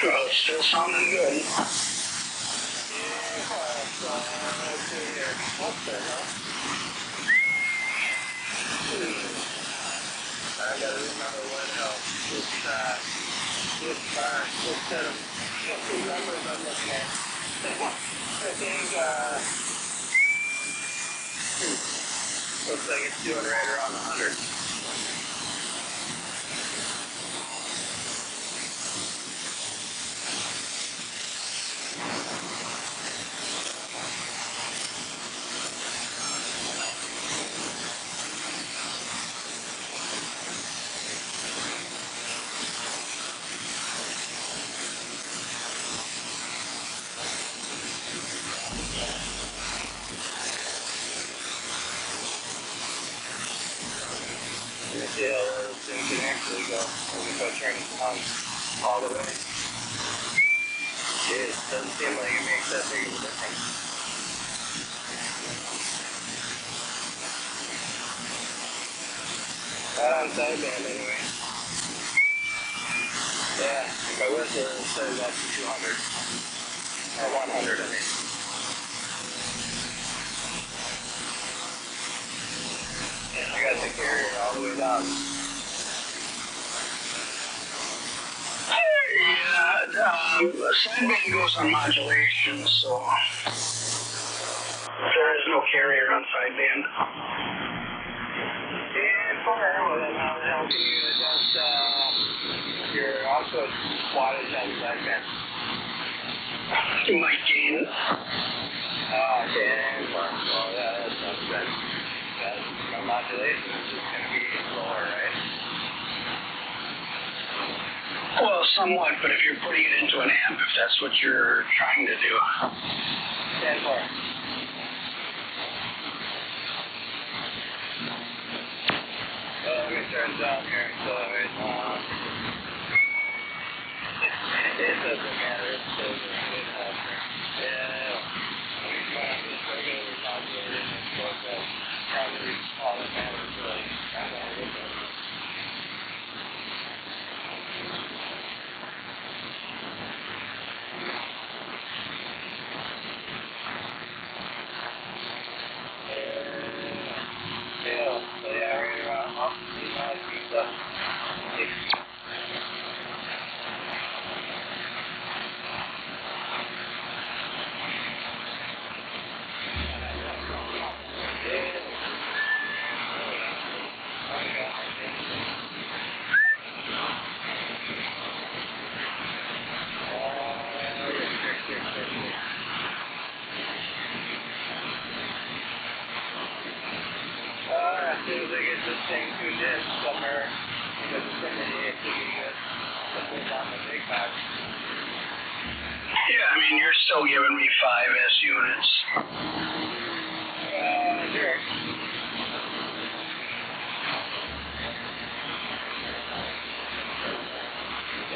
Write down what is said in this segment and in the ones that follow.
Well, it's still sounding good. Yeah, let's see here. What the hell? I gotta remember what else. This set of two numbers I'm looking at. I think, looks like it's doing right around 100. Let's see how well this thing can actually go. If I turn it on all the way. It doesn't seem like it makes that big of a difference. Not on sideband anyway. Yeah, if I whistle, it says up to 200. Or 100, I mean. I got the carrier all the way down. Yeah, sideband goes on modulation, so there is no carrier on sideband. And well, then how the hell can you adjust your output wattage on sideband? You might gain. Okay, well, yeah, that's not good. My modulation is just going to be lower, right? Well, somewhat, but if you're putting it into an amp, if that's what you're trying to do. Stand for. Well, let me turn down here and accelerate. It doesn't matter. It says it's faster. Yeah. When you run this regular modulator, it's probably all that matters, really. I don't know what that is. Yeah, right around. Oh, you know, it's beat up. As soon as I get this thing tuned in somewhere in the vicinity, it should be good. Something on the big box. Yeah, I mean, you're still giving me 5S units. Sure.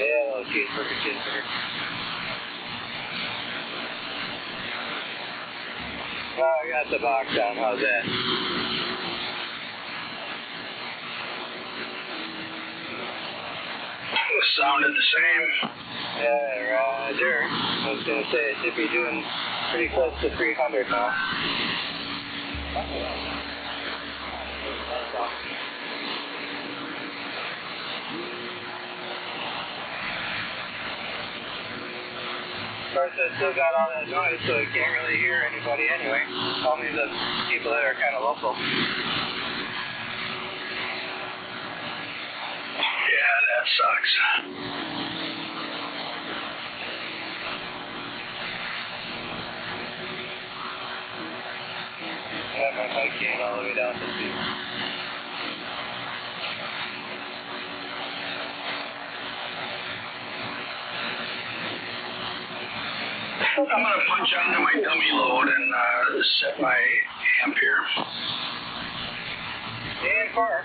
Yeah, little cheeseburger. Well, I got the box down. How's that? Sounded the same. Yeah, Roger. I was going to say it should be doing pretty close to 300 now. Of course, I still got all that noise, so I can't really hear anybody anyway. Only the people that are kind of local. Yeah, that sucks. I got my mic gain all the way down to 2. I'm going to punch onto my dummy load and set my amp here. And far.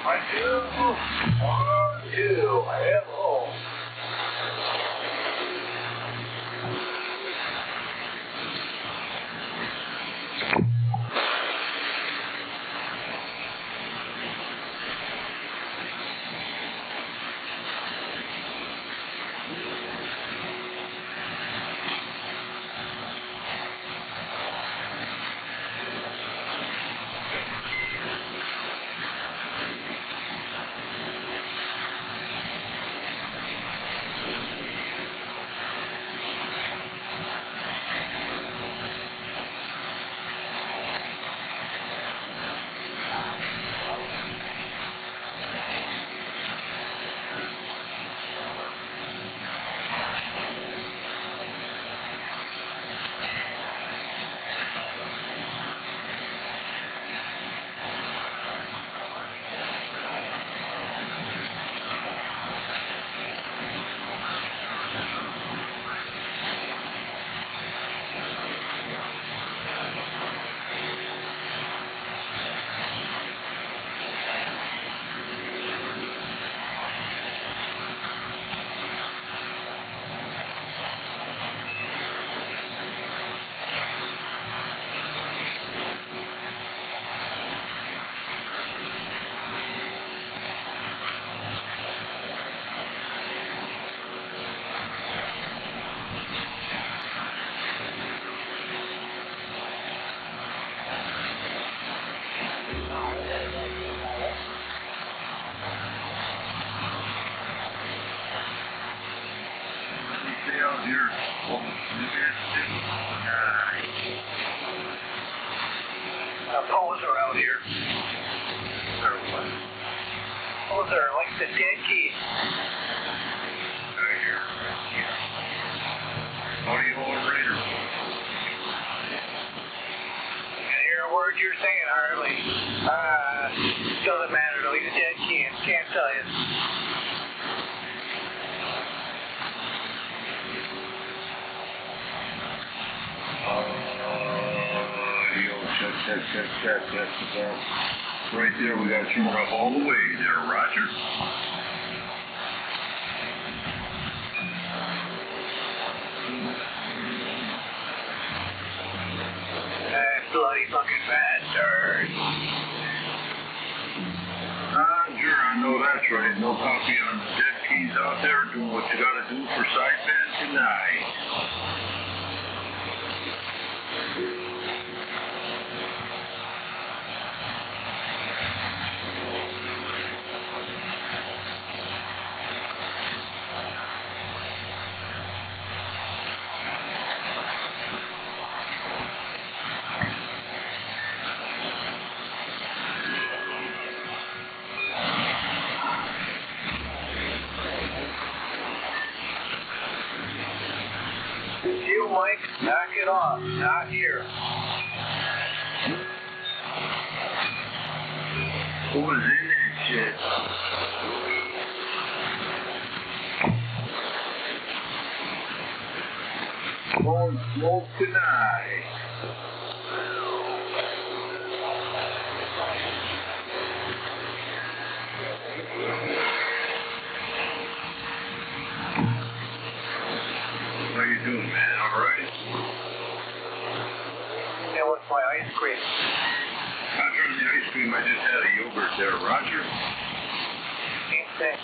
1, 2, hello. Poser out here. Poser, like the dead key. Right here. Audio operator. Can't hear a word you're saying, hardly. Doesn't matter though, he's a dead key. Can't tell you. Check. That's the best. Right there, we got to turn up all the way there, Roger. Bloody fucking bastard. Roger, I know that's right. No copy on the dead keys out there. Doing what you got to do for Sideband tonight. You, Mike, knock it off. Not here. Who was in that shit? Won't smoke tonight. How you doing, man? All right. And what's my ice cream? After the ice cream, I just had a yogurt there, Roger. Same thing.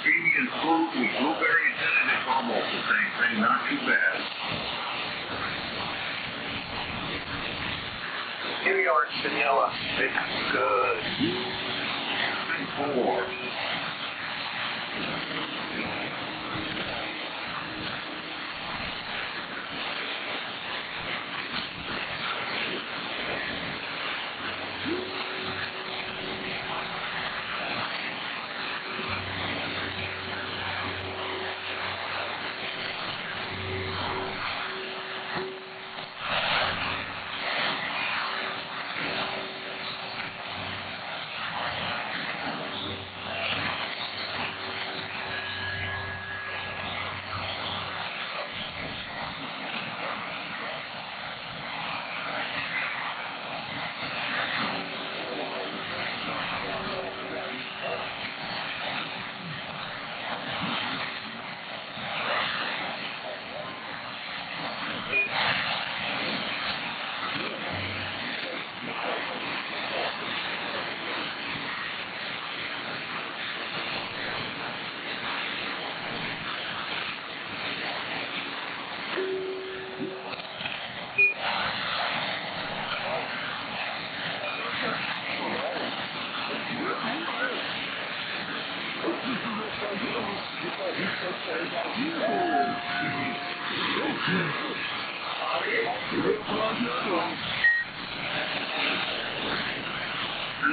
Creamy and fruit with blueberries in it. It's almost the same thing. Not too bad. New York vanilla. It's good. And 4.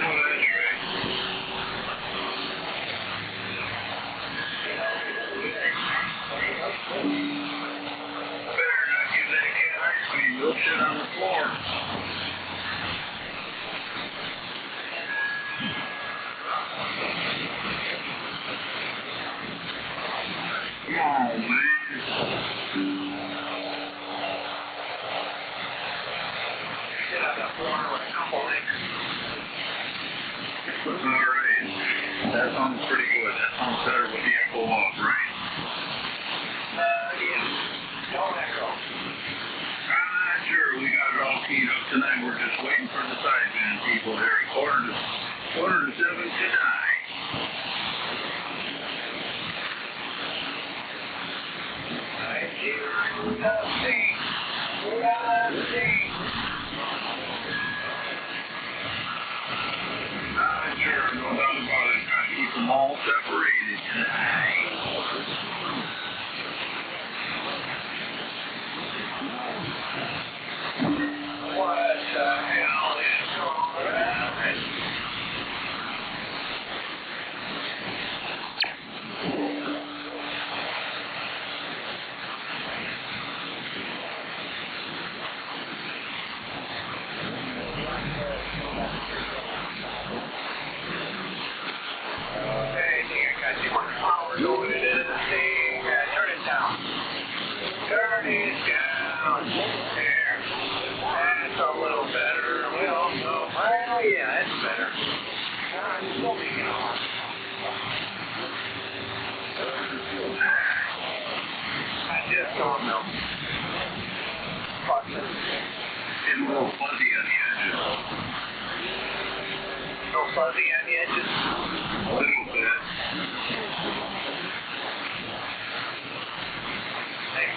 know that's right. Better not give that cat ice cream. He'll shit on the floor. Come on, man. Shit on the floor with a couple links. Alright. That sounds pretty good. That sounds better with the echo off, right? Yeah. Don't echo. I'm not sure. We got it all keyed up tonight. We're just waiting for the sideband people here at quarter to 7 tonight. I hear nothing. Nothing. Sure, no doubt about it. Trying to keep them all separated tonight. What the hell is going on? Going into the thing. Turn it down. Turn it down. There. That's a little better. Well, no. Well, yeah, that's better. I'm still making off. I just don't know. Fuck it. It's a little fuzzy on the edges. No fuzzy on the edges? A little bit.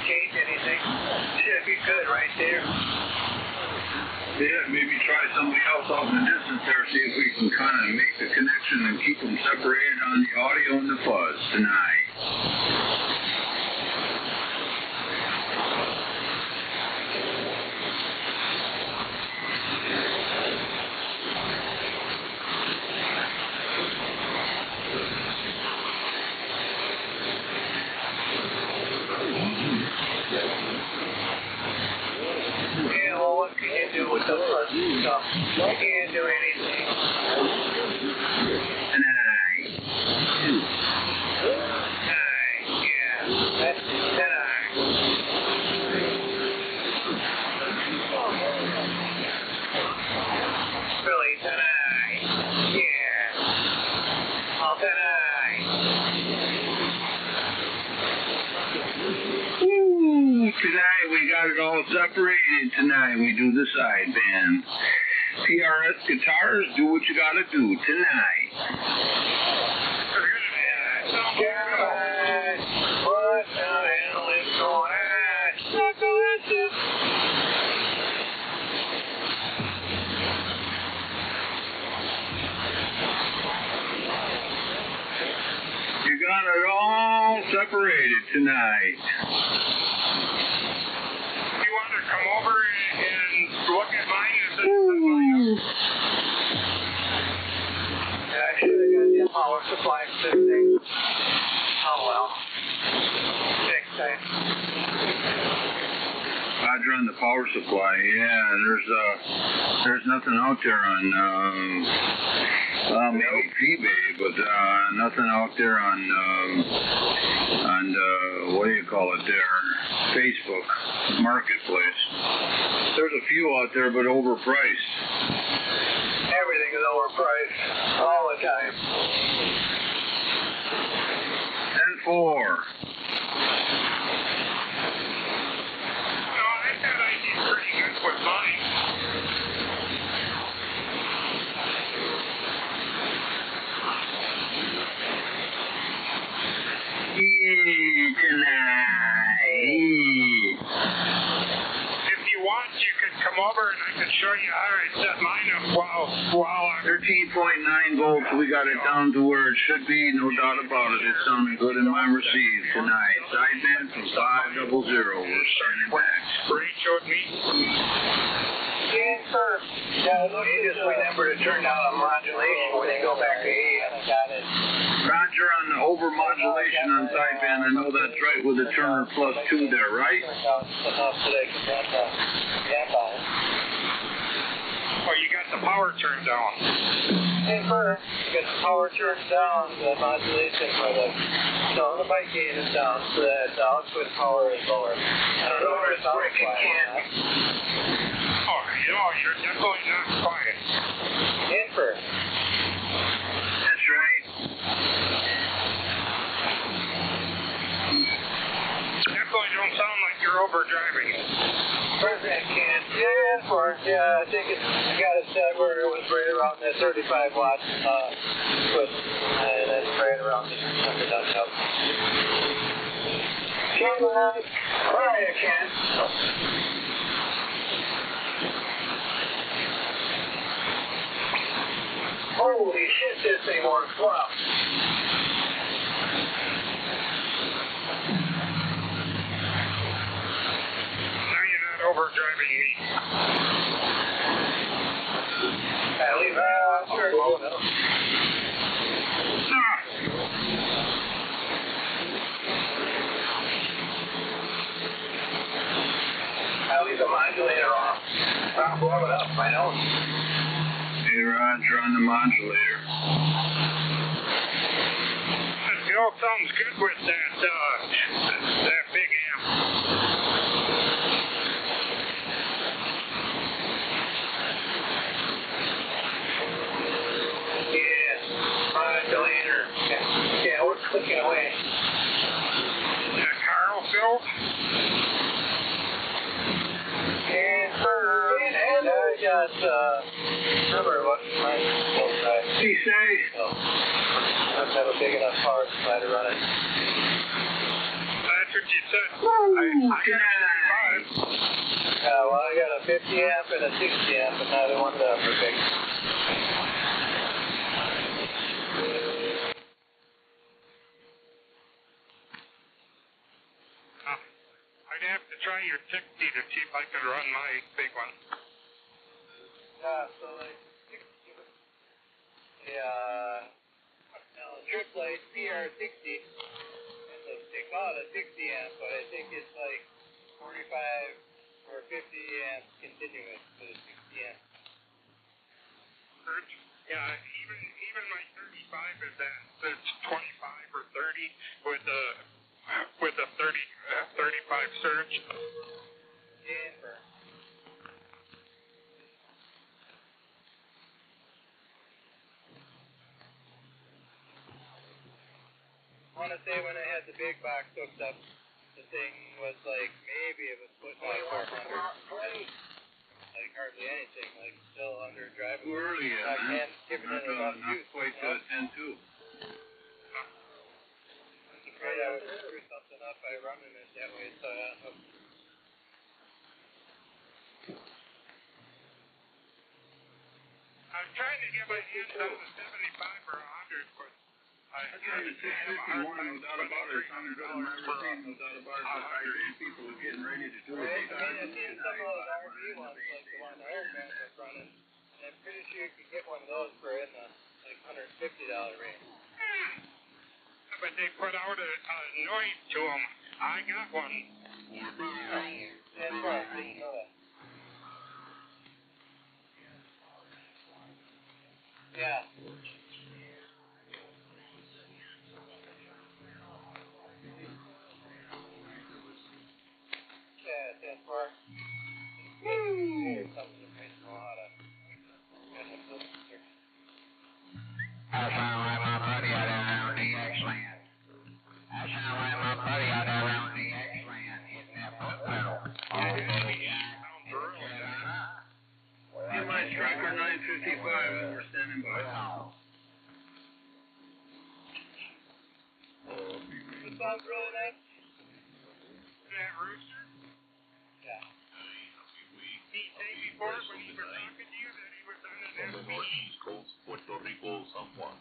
Change anything. Should be good right there. Yeah, maybe try somebody else off in the distance there, see if we can kind of make the connection and keep them separated on the audio and the fuzz tonight. Yeah, well, what can you do with the fuzzy stuff? You can't do anything. Tonight. Tonight, yeah. That's tonight. Really, tonight. Yeah. Oh, tonight. Woo! Tonight we got it all separated. Tonight we do the sideband. PRS guitars, do what you gotta do tonight. God, what the hell is going on? You got it all separated tonight. You want to come over and look at mine? Yeah, I should have got the power supply for this thing. Oh well. Next time. Roger on the power supply. Yeah, there's nothing out there on maybe eBay, but nothing out there on what do you call it there? Facebook Marketplace. There's a few out there, but overpriced. Everything is overpriced all the time. 10-4. No, I said I did pretty good with mine. Tonight. If you want, you could come over and I could show you how I set mine Yeah, wow. 13.9 volts, we got it down to where it should be, no doubt about it. It's sounding good in my receive tonight. Sideband from 500, we're standing back. Great showed me. Yeah, you just remember to turn down on modulation when they go back to AM. Got it. Roger on the overmodulation on sideband. I know that's right with the Turner plus 2 there, right? Enough so they can run the amp on it. Oh, you got the power turned down. Get the power turned down, the modulation for the bike gain is down, so that the output power is lower. I don't know where it's freaking Oh, you're definitely not quiet. Infer. That's right. Definitely don't sound like you're overdriving. President can. Yeah, I think I got it set where it was right around the 35 watts, and then right around the 100 up. Alright, Ken. Holy shit, this thing works well. Now you're not overdriving me. At least, sure. Well, no. I'll leave the modulator off. I'll blow it up, I know. Hey, Roger on the modulator. It still sounds good with that big amp. Yeah, modulator. Yeah, we're clicking away. Is that Carl filled? And I got, remember what my full size. He say? So, I don't have a big enough power supply to run it. That's what you said. I got a 35. Well, I got a 50 amp and a 60 amp, but neither one of them are big. I'd have to try your 60 to see if I could run my big one. So like, trip light PR60, and they call it a 60 amp, but I think it's like 45 or 50 amps continuous for the 60 amp. Yeah, even my 35 is that it's 25 or 30 with a 35 surge. Denver. I want to say when I had the big box hooked up, the thing was like, maybe it was put by 400. Like hardly anything, like still under driving. Too early yet, like, huh? and giving it enough Not juice. quite to 10-2. I'm afraid I would screw something up by running it that way, so I don't know. I'm trying to get my hands on the 75 or 100, but Again, the 651, no doubt about it. It's sounding good in my routine, no doubt about it. The high people are getting ready to do it. I've seen some of those RV ones, like the one the old man was running, and I'm pretty sure you could get one of those for in the like $150 range. but they put out a noise to them. I got one. And what? Didn't know that. Yeah. Yeah, that's far. Something that makes me know how to. That sound like my buddy out there around the X-Land. That sound like my buddy out there around the X-Land hitting that foot pedal. My Striker 955 and we're standing by. It sounds really nice. That rooster? Yeah. He said before when he was talking to you that he was on his North East Coast, Puerto Rico, San Juan.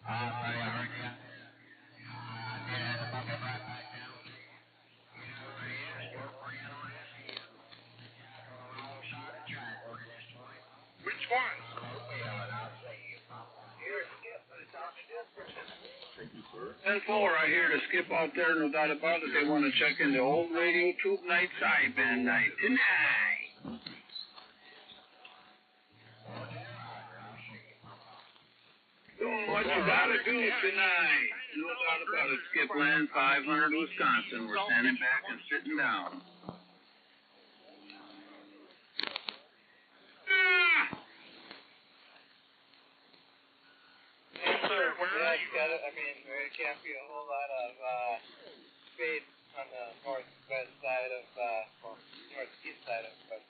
Buddy, I heard you. I had to bump it right back down. You know who he is? Your friend on this hill. Wrong side of track over this point. Which one? I'll see you. You're Skip, but it's on the description. Thank you, sir. 10-4 right here to Skip out there, no doubt about it. They want to check in the old radio tube night, sideband night tonight. Doing what you gotta do tonight. No doubt about it. Skip Land, 500 Wisconsin. We're standing back and sitting down. Yeah, you got it. I mean, there can't be a whole lot of speed on the northwest side of, or northeast side of West.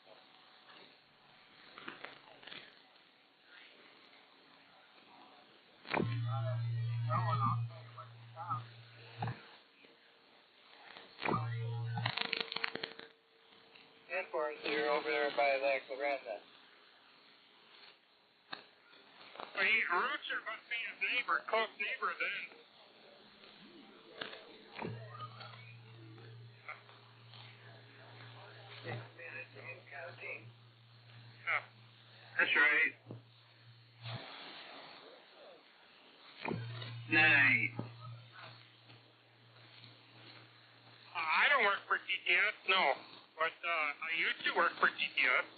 And for so you're over there by Lake Lorraine then. Well, Rooster must be his neighbor, close neighbor then. 6 minutes in counting. Yeah. That's right. Night. I don't work for TTS, no. But I used to work for TTS.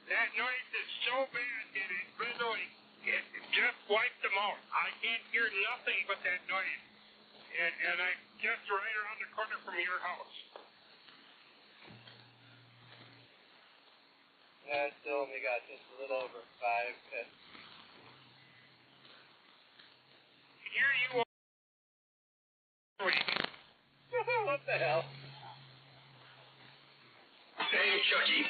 That noise is so bad that it literally it just wiped them out. I can't hear nothing but that noise. And I'm just right around the corner from your house. Yeah, I still only got just a little over 5 hits. Here you are. What the hell? Hey, Chucky.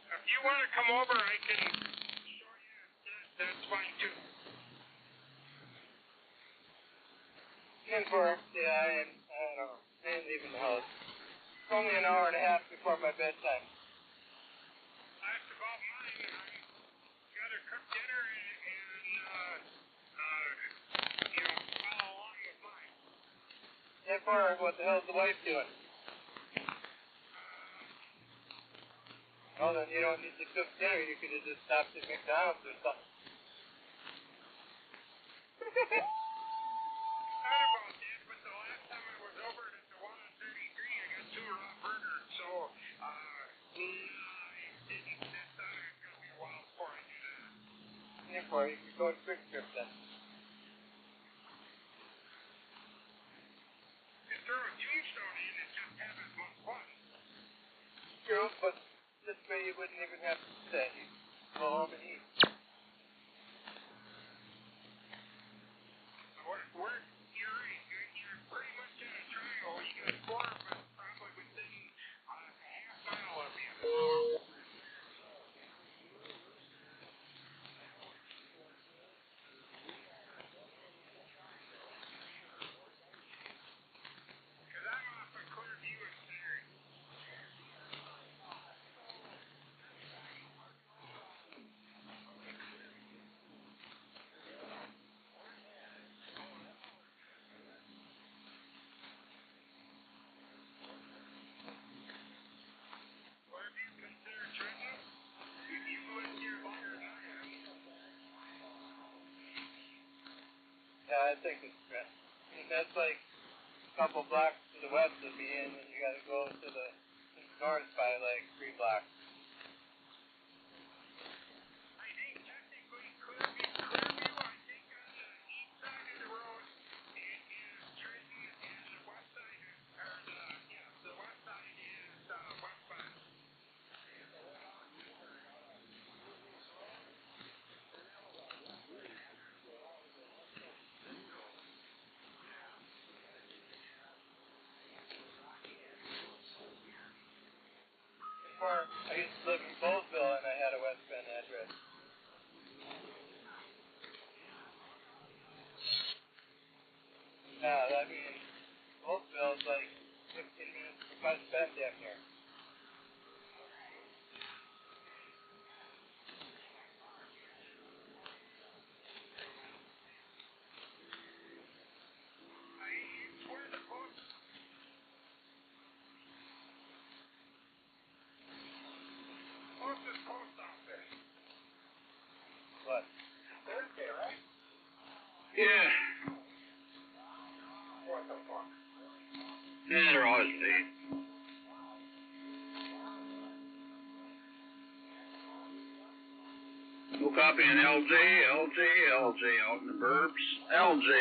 If you want to come over, I can show you. That's fine too. And for, yeah, I don't know. I ain't leaving the house. It's only an hour and a half before my bedtime. That's about mine. I gotta cook dinner and follow along with mine. And for, what the hell's the wife doing? Oh, then you don't need to cook dinner. You could have just stopped at McDonald's or something. Thought about that, but the last time I was over at the one on 33, I got 2 raw burgers, so I didn't. That thought it was gonna be a while before I do that. And for, you could go to Quick Trip then. You throw a tombstone in and just have as much fun. True, but this way you wouldn't even have to stay. You go home and eat. You're right. You're pretty much in a triangle. You got 4 of us probably within a half mile of you. Because I'm off of Clearview and Cleary. What do you consider Trenton? You've lived here longer than I have. Yeah, I think it's great. And that's like a couple blocks to the west of me, and then you gotta go to the north by like 3 blocks. I think technically Clearview, I think on the east side of the road is Trenton and the west side is, the west side is West Bend. I used to live in Bowlesville and I had a West Bend address. Yeah, I mean, Bowlesville is like 15 minutes from West Bend down here. Where's the post? Closest post office. What? Thursday, right? Yeah. What the fuck? Yeah, they're always late. No copy on LJ out in the burbs. LJ,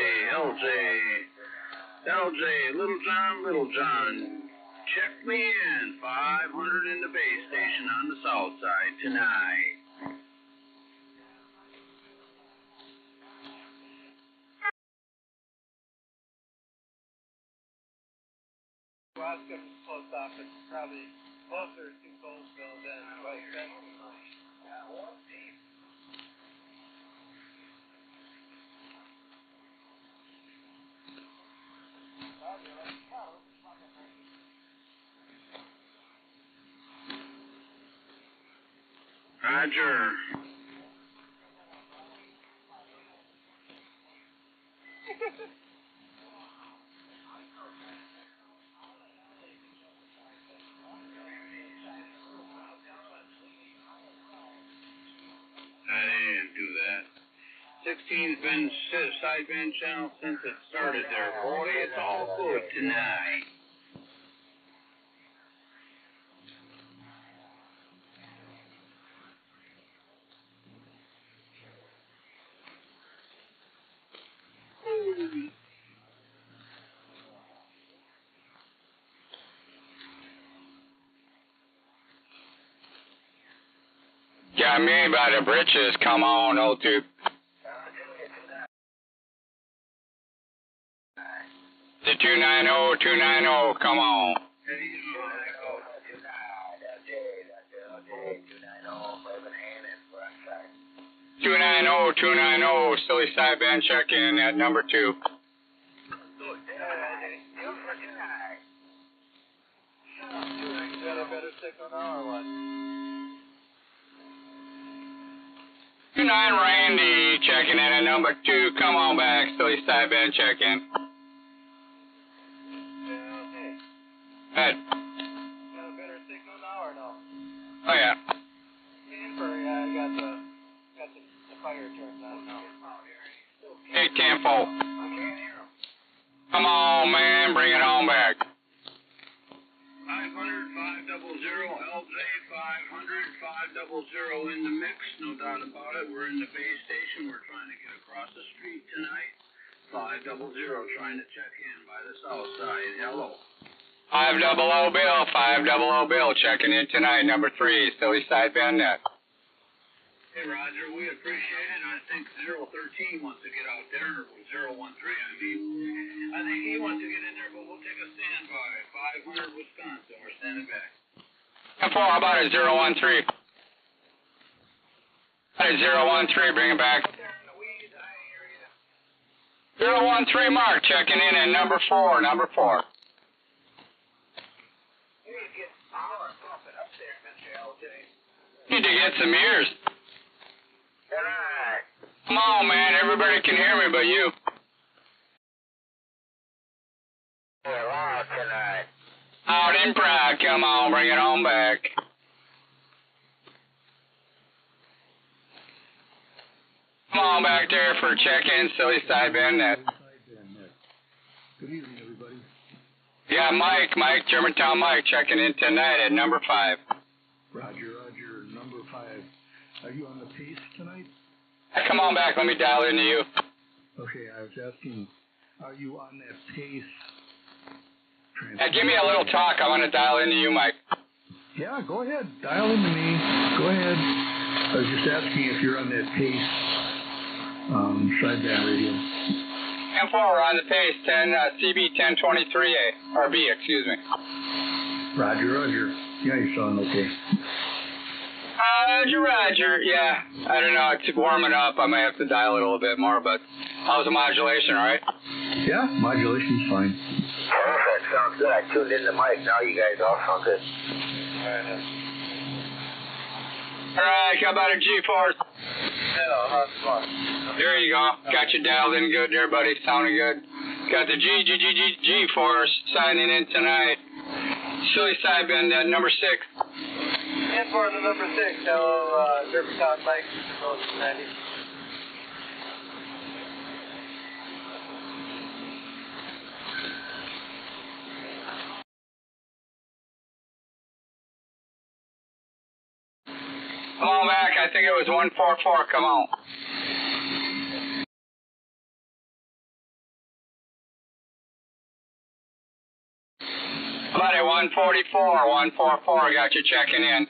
Little John, check me in. 500 in the base station on the south side tonight. Wascom's post office is probably closer to Bowlesville than West Bend. Roger. I didn't do that. 16's been sideband channel since it started there, boy. It's all good tonight. Got me by the britches. Come on, old dude. The 290, come on. 290, silly sideband check-in at number 2. You got a better signal now or what? 29 Randy checking in at number 2. Come on back, silly sideband check-in. Good. Got a better signal now or no? Oh yeah. Canberra, yeah, I got the fire turned on now. Hey, Tempo. Come on, man, bring it on back. 500, 500, LJ 500, 500 in the mix, no doubt about it. We're in the base station. We're trying to get across the street tonight. 500 trying to check in by the south side. Hello. 500 Bill, checking in tonight, number 3, silly sideband net. Hey, Roger, we appreciate it. I think 013 wants to get out there, or 013, I think he wants to get in there, but we'll take a standby. 500 Wisconsin, we're standing back. And how about a 013? A 013, bring it back. 013 Mark, checking in at number 4, number 4. Need to get some ears. Come on, man, everybody can hear me but you. Out in pride, come on, bring it on back. Come on back there for check-in, silly sideband net. Good evening, everybody. Yeah, Mike, Germantown Mike, checking in tonight at number 5. Roger, number 5. Are you on the pace tonight? Come on back, let me dial into you. Okay, I was asking, are you on that pace? Give me a little talk, I want to dial into you, Mike. Yeah, go ahead, dial into me. Go ahead. I was just asking if you're on that pace sideband radio. M4, we're on the pace, 10 CB 1023A, or B, excuse me. Roger. Yeah, you sound okay. Roger. Yeah, I don't know. It's warming up. I might have to dial it a little bit more, but how's the modulation, all right? Yeah, modulation's fine. Perfect. Sounds good. I tuned in the mic. Now you guys all sound good. All right, how about a G-Force? There you go. Got you dialed in good there, buddy. Sounding good. Got the G-Force signing in tonight. Silly Sideband at number 6. And for the number 6, hello, Derbytown Mike, 90. Come on back. I think it was 144. Come on. Buddy, 144, 144. Got you checking in.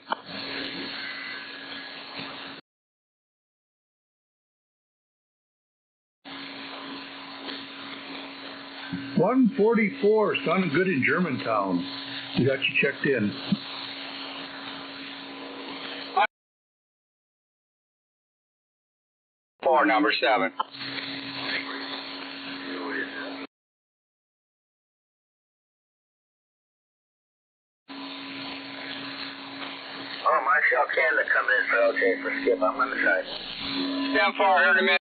$144, sounding good in Germantown. We got you checked in. For number 7. Oh, Marshall Canada coming in for LJ for skip. I'm on the side. 10-4, Hermes.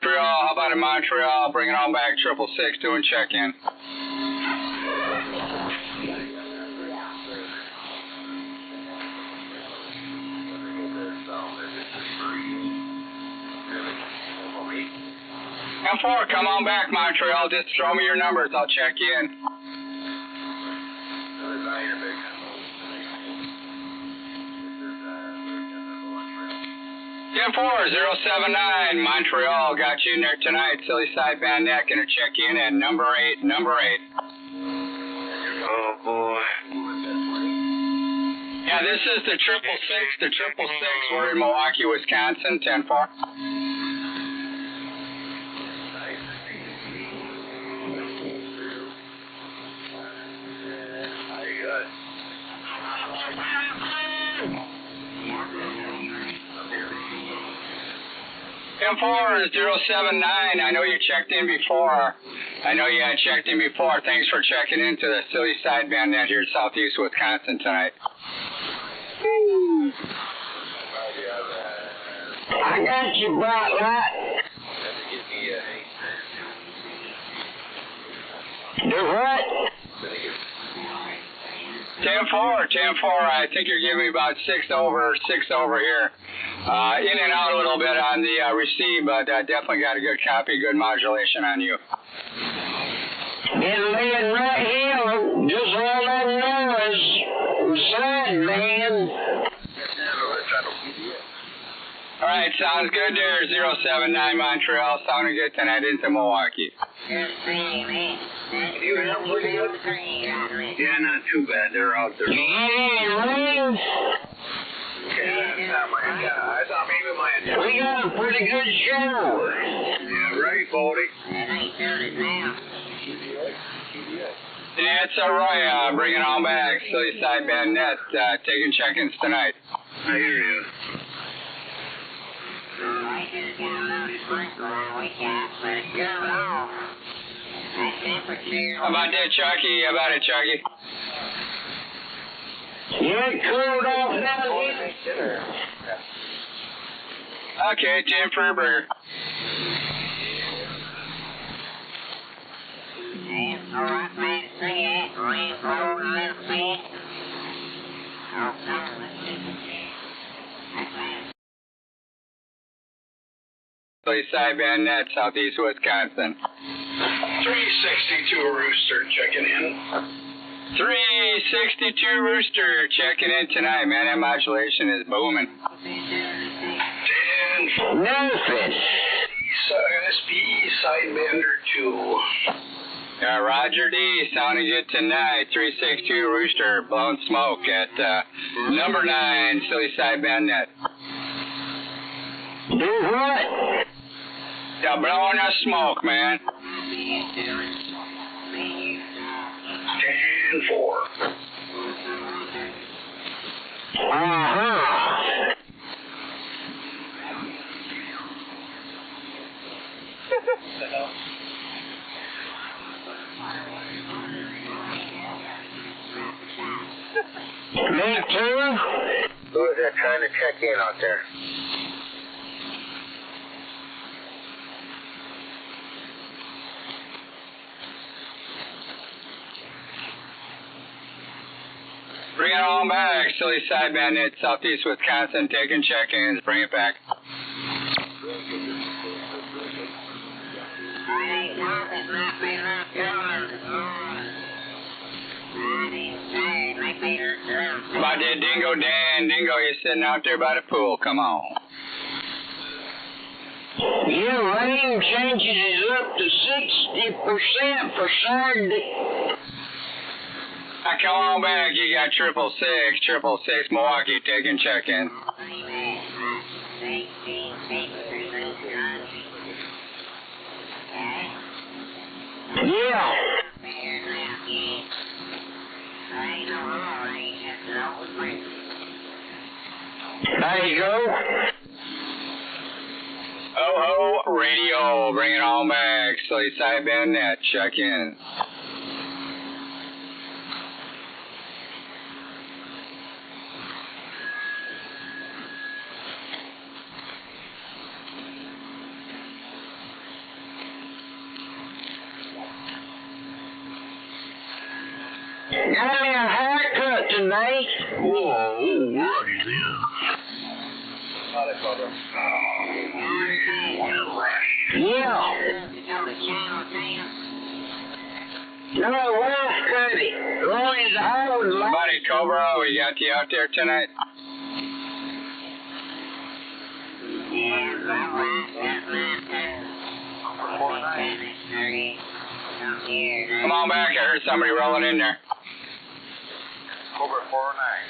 Montreal. How about in Montreal? Bring it on back. 666 doing check-in. M4, come on back, Montreal. Just throw me your numbers. I'll check you in. 10-4, 079, Montreal. Got you in there tonight. Silly Sideband net. Gonna check you in at number 8. Oh, boy. Yeah, this is the 666. The 666. We're in Milwaukee, Wisconsin. 10-4. M4 079. I know you checked in before. Thanks for checking into the Silly Sideband net here in southeast Wisconsin tonight. I got you, Bright Light. Do what? 10-4. I think you're giving me about 6 over here. In and out a little bit on the receive, but definitely got a good copy, good modulation on you. Been laying right here, just all that noise. Sideband. All right, sounds good there. 079 Montreal, sounding good tonight into Milwaukee. Yeah, not too bad. They're out there. Hey, I thought maybe my we got a pretty good show. Yeah, right, Baldy. Yeah, it's Roy. Bring it on back. Silly Sideband net. Taking check-ins tonight. I hear you. How about that, Chucky? How about it, Chucky? You're cooled off now. Okay, Jim for your burger. Silly Sideband net, southeast Wisconsin. 362 Rooster checking in. 362 Rooster checking in tonight, man. That modulation is booming. 10 Nothing. SPE Sidebander 2. Roger D, sounding good tonight. 362 Rooster, blowing smoke at number 9, Silly Sideband net. Do what? Yeah, blowing us smoke, man. 10-4. Uh-huh. Me too. Who is that trying to check in out there? Bring it on back. Silly sideband at southeast Wisconsin, taking check-ins. Bring it back. About that Dingo Dan. Dingo, you're sitting out there by the pool. Come on. Your rain changes is up to 60% for Saturday. Come on back. You got 666 Milwaukee taking check-in. Yeah. There you go. Oh ho, radio. Bring it on back. Silly sideband net. Check in. Got me a haircut tonight. Whoa, what is this? Yeah. No, where's Cuddy? Long as I would like. Buddy Cobra, we got you out there tonight. Come on back, I heard somebody rolling in there. Cobra 409.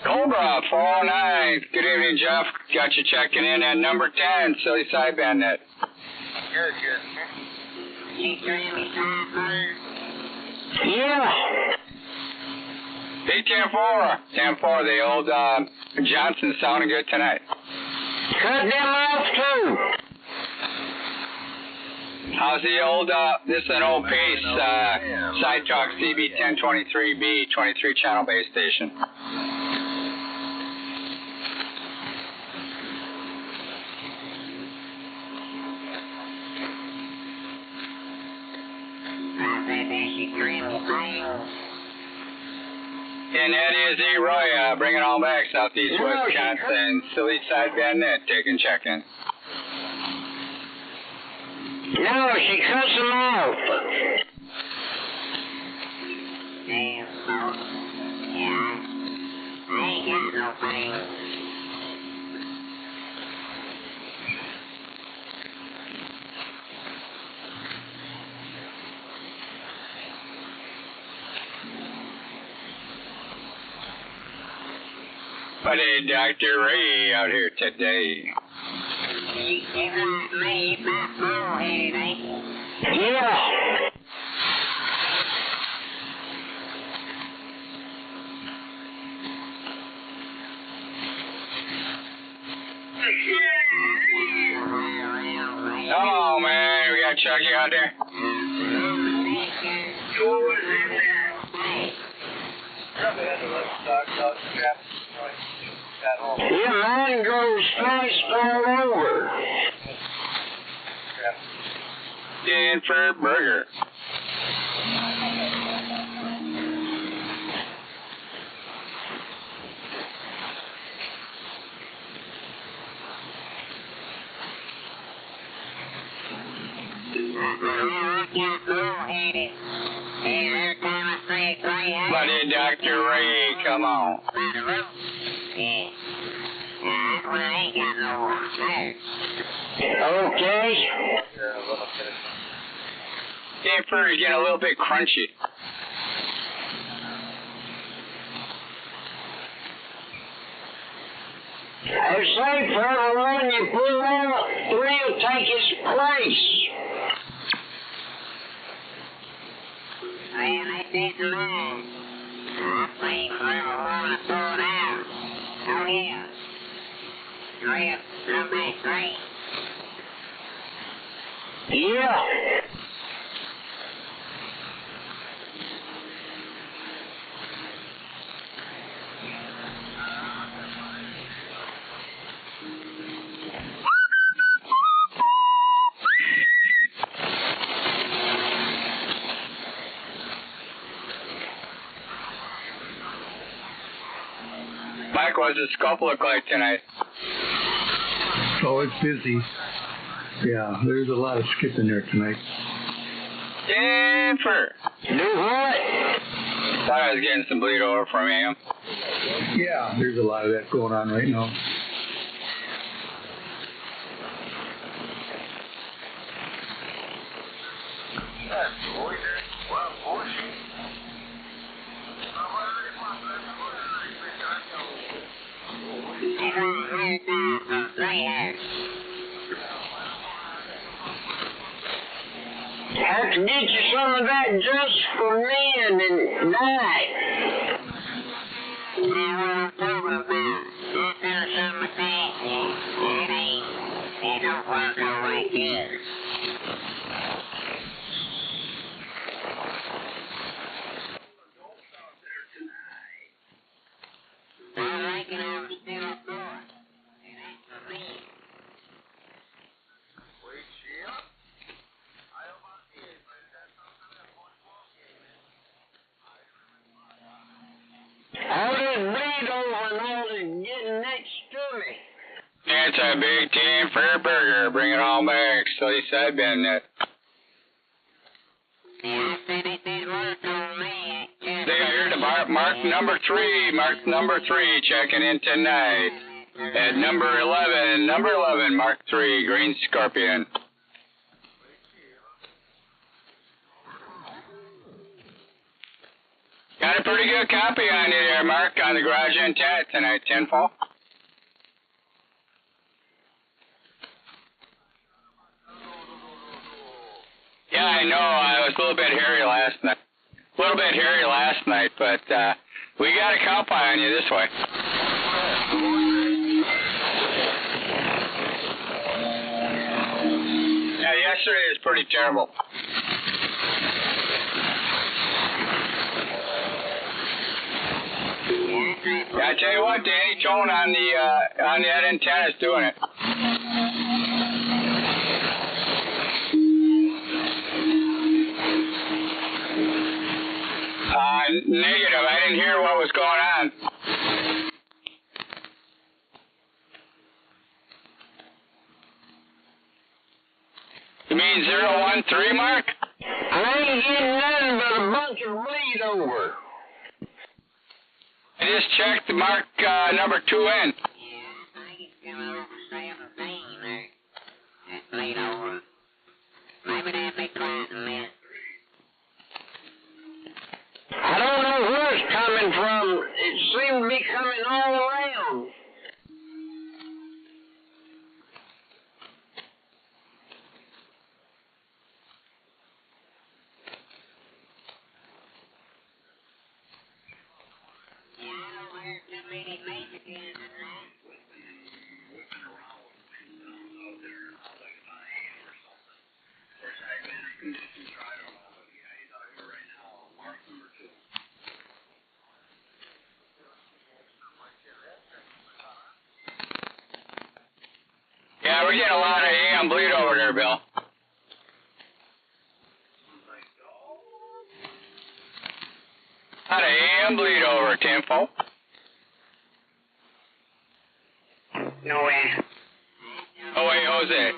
Cobra 409. Good evening, Jeff. Got you checking in at number 10, Silly Sideband net. Good. Yeah. Hey, 10-4. 10-4, the old Johnson sounding good tonight. Cut them off too. How's the old, this is an old Pace Side Talk CB 1023B, 23 channel base station. And that is E. Roy, bring it on back, southeast Wisconsin, Silly Sideband net, taking check-in. No, she cuts them off. Buddy, Dr. Ray out here today. Yeah. Come on, man. We got Chucky out there. Yeah, mine goes fast all over. Stanford Burger. Buddy, Dr. Ray, come on. Okay. Stanford is getting a little bit crunchy. I say for the one you put out, three will take its place. Yeah. Mike, what's the scope look like tonight? Oh, it's busy. Yeah, there's a lot of skipping there tonight. Jennifer! Do what? Thought I was getting some bleed over from him. Yeah, there's a lot of that going on right now. Have to get you some of that just for men tonight. All this bleed over and all this getting next to me. It's a big team for a burger. Bring it all back. So you Sideband net. I heard about Mark number 3. Mark number 3 checking in tonight. At number 11, Mark 3, Green Scorpion. Got a pretty good copy on you there, Mark, on the garage antenna tonight, 10-4. Yeah, I know. I was a little bit hairy last night. But we got a copy on you this way. Yeah, yesterday was pretty terrible. Yeah, I tell you what, Danny Tone on that antenna is doing it. Negative. I didn't hear what was going on. You mean 013, Mark? I ain't getting nothing but a bunch of bleed over. I just checked the Mark number 2 in. I don't know where it's coming from. It seemed to be coming all around. Yeah, we're getting a lot of AM bleed over there, Bill. A lot of AM bleed over, Tempo. No way. Oh, wait, Jose.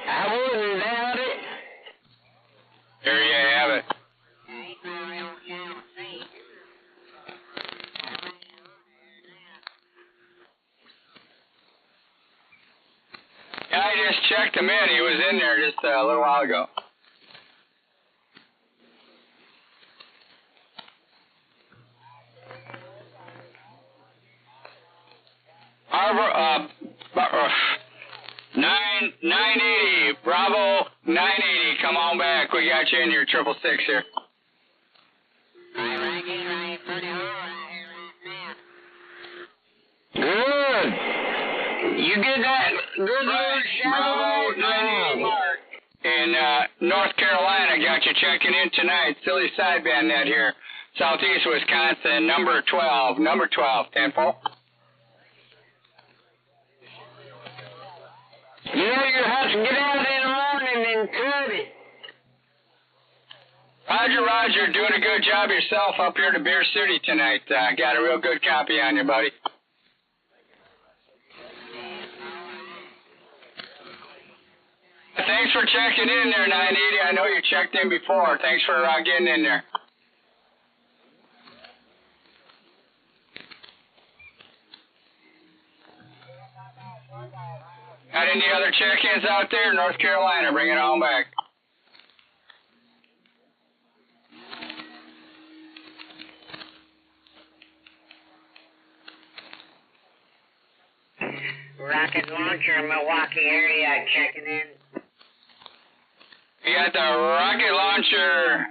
I wouldn't doubt it. There you have it. Yeah, I just checked him in. He was in there just a little while ago. Harvard, 980, Bravo 980, come on back. We got you in your 666 here. Good. You get that good little Bravo 980 Mark. In North Carolina, got you checking in tonight. Silly Sideband net here. Southeast Wisconsin, number 12, 10-4. You know you have to get out in the morning and cut it. Roger, doing a good job yourself up here to Beer City tonight. Got a real good copy on you, buddy. Thanks for checking in there, 980. I know you checked in before. Thanks for getting in there. Got any other check-ins out there? North Carolina, bring it on back. Rocket launcher, Milwaukee area, checking in. We got the rocket launcher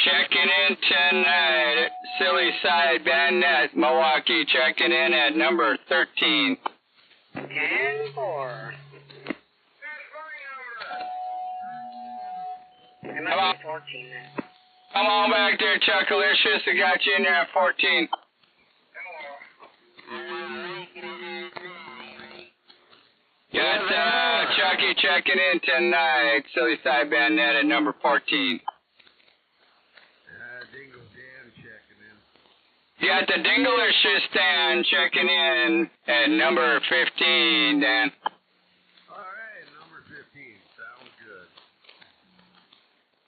checking in tonight. Silly Sideband net, Milwaukee, checking in at number 13. 10-4. It must be 14 then. Come on back there, Chuckalicious. I got you in there at 14. Got Chucky checking in tonight. Silly Sideband net at number 14. Dingle Dan checking in. You got the Dinglicious Dan checking in at number 15, Dan. All right, number 15. Sounds good.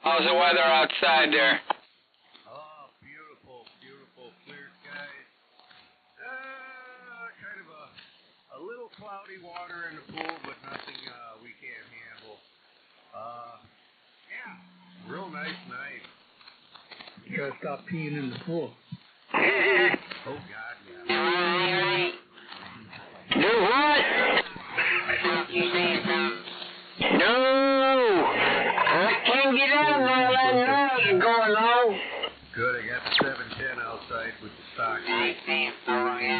How's the weather outside there? Oh, beautiful, beautiful, clear skies. Kind of a little cloudy water in the pool, but nothing we can't handle. Yeah, real nice night. You gotta stop peeing in the pool. Oh, God, yeah. Do what? No! I can't get out of all that noise going on. Good, I got the 710 outside with the stock.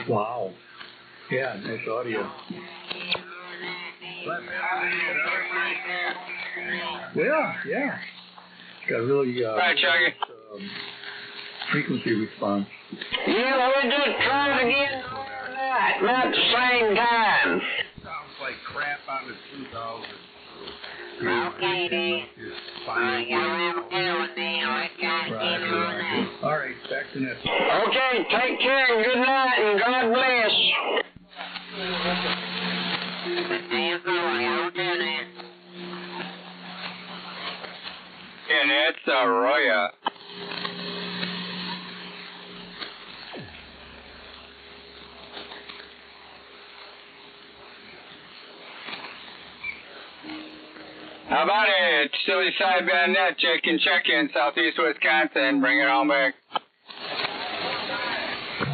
Wow. Yeah, nice audio. Yeah. It's got really Right, Chucky. frequency response. Yeah, we just tried again not at the same time. Sounds like crap on the 2000. Right. All right, back to next. Okay, take care and good night and God bless. And it's Arroyo. How about it? Silly Sideband net, check-in, Southeast Wisconsin. Bring it on back.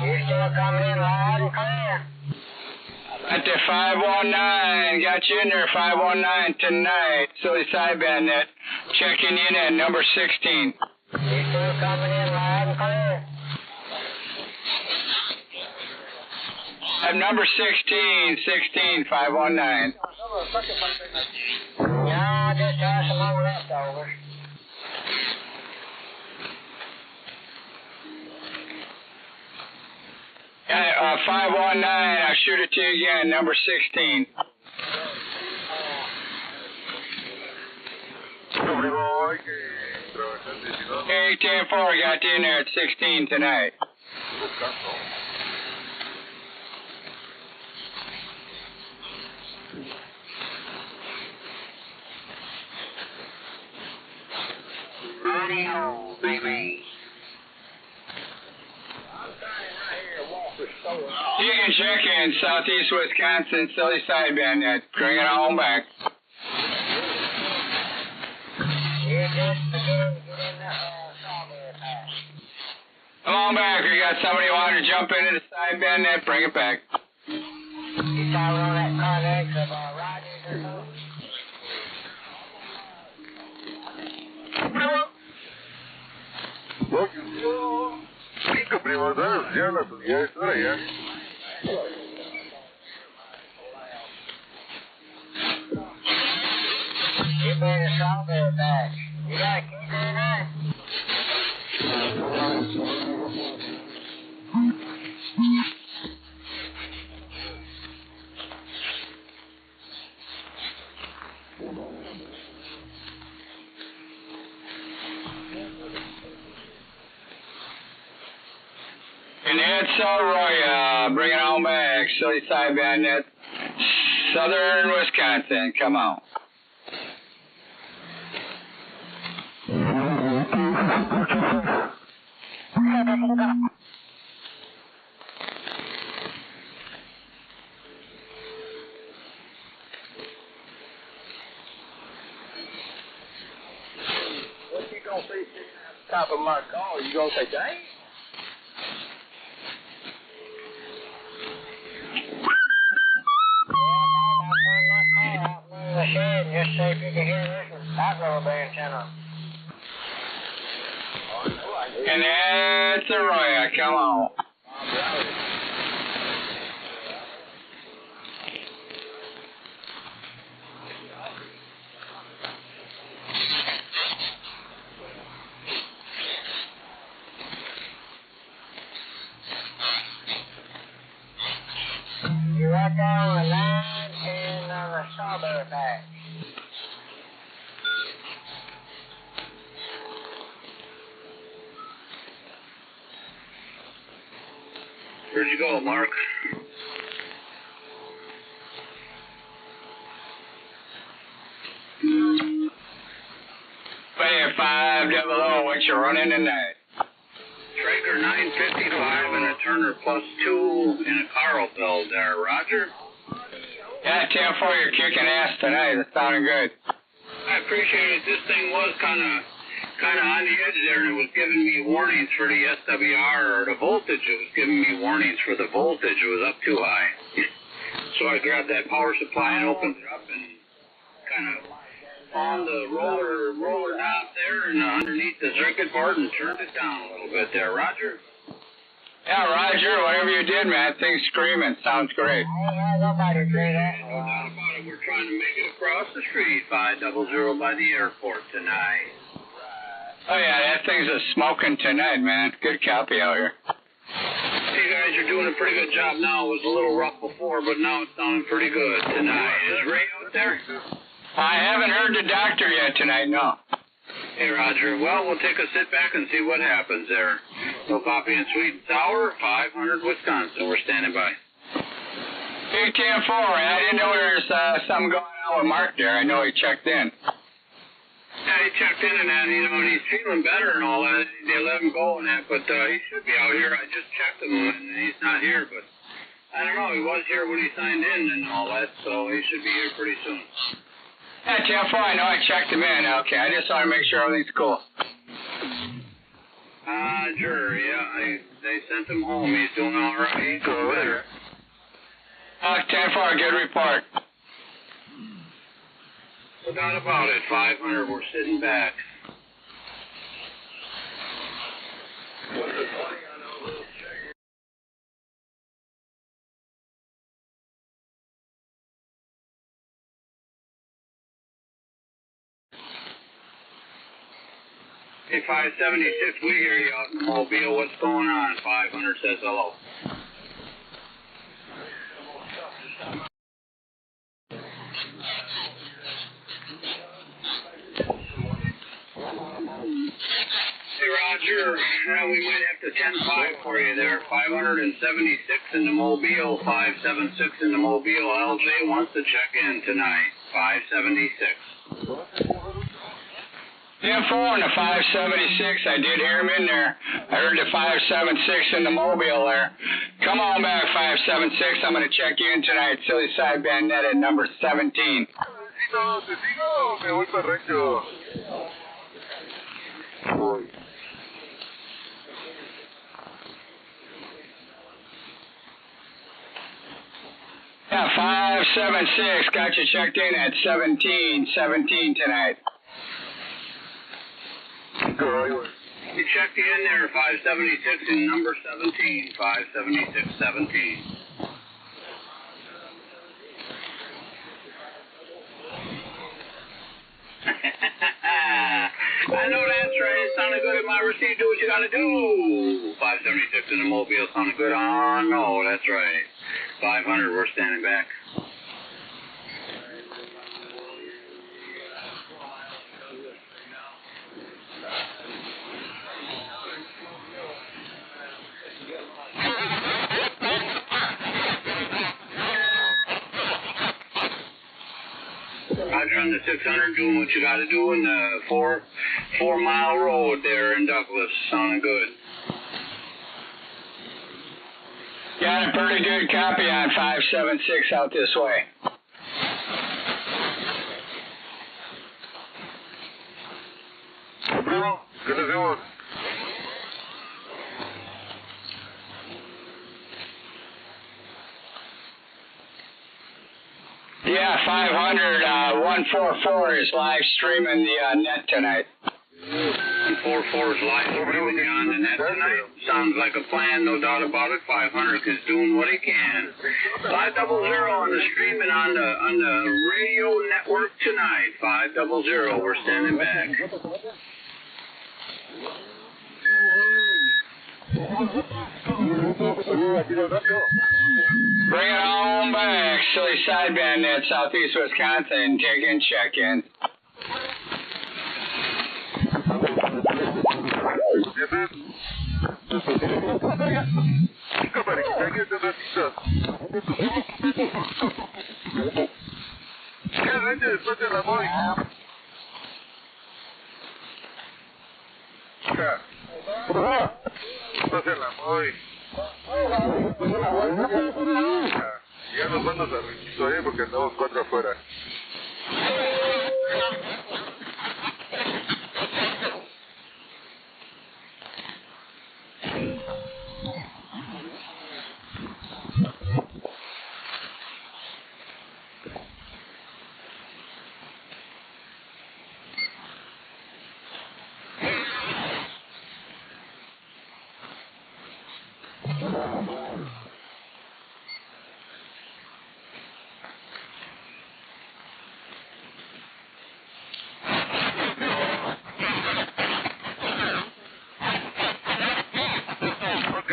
You're still coming in loud and clear. At the 519, got you in there, 519 tonight. Silly Sideband net, checking in at number 16. You're still coming in loud and clear. At number 16, 519. No, I just have some more leftovers. Yeah, 519, I'll shoot it to you again, number 16. Hey, 10-4, got you in there at 16 tonight. Radio, baby. You can check in Southeast Wisconsin, Silly Sideband net. Bring it on back. You're just beginning to get in the strawberry patch. Come on back. We got somebody wanting to jump into the Sideband net. Bring it back. You saw one of that connex of Rogers or something? Fica primordial, ya la tuya es hora ya. You better strawberry patch. You got a key there now? And it's Roy, bring it on back. Silly Sideband, that's southern Wisconsin. Come on. What you gonna say sitting at the top of my car? You gonna say, dang? Just see if you can hear this background antenna. And that's Roy, come on. You're right there on the line and on the strawberry patch. Where'd you go, Mark? Hey, 500, what you running tonight? Traeger 955 and a Turner plus 2 in a Carlfeld there, Roger. Yeah, 10-4, you're kicking ass tonight. It's sounding good. I appreciate it. This thing was kind of on the edge there, and it was giving me warnings for the SWR or the voltage. It was giving me warnings for the voltage. It was up too high. So I grabbed that power supply and opened it up and kind of found the roller knob there and underneath the circuit board and turned it down a little bit there, Roger. Yeah, Roger, whatever you did, man, thing's screaming. Sounds great. Nobody say that. No doubt about it. We're trying to make it across the street, 500 by the airport tonight. Oh, yeah, that thing's a smoking tonight, man. Good copy out here. You guys are doing a pretty good job now. It was a little rough before, but now it's sounding pretty good tonight. Is Ray out there? I haven't heard the doctor yet tonight, no. Hey, Roger. Well, we'll take a sit back and see what happens there. No coffee and sweet and sour, 500 Wisconsin. We're standing by. Big 10-4, I didn't know there was something going on with Mark there. I know he checked in. Yeah, he checked in and that, you know, and he's feeling better and all that. They let him go and that, but he should be out here. I just checked him and he's not here, but I don't know. He was here when he signed in and all that, so he should be here pretty soon. Yeah, 10-4, I know I checked him in. Okay, I just want to make sure everything's cool. Sure, yeah, they sent him home. He's doing all right. He's doing better. 10-4, good report. No doubt about it, 500. We're sitting back. Hey, 576, we hear you out in the Mobile. What's going on? 500 says hello. Hey, Roger. Yeah, we might have to 10-5 for you there. 576 in the Mobile, 576 in the Mobile. LJ wants to check in tonight. 576. 10-4 and the 576, I did hear him in there. I heard the 576 in the Mobile there. Come on back, 576. I'm going to check you in tonight. Silly Sideband net at number 17. Yeah, 576, got you checked in at 17 tonight. You checked you in there, 576 in number 17, 576, 17. I know that's right. It sounded good in my receipt. Do what you gotta do. 576 in the Mobile sounded good. Oh, no, that's right. 500, we're standing back. on the 600, doing what you got to do in the 4-mile road there in Douglas. Sounding good. Got a pretty good copy on 576 out this way. Yeah, 500, 144 is live streaming the net tonight. 144 is live streaming on the net tonight. Sounds like a plan, no doubt about it. 500 is doing what he can. 500 on the streaming on the radio network tonight. 500, we're standing back. Bring it on back, silly sideband net, southeast Wisconsin, take in, check in. Ya nos vamos a revisar porque andamos 4 afuera.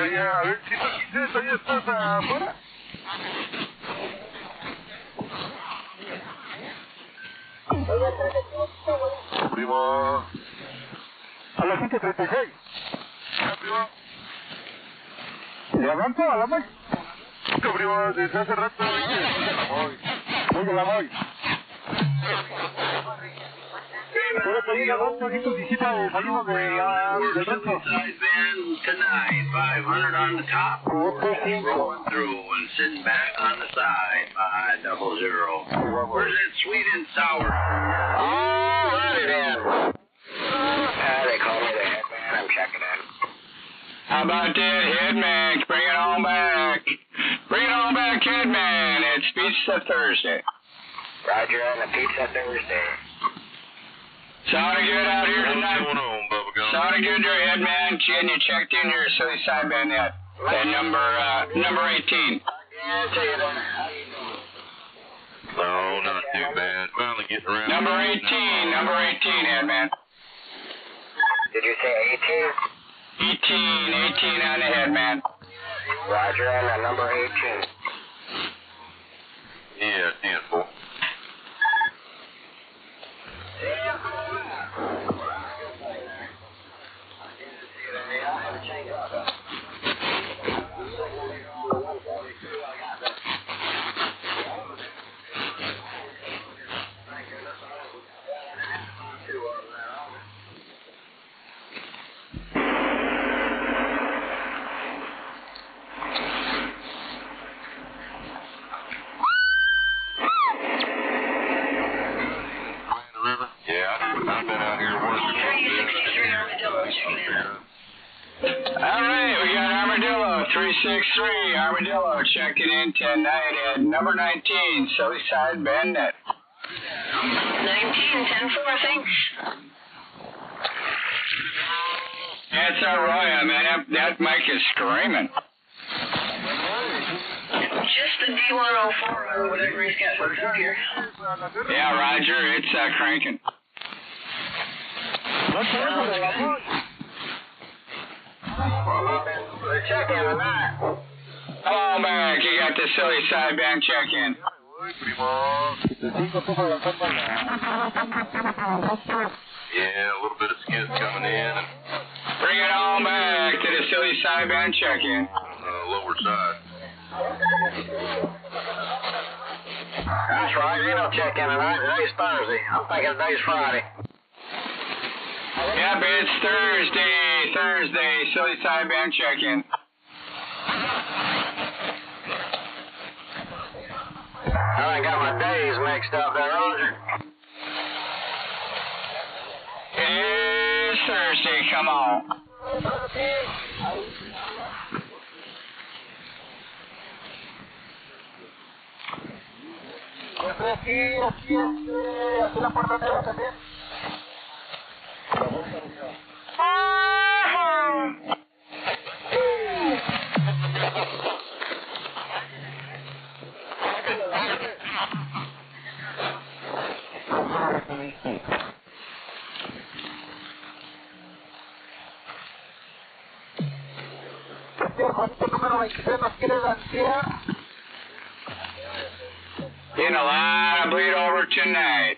A ver, si ¿todavía estás afuera? Primo. A la 5:36. Primo. ¿Le avanzo a la Moy? Primo, desde hace rato. Voy a la Moy. Sideband tonight, 500 on the top, rolling through and sitting back on the side, 500. Where's that sweet and sour? Alrighty then. They call me the headman. I'm checking in. How about that, headman? Bring it on back. Bring it on back, headman. It's Pizza Thursday. Roger on the Pizza Thursday. Sounding good out here tonight. What's going on, Bubblegum? Sounding good there, headman. And you checked in your silly sideband net. At number 18. No, not too bad. Finally getting around. Number 18, headman. Did you say 18? 18 on the headman. Roger on the number 18. Yeah, 10-4. I've been out here working. 363 Armadillo, checking in. All right, we got Armadillo, 363. Armadillo checking in tonight at number 19, silly sideband net. 19, 10-4, thanks. That's all right, man. That mic is screaming. Just the D104 or whatever he's got hooked up here. Yeah, Roger, it's cranking. Check in on that. Come on back, you got the silly sideband check-in. Yeah, a little bit of skid coming in. And Bring it on back to the silly sideband check-in. on the lower side. That's right. Ain't no check-in tonight. Today's Thursday. I'm thinking today's Friday. Yep, it's Thursday, silly sideband check-in. I got my days mixed up there, Roger. It's Thursday, come on. Getting a lot of bleed over tonight.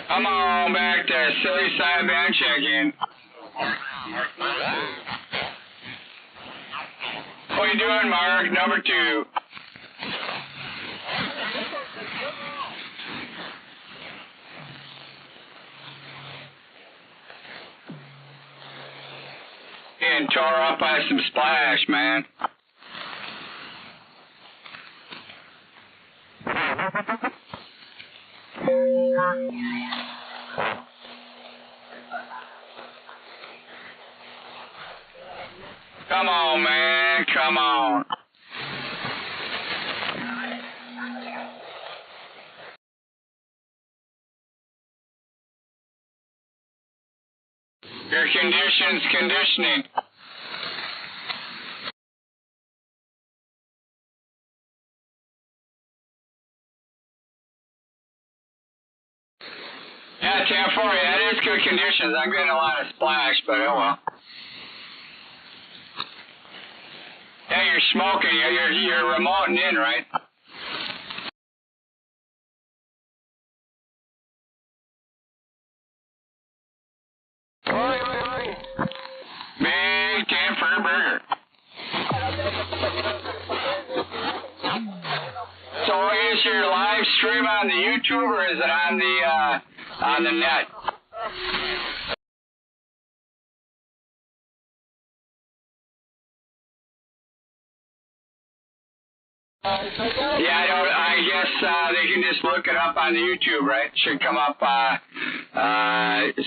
Come on back to silly sideband check-in. What are you doing, Mark? Number 2. Getting tore up by some splash, man. Come on, man. Come on. Your condition's conditioning. Yeah, 10-4, that is good conditions. I'm getting a lot of splash, but oh well. Yeah, you're smoking. You're remoting in, right? Big 10 for a burger. So is your live stream on the YouTube or is it on the net? Yeah, I guess they can just look it up on the YouTube, right? Should come up,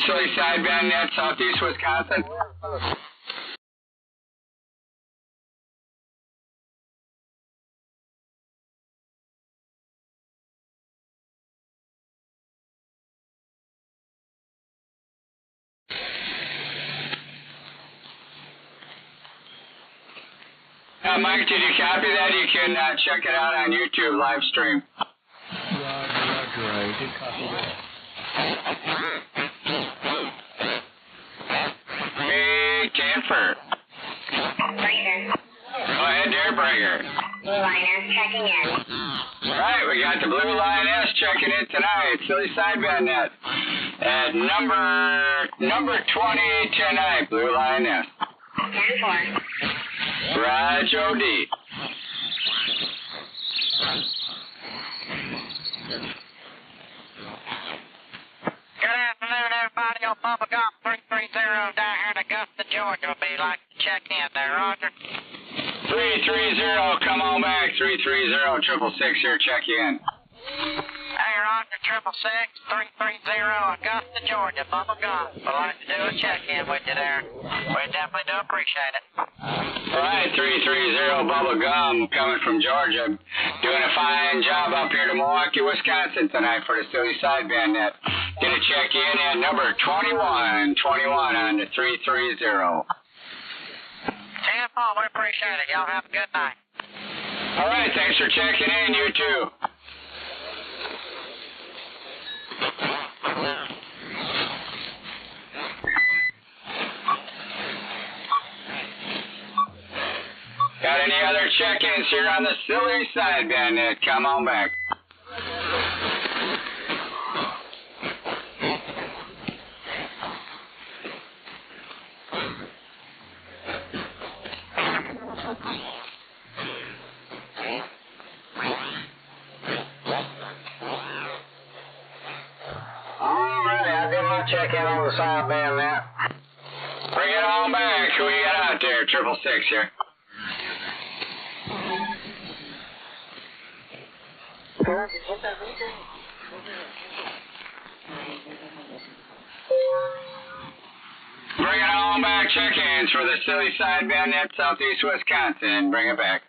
Silly Sideband Net, Southeast Wisconsin. Mike, did you copy that? You can check it out on YouTube live stream. Roger, I did copy that. Big Tanfer. Breaker. Go ahead there, Breaker. Blue Liner checking in. Right, we got the Blue Lioness checking in tonight. Silly Sideband Net. At number 20 tonight, Blue Lioness. 10-4. Raj O.D. Good afternoon, everybody. On Bubba Gump 330 down here in Augusta, Georgia. Would be like to check in there, Roger. 330, come on back. 330, 666 here, check you in. Hey, Roger, 666 330 Augusta, Georgia. Bubba Gump. Would like to do a check-in with you there. We definitely do appreciate it. All right, 330 Bubba Gum coming from Georgia. Doing a fine job up here to Milwaukee, Wisconsin tonight for the Silly Sideband Net. Gonna check in at number 21 on the 330. 10-4, we appreciate it. Y'all have a good night. All right, thanks for checking in, you too. Got any other check-ins here on the Silly Sideband Net? Come on back. check in on the sideband now. Bring it on back. Who you got out there? 666 here. Bring it on back. Check-ins for the silly sideband net southeast Wisconsin. Bring it back.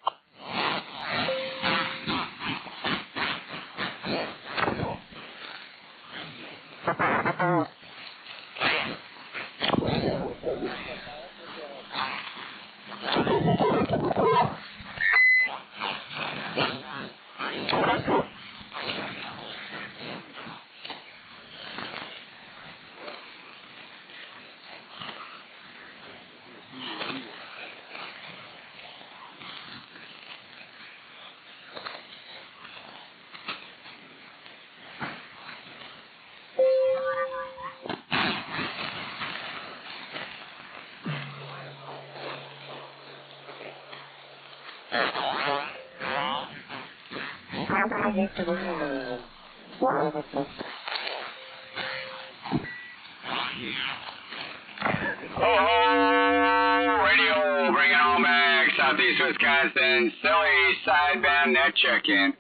Radio, bring it on back. Southeast Wisconsin, silly sideband net check-in.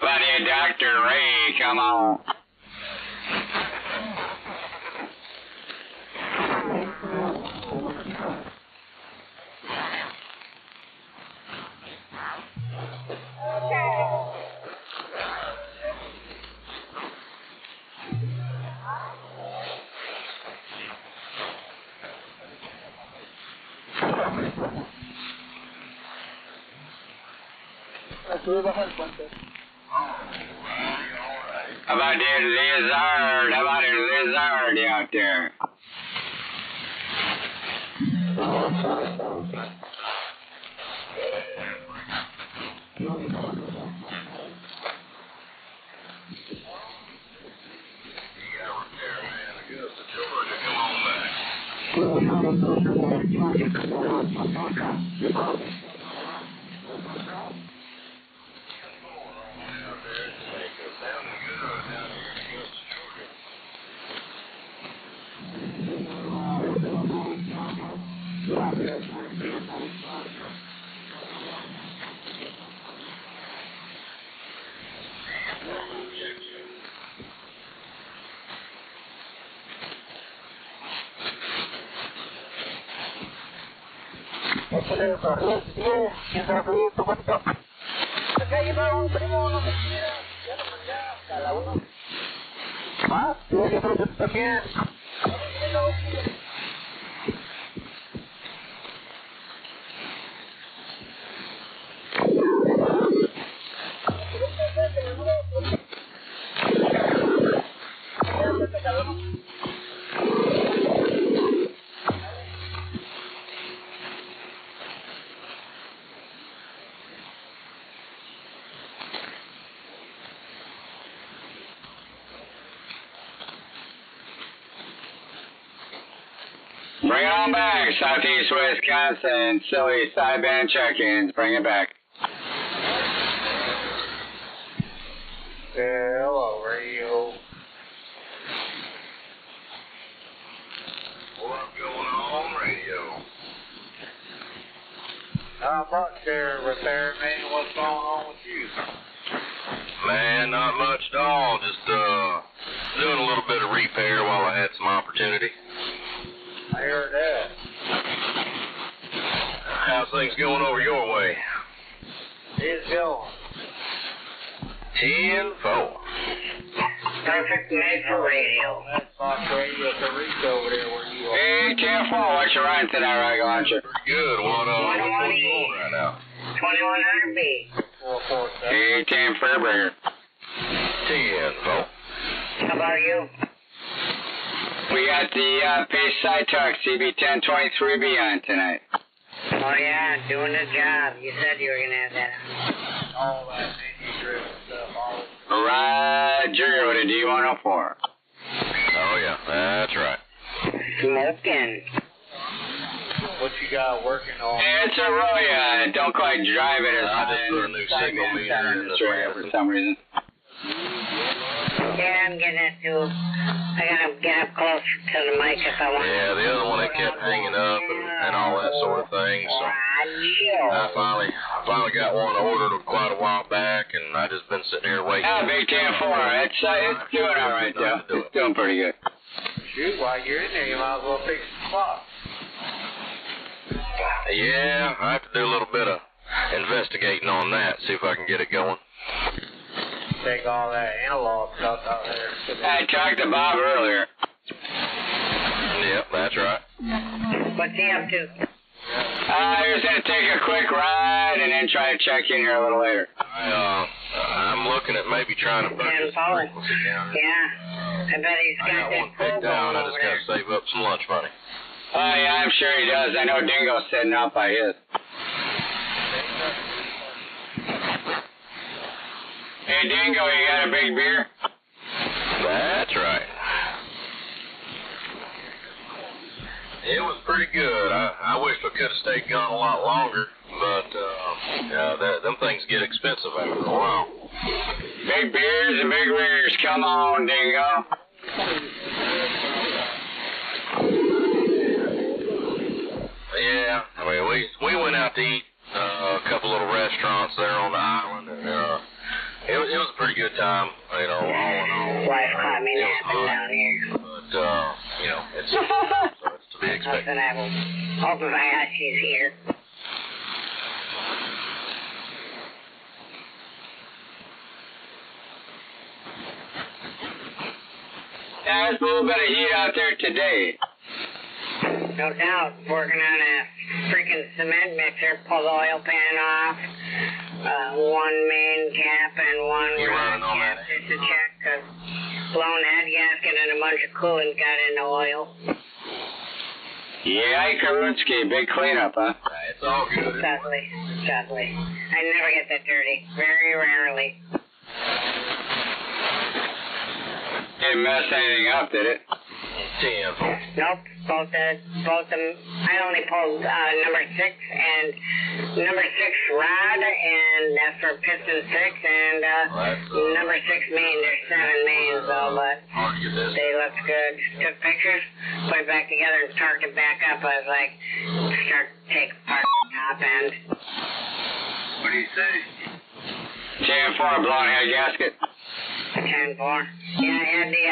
Buddy, Dr. Ray, come on. How about that lizard? How about a lizard out there? Bring it on back, Southeast Wisconsin, silly sideband check-ins. Bring it back. Hello, radio. What's going on, radio? Not much there, repairman. What's going on with you? Man, not much at all. Just doing a little bit of repair while I had some opportunity. I heard that. How's things going over your way? It's going. 10-4. Perfect night for radio. That's Fox Radio to reach over there where you are. Hey, 10-4, what you running tonight, right, aren't you? Pretty good. What's going on right now? 2100B. 447. Hey, 10 Fairburger. 10-4. How about you? We got the Pace Side Talk CB1023B on tonight. Oh yeah, doing the job. You said you were gonna have that on. All that menu-driven stuff. All Roger, what a D104. Oh, yeah, that's right. Smoking. What you got working on? It's a Roya. Don't quite drive it as I just put a new signal meter in the Roya for some reason. Yeah, I'm getting it too. I gotta get up close to the mic if I want. Yeah, the other one, it kept hanging up and all that sort of thing. So I finally got one ordered quite a while back, and I just been sitting here waiting. Ah, Big 10-4. It's doing all right, though. It's doing pretty good. Shoot, while you're in there, you might as well fix the clock. Yeah, I have to do a little bit of investigating on that, see if I can get it going. Take all that analog stuff out there. I talked to Bob earlier. Yep, that's right. What's he up to? He was going to take a quick ride and then try to check in here a little later. I'm looking at maybe trying to purchase a frequency counter. Yeah. I bet he's I got one picked out. I just got to save up some lunch money. Oh, yeah, I'm sure he does. I know Dingo's sitting out by his. Hey, Dingo, you got a big beer? That's right. It was pretty good. I wish I could have stayed gone a lot longer, but them things get expensive after a while. Big beers and big rears. Come on, Dingo. Yeah, I mean, we went out to eat a couple little restaurants there on the island, and it was a pretty good time, you know, all in all. Wife caught me napping down here. But, you know, it's to be expected. Nothing I will. Hoping my she's here. Yeah, there's a little bit of heat out there today. No doubt. Working on a freaking cement mixer. Pull the oil pan off. One main cap and one You running on cap that? just to check, because blown head gasket and a bunch of coolant got in the oil. Yeah, Karunsky, big cleanup, huh? It's all good. Sadly. I never get that dirty. Very rarely. Didn't mess anything up, did it? 10. Nope. Both them. I only pulled number 6 and number 6 rod, and that's for piston 6, and number 6 main. There's 7 mains though, but Hard to get this. they looked good. Took pictures, put it back together, and torqued it back up. I was like, start to take apart the top end. What do you say? 10-4, blown head gasket. 10-4. Yeah, I had the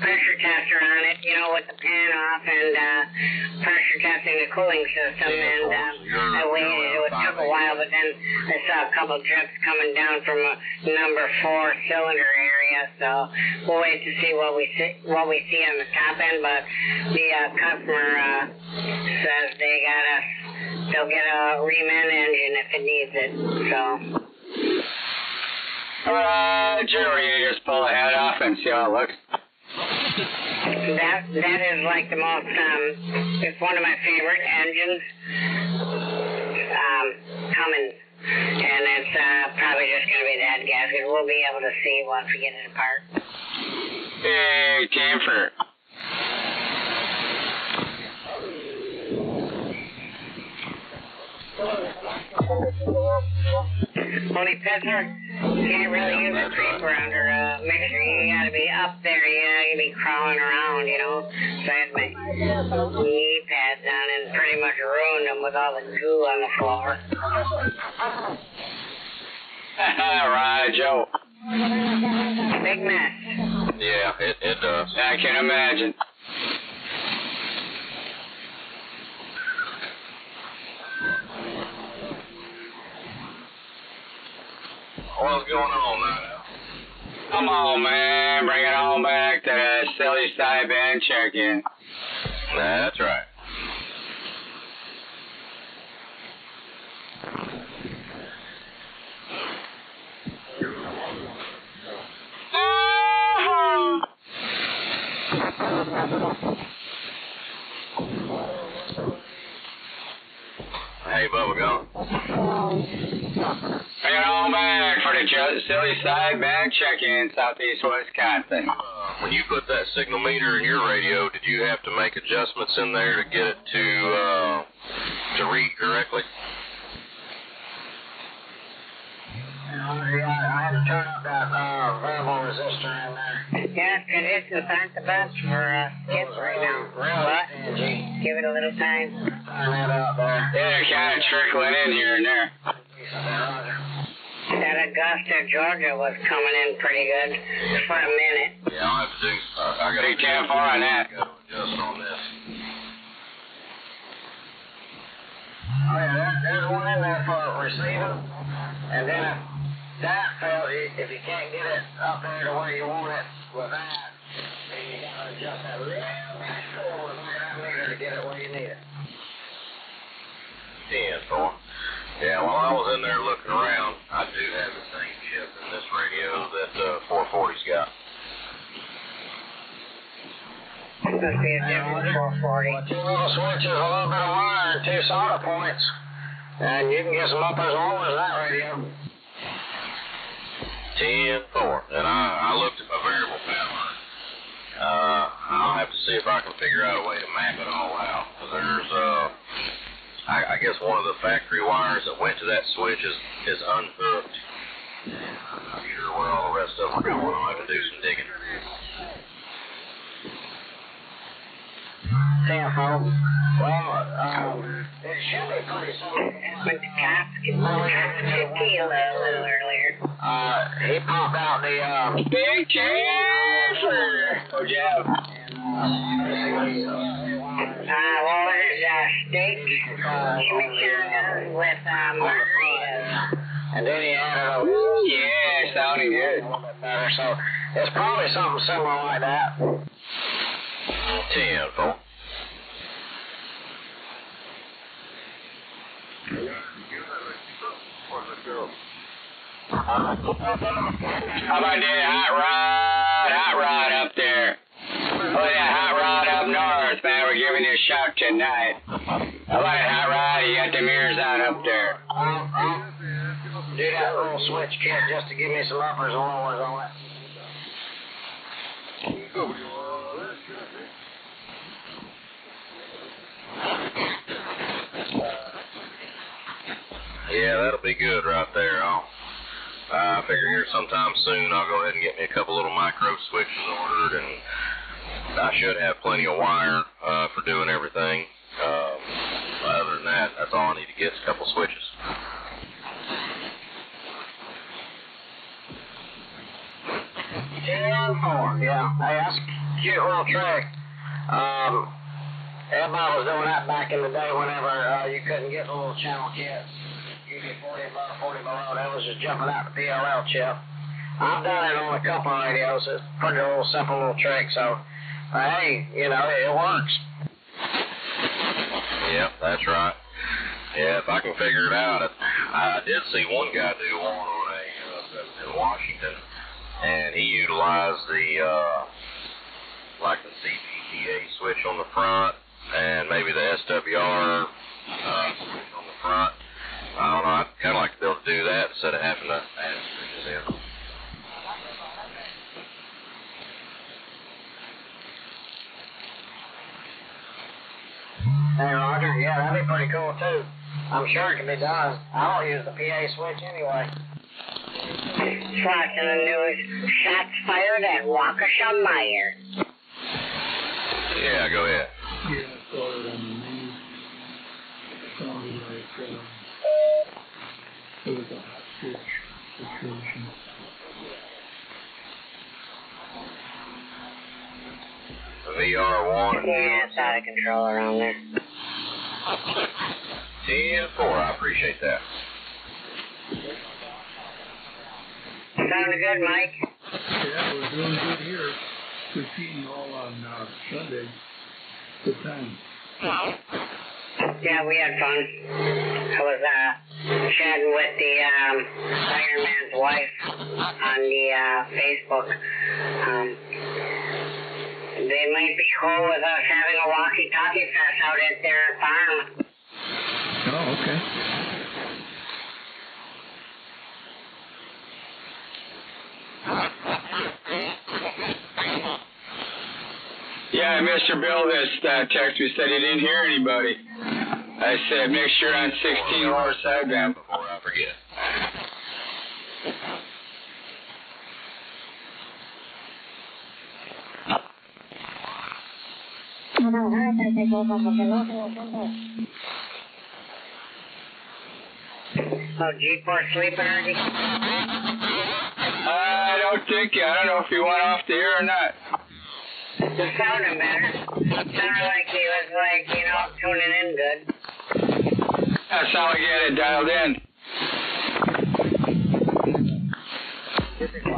pressure tester on it, you know, with the pan off, and pressure testing the cooling system, and I waited. It took a while, but then I saw a couple drips coming down from a number 4 cylinder area, so we'll wait to see what we see on the top end, but the customer says they'll get a reman engine if it needs it, so... You just pull the head off and see how it looks. That is like the most, it's one of my favorite engines, Cummins, and it's probably just going to be the head gasket. We'll be able to see once we get it apart. Hey, camper. Only pisser, you can't really use a creeper under a mixer. You gotta be up there, you gotta be crawling around, you know. So I had my knee pads on and pretty much ruined them with all the goo on the floor. Right, Joe. Big mess. Yeah, it does. I can imagine. What's going on now? Come on, man. Bring it on back to that silly Sideband check-in. That's right. Hey, Bubba, go. Hanging on back for the Silly Sideband check-in, Southeast Wisconsin. When you put that signal meter in your radio, did you have to make adjustments in there to get it to read correctly? Yeah, I had to turn up that variable resistor in there. Yeah, conditions aren't the best for kids right now. But give it a little time. Turn that out there. Yeah, they're kind of trickling in here and there. That Augusta, Georgia was coming in pretty good for a minute. Yeah, I'll have to do. I got to 310 on that. Got to adjust on this. Oh yeah, there's one in there for receiving, and then that failed. If you can't get it up there to where you want it with that, then you gotta adjust that little bit forward with that meter to get it where you need it. 10-4. Yeah, while I was in there looking around, I do have the same chip in this radio that 440's got. Must be a different 440. Two little switches, a little bit of wire, and two solder points, and you can get some uppers and lowers in that radio. 10-4. And I looked at my variable power. I'll have to see if I can figure out a way to map it all out. There's I guess one of the factory wires that went to that switch is unhooked. I'm not sure where all the rest of them are going. I'll have to do some digging. 10-4. Well, it should be pretty simple. Went to Kilo a little earlier. He popped out the Big Chancellor! Oh, Jeff. Well, there's steak, chimichangas with margaritas. and then he added a Yeah, sounding good. better, so it's probably something similar like that. 10-4. How about that hot rod up there? Oh, that hot rod up north, man. We're giving you a shout tonight. How about that hot rod? You got the mirrors on up there. I'll do that little switch kit just to give me some uppers and lowers on it. Yeah, that'll be good right there. I figure here sometime soon I'll go ahead and get me a couple little micro switches ordered, and I should have plenty of wire for doing everything. Other than that, that's all I need to get is a couple switches. Yeah, hey, that's a cute little trick. Everybody was doing that back in the day whenever you couldn't get the little channel kits. You get 40 above, 40 below, that was just jumping out the PLL chip. I've done it on a couple of radios. It's a pretty little simple little trick, so hey, you know, it works. Yep, that's right. Yeah, if I can figure it out. I did see one guy do one on in Washington, and he utilized the like the CPTA switch on the front, and maybe the SWR switch on the front. I don't know. I'd kind of like to be able to do that instead of having to add switches in. Hey, Roger, yeah, that'd be pretty cool, too. I'm sure it can be done. I don't use the PA switch anyway. Watching the news, shots fired at Waukesha Meyer. Yeah, go ahead. Yeah, I saw it on the news. Sounded like it was a hot switch situation. VR1. Yeah, it's out of control around there. 10-4. I appreciate that. Sounded good, Mike. Yeah, we're doing good here. Competing all on Sunday. Good time. Yeah, we had fun. I was chatting with the Iron Man's wife on the Facebook. They might be cool with us having a walkie-talkie fest out at their farm. Oh, okay. Yeah, Mr. Bill just texted me, said he didn't hear anybody. I said, make sure on 16 lower sideband. Before I forget. Oh, G4 sleeping already? I don't think, I don't know if he went off the air or not. It sounded better. Sounded like he was tuning in good. That sounded like he had it dialed in.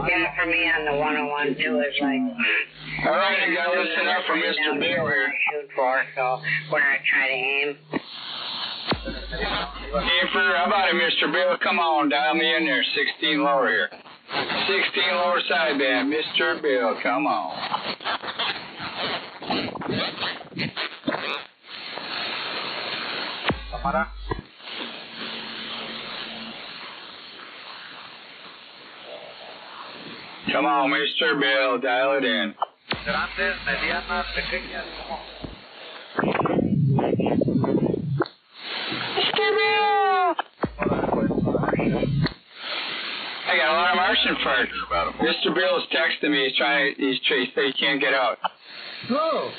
Yeah, for me on the 101 too is like. All right, you gotta listen up for Mr. Bill here. Shoot for, so where I try to aim. Aim for, how about it, Mr. Bill? Come on, dial me in there. 16 lower here. 16 lower sideband, Mr. Bill, come on. Come on, Mr. Bill, dial it in. Grandes, medianas, pequeñas. I got a lot of Martian fart. Mr. Bill's texting me. He said he can't get out. Oh.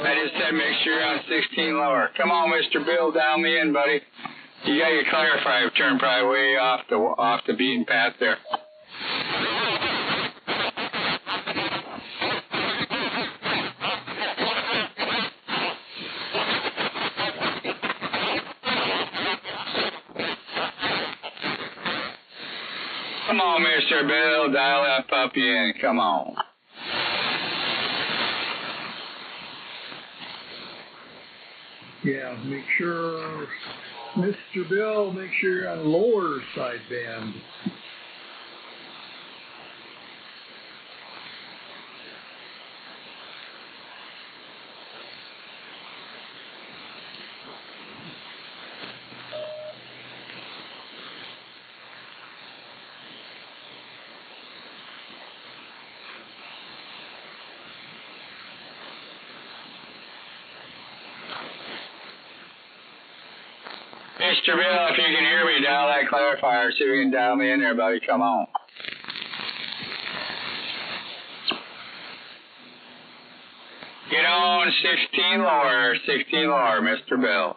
I just said make sure you're on 16 lower. Come on, Mr. Bill, dial me in, buddy. You got your clarifier turned probably way off the beaten path there. Come on, Mr. Bill, dial that puppy in. Come on. Yeah, make sure, Mr. Bill, make sure you're on lower sideband. Mr. Bill, if you can hear me, dial that clarifier. See if you can dial me in there, buddy. Come on. Get on 16 lower, Mr. Bill.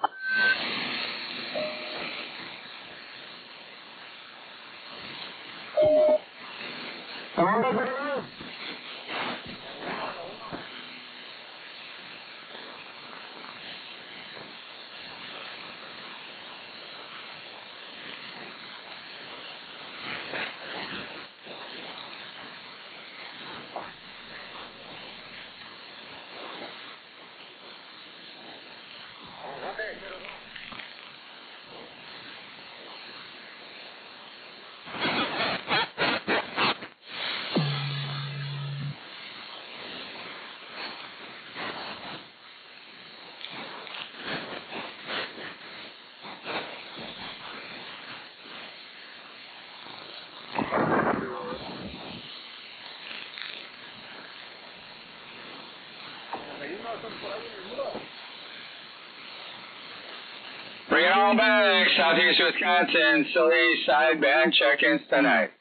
Bring it on back, Southeast Wisconsin, silly sideband check-ins tonight.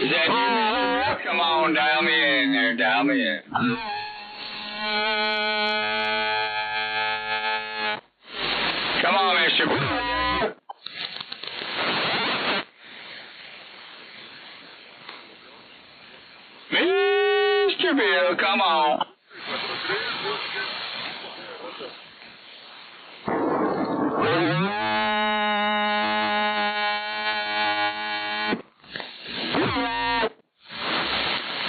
Is that you, Mr. Bill? Come on, dial me in there, dial me in. Come on, Mr. Bill. Mr. Bill, come on.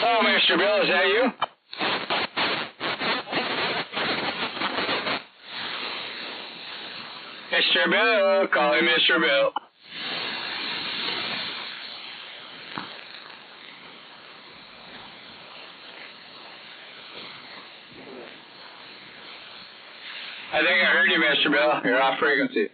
Oh, Mr. Bill, is that you? Mr. Bill, call him Mr. Bill. I think I heard you, Mr. Bill. You're off frequency.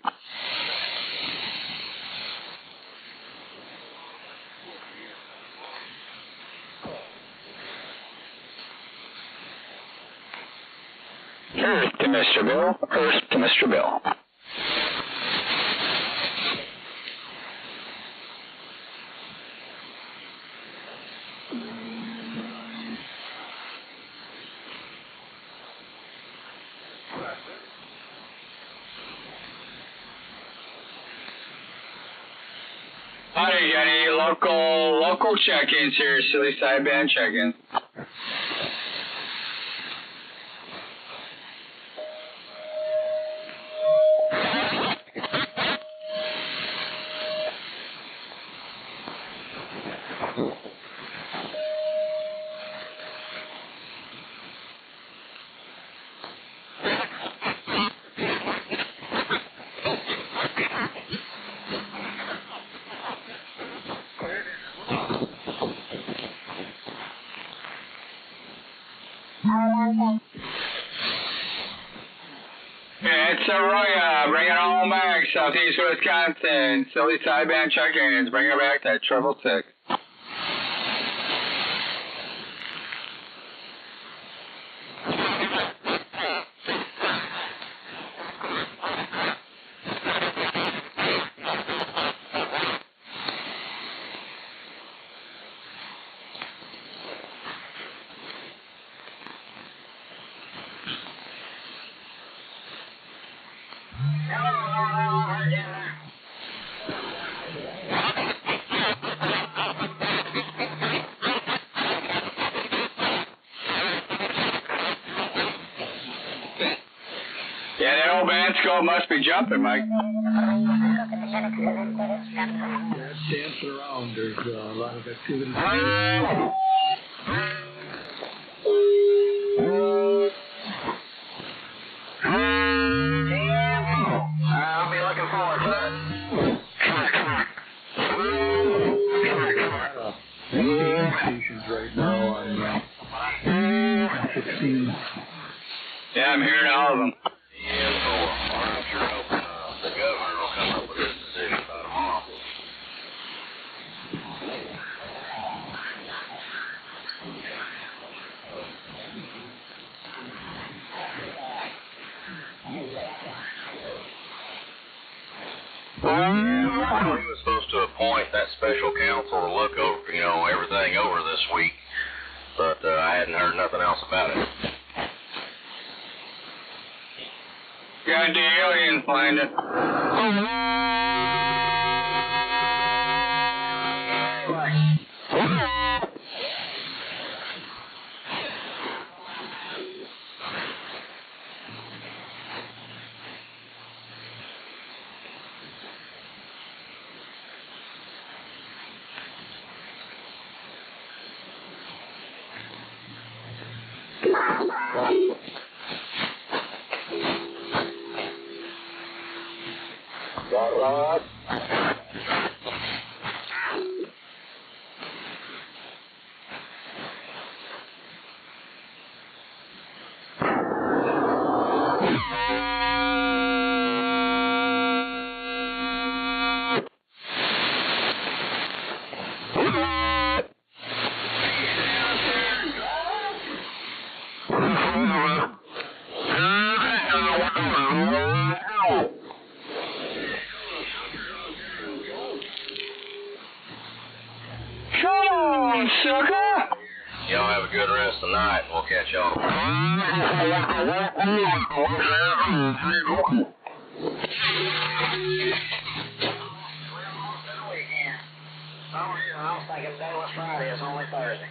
Earth to Mr. Bill. Earth to Mr. Bill. Howdy, Jenny. Local check-ins here. Silly sideband check-ins. Yeah, it's Arroyo. Bring it on back. Southeast Wisconsin. Silly sideband check-ins. Bring it back. That treble tick. Yeah, that old band scope must be jumping, Mike. Yeah, it's dancing around. There's a lot of activity. I'll be looking forward to it. Stations right now on 16. Yeah, I'm hearing all of them. Yeah, I'm sure hoping the governor will come up with his decision by tomorrow. He was supposed to appoint that special counsel to look over, everything over this week, but I hadn't heard nothing else about it. Got the aliens behind it. Sucker! Y'all have a good rest of the night, and we'll catch y'all tomorrow. Oh, yeah, I was thinking today was Friday. It's only Thursday.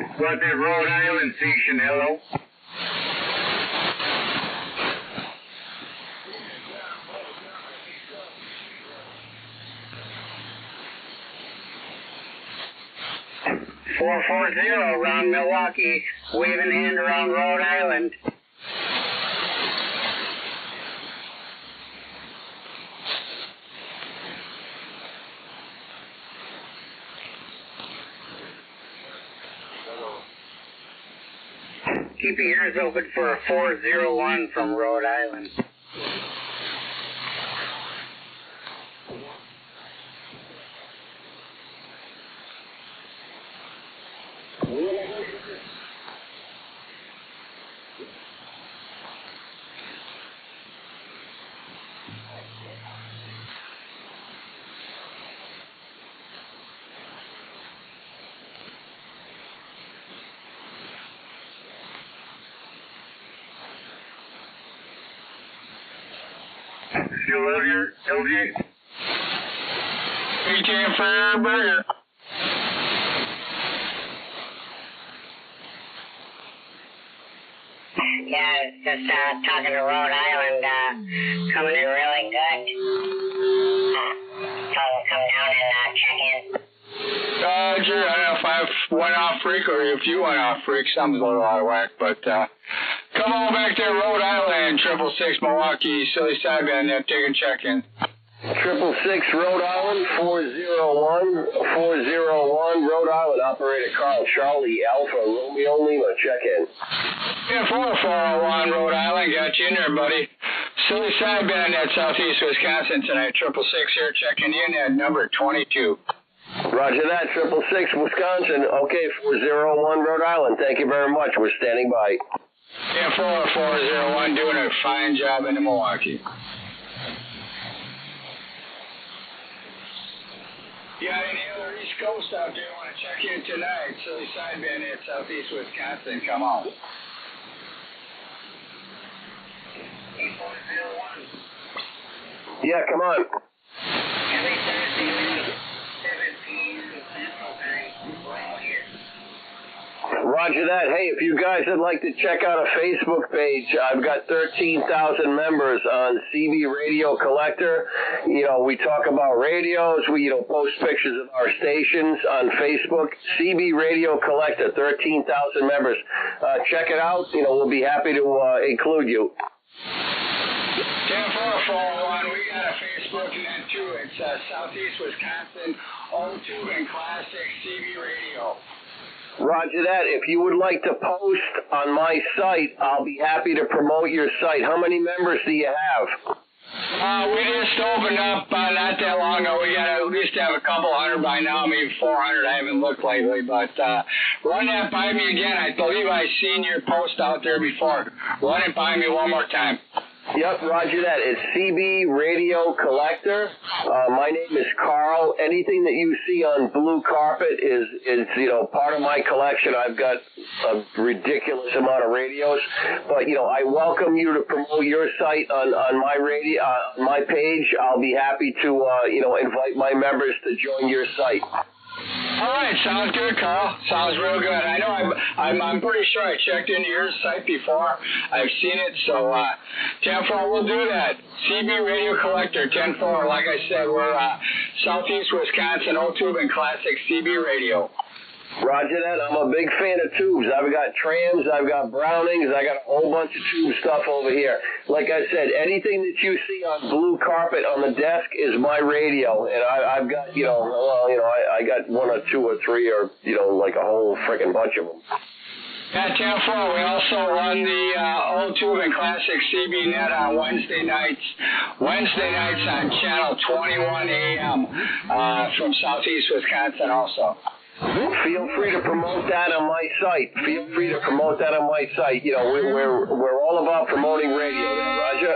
Got that Rhode Island station, hello? around Milwaukee, waving hand around Rhode Island. Keep your ears open for a 401 from Rhode Island. Still live here, LG? BJ for burger. Yeah, just talking to Rhode Island, coming in really good. Told him come down and check in. Sure, I don't know if I went off freak or if you went off freak, something's a little out of whack, but come on back there, Rhode Island, 666 Milwaukee, silly sideband there, take a check-in. 666 Rhode Island, 401 Rhode Island, operator Carl Charlie Alpha Romeo Lima, check in. Yeah, 401 Rhode Island, got you in there, buddy. Silly sideband at Southeast Wisconsin tonight, 666 here, checking in at number 22. Roger that, 666 Wisconsin. Okay, 401 Rhode Island. Thank you very much. We're standing by. Yeah, 401 doing a fine job in Milwaukee. Yeah, any other East Coast out there want to check in tonight? Silly sideband at Southeast Wisconsin. Come on. 401. Yeah, come on. Every Thursday night, 7 p.m. Central Time. We're all here. Roger that. Hey, if you guys would like to check out a Facebook page, I've got 13,000 members on CB Radio Collector. You know, we talk about radios. We, post pictures of our stations on Facebook. CB Radio Collector, 13,000 members. Check it out. We'll be happy to include you. 10441, we got a Facebook event too. It's Southeast Wisconsin, Old Tube and Classic CB Radio. Roger that. If you would like to post on my site, I'll be happy to promote your site. How many members do you have? We just opened up not that long ago. We got at least have a couple hundred by now, maybe 400. I haven't looked lately, but run that by me again. I believe I've seen your post out there before. Run it by me one more time. Yep, roger that. It's CB Radio Collector. My name is Carl. Anything that you see on blue carpet is part of my collection. I've got a ridiculous amount of radios, but I welcome you to promote your site on my radio, on my page. I'll be happy to invite my members to join your site. All right, sounds good, Carl. Sounds real good. I know I'm pretty sure I checked into your site before. I've seen it, so 10-4, we'll do that. CB Radio Collector, 10-4. Like I said, we're Southeast Wisconsin, Old Tube and Classic CB Radio. Roger that. I'm a big fan of tubes. I've got trams, I've got Brownings, I got a whole bunch of tube stuff over here. Like I said, anything that you see on blue carpet on the desk is my radio, and I've got, I got one or two or three or, like a whole freaking bunch of them. At 10-4, we also run the Old Tube and Classic CB Net on Wednesday nights. Wednesday nights on channel 21 AM from Southeast Wisconsin also. Feel free to promote that on my site. We're all about promoting radio there, Roger.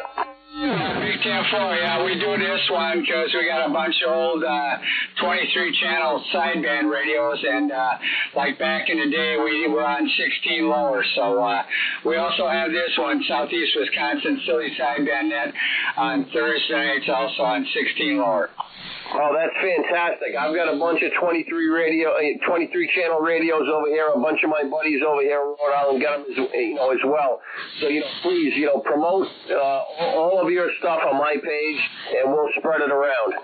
Big 10-4, yeah, we do this one because we got a bunch of old 23-channel sideband radios, and like back in the day, we were on 16 lower, so we also have this one, Southeast Wisconsin Silly Sideband Net, on Thursday nights, also on 16 lower. Oh, that's fantastic. I've got a bunch of 23 channel radios over here. A bunch of my buddies over here in Rhode Island got them as well. So, please, promote all of your stuff on my page, and we'll spread it around.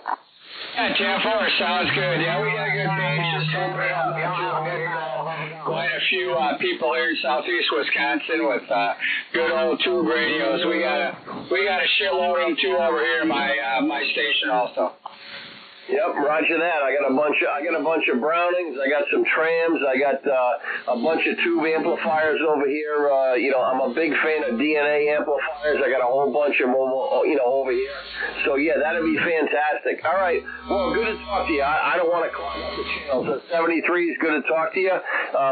Yeah, 10-4 sounds good. Yeah, we got a good page. Just open up quite a few people here in southeast Wisconsin with good old tube radios. We got a shitload of them too over here in my station also. Yep, roger that. I got a bunch of Brownings. I got some Trams. I got a bunch of tube amplifiers over here. I'm a big fan of DNA amplifiers. I got a whole bunch of them, over here. So yeah, that'd be fantastic. All right. Well, good to talk to you. I don't want to clog up the channel. So 73 is good to talk to you.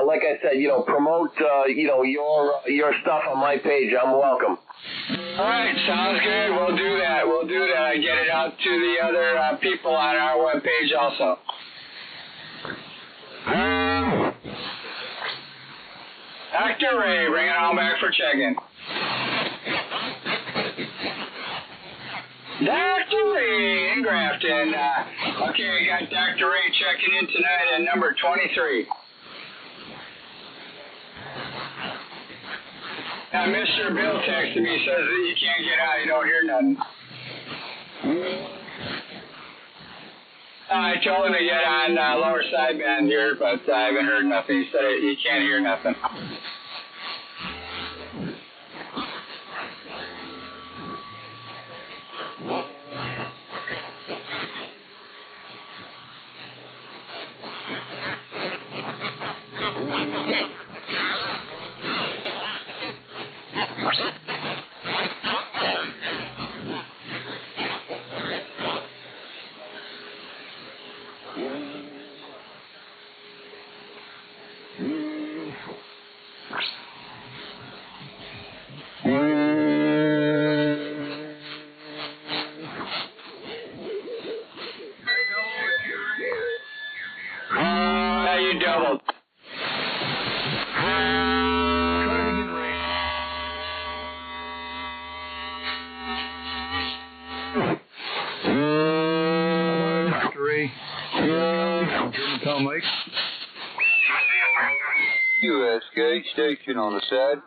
Like I said, promote your stuff on my page. I'm welcome. All right, sounds good. We'll do that. I get it out to the other people on our webpage also. Dr. Ray, bring it on back for check-in. Dr. Ray in Grafton. Okay, I got Dr. Ray checking in tonight at number 23. Now, Mr. Bill texted me, says that you can't get out, you don't hear nothing. I told him to get on lower sideband here, but I haven't heard nothing. He said he can't hear nothing. You doubled. Mike. QSK station on the side.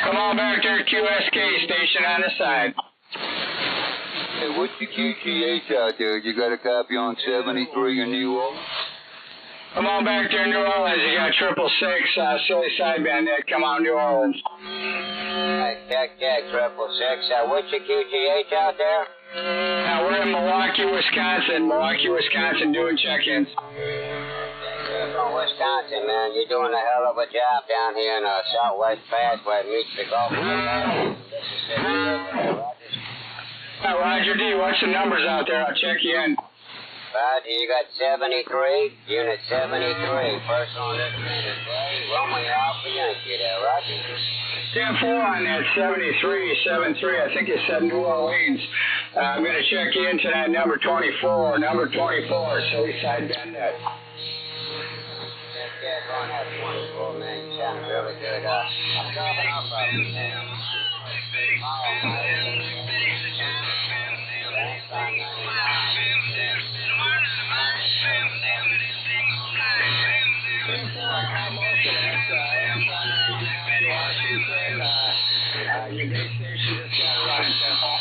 Come on back there, QSK station on the side. Hey, what's the QTH out there? You got a copy on 73 in New Orleans? Come on back there, New Orleans. You got 666, silly sideband net. Come on, New Orleans. Check, 666. What's your QTH out there? Now, we're in Milwaukee, Wisconsin, doing check-ins. From Wisconsin, man. You're doing a hell of a job down here in Southwest Pass where it meets the Gulf Coast. Now, Roger D, what's the numbers out there? I'll check you in. Roger, you got 73, unit 73. First on this unit, Romeo Alpha Yankee there, Roger. 10-4 on that 73. I think it said New Orleans. I'm going to check you in tonight, number 24, silly sideband net. Yeah, on that 24, man. You sound really good. I'm dropping off of you, man. Your base station just got running, Temple.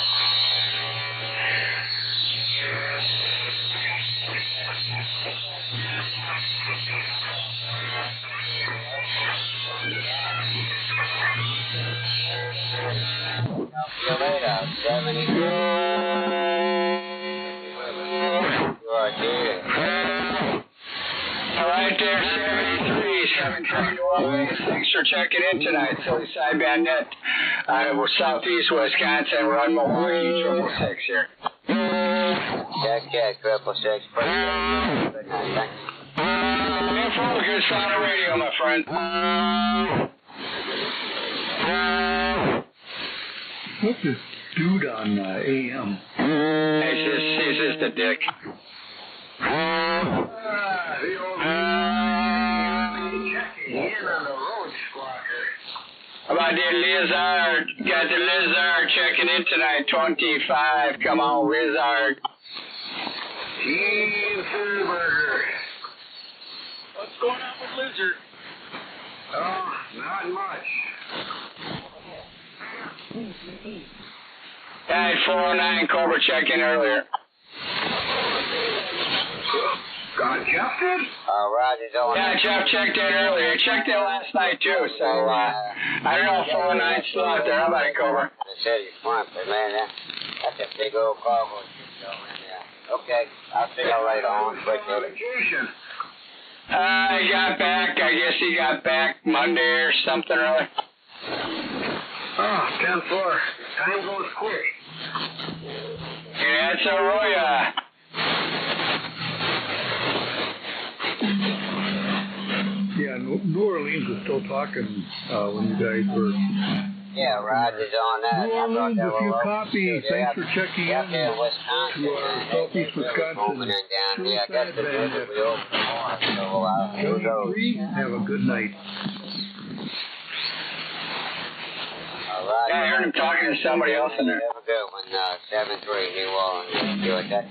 See you later, 73. You are dead. All right there, 73 New Orleans. Thanks for checking in tonight. Silly sideband net. We're southeast Wisconsin. We're on Milwaukee, 666 here. Check, 666. Good night, thank you. Good sound of radio, my friend. What's this dude on AM? He's just a dick. The old checking in on the road squawker. How about the Lizard? Got the Lizard checking in tonight, 25. Come on, Lizard. Cheeseburger. What's going on with Lizard? Oh, not much. Guy 409 Cobra checked in earlier. Got Jeff in? Roger's on. Yeah, Jeff checked in earlier. He checked in last night too, so I don't know if 409's still out there. How about it, Cobra? The city's swamped, but man, that's a big old cargo ship going in there. Okay, I'll see you later on. Vacation. He got back. I guess he got back Monday or something early. Oh, 10-4. Time goes quick. Yeah, that's Arroyo. Yeah, New Orleans was still talking when you guys were. Yeah, Roger's on that. New Orleans, if you copy, thanks for checking in to our Southeast Wisconsin. Yeah, I got the visit. We open tomorrow, so here we go. Have a good night. Yeah, I heard him talking to somebody else in there. Have a good one. 7-3, New Orleans. Do it. That's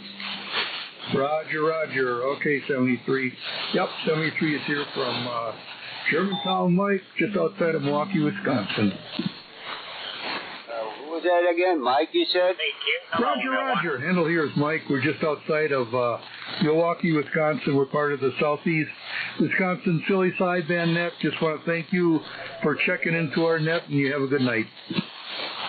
Roger. Okay, 73. Yep, 73 is here from Germantown, Mike, just outside of Milwaukee, Wisconsin. who was that again? Mike, you said? Roger. Handle here is Mike. We're just outside of Milwaukee, Wisconsin. We're part of the Southeast Wisconsin Silly Sideband net. Just want to thank you for checking into our net, and you have a good night.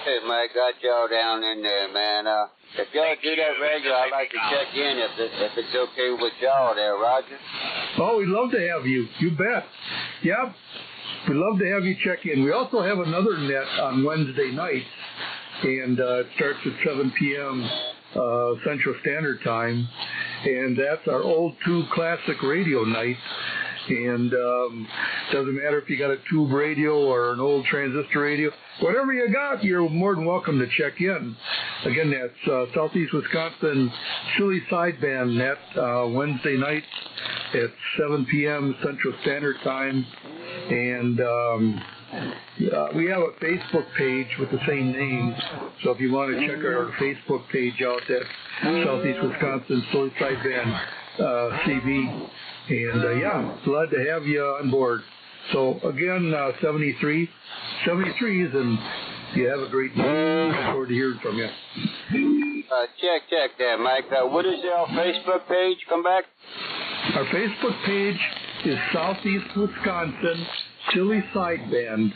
Hey, Mike, got y'all down in there, man. If y'all do that regular, I'd like to check in if it's okay with y'all there, Roger. Oh, we'd love to have you. You bet. Yep. We'd love to have you check in. We also have another net on Wednesday nights, and it starts at 7 p.m. Central Standard Time, and that's our old tube classic radio night. And doesn't matter if you got a tube radio or an old transistor radio, whatever you got, you're more than welcome to check in. Again, that's Southeast Wisconsin Silly Sideband net Wednesday nights at 7 p.m. Central Standard Time. And we have a Facebook page with the same name, so if you want to check our Facebook page out, that's Southeast Wisconsin Silly Sideband CV. And yeah, glad to have you on board. So again, 73s, and you have a great day. Look forward to hearing from you. Check that, Mike. What is our Facebook page? Come back. Our Facebook page is Southeast Wisconsin Silly Sideband.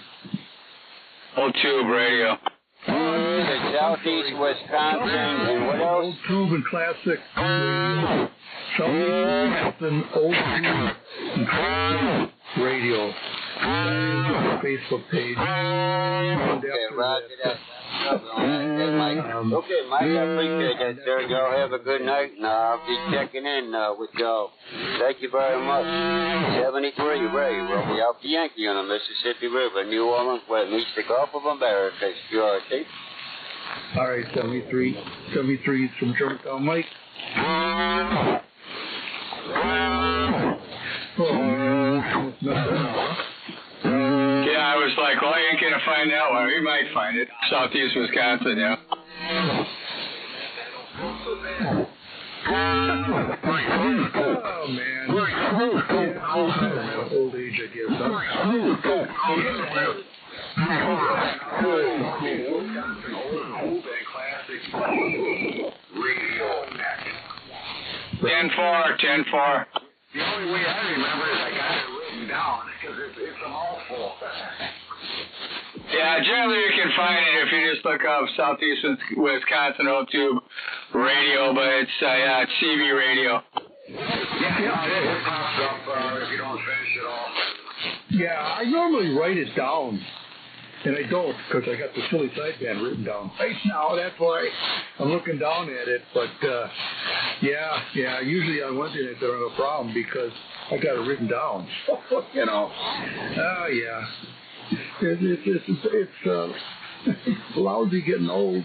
Old tube radio. Southeast Wisconsin, and what else? Old tube and classic radio. Southeast Wisconsin Old Tube and classic radio. Facebook page. Okay, Roger that. Okay, Mike, I appreciate that, sir. Y'all have a good night, and I'll be checking in with y'all. Thank you very much. 73 Ray, Robbie off the Yankee on the Mississippi River, New Orleans, where it meets the Gulf of America. Security. All right, 73. 73 is from Germantown, Mike. Yeah, I was like, well, I ain't going to find that one. We might find it. Southeast Wisconsin, yeah. Oh, man. Yeah, old age, I guess. Huh? 10-4. The only way I remember is I got it written down, because it's a mouthful. Yeah, generally you can find it if you just look up Southeast Wisconsin Old Tube Radio, but it's CV Radio. Yeah, it pops up if you don't finish it all. Yeah, I normally write it down, and I don't, because I got the Silly Sideband written down right now. That's why I'm looking down at it. But yeah, usually on Wednesday nights I don't have a problem because I got it written down. You know, yeah, it's lousy getting old.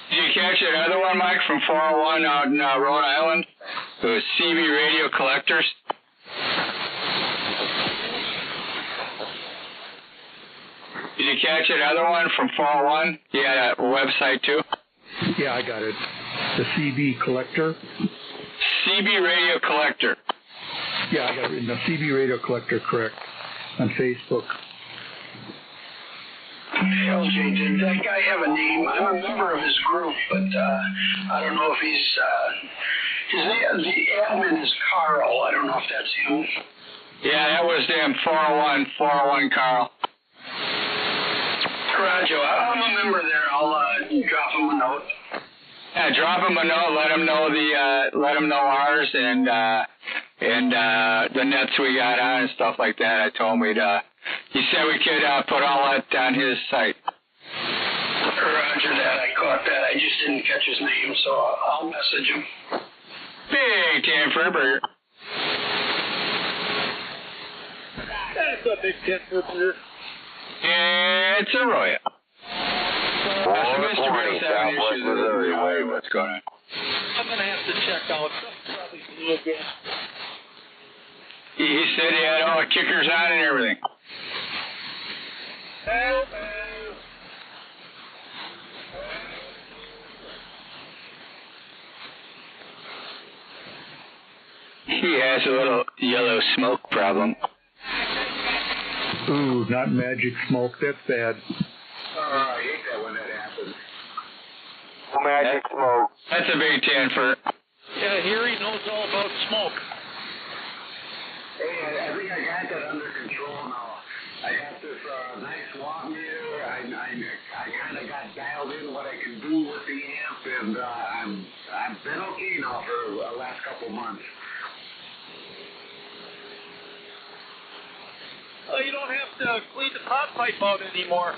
Did you catch that other one, Mike, from 401 out in Rhode Island? It was CV Radio Collectors. Did you catch that other one from 401? Yeah, that website too. Yeah, I got it. The CB collector. CB radio collector. Yeah, I got it in the CB radio collector, correct, on Facebook. LJ, did that guy have a name? I'm a member of his group, but I don't know if he's, the admin is Carl. I don't know if that's him. Yeah, that was him, 401 Carl. Roger, I'm a member there. I'll drop him a note. Yeah, drop him a note, let him know ours and the nets we got on and stuff like that. I told him he said we could put all that on his site. Roger that, I caught that. I just didn't catch his name, so I'll message him. Big Tan for a burger. That's a big 10 for a burger. It's a Roya. Mr. Bill's having issues with it. What's going on? I'm going to have to check out. Something probably blew again. He said he had all the kickers on and everything. He has a little yellow smoke problem. Ooh, not magic smoke. That's bad. I hate that when that happens. Magic smoke. That's a big 10 for. Yeah, here he knows all about smoke. Hey, I think I got that under control now. I got this nice watt meter. I kind of got dialed in what I can do with the amp, and I've been okay now for the last couple months. Oh, you don't have to clean the pot pipe out anymore.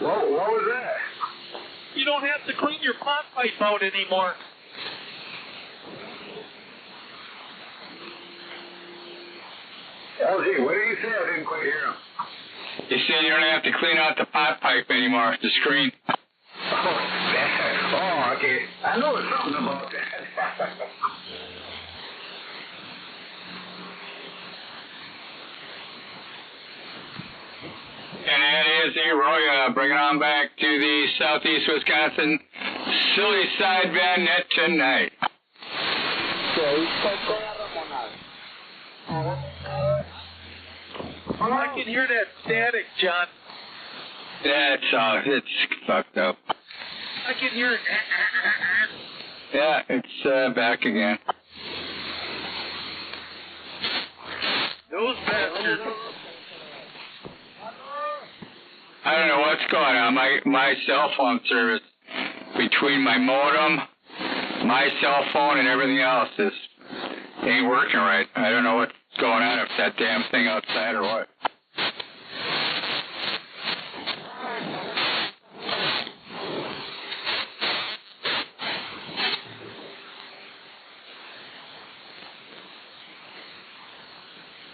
What was that? You don't have to clean your pot pipe out anymore. LG, what did you say? I didn't quite hear him. He said you don't have to clean out the pot pipe anymore, the screen. Oh, okay. I know something about that. And that is a Roya. Bring it on back to the Southeast Wisconsin Silly Sideband net tonight. I can hear that static, John. It's fucked up. I can hear it. Yeah, it's back again. Those bastards. I don't know what's going on. My cell phone service between my modem, my cell phone, and everything else ain't working right. I don't know what's going on, if that damn thing outside or what.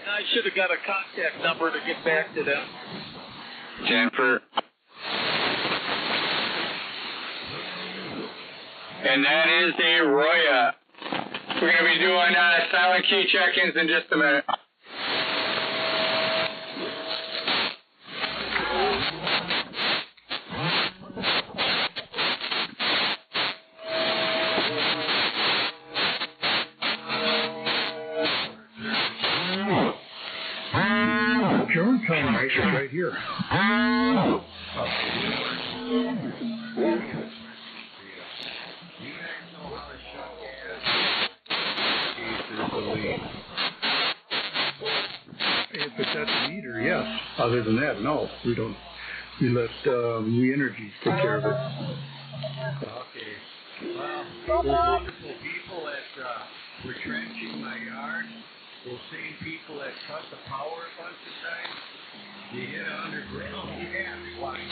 I should have got a contact number to get back to them. Jennifer. And that is the Roya. We're going to be doing silent key check-ins in just a minute. Germantown race is right here. If it's at the meter, yes. Other than that, no. We don't. We let We Energies take care of it. Okay. Well, those wonderful people that were trenching my yard, those same people that cut the power a bunch of times, they hit an underground gas line.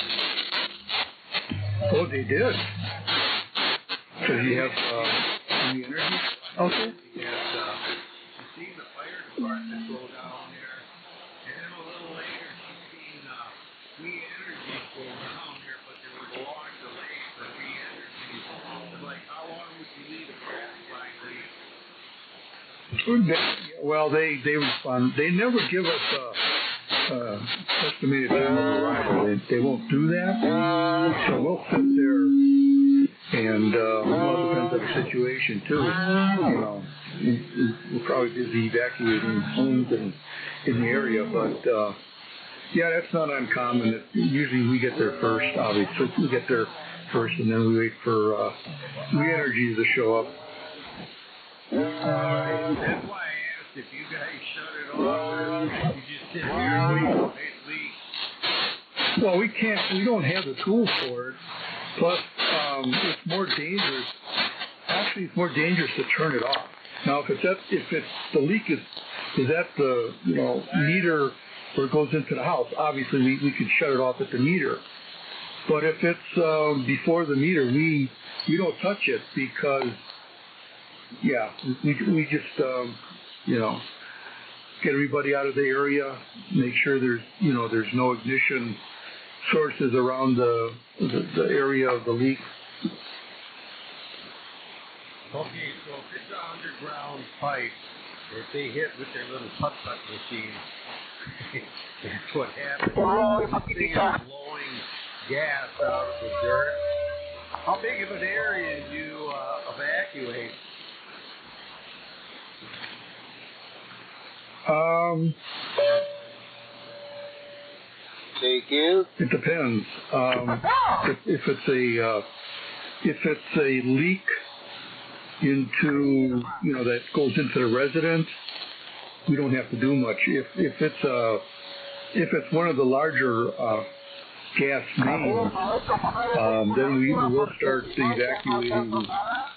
Oh, they did. So you have We Energies out there? Yes, you seen the fire department go down there, and then a little later, you seen We Energies go around there, but there was a long delay for We Energies. It's like, how long would you need a gas line leak? Well, they respond. They never give us estimated time of arrival. They won't do that. So we'll sit there And well, it depends on the situation too. You know, we're probably busy evacuating homes in the area, but yeah, that's not uncommon. Usually we get there first, obviously. We get there first, and then we wait for re-energies to show up. Alright, that's why I asked if you guys shut it off or you just sit there and wait. Well, we don't have the tools for it. Plus, it's more dangerous. Actually, it's more dangerous to turn it off. Now, if the leak is at the meter where it goes into the house, obviously we could shut it off at the meter. But if it's before the meter, we don't touch it because we just get everybody out of the area, make sure there's no ignition sources around the area of the leak. Okay, so if it's an underground pipe, if they hit with their little putt-putt machine, that's what happens. They are blowing gas out of the dirt. How big of an area do you evacuate? Thank you. It depends. If it's a leak into that goes into the residence, we don't have to do much. If it's one of the larger gas mains, then we will start evacuating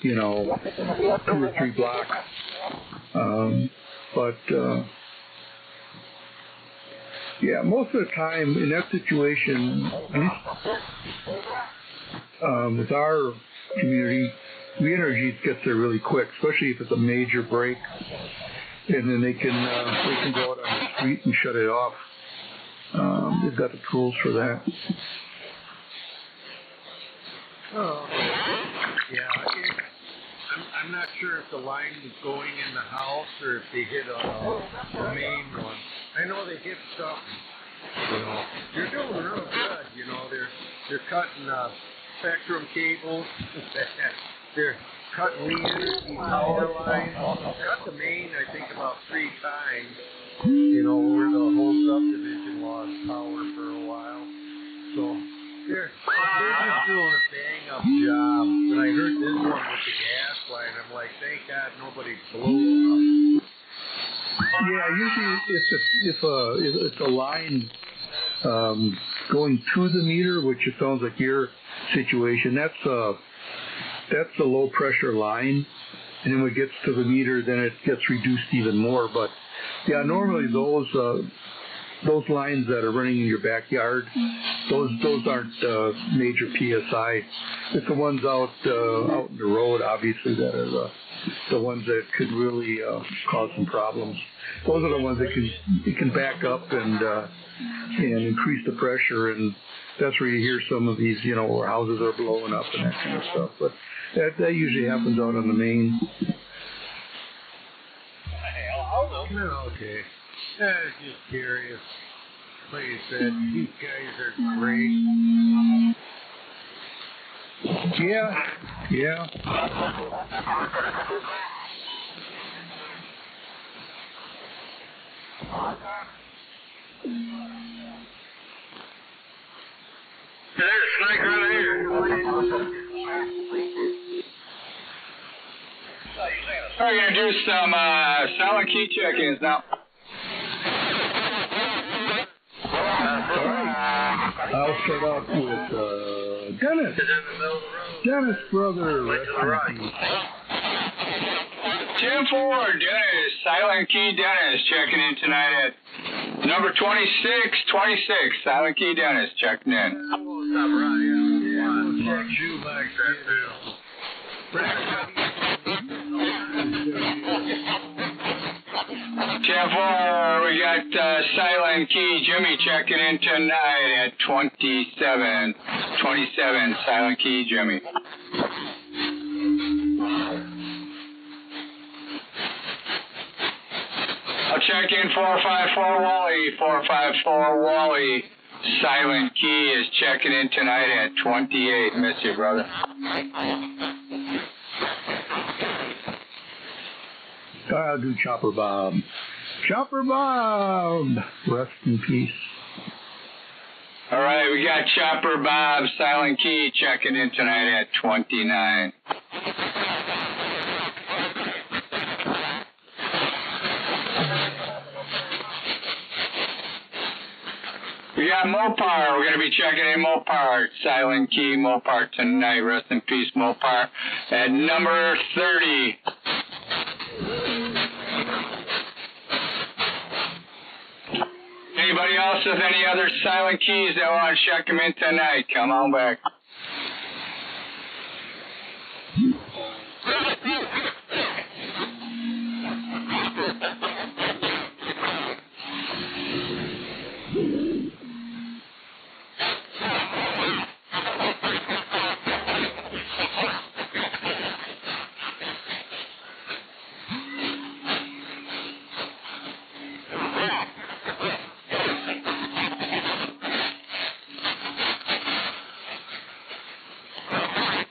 2 or 3 blocks. Yeah, most of the time in that situation, at least with our community, re-energies gets there really quick, especially if it's a major break, and then they can go out on the street and shut it off. They've got the tools for that. Oh, yeah. I'm not sure if the line was going in the house or if they hit the main one. I know they hit something. They're doing real good. They're cutting spectrum cables. They're cutting re-energy power lines. Cut the main, I think, about 3 times. Where the whole subdivision lost power for a while. So they're just doing a bang-up job. When I heard this one with the gas line, I'm like, thank God nobody blew up. Yeah, usually if it's a line going to the meter, which it sounds like your situation, that's a low pressure line, and then when it gets to the meter, then it gets reduced even more. But yeah, normally those lines that are running in your backyard, those aren't major PSI. It's the ones out in the road, obviously, that are the ones that could really cause some problems. Those are the ones that can back up and increase the pressure, and that's where you hear some of these, where houses are blowing up and that kind of stuff. But that usually happens out on the main. Okay. I was just curious. Like you said, these guys are great. Yeah. There's a snake right here. We're going to do some silent key check-ins now. I'll start off with Dennis. Dennis, brother. 10-4, Dennis. Silent key Dennis checking in tonight at number 26. Silent key Dennis checking in. Check you back we got Silent Key Jimmy checking in tonight at 27. 27, Silent Key Jimmy. I'll check in 454 Wally. 454 Wally. Silent Key is checking in tonight at 28. Miss you, brother. I'll do Chopper Bob. Chopper Bob! Rest in peace. All right, we got Chopper Bob, Silent Key, checking in tonight at 29. We got Mopar. We're going to be checking in Mopar. Silent Key Mopar tonight. Rest in peace, Mopar. At number 30. Anybody else with any other Silent Keys that want to check them in tonight? Come on back.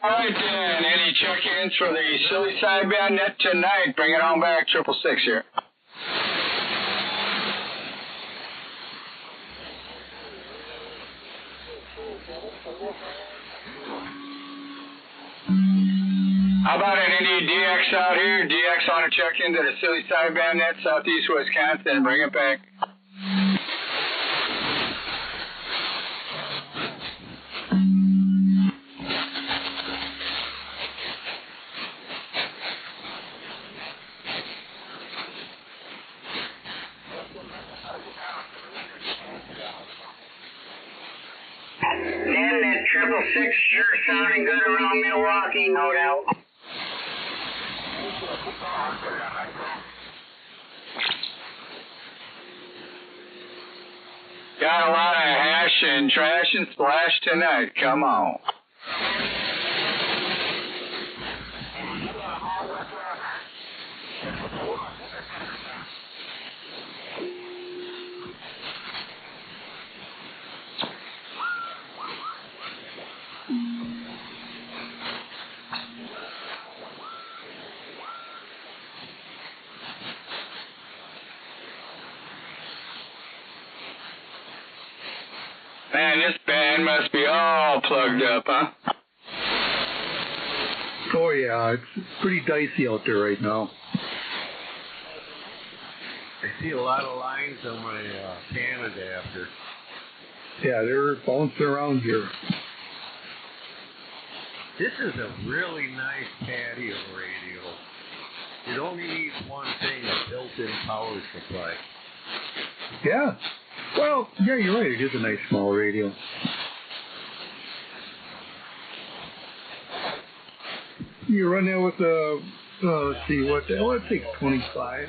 All right then, any check-ins for the Silly Sideband net tonight? Bring it on back, 666 here. How about an any DX out here? DX on a check-in to the Silly Sideband net, Southeast Wisconsin, bring it back. Dan, that 666 sure sounding good around Milwaukee, no doubt. Got a lot of hash and trash and splash tonight. Come on. Man, this band must be all plugged up, huh? Oh yeah, it's pretty dicey out there right now. I see a lot of lines on my pan adapter. Yeah, they're bouncing around here. This is a really nice patio radio. It only needs one thing, a built-in power supply. Yeah. Well, yeah, you're right. It is a nice small radio. You run there with a, let's see, it takes 25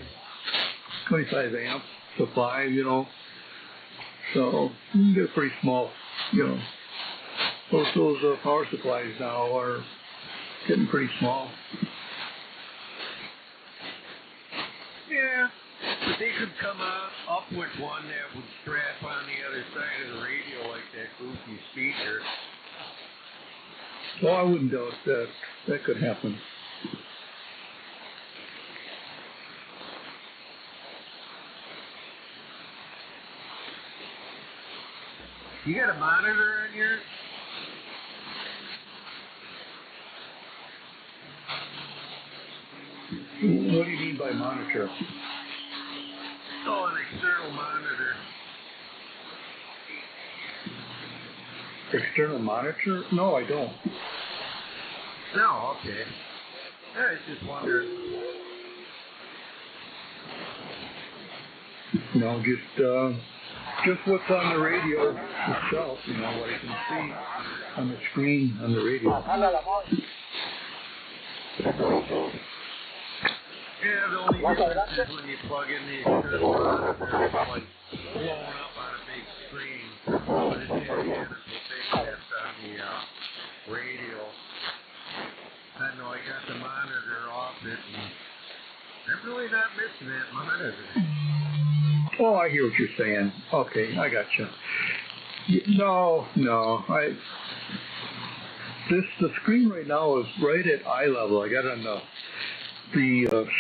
amp supply, you know. So you can get a pretty small, you know. Those power supplies now are getting pretty small. Yeah, but they could come up with one that would strap on the other side of the radio like that goofy speaker. Well, I wouldn't doubt that. That could happen. You got a monitor on yours? What do you mean by monitor? Oh, an external monitor. External monitor? No, I don't. No, okay. I was just wondering. No, just what's on the radio itself, you know, what I can see on the screen on the radio. Yeah, the only difference is when you plug in the external monitor, it's like blowing up on a big screen. But it's the identical thing that's on the radio. I know I got the monitor off it, and I'm really not missing that monitor. Oh, I hear what you're saying. Okay, I got you. No, the screen right now is right at eye level. I got it on the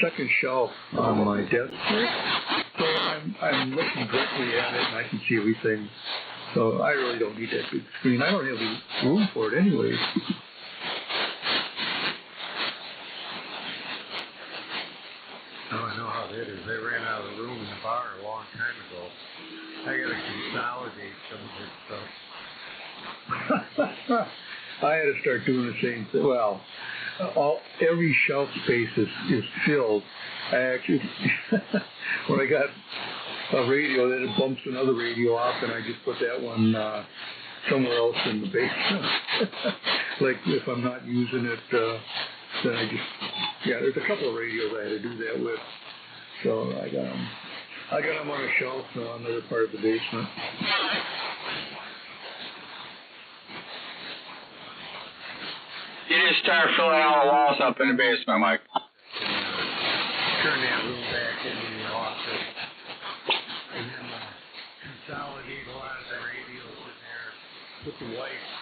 second shelf on my desk here, so I'm looking directly at it and I can see everything. So I really don't need that big screen. I don't have the room for it anyway. Now I know how that is. They ran out of the room in the bar a long time ago. I gotta consolidate some of this stuff. I had to start doing the same thing. Well, every shelf space is filled. I actually, when I got a radio, then it bumps another radio off, and I just put that one somewhere else in the basement. Like if I'm not using it, then I just, there's a couple of radios I had to do that with. So I got them on a shelf on another part of the basement. You just start filling all the walls up in the basement, Mike. Turn that room back into the office. And then consolidate a lot of the radios in there. Put the wife's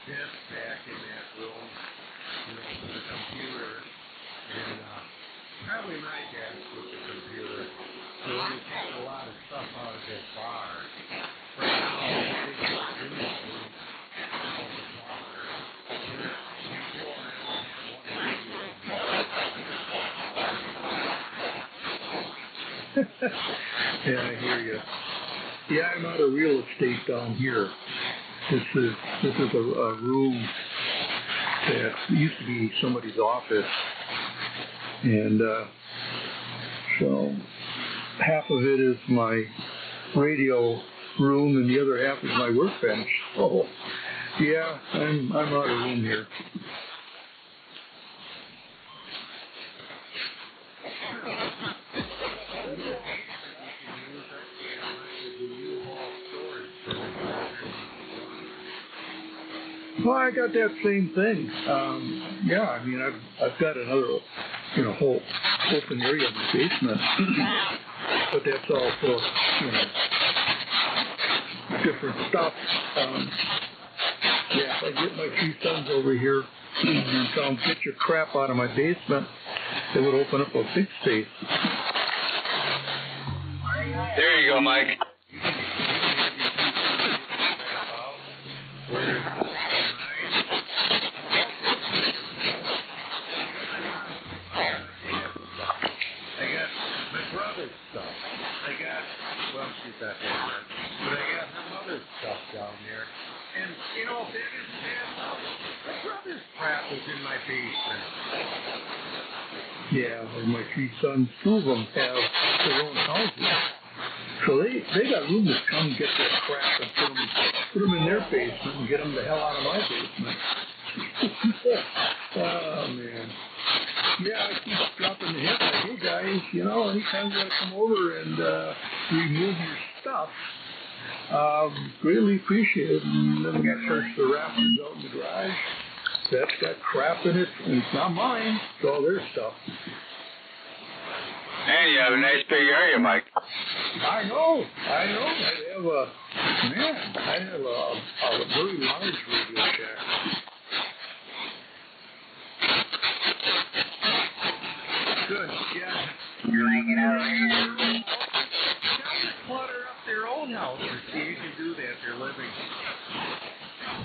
desk back in that room. For the computer. And probably my desk with the computer. So when you take a lot of stuff out of that bar. Right now, everything that's in this room. Yeah, I hear you. Yeah, I'm out of real estate down here. This is a room that used to be somebody's office, and so half of it is my radio room, and the other half is my workbench. Oh, yeah, I'm out of room here. Well, I got that same thing. I mean, I've got another, whole open area in the basement, but that's all for, different stuff. If I get my 3 sons over here and tell them, get your crap out of my basement, it would open up a big space. There you go, Mike. But I got her mother's stuff down there. And, if that isn't bad enough, my brother's crap is in my basement. Yeah, well, my 3 sons, 2 of them have their own houses. So they got room to come get their crap and put them in their basement and get them the hell out of my basement. Oh, man. Yeah, I keep dropping the hint like, hey guys, anytime you want to come over and remove your stuff, greatly appreciate it. And then I got search the rafters out in the garage. That's got crap in it, and it's not mine. It's all their stuff. And you have a nice big area, Mike. I know. I have a very large radio shack. Good, yeah. You like it over here? Clutter up their own house. See, you can do that if you're living.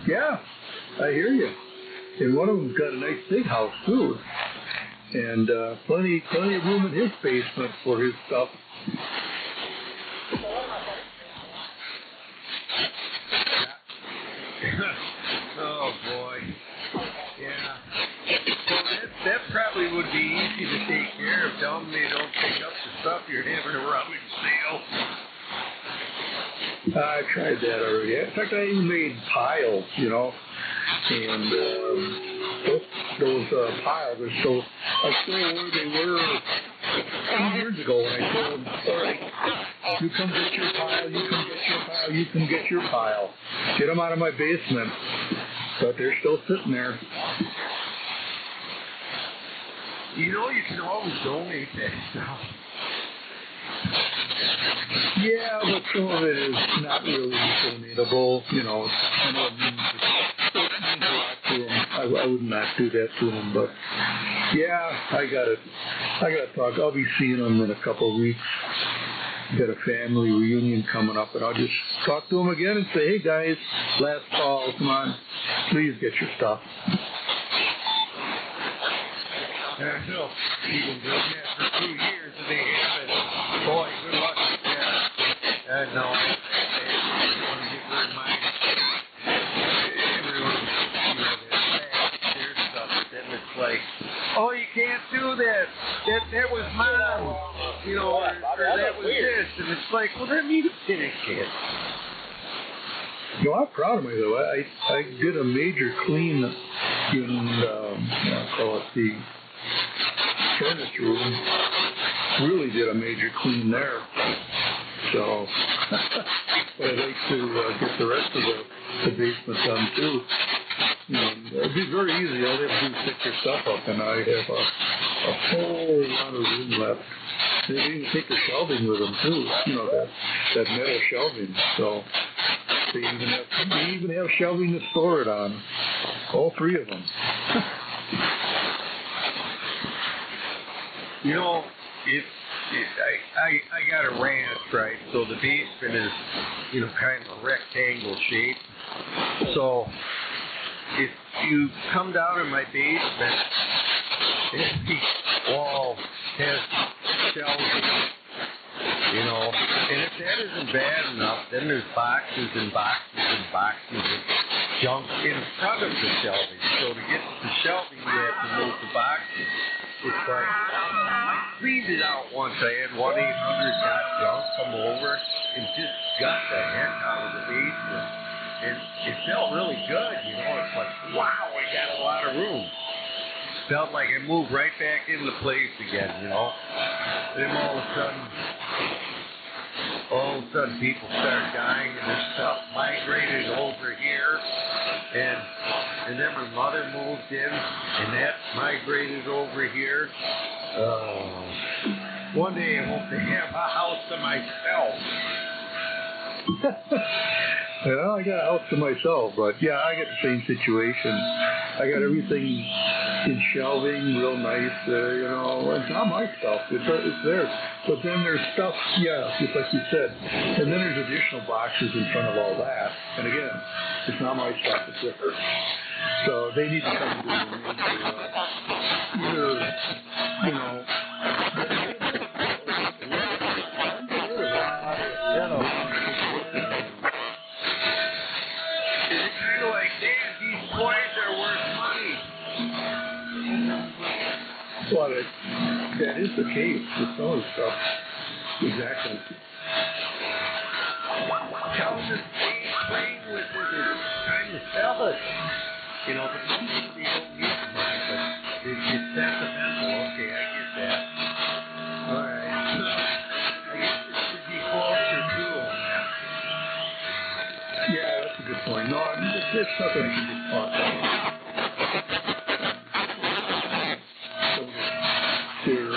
Yeah, I hear you. And one of them's got a nice big house, too. And plenty of room in his basement for his stuff. Oh, boy. Yeah. That probably would be easy to take care of. Tell them they don't pick up the stuff you're having a rummage sale. I tried that already. In fact, I even made piles, and those piles are still where they were 2 years ago when I told them, all right, you come get your pile, you come get your pile, you come get your pile. Get them out of my basement. But they're still sitting there. You can always donate that stuff. Yeah, but some of it is not really donatable. It means a lot to them. I would not do that to him. But yeah, I gotta talk. I'll be seeing him in a couple of weeks. Got a family reunion coming up, and I'll just talk to him again and say, hey guys, last call, come on, please get your stuff. I know. Even doing that for 2 years and they haven't. Boy, good luck with that. No, I want to get rid of mine. Everyone, their stuff, but then it's like, oh, you can't do that. That was mine. You know, or that was this. And it's like, well, that means it can't. You know, I'm proud of myself. I did a major clean in, I'll call it the furnace room. Really did a major clean there. So, but I'd like to get the rest of the basement done too. You know, it'd be very easy. All they have to do is pick your stuff up, and I have a whole lot of room left. They even take the shelving with them too. You know, that metal shelving. So they even have shelving to store it on. All 3 of them. You know, I got a ranch, right? So the basement is, you know, kind of a rectangle shape. So if you come down in my basement, the wall has shelving, you know. And if that isn't bad enough, then there's boxes and boxes and boxes of junk in front of the shelving. So to get to the shelving, you have to move the boxes. It's like, I cleaned it out once. I had 1-800-GOT-JUNK come over and just got the heck out of the basement. And it felt really good, you know. It's like, wow, I got a lot of room. Felt like I moved right back into place again, you know. Then all of a sudden people started dying and this stuff migrated over here. And then my mother moved in, and that migrated over here. One day I hope to have a house to myself. Well, I got a house to myself, but yeah, I got the same situation. I got everything in shelving, real nice, you know. It's not my stuff, it's theirs. But then there's stuff, yeah, just like you said. And then there's additional boxes in front of all that. And again, it's not my stuff, it's theirs. So they need to come to either, you know, well, that is the case with some of the stuff. Exactly. Tell them to stay playing with it. It's time to sell it. You know, but they don't get money, but it's sentimental. Okay, I get that. All right. I guess it should be closer to them. Yeah, that's a good point. No, I mean, there's something I can just talk about. Their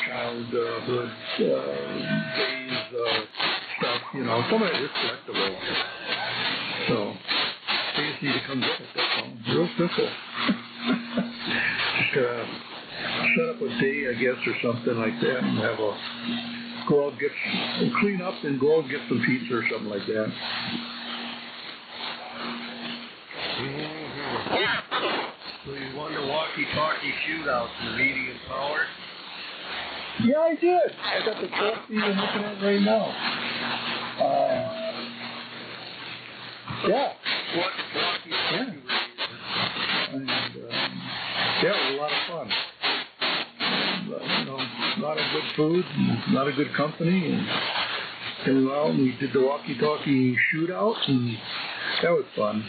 childhood days stuff, you know, some of it is collectible. So they just need to come get it. That's all. Real simple. Just set up a day, I guess, or something like that, and have a go out clean up and go out and get some pizza or something like that. So you won the walkie-talkie shootouts in the medium power? Yeah, I did. I got the trophy I'm looking at right now. Yeah. What walkie-talkie were you And, yeah, it was a lot of fun. But, you know, a lot of good food, and a lot of good company, and came out and we did the walkie-talkie shootout, and that was fun.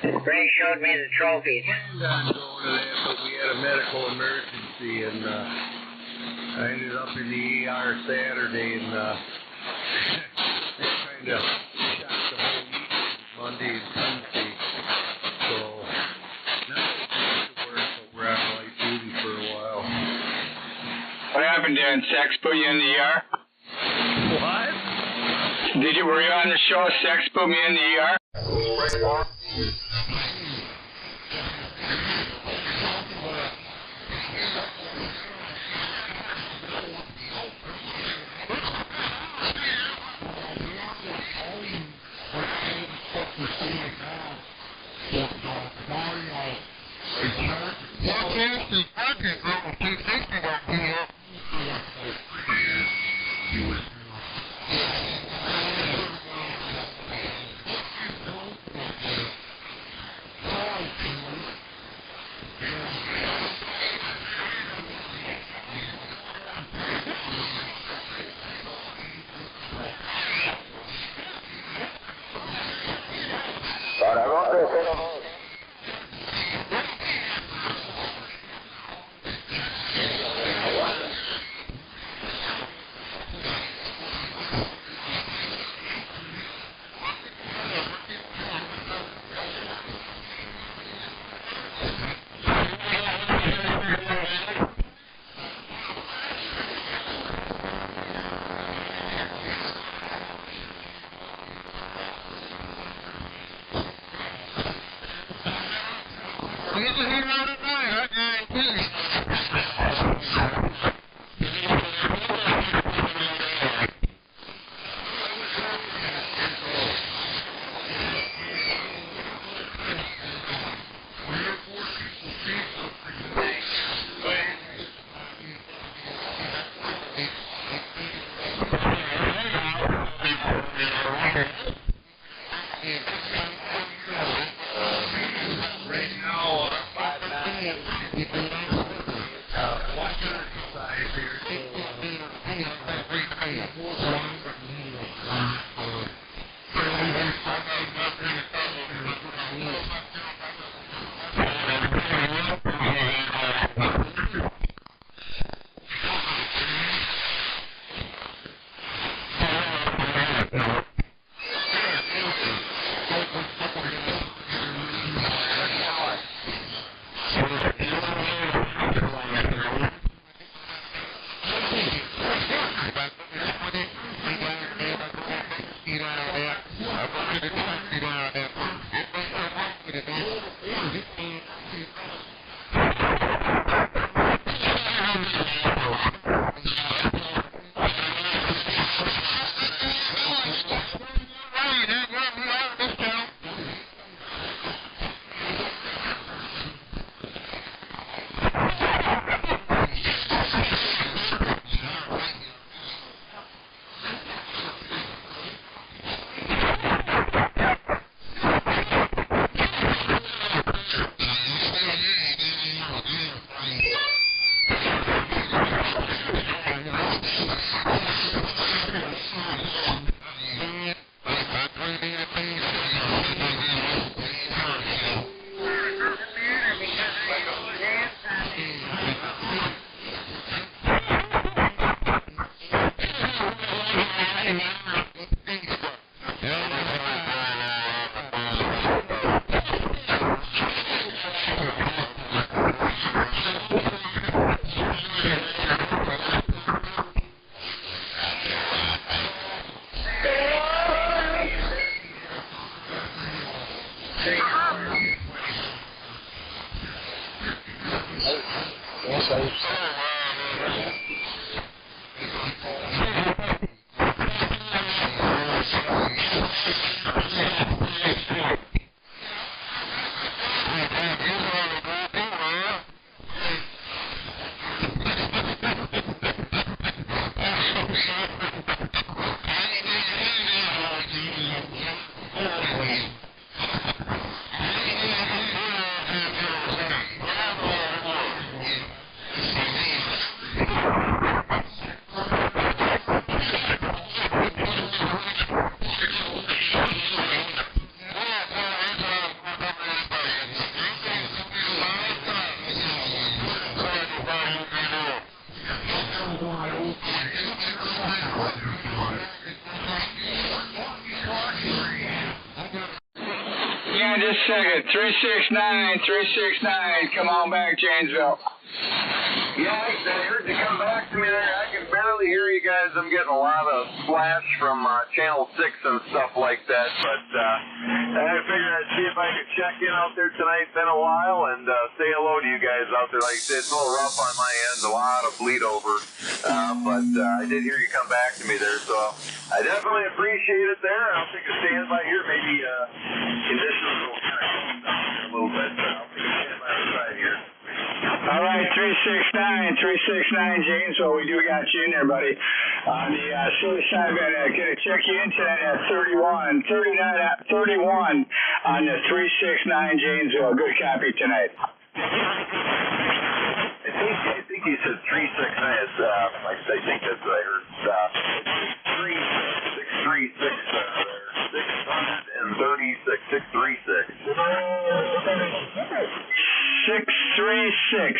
Ray showed me the trophies. planned on going to that, but we had a medical emergency, and I ended up in the ER Saturday, and they kind of shot the whole week, Monday and Tuesday. So now it's back to work, but we're on light duty for a while. What happened, Dan? Sex put you in the ER? What? Were you on the show Sex Put Me in the ER? Yeah, just a second. 369, come on back, Janesville. Yeah, I heard you come back to me there. I can barely hear you guys. I'm getting a lot of flash from Channel 6 and stuff like that. But I figured I'd see if I could check in out there tonight. It's been a while, and say hello to you guys out there. Like I said, it's a little rough on my end. A lot of bleed over. But I did hear you come back to me there. So I definitely appreciate it there. I'll take a standby here. Maybe conditions will kind of calm down here a little bit. I'll take a standby outside here. All right, 369, Janesville, we do got you in there, buddy. On the silly sideband, going to check you in tonight at 31 on the 369 Janesville. Good copy tonight. I think he said 369. I think that's what I heard. 636,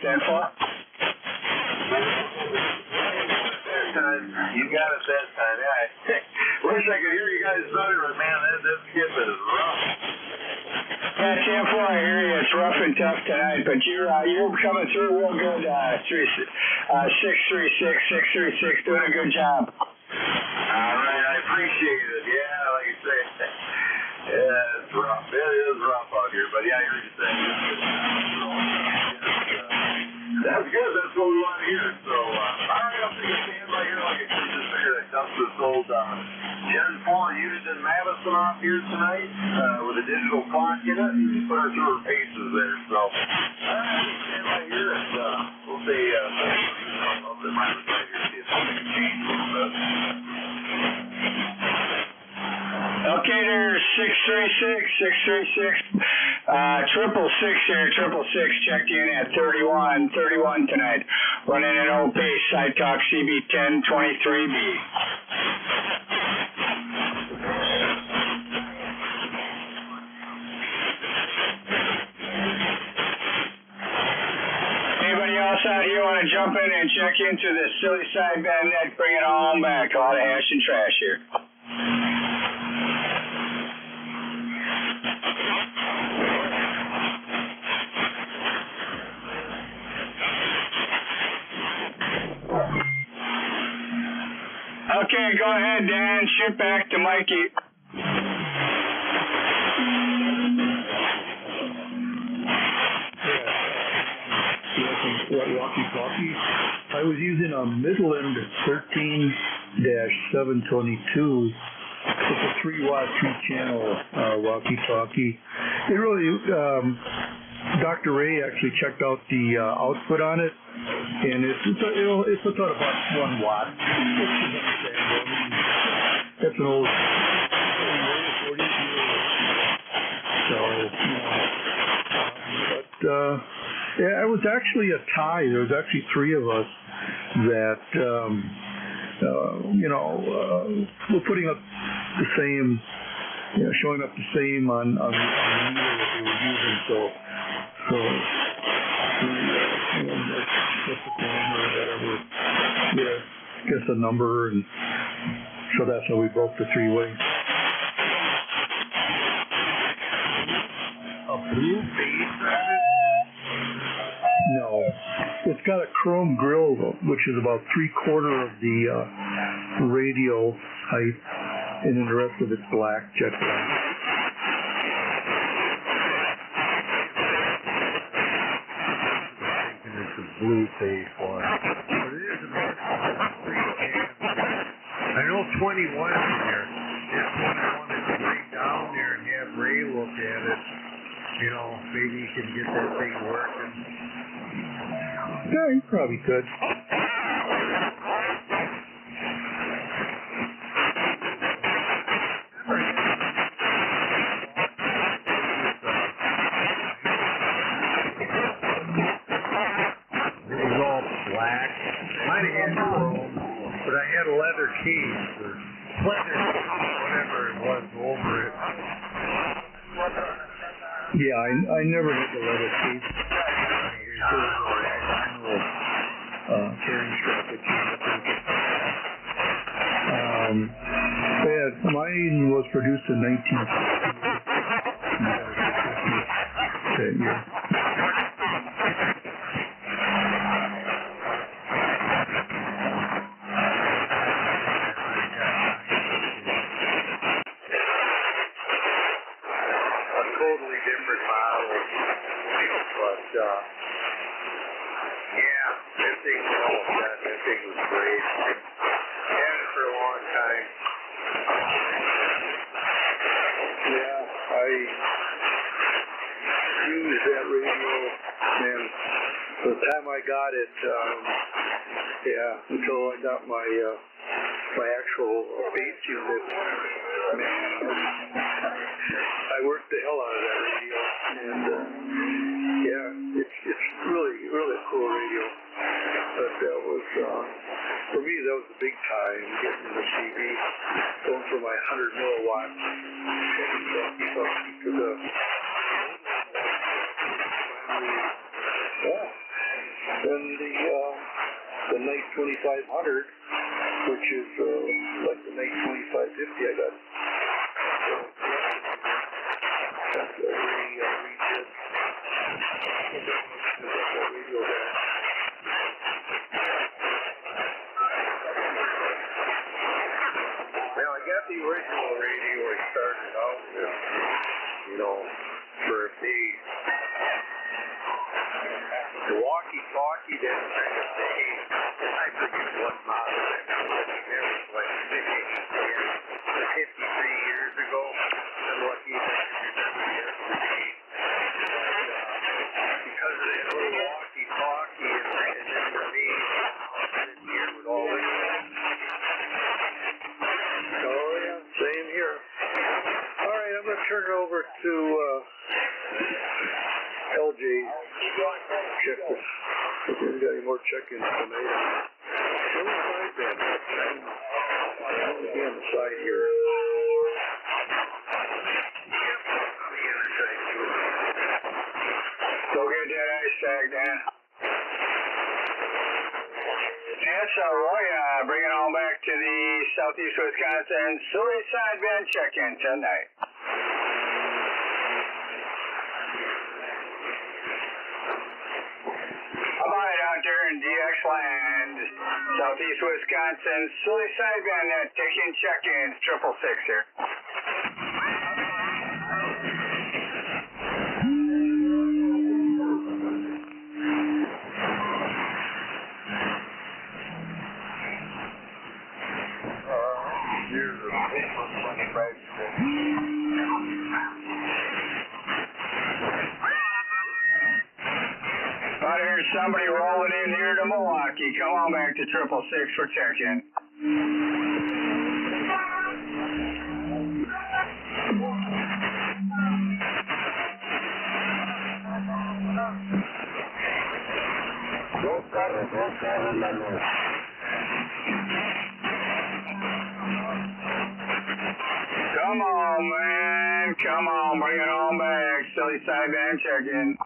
stand for? You got it that time. Yeah, I wish I could hear you guys better, but man, this skip is rough. Yeah, 10-4, I hear you. It's rough and tough tonight, but you're coming through real good. 636, doing a good job. All right, I appreciate it. Yeah, like you say, yeah, it's rough. It is rough out here, but yeah, I heard you saying that's good. That's what we want to hear. So, all right, I'll take a standby here. Like I said, just figured I'd dump this old Gen 4 unit in Madison off here tonight with a digital clock in it and put her through her paces there. So, all right, stand by here and we'll say, I'll my right here, see if Okay, there's 636, 636 here, 666 checked in at 31 tonight. Running an old pace, Side Talk CB 1023B. Anybody else out here want to jump in and check into the silly sideband net? Bring it on back. A lot of hash and trash here. Okay, go ahead, Dan. Shoot back to Mikey. Walkie-talkie. I was using a Midland 13-722. It's a 3-watt 2-channel walkie-talkie. It really, Dr. Ray actually checked out the output on it, and it puts out about 1 watt. That's an old 40 so, but yeah, it was actually a tie. There was actually 3 of us that were putting up the same, showing up the same on the meter that they were using. So what's the phone or whatever? Yeah, guess a number, and so that's how we broke the 3-way. A blue base on it? No, it's got a chrome grill, which is about 3/4 of the radio height, and then the rest of it's black, jet black. And it's a blue face one. But it is a nice I know 21's in there. This one I wanted to bring down there and have Ray look at it. Maybe he can get that thing working. Yeah, you probably could. It was all black. Might have had chrome, but I had a leather case or leather, whatever it was, over it. Yeah, I never had the leather case. Carrying strap that yeah, mine was produced in 1960. That year. A totally different model, but yeah, that thing was all done. That thing was great. Had it for a long time. Yeah, I used that radio, and the time I got it, until I got my actual base unit, I worked the hell out of that radio, and it's really a cool radio. But that was for me, that was the big time getting the CB, going for my 100 milliwatt to the and the Night 2500, which is like the Night 2550 I got. Now, I got the original radio I started out with, for a base. The walkie-talkie, that kind of thing, I forget what model that was. It was like 53 years ago. I'm lucky that I remember yesterday. Because of that little walkie-talkie, and then the base, here with all this turn it over to LJ. Check this. If we got any more check-ins tonight. Silly sideband. I'll be on the side here. Go get that ice tag, Dan. That's Roy, bring it on back to the Southeast Wisconsin Silly Sideband check-in tonight. Abide out there in DX land, Southeast Wisconsin Silly Sideband net, taking check-ins, 666 here. I heard somebody rolling in here to Milwaukee. Come on back to 666 for check-in. Come on, man. Come on, bring it on back. Silly Sideband check-in.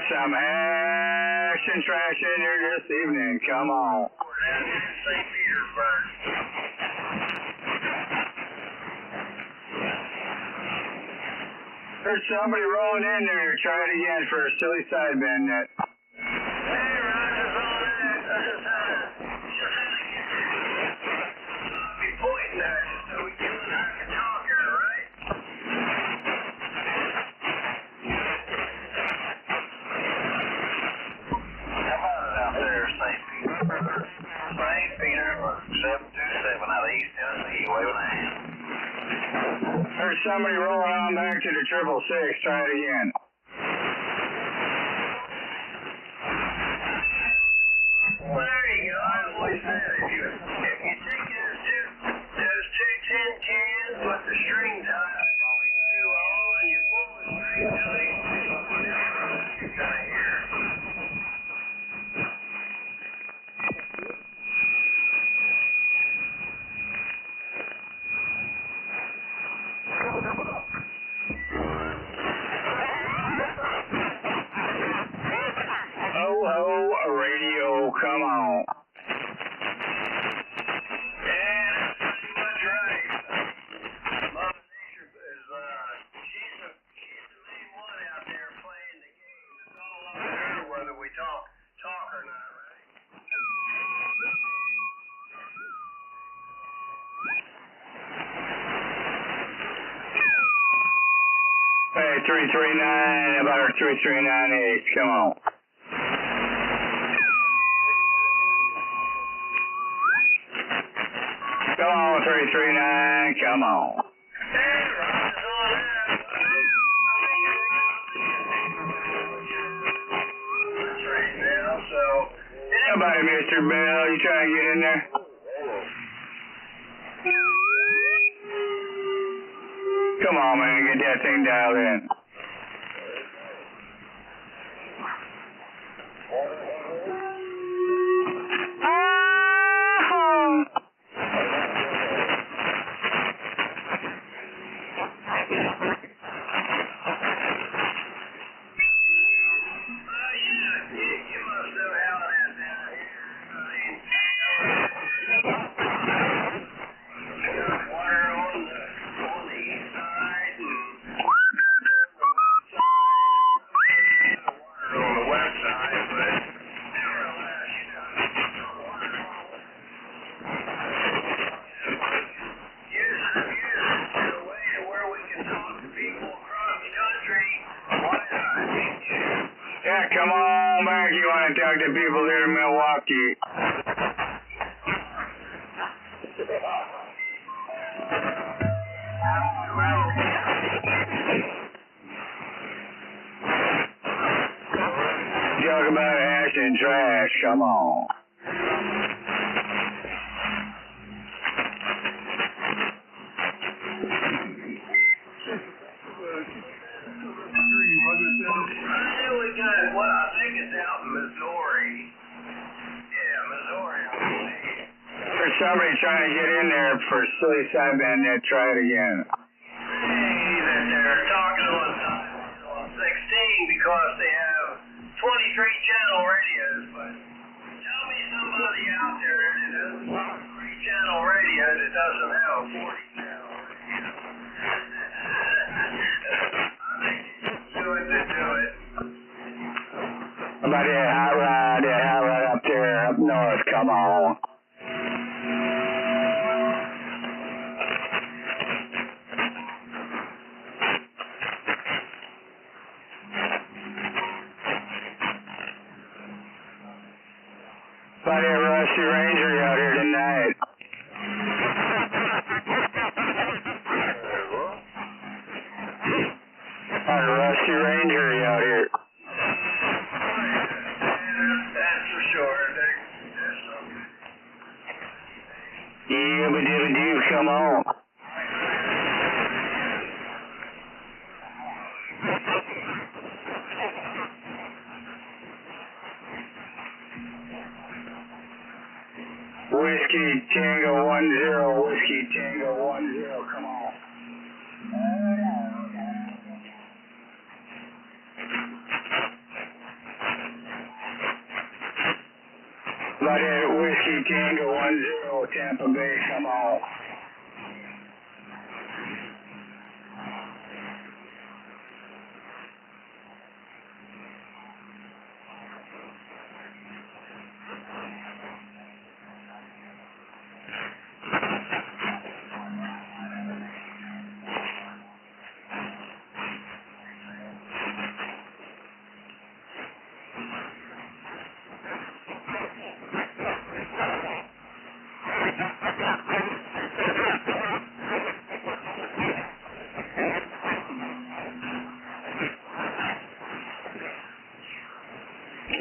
Some action trash in here this evening. Come on. There's somebody rolling in there. Try it again for a Silly Sideband net. Hey, Roger's on that. Be pointing at you, so we can talk here, right? St. Peter, 727 out of East Tennessee, waving a hand. There's somebody rolling on back to the 666. Try it again. Well, there you go. I always said if you take those two tin cans with the string tied to all and you pull the string to it, you're gonna hear. Ho, radio, come on. Yeah, that's pretty much right. Mother Nature is, she's the main one out there playing the game. It's all up to her whether we talk or not, right? Hey, 339, about our 3398, come on. Come on, 339, come on. Hey, Roger's on that. That's right, Bill, so. How about it, Mr. Bill? You trying to get in there? Come on, man, get that thing dialed in. talk to people there in Milwaukee. Talk about ash and trash, come on. We got what I think is out in Missouri. Yeah, Missouri, I believe. There's somebody trying to get in there for silly sideband net, try it again. Hey, that they're talking on 16 because they have 23 channel radios, but tell me somebody out there that has a 23 channel radio that doesn't have a 40 channel radio. Do it to do it. Somebody hot rod up there, up north, come on. Somebody a Rusty Ranger out here tonight. A Rusty Ranger out here. That's for sure. Yibba-dibba-doo, come on. Whiskey Tango 10, Whiskey Tango 10, come on. Somebody at Whiskey Tango 10, Tampa Bay, come on.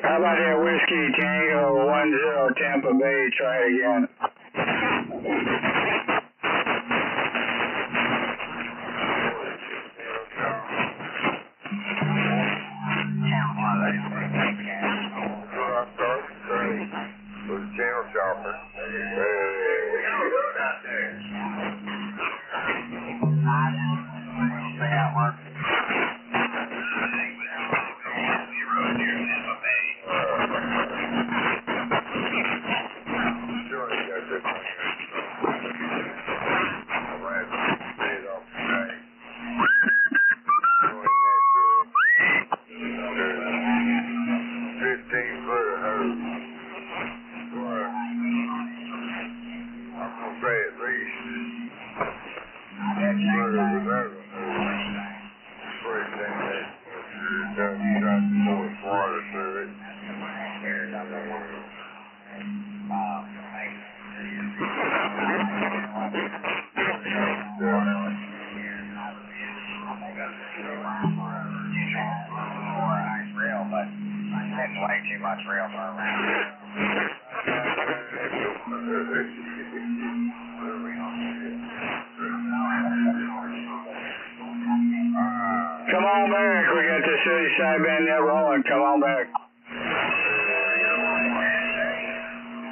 How about that Whiskey Tango 10, Tampa Bay? Try it again. Channel shopper. Come on back, we got the city sideband net rolling, come on back.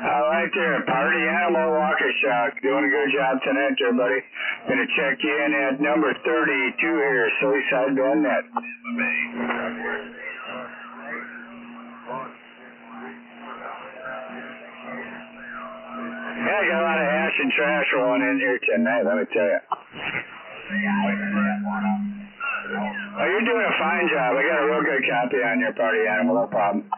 All right there, Party Animal Walker Shock, doing a good job tonight there, buddy. Gonna check you in at number 32 here, silly sideband net. Yeah, I got a lot of ash and trash rolling in here tonight, let me tell you. Oh, you're doing a fine job. I got a real good copy on your Party Animal, no problem.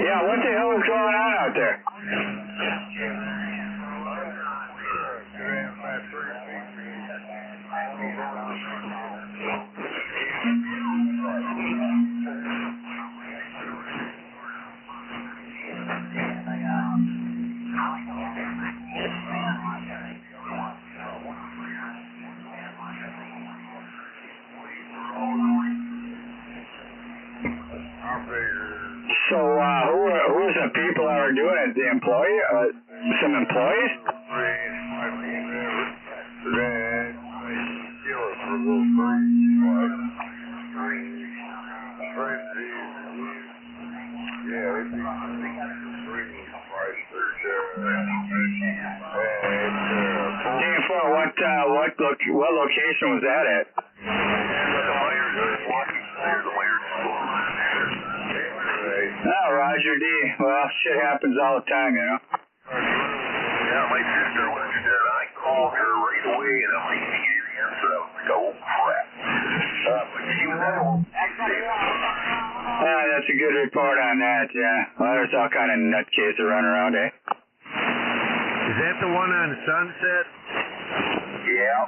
Yeah, what the hell is going on out there? doing it? The employee? Some employees? What location was that at? Oh, Roger D. Well, shit happens all the time, you know. Yeah, my sister was there. I called her right away, and I'm like, the answer. I was like, oh, crap. But she was at home. That's a good report on that, yeah. Well, there's all kind of nutcases running around, eh? Is that the one on Sunset? Yeah.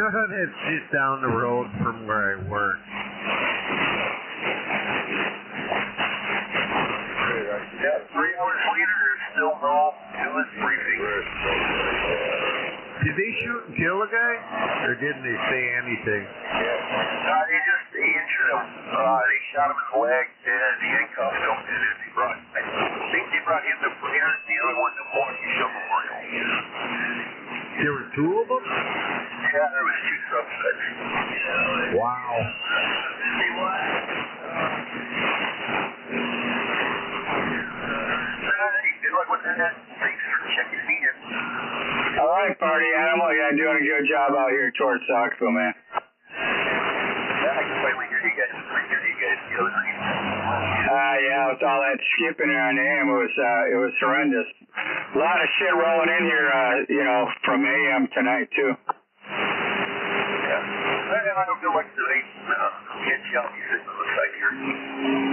That's just down the road from where I work. Yeah, 3 hours later, there's still no news briefing. Did they shoot and kill a guy? Or didn't they say anything? They injured him. They shot him in the leg, and they handcuffed him, and then I think they brought him to Freer, the other one to Monkey Memorial. There were 2 of them? Yeah, there was 2 suspects. Wow. Good luck with that. Thanks for checking me in. All right, party animal. Yeah, doing a good job out here towards Saukville, man. Yeah, I can finally hear you guys. I hear you guys the other night. Yeah, with all that skipping around the AM, it was horrendous. A lot of shit rolling in here, from AM tonight, too. Yeah. I don't feel like today. Can't tell me sitting on the side here.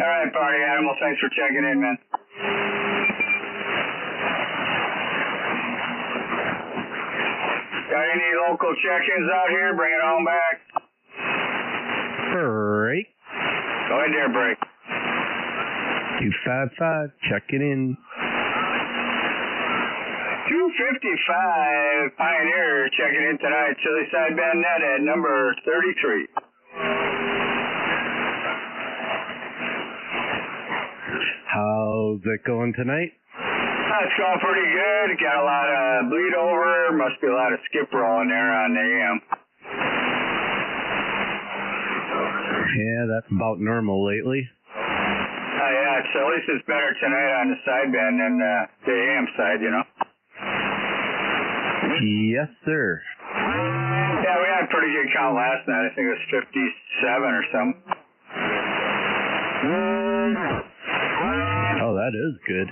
All right, party animal. Thanks for checking in, man. Got any local check-ins out here? Bring it on back. Break. Go ahead there, break. 255, checking in. 255, Pioneer, checking in tonight. Silly Sideband net at number 33. How's it going tonight? It's going pretty good. Got a lot of bleed over. Must be a lot of skip rolling there on the AM. Yeah, that's about normal lately. Yeah, so at least it's better tonight on the sideband than the AM side, you know. Yes, sir. Yeah, we had a pretty good count last night. I think it was 57 or something. Oh, that is good.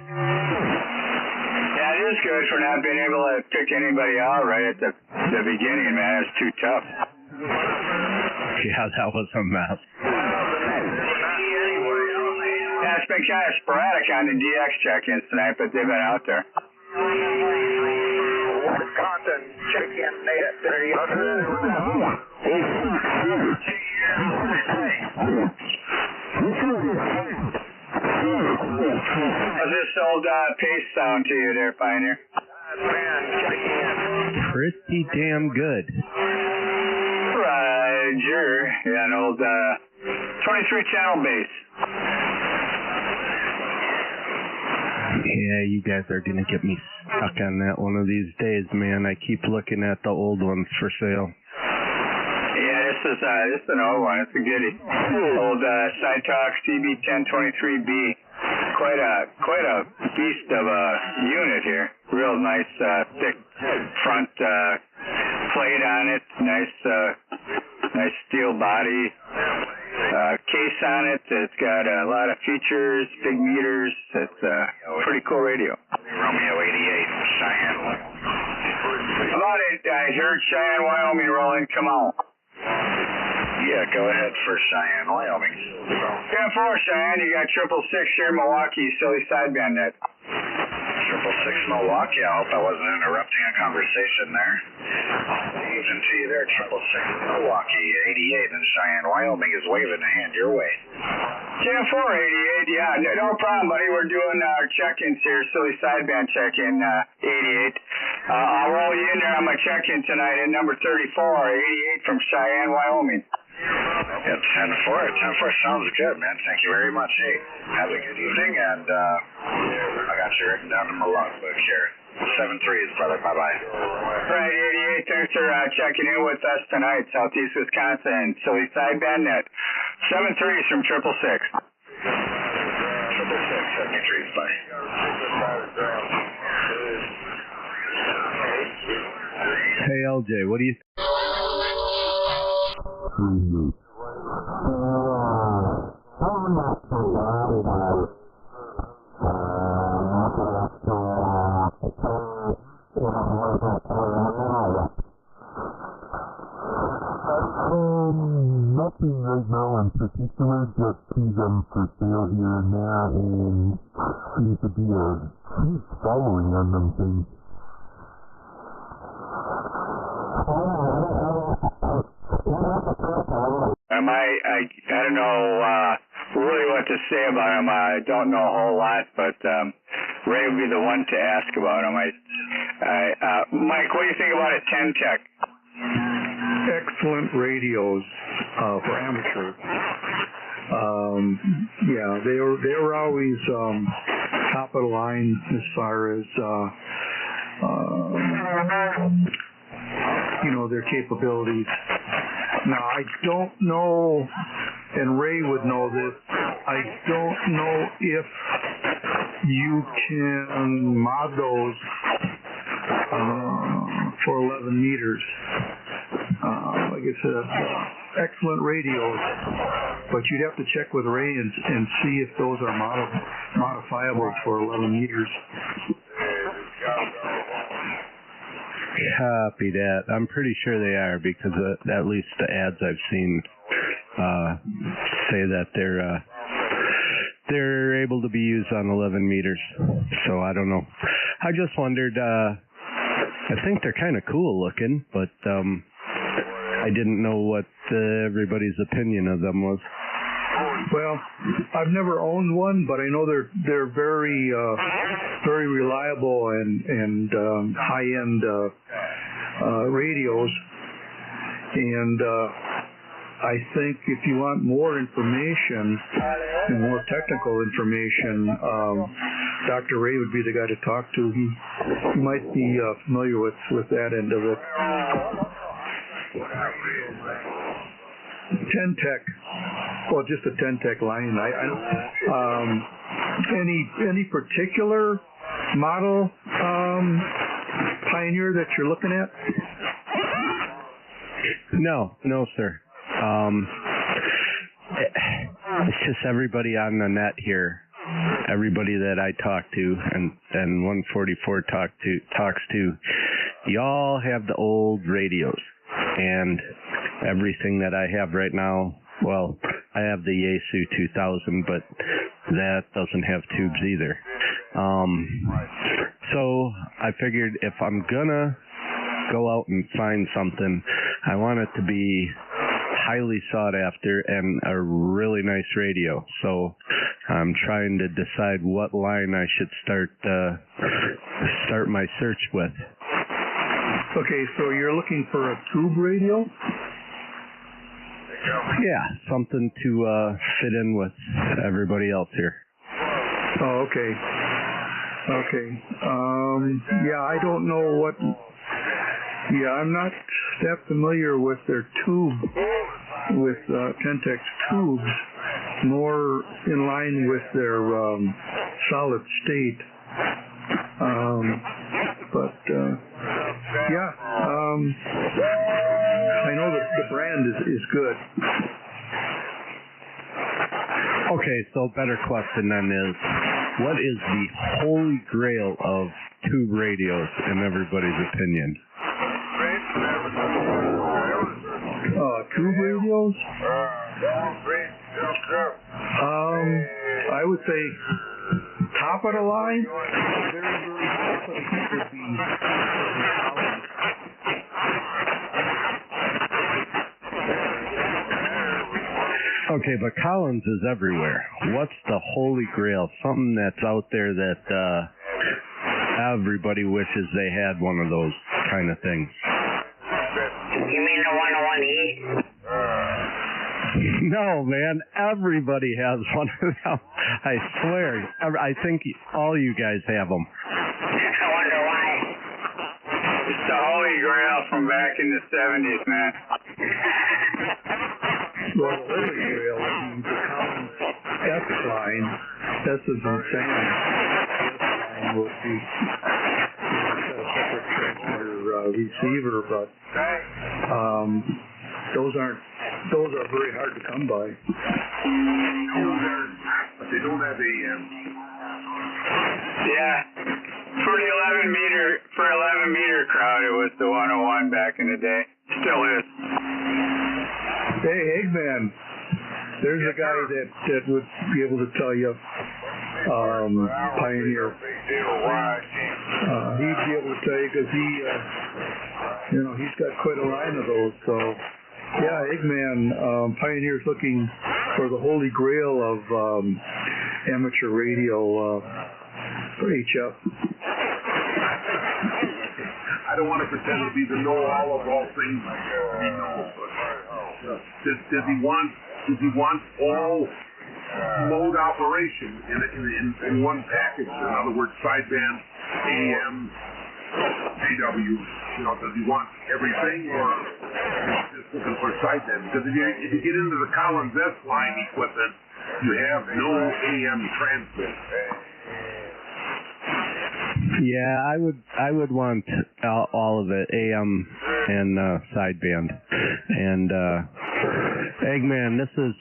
Yeah, it is good for not being able to pick anybody out right at the beginning, man. It was too tough. Yeah, that was a mess. Yeah, it's been kind of sporadic on the DX check-ins tonight, but they've been out there. Wisconsin, check-in made at How's this old pace sound to you there, Pioneer? Pretty damn good. Roger. Yeah, an old 23-channel bass. Yeah, you guys are going to get me stuck on that one of these days, man. I keep looking at the old ones for sale. Yeah, this is an old one. It's a goodie. Old Side Talk CB1023B. Quite a beast of a unit here. Real nice thick front plate on it. Nice steel body. Case on it. It's got a lot of features, big meters. It's a pretty cool radio. Romeo 88, Cheyenne. About it, I heard Cheyenne, Wyoming rolling. Come on. Yeah, go ahead for Cheyenne, Wyoming. 10-4, Cheyenne. You got 666 here, Milwaukee, Silly Sideband net. 666 Milwaukee. I hope I wasn't interrupting a conversation there. Evening to you there, 666 Milwaukee, 88 in Cheyenne, Wyoming is waving a hand your way. 10-4, 88. Yeah, no problem, buddy. We're doing our check-ins here, Silly Sideband check-in 88. I'll roll you in there on my check-in tonight at number 34, 88 from Cheyenne, Wyoming. Yeah, 10-4 sounds good, man. Thank you very much. Hey, have a good evening, and I got you written down in my logbook here. 7-3s, brother. Bye-bye. Right, 88, thanks for checking in with us tonight, Southeast Wisconsin. Silly Sideband at 7-3s from 666. 666, 73s, bye. Hey, LJ, what do you think? Nothing right now in particular, just see them for sale here and there, and seems to be a huge following on them things. I don't know really what to say about him. I don't know a whole lot, but Ray would be the one to ask about him. Mike, what do you think about a 10 Tech? Excellent radios for amateurs. Yeah, they were always top of the line as far as their capabilities. Now, I don't know, and Ray would know this, I don't know if you can mod those for 11 meters. Like I said, excellent radios, but you'd have to check with Ray and see if those are modifiable for 11 meters. Copy that. I'm pretty sure they are because at least the ads I've seen say that they're able to be used on 11 meters. So I don't know. I just wondered. I think they're kind of cool looking, but I didn't know what everybody's opinion of them was. Well, I've never owned one, but I know they're very very reliable and high-end radios. And I think if you want more information and more technical information, Dr. Ray would be the guy to talk to. He might be familiar with that end of it. 10 Tech. Well, just a 10 Tech line. Any particular model Pioneer that you're looking at? No, sir. It's just everybody on the net here. Everybody that I talk to and 144 talks to, y'all have the old radios, and everything that I have right now. Well, I have the Yaesu 2000, but that doesn't have tubes either. So I figured if I'm gonna go out and find something, I want it to be highly sought after and a really nice radio. So I'm trying to decide what line I should start my search with. Okay, so you're looking for a tube radio? Yeah, something to fit in with everybody else here. Oh, okay. Yeah, I don't know what... Yeah, I'm not that familiar with their tube, with Tentec's tubes, more in line with their solid state. I know that the brand is good. Okay, so better question then is, what is the holy grail of tube radios in everybody's opinion? Tube radios? I would say top of the line. Very, very top of the line would be Okay, but Collins is everywhere. What's the holy grail? Something that's out there that everybody wishes they had one of those kind of things. You mean the 101E? No, man, everybody has one of them. I swear. I think all you guys have them. I wonder why. It's the Holy Grail from back in the 70s, man. Well, the Holy Grail would be the common S line. S is in Sam. S line would be a separate transmitter receiver, but those are very hard to come by. But they don't have AM. Yeah. For 11 meter crowd, it was the 101 back in the day. Still is. Hey, Eggman. There's a guy that would be able to tell you, Pioneer. He'd be able to tell you because he's got quite a line of those. So, yeah, Eggman, Pioneer's looking for the Holy Grail of amateur radio for HF. I don't want to pretend to be the know-all of all things he knows, but does he want all mode operation in one package? In other words, sideband, AM, AW. Does he want everything, or just looking for sideband? Because if you get into the Collins S line equipment, you have no AM transmit. Yeah, I would want all of it, AM and sideband. And Eggman, this is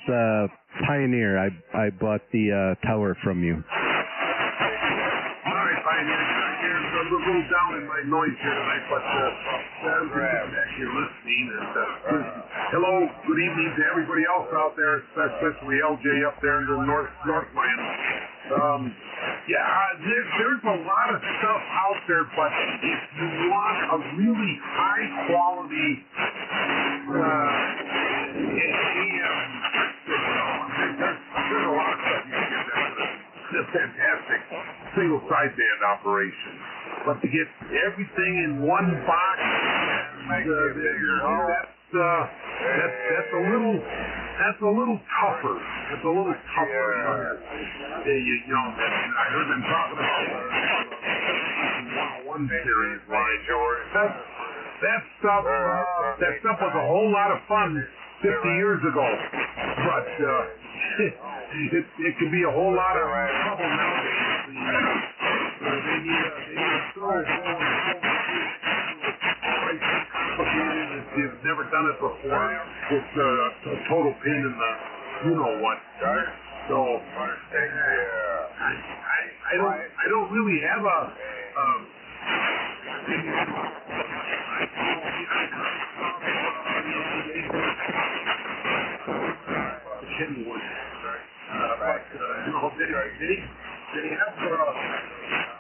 Pioneer. I bought the tower from you. All right, Pioneer. I'm a little down in my noise here tonight, but I'm back here listening. And, hello, good evening to everybody else out there, especially LJ up there in the Northland. There's a lot of stuff out there, but if you want a really high quality AM, there's a lot of stuff you can get that's a fantastic single sideband operation. But to get everything in one box, that's a little tougher. It's a little tougher. I heard them talking about one series line. That stuff was a whole lot of fun 50 years ago, but it could be a whole lot of trouble nowadays. They need a thorough if you've never done it before, it's a total pain in the you-know-what. So, I don't really have a Kenwood. They have,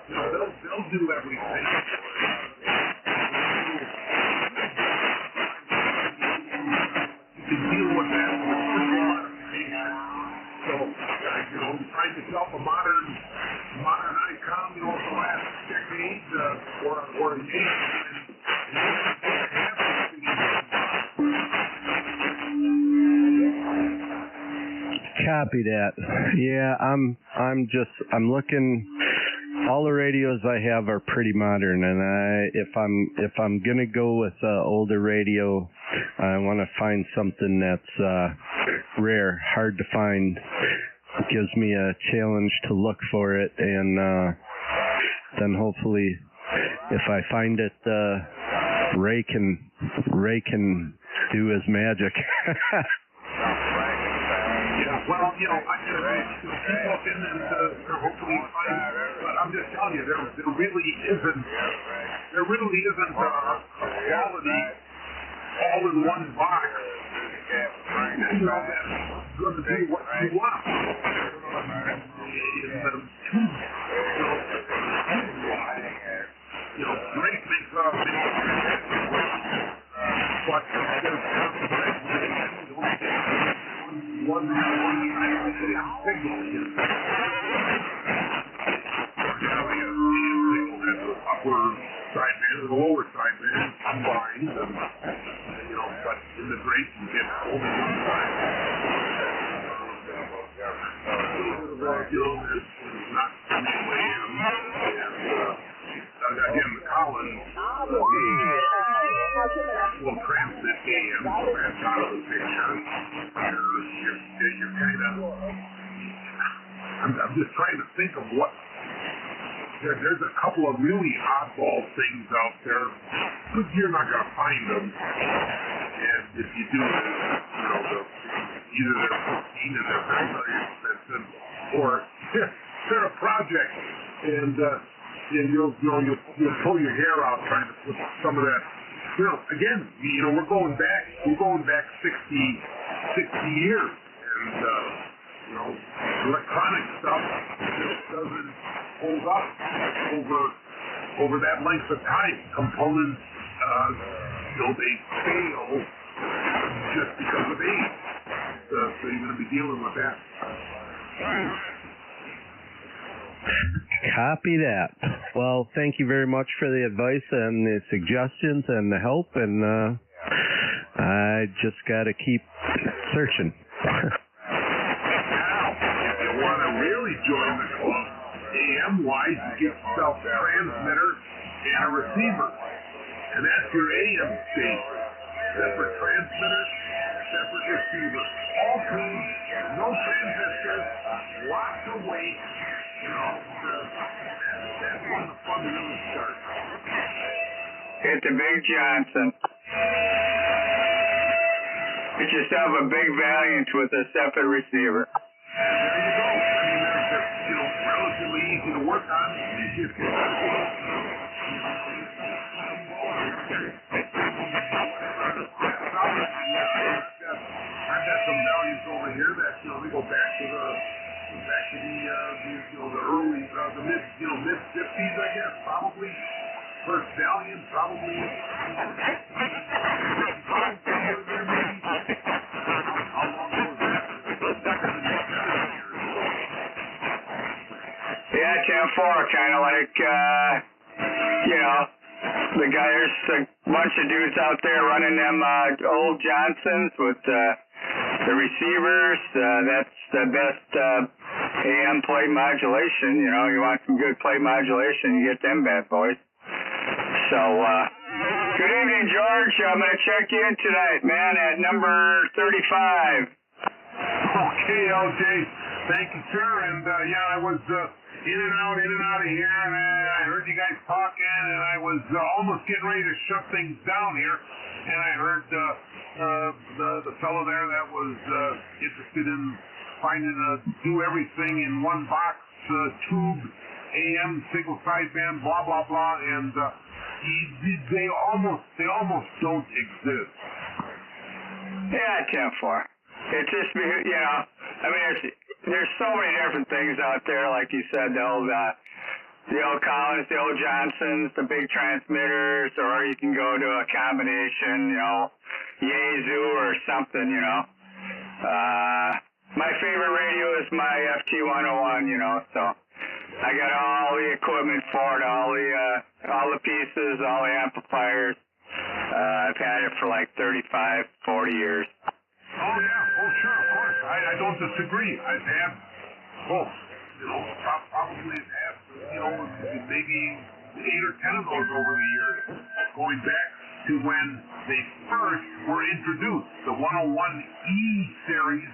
they'll do everything. You can deal with that with a modification. So, find yourself a modern icon, the last decade, or a name, Copy that. Yeah, I'm looking. All the radios I have are pretty modern, and if I'm gonna go with older radio, I want to find something that's rare, hard to find. It gives me a challenge to look for it, and then hopefully, if I find it, Ray can do his magic. Well, keep looking and hopefully find. But I'm just telling you, there really isn't a quality all-in-one box. That's going to do what you want. Great makes but one signal is upper sideband and the lower sideband combined, and you know, but in the great you get only one side. You know, it's not AM, and again, the Collins will transmit AM, so that's out of the picture. You're kind of, I'm just trying to think of what. There's a couple of really oddball things out there, but you're not going to find them. And if you do, you know, either they're pristine and they're very, very expensive, or they're a project, and you'll pull your hair out trying to put some of that. You know, again, you know, we're going back 60 years, and you know, electronic stuff just doesn't hold up over that length of time. Components, you know, they fail just because of age. So you're going to be dealing with that. Copy that. Well, thank you very much for the advice and the suggestions and the help, and I just got to keep searching. Really join the club, AM-wise, you get yourself a transmitter and a receiver. And that's your AM station. Separate transmitter, separate receiver. All tuned, no transistors, lots of weight. You know, that's when the fun really starts. Get the Big Johnson. Get yourself a big Valiant with a separate receiver. And there you go. I mean, they're you know, relatively easy to work on. You just get I've got some values over here that, you know, we go back to the you know, the early, the mid 50s, I guess, probably. First Valiant, probably. Yeah, 10-4, kind of like, you know, the guy, there's a bunch of dudes out there running them old Johnsons with the receivers. That's the best AM plate modulation. You know, you want some good plate modulation, you get them bad boys. So, good evening, George. I'm going to check you in tonight, man, at number 35. Okay, LJ. Thank you, sir. And, yeah, I was in and out of here, and I heard you guys talking, and I was almost getting ready to shut things down here, and I heard the fellow there that was interested in finding a do everything in one box tube AM single sideband, blah blah blah, and they almost don't exist. Yeah, 10-4. It's just, you know, I mean, there's so many different things out there, like you said, the old Collins, the old Johnsons, the big transmitters, or you can go to a combination, you know, Yaesu or something, you know. My favorite radio is my FT101, you know, so I got all the equipment for it, all the pieces, all the amplifiers. I've had it for like 35, 40 years. Oh, yeah. Oh, sure, of course. I don't disagree. I've had, you know, probably have, you know, maybe 8 or 10 of those over the years, going back to when they first were introduced. The 101E series,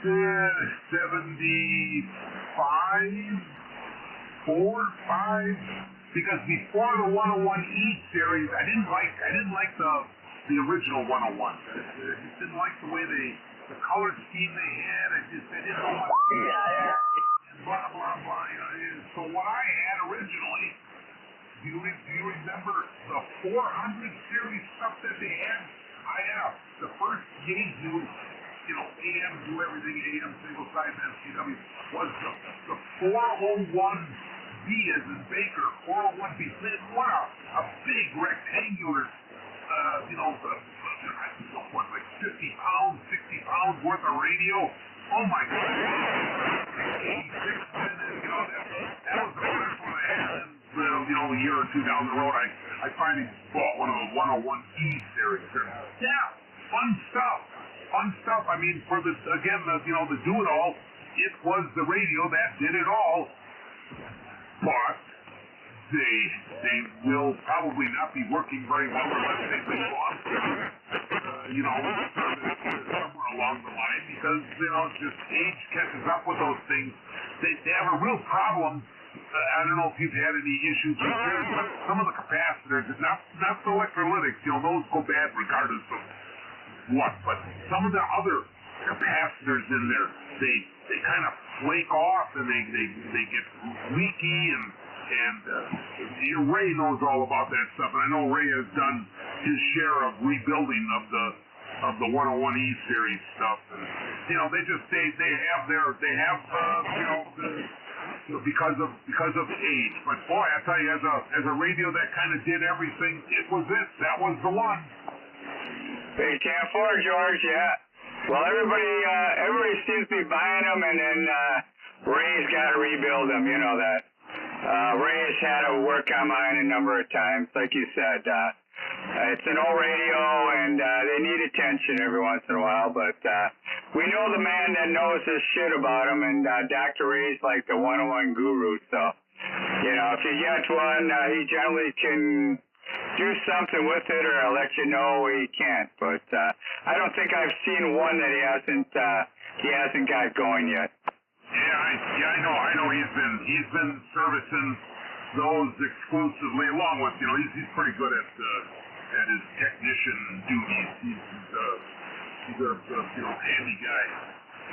1975, 4, 5, because before the 101E series, I didn't like the original 101. I just didn't like the way the color scheme they had. I didn't know what. Blah blah blah. You know, so what I had originally, do you remember the 400 series stuff that they had? I have the first Yaesu, you know, AM do everything, AM single sideband CW was the 401B as in Baker, 401B. What a big rectangular. You know, what, like 50 pounds, 60 pounds worth of radio. Oh my God. 86 minutes, you know, that was the first one I had. And a year or two down the road, I finally bought one of the 101E series. Yeah, fun stuff. Fun stuff. I mean, for the do-it-all, it was the radio that did it all. But they will probably not be working very well unless they live off, somewhere along the line, because, just age catches up with those things. They have a real problem. I don't know if you've had any issues with yours, but some of the capacitors, not the electrolytics, those go bad regardless of what, but some of the other capacitors in there, they kind of flake off and they get leaky and Ray knows all about that stuff, and I know Ray has done his share of rebuilding of the 101E series stuff, and because of age. But boy, I tell you, as a radio that kind of did everything, it was it. That was the one. Big 10-4, George. Yeah. Well, everybody seems to be buying them, and then Ray's got to rebuild them. You know that. Ray's had to work on mine a number of times, like you said. It's an old radio, and they need attention every once in a while, but we know the man that knows his shit about them, and Dr. Ray's like the 101 guru, so, if you get one, he generally can do something with it, or I'll let you know he can't, but I don't think I've seen one that he hasn't got going yet. I know he's been servicing those exclusively, along with, he's pretty good at his technician duties. He's a handy guy,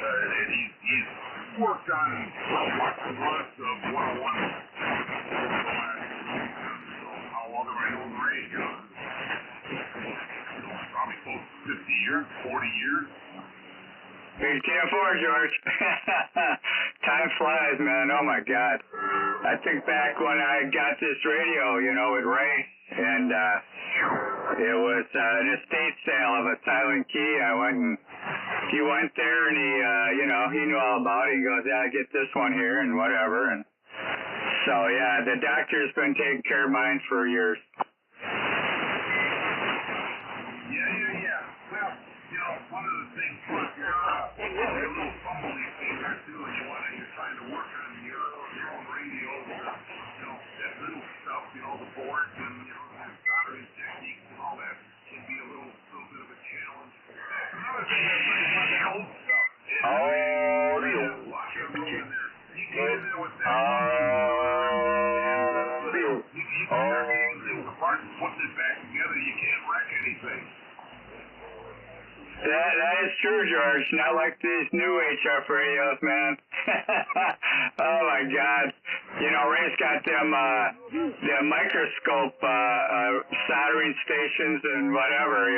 and he's worked on lots of 101 over the last, how long have I known Ray? Probably close to 50 years, 40 years. Big 10-4, George. Time flies, man. Oh, my God. I think back when I got this radio, with Ray, and it was an estate sale of a silent key. He went there, and he knew all about it. He goes, yeah, get this one here, and whatever. And so, yeah, the doctor's been taking care of mine for years. Well, one of the things was a little fumbling thing there too, and you're trying to work on your own radio, that little stuff, the boards and the soldering techniques and all that can be a little bit of a challenge. Another thing that's pretty much old stuff. Lots of room in there. You get in there with that. You can start taking things apart and putting it back together. You can't wreck anything. That is true, George. Not like these new HF radios, man. Oh, my God. Ray's got them microscope soldering stations and whatever,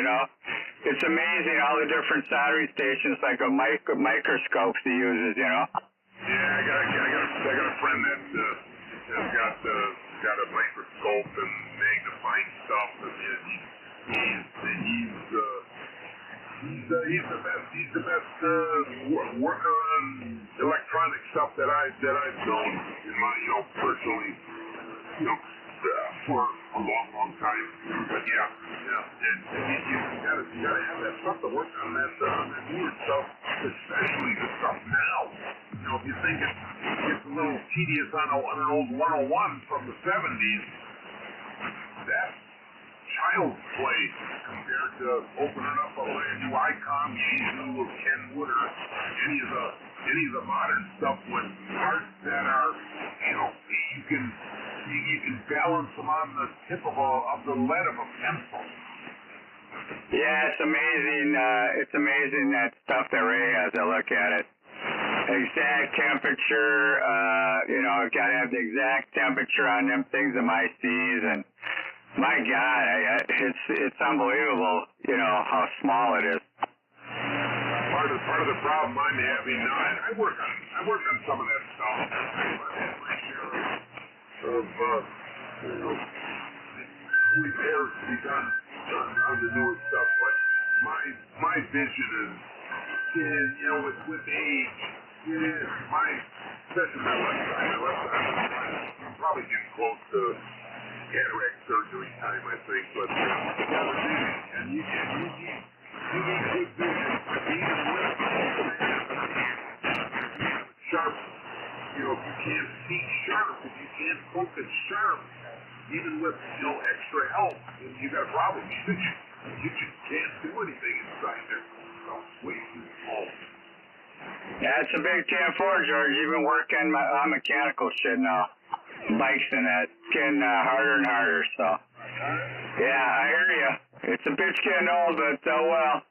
It's amazing all the different soldering stations, like a microscope he uses, Yeah, I got a friend that has got a microscope and magnifying stuff, and he's the best worker on electronic stuff that I've known in my personally for a long time. But yeah, and you gotta have that stuff to work on that newer stuff, especially the stuff now. If you think it's a little tedious on an old 101 from the 70s, that's child's play compared to opening up a brand new Icom, Yaesu, or Kenwood, or any of the modern stuff with parts that are, you can balance them on the tip of the lead of a pencil. Yeah, it's amazing. It's amazing that stuff that Ray has. I look at it. Exact temperature. Got to have the exact temperature on them things, the MyCs, and my God, it's unbelievable, how small it is. Part of the problem I'm having now, I work on some of that stuff. I've had my share of repairs to be done on the newer stuff, but my vision is, with age, especially my left side, I'm probably getting close to cataract surgery time, I think. But you got a vision, and you need good vision, even with sharp. You know, if you can't see sharp, if you can't focus sharp, even with extra help, you got problems. You just can't do anything inside there. It's way too small. Yeah, it's a big 10-4, George. You've been working on mechanical shit now. Bikes and that. It's getting harder and harder, so. Yeah, I hear you. It's a bitch getting old, but oh well.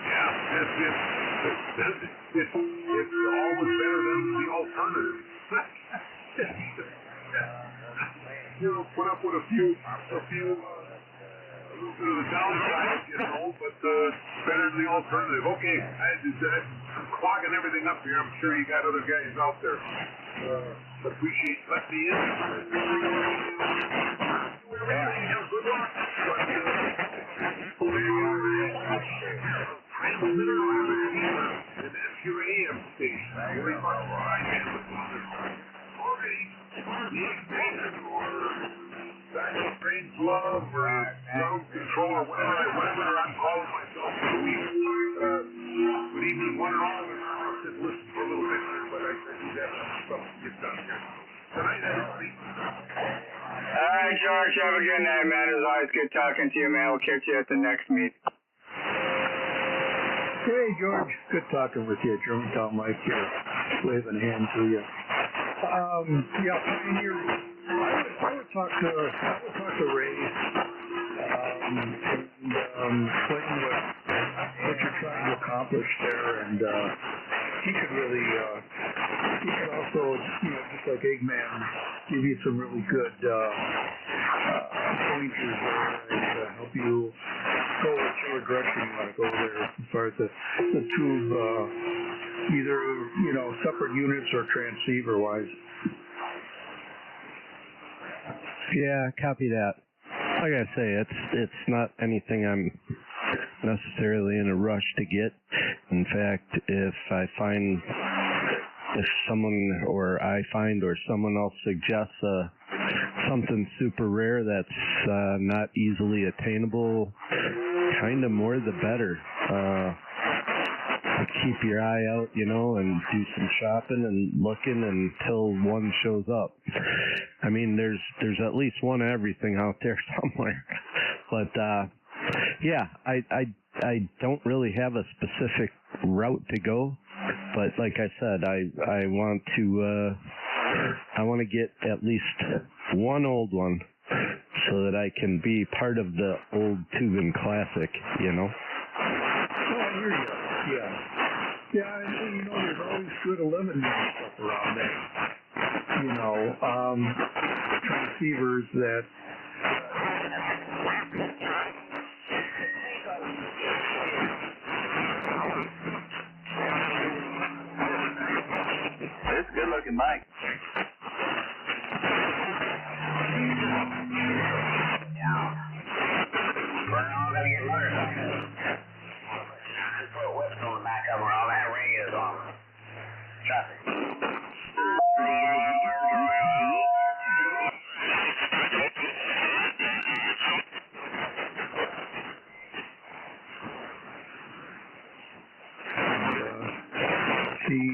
Yeah, it's always better than the alternative. Put up with a few the downside, but better than the alternative. Okay, I'm clogging everything up here. I'm sure you got other guys out there. Appreciate letting me in. Good luck. Transmitter and that's your AM station. Very much right. Strange love or ground control or whatever I'm calling myself for the week. Good evening, one and all. I'll sit and listen for a little bit, but I do that stuff to get done here. Good night, everybody. All right, George, have a good night, man. It was always good talking to you, man. We'll catch you at the next meet. Hey, George. Good talking with you. Germantown Mike here. Waving a hand to you. Yeah, Pioneer. I would talk to Ray and explain what you're trying to accomplish there, and he could really he could also, just like Eggman, give you some really good pointers there and help you go whichever direction you want to go there as far as the tube, either separate units or transceiver wise. Yeah, copy that. Like I say, it's not anything I'm necessarily in a rush to get. In fact, if someone or someone else suggests something super rare that's not easily attainable, kind of more the better. Keep your eye out, and do some shopping and looking until one shows up. I mean, there's at least one of everything out there somewhere. But yeah, I don't really have a specific route to go. But like I said, I want to get at least one old one so that I can be part of the old tubing classic, Oh, I hear you. Yeah. Yeah, and there's always good 11 stuff around there. Transceivers that It's a good looking mic. We're all gonna get motorcycles. Put whips on the back of them where all that radio's on. Trust me. See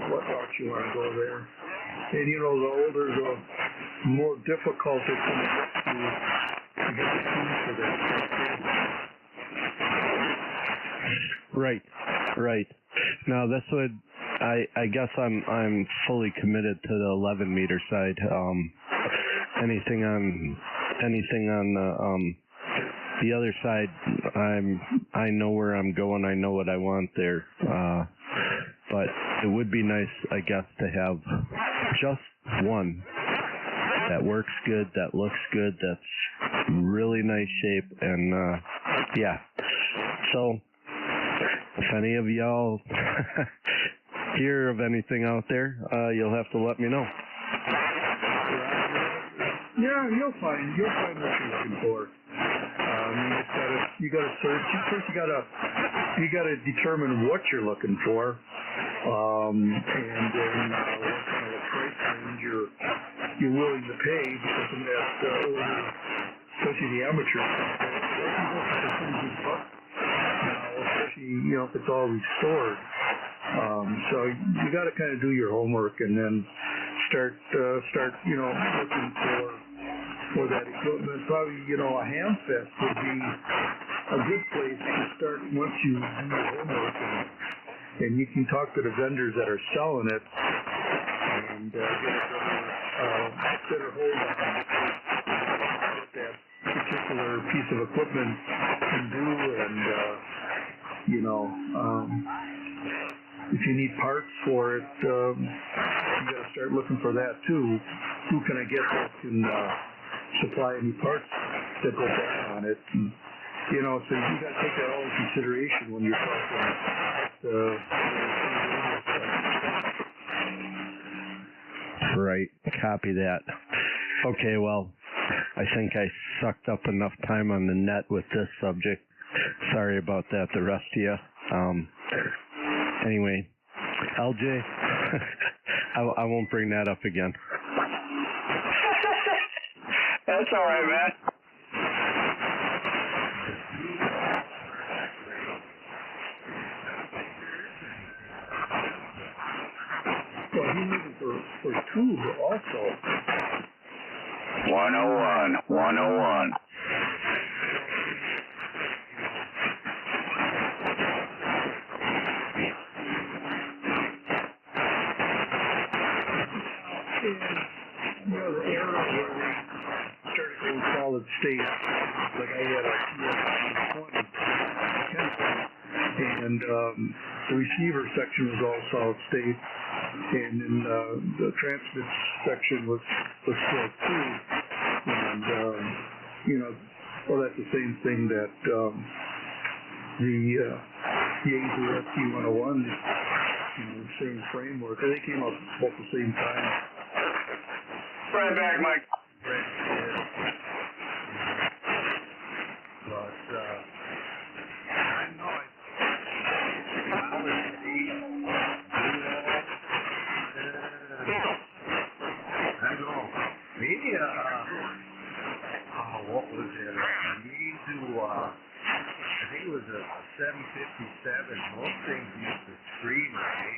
what route you want to go there. And the older, the more difficult it's going to get to get the tune for that. Right. Now this would, I guess I'm fully committed to the 11 meter side. Anything on the other side, I know where I'm going. I know what I want there. But it would be nice, I guess, to have just one that works good, that looks good, that's really nice shape, and yeah. So if any of y'all hear of anything out there, you'll have to let me know. Yeah, you'll find what you're looking for. You gotta search. First, you gotta determine what you're looking for, and then what kind of a price range you're willing to pay because some of that older, especially the amateur stuff, they can go for some pretty good bucks now, especially, you know, if it's all restored. So you got to kind of do your homework and then start, you know, looking for that equipment. Probably, you know, a ham fest would be a good place to start once you do your homework, and you can talk to the vendors that are selling it and get a better hold on what that particular piece of equipment can do, and you know, if you need parts for it, you got to start looking for that too. Who can I get that can supply any parts that go back on it? And, you know, so you got to take that all into consideration when you're talking. Right, copy that. Okay, well, I think I sucked up enough time on the net with this subject. Sorry about that, the rest of you. Anyway, LJ, I won't bring that up again. That's all right, man. Well, he's looking for two also. 101, 101. You know, the era where they started going solid state, like I had a TS-20, and the receiver section was all solid state, and then the transmit section was still too. And you know, well, that's the same thing that the Yaesu ST-101, you know, same framework. They came out about the same time. Right back, Mike. But I know I know. Maybe what was it? Yaesu, I think it was a 757. Most things used to scream at me.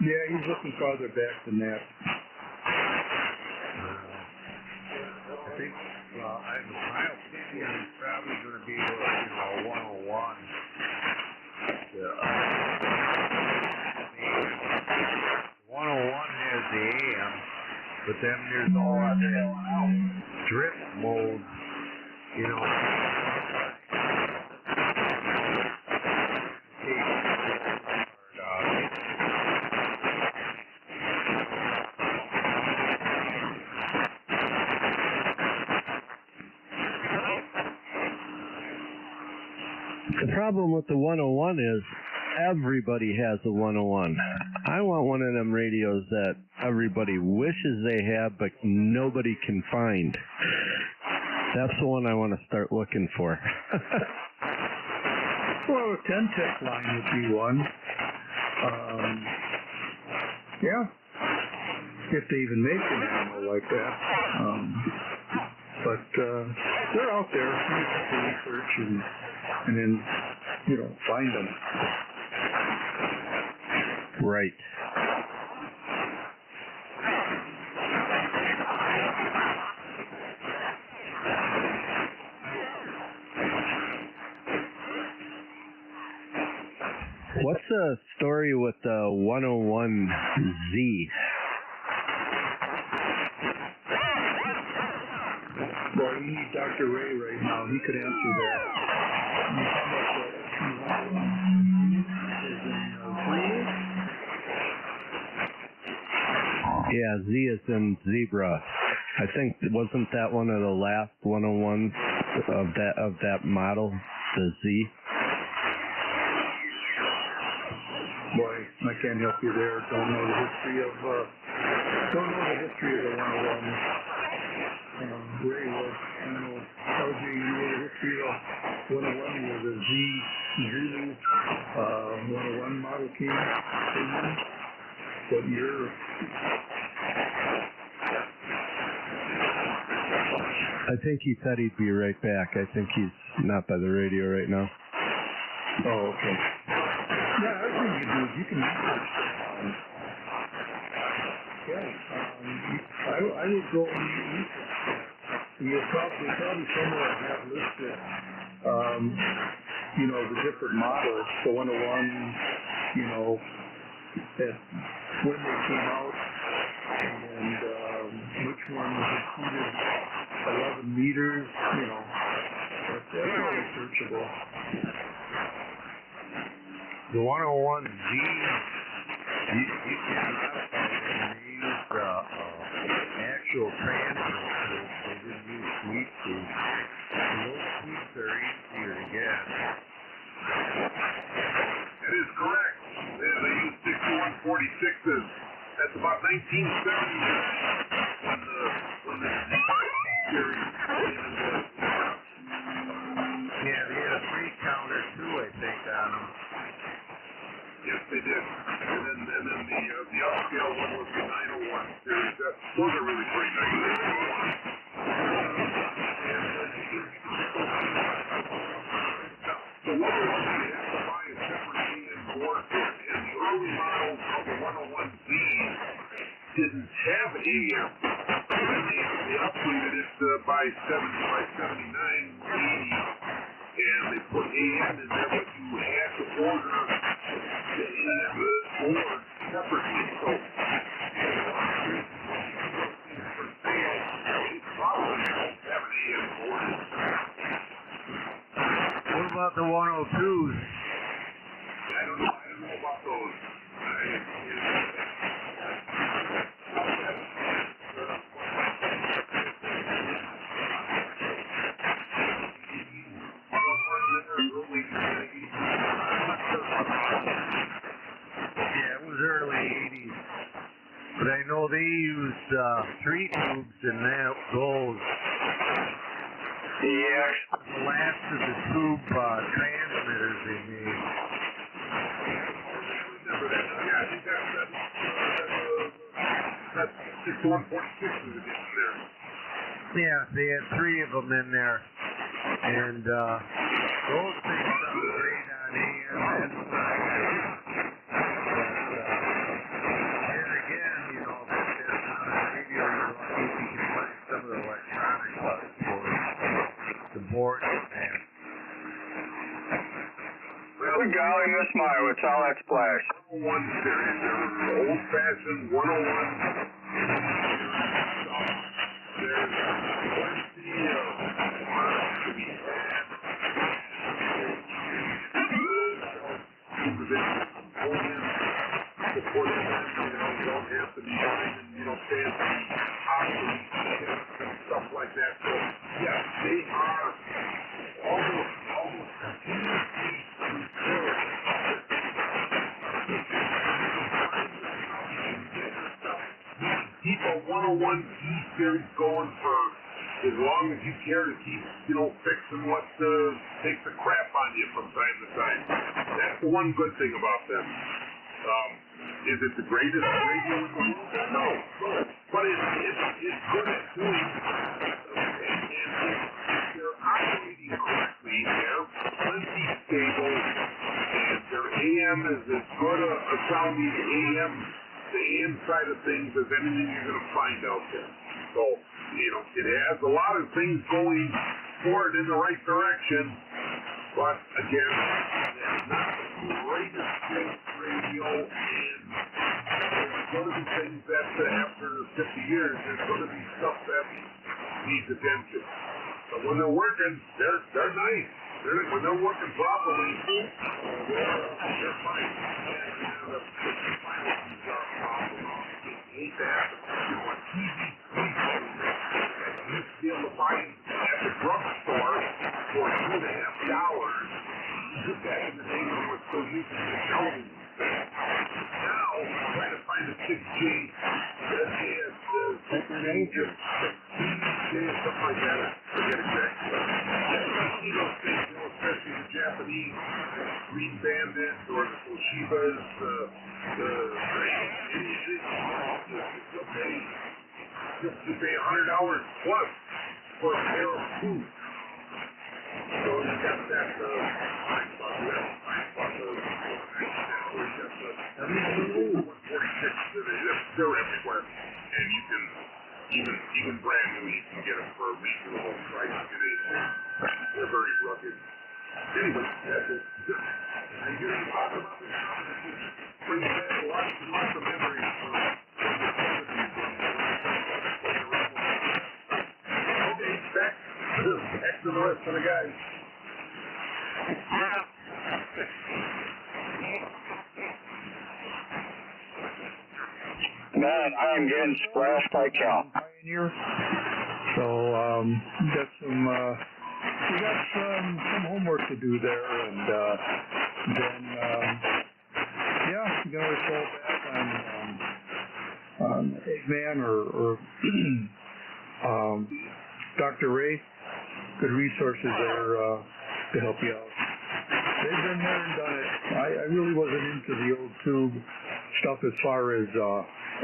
Yeah, he's looking farther back than that. I think, well, in my opinion, it's probably going to be, you know, 101. The 101 has the AM, but then there's all other drip modes, you know. The problem with the 101 is everybody has a 101. I want one of them radios that everybody wishes they have, but nobody can find. That's the one I want to start looking for. Well, a 10-tech line would be one. Yeah, if they even make an animal like that. But they're out there. You have to research and then, you know, find them. Right. What's the story with the 101Z? Well, you need Dr. Ray right now. He could answer that. Yeah, Z is in zebra. I think, wasn't that one of the last 101s of that model, the Z? Boy, I can't help you there. Don't know the history of the 101. Ray was, I don't know, LJ, you know the history of 101 was a Z Zulu 101 model came in. what year? I think he said he'd be right back. I think he's not by the radio right now. Oh, okay. Yeah, I think you do. You can. I would go. You'll probably somewhere have listed, the different models, the 101, that when they came out, and which ones included 11 meters, that's all searchable. The 101Z, you can modify it and they used actual transmitters. They didn't use sweep tubes. And those tubes are easier to get. That is correct. They used 6146s. That's about 1970 when the Z series came into Yeah, they had a 3-counter too, I think, on them. Yes, they did. And then the upscale one was the 901 series. Those are really pretty nice. The 101 you have to buy a separate AM board for it. And the early models of the 101Z didn't have AM. They upgraded it by 79, 80. And they put AM in there, but you had to order the AM board separately. So, for sale, they probably don't have an AM board. What about the 102s? I don't know about those. Yeah, it was early 80s. But I know they used 3 tubes in those. Yes. The last of the tube transmitters they made. Yeah, I think that's 6146 in there. Yeah, they had 3 of them in there. And those things sound great on AM and here again, if it's not a radio, you're lucky if you can find some of the electronic parts for the board and Good golly, Miss Maya, what's all that splash? 101 series, old-fashioned 101. There's plenty of models to be had. Before they you don't have to be finding, fancy options and stuff like that. So, yeah, they are almost continuously repaired. Keep a 101Z series going for as long as you care to keep, fixing what takes the crap on you from time to time. That's the one good thing about them. Is it the greatest radio in the world? No. But it's good at doing and if they're operating correctly, they're plenty stable, and their AM is as good a sounding AM, the AM side of things, as anything you're going to find out there. So, it has a lot of things going for it in the right direction, but again, it's not the greatest radio, and there's going to be things that after 50 years, there's going to be stuff that needs attention. But when they're working, they're nice. When they're working properly, they're fine. And the final problem, hate that. A TV you used to be able to buy at the drugstore for $2.50. Back in the day when they were still using the Jones. Now, trying to find a 6G, something like that. I forget exactly. You see those things, especially the Japanese Green Bandits or the Toshibas, any you pay $100 plus for a pair of boots. So you got that $9 $146. They're everywhere, and you can even brand new. You can get them for a reasonable price. They're very rugged. Anyway, that's it. And you can talk about this stuff, and it brings back lots and lots of memories from the 70s. Okay, back to the rest of the guys. Man, I am getting splashed by Cal. Pioneer. So got some we got some homework to do there, and then yeah, you can always fall back on Eggman or Dr. Ray. Good resources there to help you out. They've been there and done it. I really wasn't into the old tube stuff as far as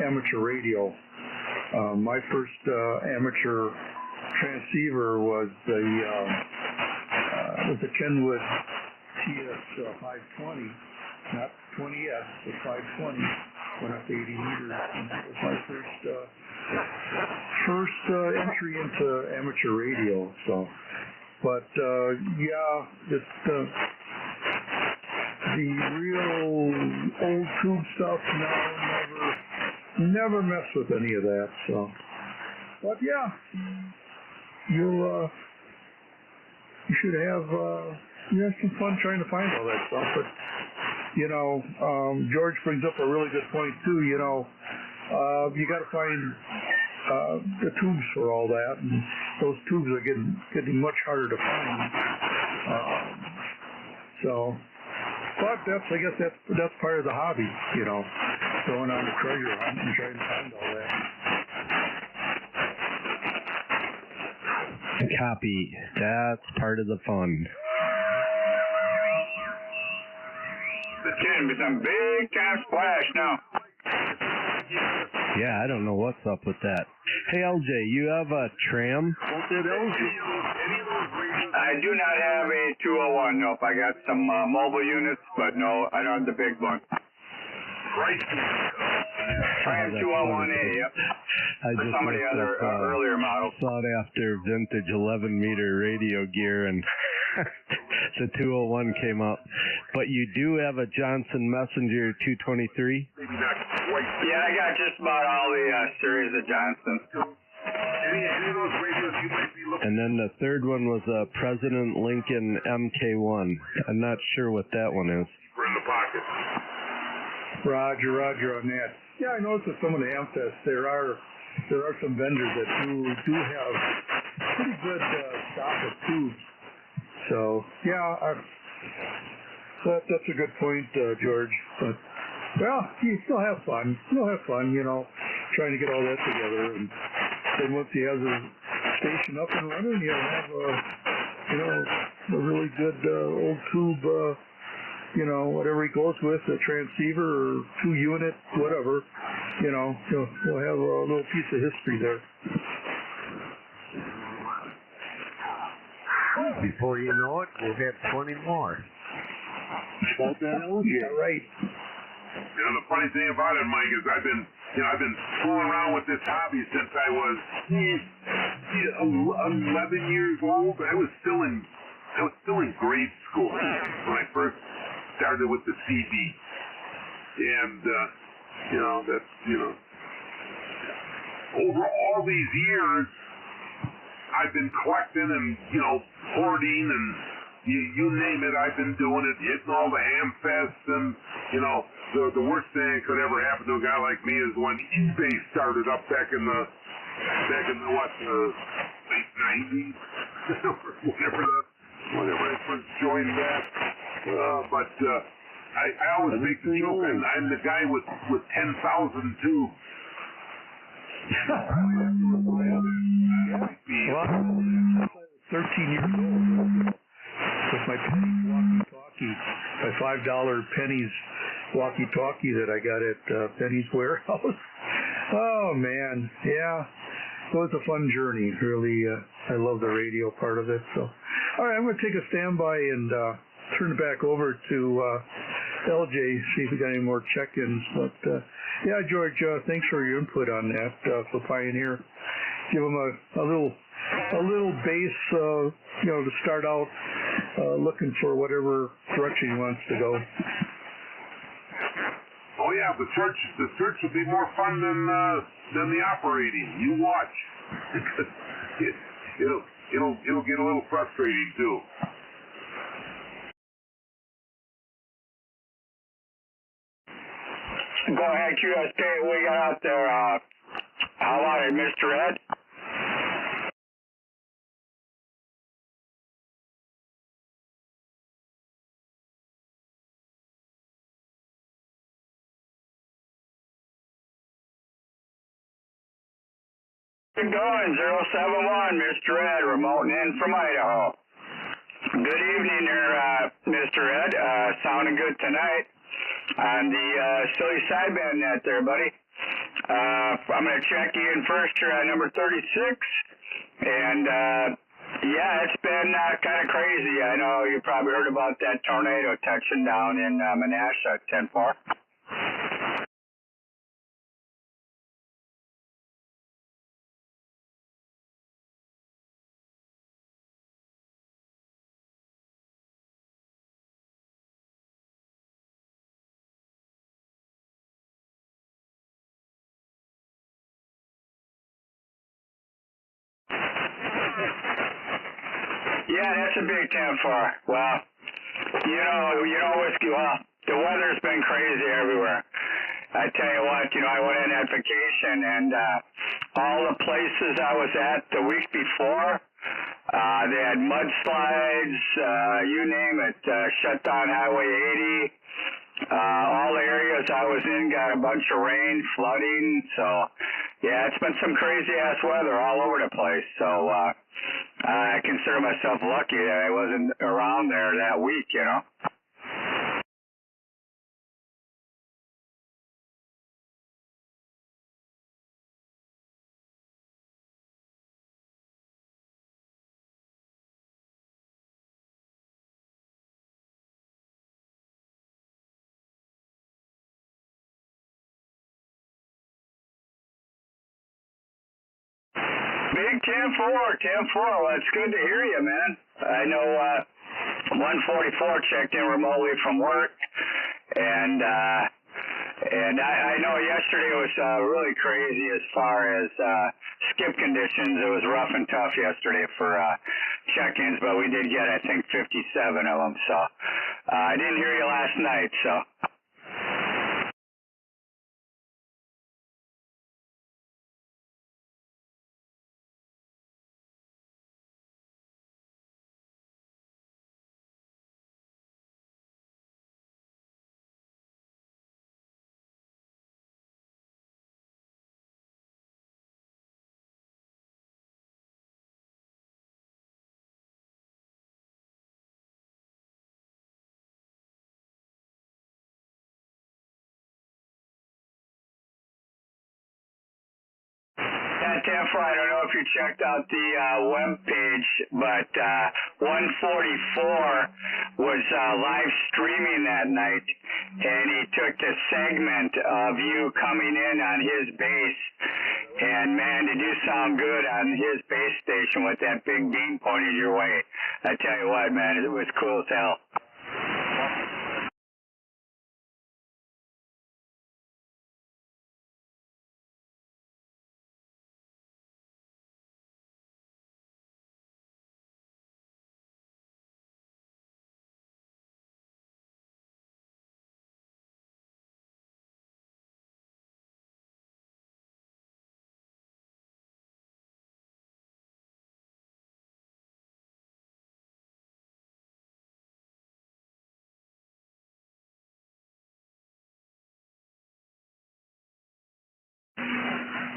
amateur radio. My first amateur transceiver was the Kenwood TS 520, not 20S, but 520. Went up to 80 meters, and that was my first entry into amateur radio. So, but yeah, just the real old tube stuff. Never mess with any of that. So, but yeah, you should have some fun trying to find all that stuff. But you know, George brings up a really good point too. You know, you got to find the tubes for all that, and those tubes are getting much harder to find. But I guess that's part of the hobby. You know, going on the treasure hunt and trying to find all that. Copy. That's part of the fun. It's getting me some big time splash now. Yeah, I don't know what's up with that. Hey, LJ, you have a tram? I do not have a 201. Nope, I got some mobile units, but no, I don't have the big one. Tram 201A, yep. I just some of the other earlier models. Sought after vintage 11-meter radio gear, and the 201 came up. But you do have a Johnson Messenger 223? Yeah, I got just about all the series of Johnson. And then the third one was a President Lincoln MK1. I'm not sure what that one is. In the pocket. Roger on that. Yeah, I noticed with some of the Amfests there are some vendors that do have pretty good stock of tubes. So yeah, that's a good point, George. But well, you still have fun. You know, trying to get all that together, and then once he has a station up and running, he'll have a really good old tube. You know, whatever he goes with, a transceiver or 2-unit, whatever, you know, he'll have a little piece of history there. Before you know it, we'll have 20 more. Yeah, right. You know, the funny thing about it, Mike, is I've been fooling around with this hobby since I was 11 years old. I was still in grade school when I first started with the CD, and over all these years, I've been collecting and hoarding and you name it. I've been doing it, hitting all the Amfests, and the worst thing that could ever happen to a guy like me is when eBay started up back in the late 90s, whenever I first joined that. But I always make the joke, and I'm the guy with 10,000 tubes. Well, 13 years old with my pennies walkie-talkie, my $5 pennies walkie-talkie that I got at Penny's Warehouse. Oh man, yeah. So it's a fun journey. Really, I love the radio part of it. So, all right, I'm going to take a standby and turn it back over to LJ, see if we got any more check-ins. But yeah, George, thanks for your input on that for Pioneer. Give them a little base, to start out looking for whatever direction he wants to go. Oh yeah, the search would be more fun than the operating. You watch. it'll get a little frustrating too. Go ahead, QSK. What you got out there? How about it, Mr. Ed? Good going, 071, Mr. Ed, remoting in from Idaho. Good evening there, Mr. Ed. Sounding good tonight on the silly sideband net there, buddy. I'm going to check you in first here at number 36. And, yeah, it's been kind of crazy. I know you probably heard about that tornado touching down in Menasha, 10-4. Yeah, that's a big 10-4. Well, the weather's been crazy everywhere. I tell you what, I went in on vacation and all the places I was at the week before, they had mudslides, you name it, shut down Highway 80. All the areas I was in got a bunch of rain, flooding. So, yeah, it's been some crazy-ass weather all over the place. So, I consider myself lucky that I wasn't around there that week, Big 10-4. Well, it's good to hear you, man. I know 144 checked in remotely from work, and I know yesterday was really crazy as far as skip conditions. It was rough and tough yesterday for check-ins, but we did get, I think, 57 of them. So I didn't hear you last night, so. That 10-4, I don't know if you checked out the web page, but 144 was live streaming that night, and he took the segment of you coming in on his base, and man, did you sound good on his base station with that big beam pointed your way. I tell you what, man, it was cool as hell.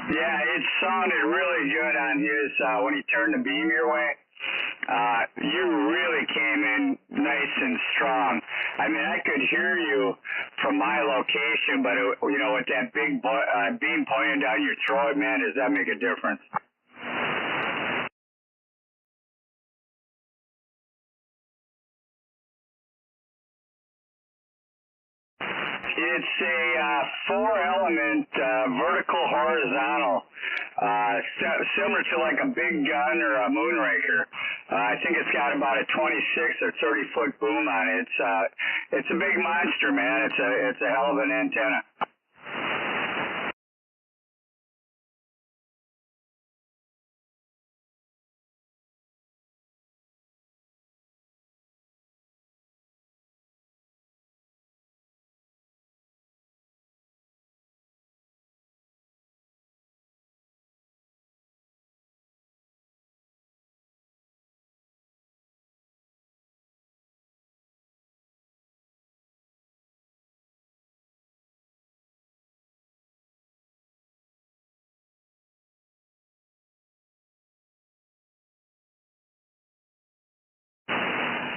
Yeah, it sounded really good on his, when he turned the beam your way. You really came in nice and strong. I mean, I could hear you from my location, but, with that big beam pointing down your throat, man, does that make a difference? It's a 4-element vertical horizontal, similar to like a big gun or a moonraker. I think it's got about a 26 or 30-foot boom on it. It's a big monster, man. It's a hell of an antenna.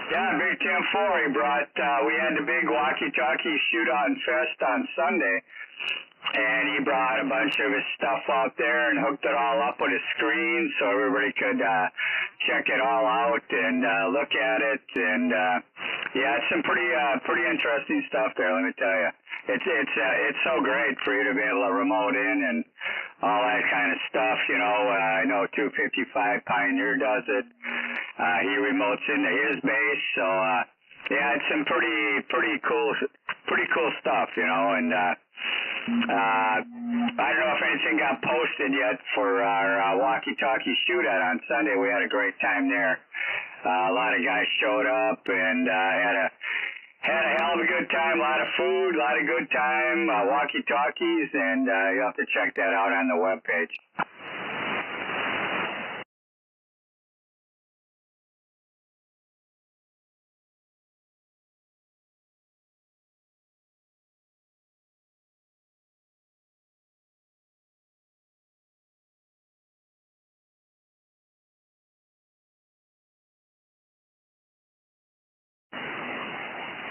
Yeah, Big 10-4, he brought, we had the big walkie-talkie shootout and fest on Sunday, and he brought a bunch of his stuff out there and hooked it all up with a screen so everybody could check it all out and look at it, and yeah, it's some pretty interesting stuff there, let me tell you. It's so great for you to be able to remote in and all that kind of stuff, you know. I know 255 Pioneer does it. He remotes into his base, so yeah, it's some pretty cool stuff, you know. And I don't know if anything got posted yet for our walkie-talkie shootout on Sunday. We had a great time there. A lot of guys showed up and had a hell of a good time. A lot of food, a lot of good time, walkie-talkies, and you'll have to check that out on the webpage.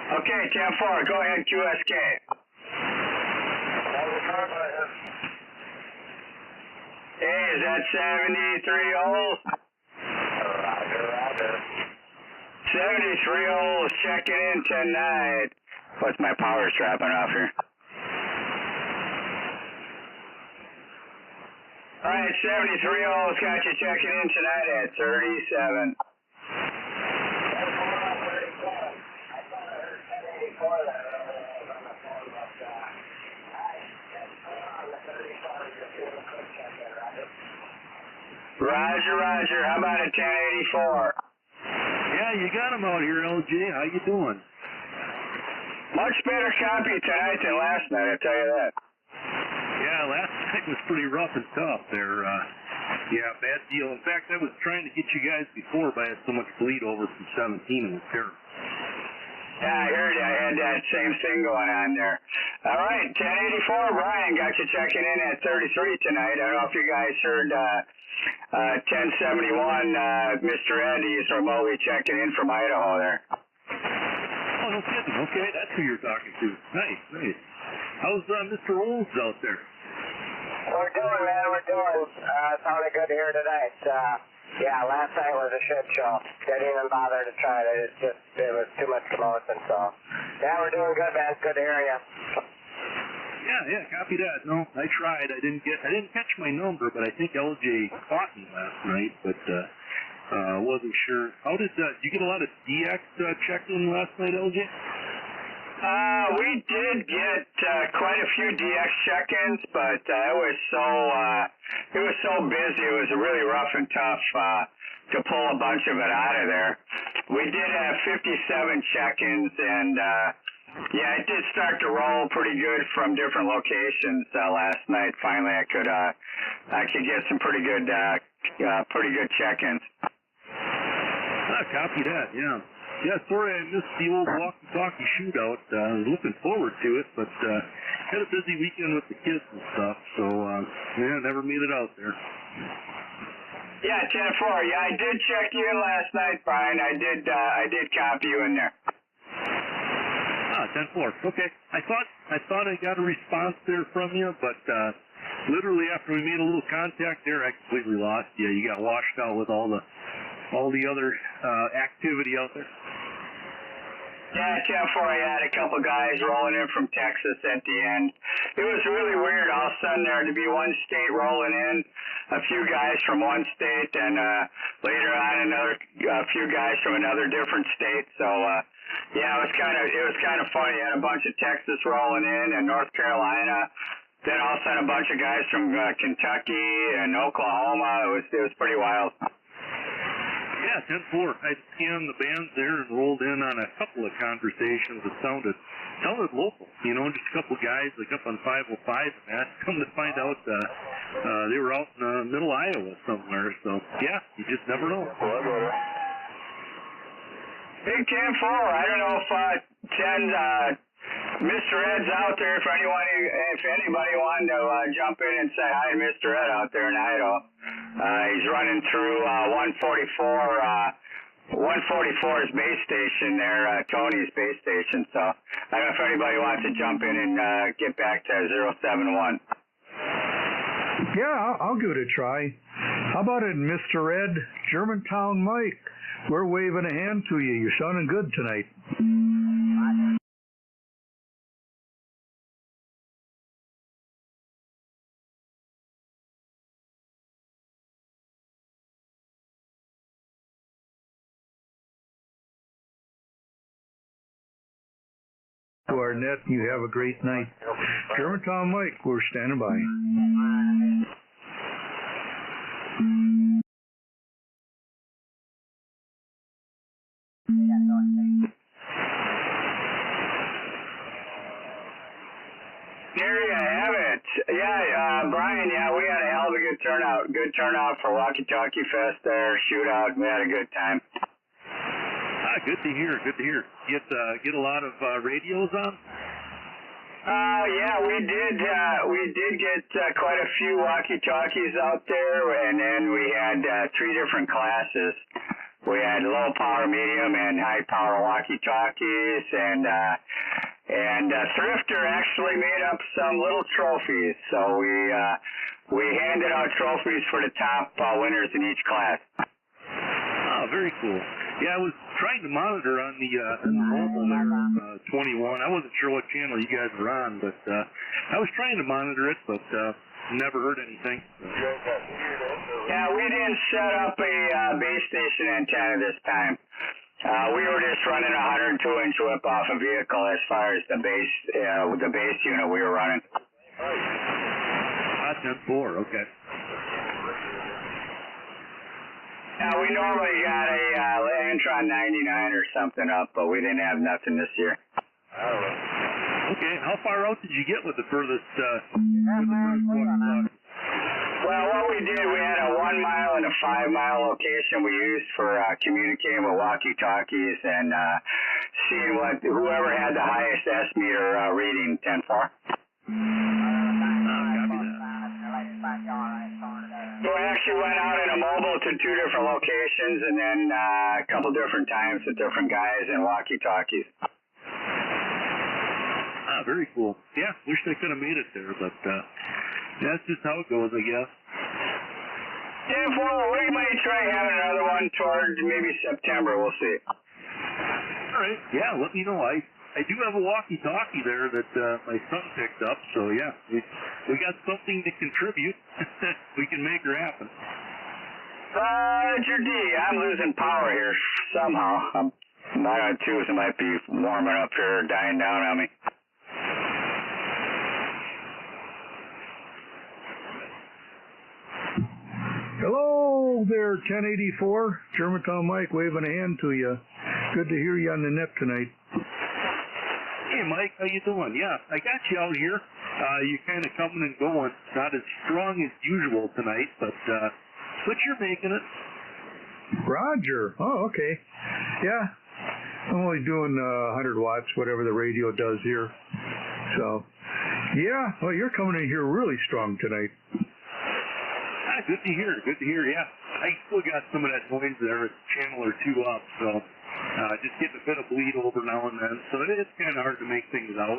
Okay, 10-4, go ahead, QSK. Hey, is that 73 holes? Roger. 73 holes checking in tonight. What's my power strapping off here? Alright, 73 holes got you checking in tonight at 37. Roger. How about a 1084? Yeah, you got him out here, LJ. How you doing? Much better copy tonight than last night, I tell you that. Yeah, last night was pretty rough and tough there. Yeah, bad deal. In fact, I was trying to get you guys before, but I had so much bleed over from 17, it was terrible. Yeah, I heard you. I had that same thing going on there. All right, 1084, Brian got you checking in at 33 tonight. I don't know if you guys heard 1071, Mr. Ed, he's remotely checking in from Idaho there. Oh, no kidding. Okay, that's who you're talking to. Nice. How's Mr. Olds out there? We're doing, man. Sounded good here tonight. Yeah, last night was a shit show. Didn't even bother to try it. It was too much commotion, so. Yeah, we're doing good, man. It's good to hear you. Yeah, copy that. No, I tried. I didn't catch my number, but I think LJ caught me last night, but wasn't sure. How did you get a lot of DX check-in last night, LJ? We did get quite a few DX check-ins, but it was so busy. It was really rough and tough to pull a bunch of it out of there. We did have 57 check-ins, and yeah, it did start to roll pretty good from different locations last night. Finally, I could get some pretty good check-ins. Copy that. Yeah. Yeah, sorry I missed the old walkie-talkie shootout. I was looking forward to it, but had a busy weekend with the kids and stuff, so yeah, never made it out there. Yeah, 10-4. Yeah, I did check you in last night, Brian. I did copy you in there. 10-4. Okay. I thought I got a response there from you, but literally after we made a little contact there, I completely lost you. You got washed out with all the other activity out there. Yeah, 10-4, I had a couple guys rolling in from Texas at the end. It was really weird. All of a sudden there to be one state rolling in, a few guys from one state, and later on a few guys from another different state. So yeah, it was kind of funny. I had a bunch of Texas rolling in and North Carolina. Then all of a sudden a bunch of guys from Kentucky and Oklahoma. It was pretty wild. Yeah, 10-4. I scanned the bands there and rolled in on a couple of conversations that sounded local. You know, just a couple guys like up on 505. And come to find out they were out in middle Iowa somewhere. So yeah, you just never know. Big 10-4. I don't know if Mr. Ed's out there. If anybody wanted to jump in and say hi to Mr. Ed out there in Idaho. He's running through 144's base station there, Tony's base station. So I don't know if anybody wants to jump in and get back to 071. Yeah, I'll give it a try. How about it, Mr. Ed? Germantown Mike, we're waving a hand to you. You're sounding good tonight. To our net, you have a great night. Germantown Mike, we're standing by. There you have it. Yeah, Brian, yeah, we had a hell of a good turnout. Good turnout for Walkie Talkie Fest there, shootout. We had a good time. Good to hear. Good to hear. Get a lot of radios on. Yeah, we did. We did get quite a few walkie-talkies out there, and then we had 3 different classes. We had low power, medium, and high power walkie-talkies, and Thrifter actually made up some little trophies. So we handed out trophies for the top winners in each class. Oh, very cool. Yeah, I was trying to monitor on the mobile there, 21. I wasn't sure what channel you guys were on, but I was trying to monitor it, but never heard anything. Yeah, we didn't set up a base station antenna this time. We were just running a 102-inch whip off a vehicle as far as the base unit we were running. 10-4, okay. Yeah, we normally got a Antron 99 or something up, but we didn't have nothing this year. Okay, how far out did you get with the furthest? Well, what we did, we had a 1 mile and a 5 mile location we used for communicating with walkie-talkies and seeing whoever had the highest S-meter reading, 10-4. So I actually went out in a mobile to 2 different locations and then a couple different times with different guys and walkie-talkies. Very cool. Yeah, wish they could have made it there, but that's just how it goes, I guess. Yeah, we might try having another one towards maybe September. We'll see. All right. Yeah, let me know. I do have a walkie-talkie there that my son picked up, so yeah, we got something to contribute. We can make her happen. Roger D. I'm losing power here somehow. My tooth might be warming up here, dying down on me. Hello there, 1084. Germantown Mike waving a hand to you. Good to hear you on the net tonight. Hey, Mike, how you doing? Yeah, I got you out here. You're kind of coming and going. Not as strong as usual tonight, but you're making it. Roger. Oh, okay. Yeah. I'm only doing 100 watts, whatever the radio does here. So, yeah. Well, you're coming in here really strong tonight. Good to hear. Good to hear. Yeah, I still got some of that noise there. It's channel or 2 up, so just getting a bit of bleed over now and then. So it's kind of hard to make things out.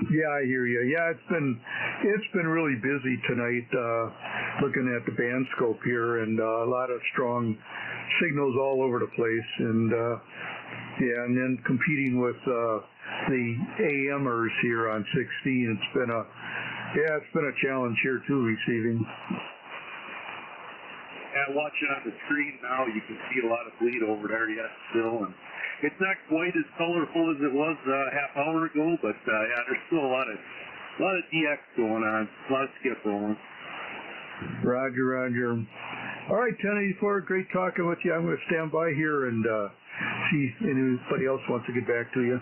Yeah, I hear you. Yeah, it's been really busy tonight. Looking at the band scope here, and a lot of strong signals all over the place. And Yeah, and then competing with the AMers here on 16, it's been a challenge here too, receiving. Yeah, watching on the screen now, you can see a lot of bleed over there yet still, and it's not quite as colorful as it was half hour ago, but yeah, there's still a lot of DX going on, a lot of skip rolling. Roger, Roger. All right, 1084, great talking with you. I'm going to stand by here and see if anybody else wants to get back to you.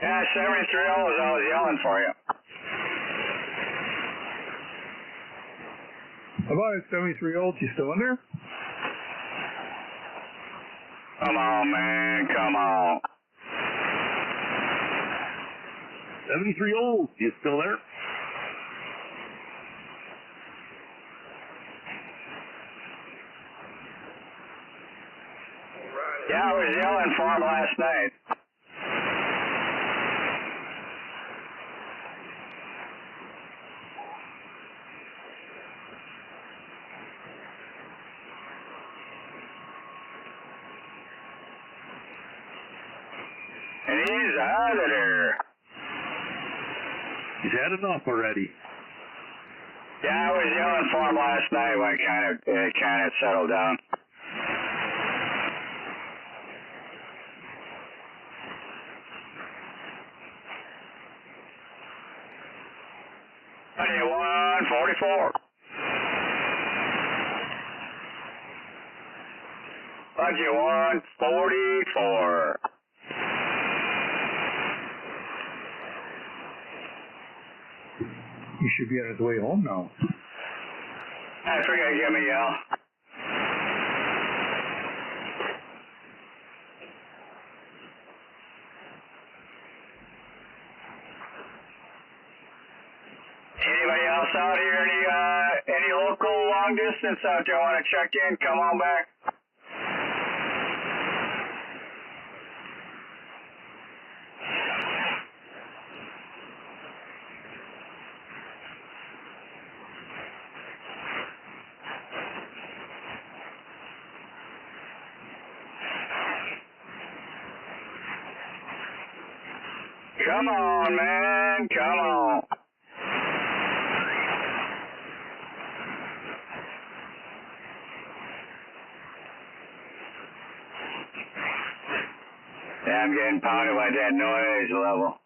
Yeah, 73 is always yelling for you. How about it, 73-year-old? You still in there? Come on, man, come on. 73-year-old, you still there? Yeah, I was yelling for him last night. And he's out of there. He's had enough already. Yeah, I was yelling for him last night when it kind of settled down. $141.44. $141.44. He should be on his way home now. I forgot to give me a yell. Anybody else out here? Any local long distance out there want to check in? Come on back. Come on, man, come on. Yeah, I'm getting pounded by that noise level.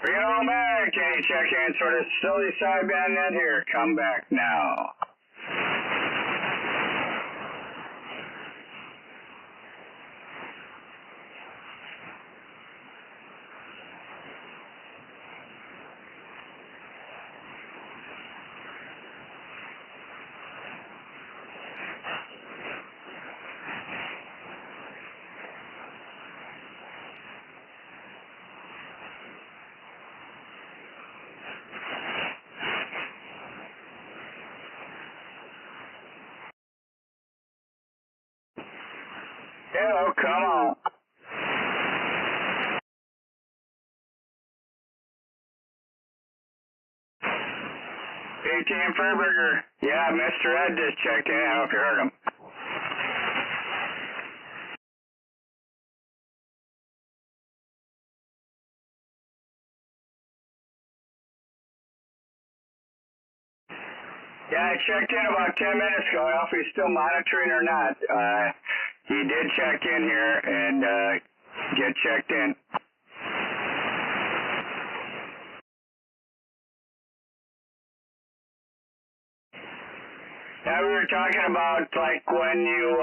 Bring it on back, any check-ins for the facility sideband net here. Come back now. Hello, come on. ATM Freiburger. Yeah, Mr. Ed just checked in. I hope you heard him. Yeah, I checked in about 10 minutes ago. I don't know if he's still monitoring or not. He did check in here and get checked in. Yeah, we were talking about like when you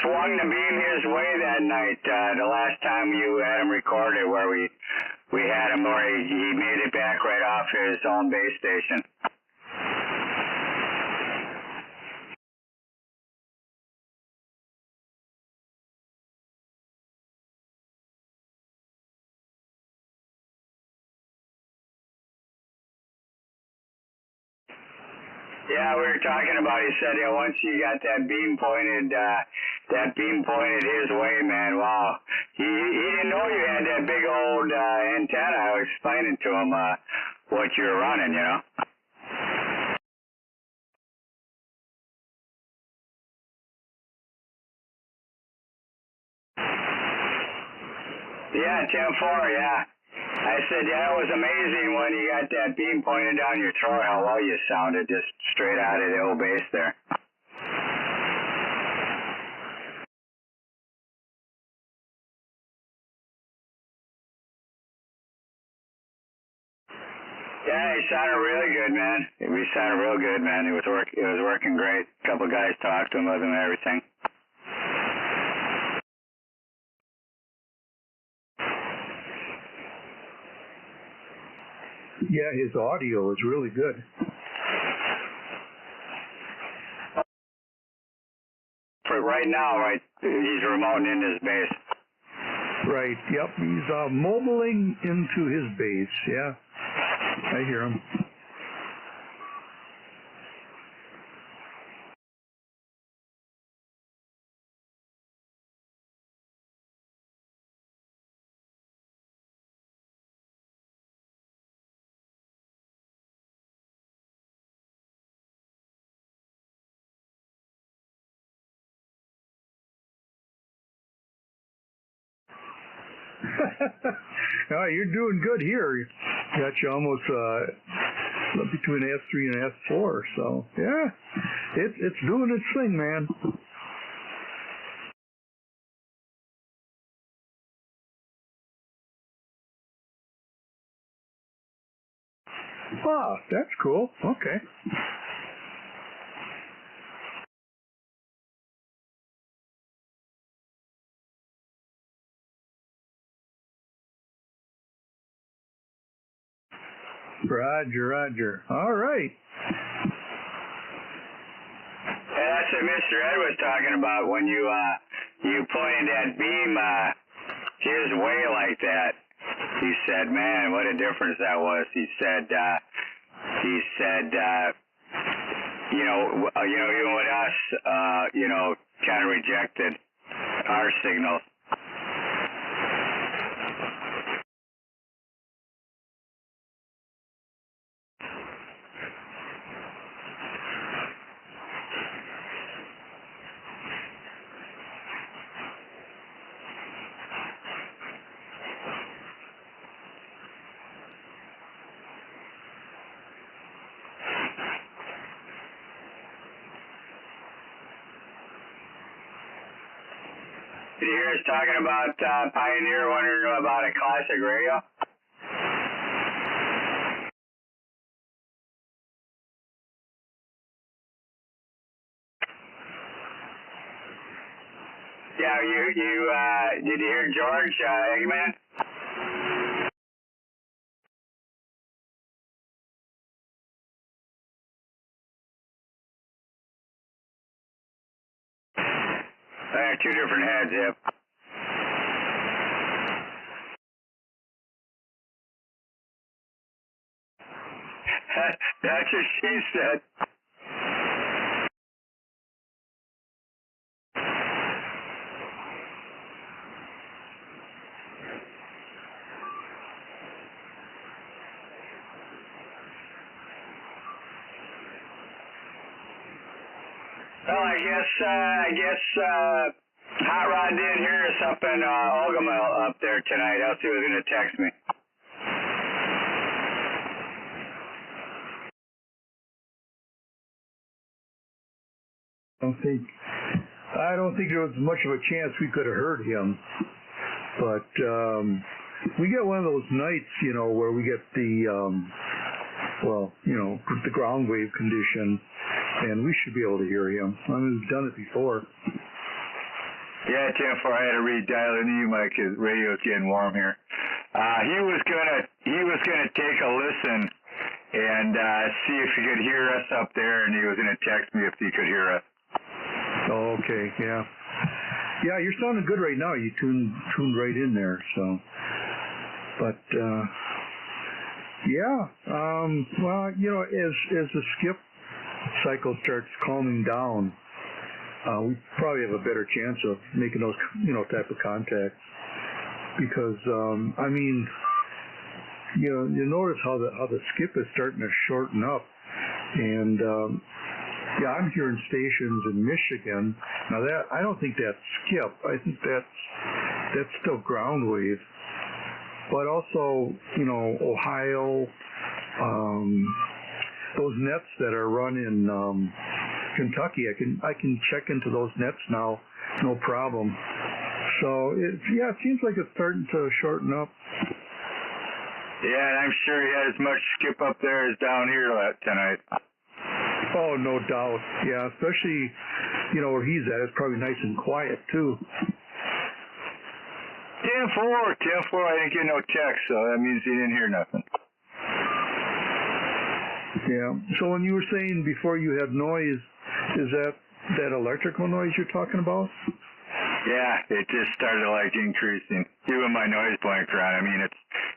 swung the beam his way that night, the last time you had him recorded, where we had him where he made it back right off his own base station. Yeah, we were talking about, he said, yeah, once you got that beam pointed his way, man, wow. He didn't know you had that big old antenna. I was explaining to him what you were running, you know. Yeah, 10-4, yeah. I said, yeah, it was amazing when you got that beam pointed down your throat, how well you sounded, just straight out of the old base there. Yeah, he sounded really good, man. He sounded real good, man. It was working great. A couple guys talked to him with him and everything. Yeah, his audio is really good. For right now, right, he's remoting in his base. Right, yep, he's mobiling into his base, yeah. I hear him. You're doing good here. Got you almost between S3 and S4, so yeah, it's doing its thing, man. Ah, that's cool. Okay. Roger. All right. Yeah, that's what Mr. Ed was talking about when you pointed that beam his way like that. He said, "Man, what a difference that was." He said, even with us, kind of rejected our signals. Did you hear us talking about Pioneer wondering about a classic radio? Yeah, did you hear George Eggman? Two different heads, yep. That's what she said. Well, I guess Hot Rod didn't hear us up in Ogama up there tonight, else he was going to text me. I don't think there was much of a chance we could have heard him, but we get one of those nights, where we get the the ground wave condition, and we should be able to hear him. I mean, we've done it before. Yeah, 10-4, I had to redial into you, Mike. His radio's getting warm here. He was gonna take a listen and see if he could hear us up there, and he was gonna text me if he could hear us. Oh, okay, yeah. Yeah, you're sounding good right now. You tuned right in there, so. But yeah, well, you know, as the skip cycle starts calming down, we probably have a better chance of making those, you know, type of contacts. Because I mean, you know, you notice how the skip is starting to shorten up, and yeah, I'm hearing stations in Michigan. Now that I don't think that's skip. I think that's still ground wave. But also, you know, Ohio, those nets that are run in Kentucky, I can check into those nets now, no problem. So it seems like it's starting to shorten up. Yeah, and I'm sure he had as much skip up there as down here tonight. Oh, no doubt. Yeah, especially, you know, where he's at. It's probably nice and quiet too. 10-4, I didn't get no text, so that means he didn't hear nothing. Yeah. So when you were saying before you had noise, is that electrical noise you're talking about? Yeah, it just started like increasing. Even my noise blanker on. I mean,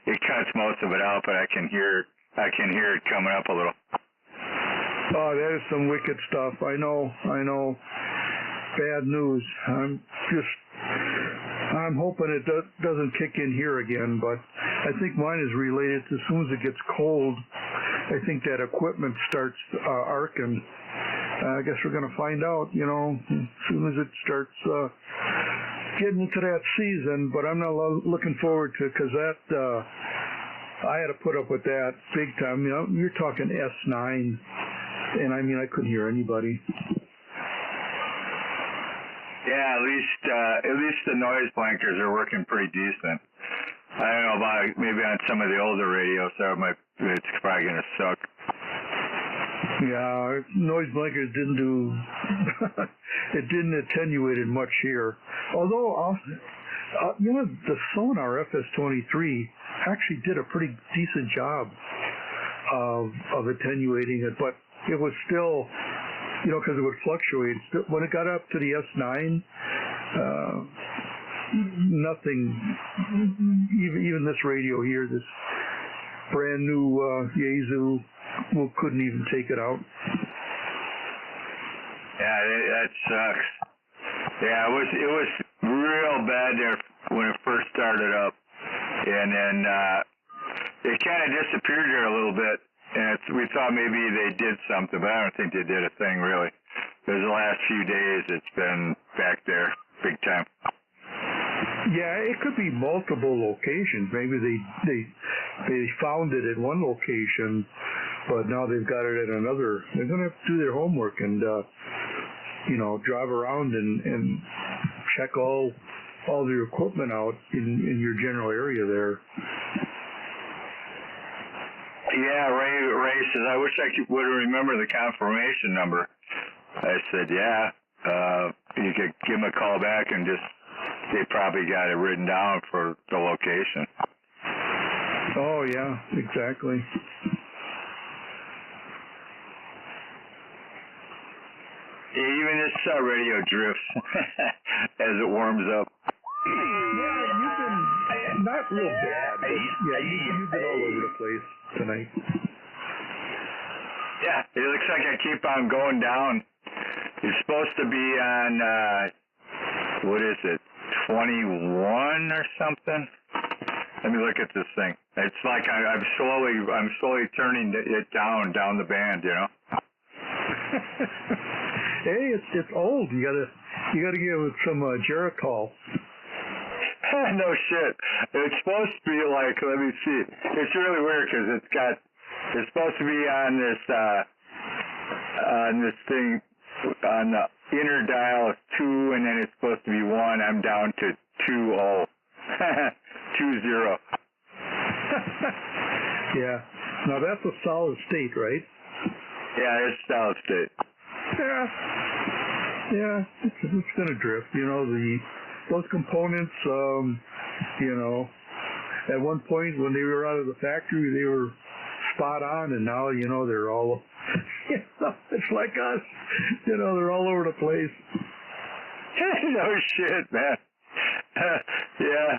it cuts most of it out, but I can hear it coming up a little. Oh, that is some wicked stuff. I know. Bad news. I'm hoping it doesn't kick in here again, but I think mine is related to as soon as it gets cold, I think that equipment starts arcing. I guess we're going to find out, you know, as soon as it starts getting into that season, but I'm not looking forward to it because I had to put up with that big time. You know, you're talking S9, and I mean, I couldn't hear anybody. Yeah, at least the noise blankers are working pretty decent. I don't know about maybe on some of the older radios, so it's probably going to suck. Yeah, noise blankers didn't do, it didn't attenuate it much here. Although, you know, the Sonar FS23 actually did a pretty decent job of attenuating it, but it was still, you know, because it would fluctuate. When it got up to the S9, nothing, even this radio here, this brand new Yaesu, couldn't even take it out. Yeah, that sucks. Yeah, it was real bad there when it first started up, and then it kind of disappeared there a little bit, and we thought maybe they did something, but I don't think they did a thing really. Because the last few days it's been back there big time. Yeah, it could be multiple locations. Maybe they found it in one location, but now they've got it at another. They're going to have to do their homework and you know, drive around and check all their equipment out in your general area there. Yeah, Ray says, I wish I would remember the confirmation number. I said, yeah, you could give them a call back and they probably got it written down for the location. Oh, yeah, exactly. Yeah, even this radio drifts as it warms up. Yeah, you've been not real bad, but yeah, you've been all over the place tonight. Yeah, it looks like I keep on going down. It's supposed to be on, what is it, 21 or something? Let me look at this thing. It's like I'm slowly turning it down the band, you know. Hey, it's old. You gotta give it some Jericol. No shit. It's supposed to be like, let me see. It's really weird because it's supposed to be on this thing, on the inner dial of 2, and then it's supposed to be 1. I'm down to 2-0. 2-0. Yeah. Now that's a solid state, right? Yeah, it's solid state. Yeah, it's gonna drift. You know, those components, you know, at one point when they were out of the factory, they were spot on, and now, you know, they're all, you know, it's like us, you know, they're all over the place. No shit, man. Yeah,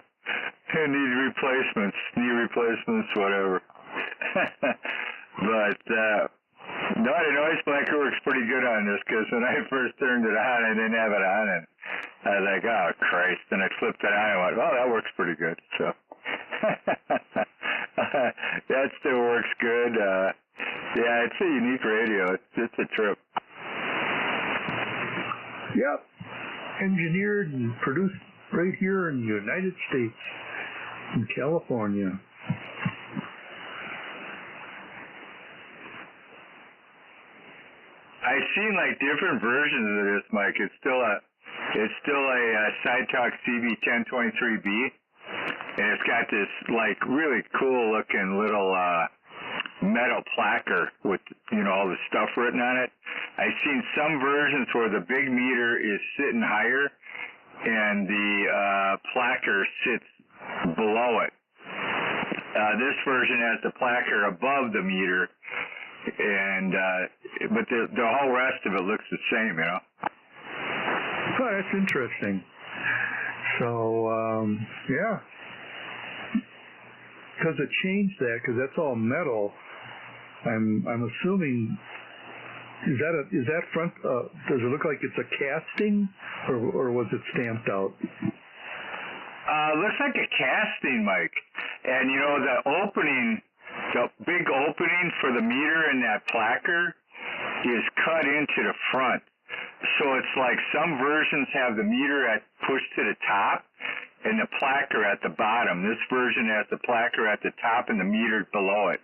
need replacements, whatever. But no, the noise blanket works pretty good on this, because when I first turned it on, I didn't have it on, and I was like, oh Christ! And I flipped it on and went, oh, that works pretty good. So that still works good. Yeah, it's a unique radio. It's a trip. Yep. Engineered and produced right here in the United States, in California. I've seen like different versions of this, Mike. It's still a SideTalk CB1023B, and it's got this like really cool looking little metal placard with, you know, all the stuff written on it. I've seen some versions where the big meter is sitting higher and the placard sits below it. This version has the placard above the meter, and but the whole rest of it looks the same, you know. Oh, that's interesting. So, yeah. Because it changed that, because that's all metal. I'm assuming, is that front, does it look like it's a casting, or was it stamped out? Looks like a casting, Mike. And you know, the big opening for the meter in that placard is cut into the front. So it's like some versions have the meter pushed to the top and the placard at the bottom. This version has the placard at the top and the meter below it.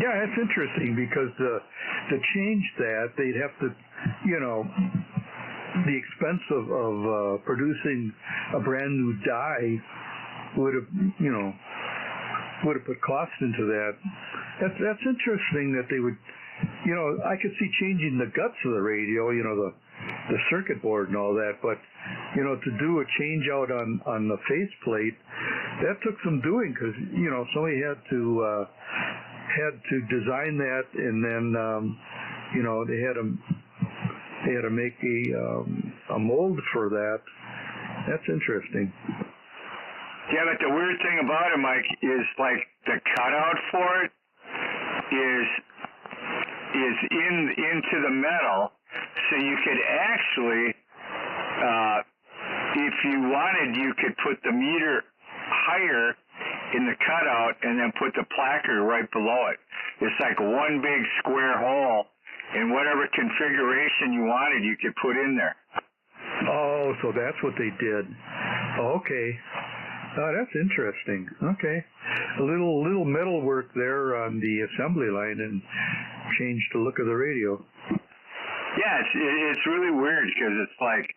Yeah, that's interesting, because to change that, they'd have to, you know, the expense of producing a brand new die would have, you know, would have put cost into that. That's interesting that they would, you know, I could see changing the guts of the radio, you know, the circuit board and all that, but, you know, to do a change out on the faceplate, that took some doing, because, you know, somebody had to design that, and then, you know, they had to make a mold for that. That's interesting. Yeah, but the weird thing about it, Mike, is like the cutout for it is into the metal, so you could actually, if you wanted, you could put the meter higher in the cutout and then put the placard right below it. It's like one big square hole, and whatever configuration you wanted, you could put in there. Oh, so that's what they did. Oh, okay. Oh, that's interesting. Okay. A little metal work there on the assembly line and changed the look of the radio. Yeah, it's really weird, because it's like,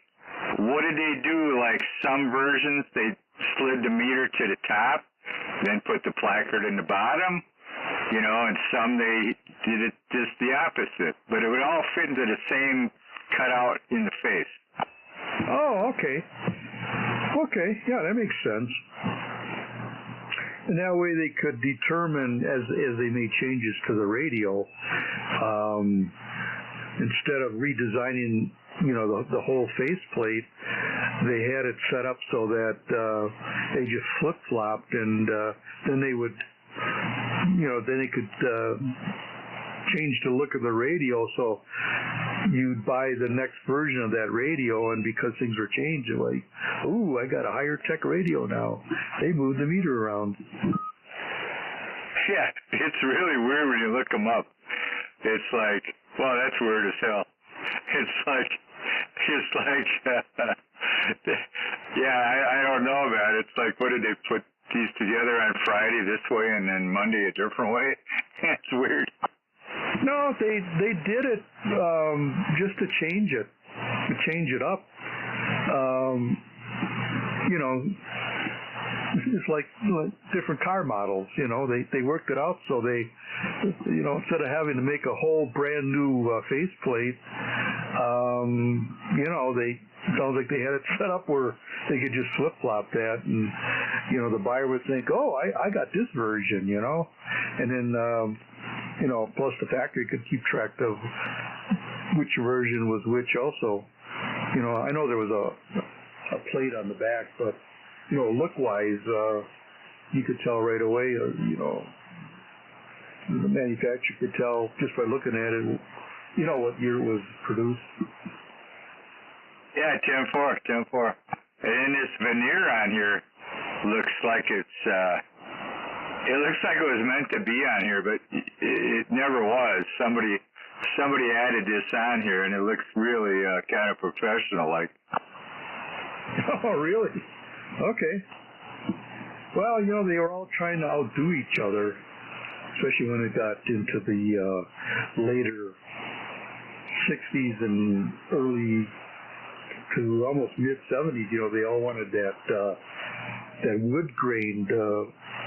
what did they do? Like some versions, they slid the meter to the top, then put the placard in the bottom, you know, and some they did it just the opposite. But it would all fit into the same cutout in the face. Oh, okay. Okay, yeah, that makes sense. And that way they could determine, as they made changes to the radio, instead of redesigning, you know, the whole faceplate, they had it set up so that they just flip-flopped, and then they would, you know, then they could change the look of the radio, so you'd buy the next version of that radio, and because things were changed, you're like, ooh, I got a higher tech radio now. They moved the meter around. Yeah, it's really weird when you look them up. It's like, wow, that's weird as hell. It's like, yeah, I don't know, man. It's like, what did they put these together on Friday this way and then Monday a different way? It's weird. No, they did it just to change it up. You know, it's like different car models. You know, they worked it out so they, you know, instead of having to make a whole brand new faceplate, you know, they sounds like they had it set up where they could just flip-flop that, and, you know, the buyer would think, oh, I got this version, you know, and then, you know, plus the factory could keep track of which version was which also. You know, I know there was a plate on the back, but, you know, look-wise, you could tell right away, you know, the manufacturer could tell just by looking at it, you know, what year it was produced. Yeah, 10-4. And then this veneer on here looks like it's, it looks like it was meant to be on here, but it never was. Somebody added this on here, and it looks really kind of professional-like. Oh, really? Okay. Well, you know, they were all trying to outdo each other, especially when it got into the later 60s and early to almost mid-70s. You know, they all wanted that wood-grained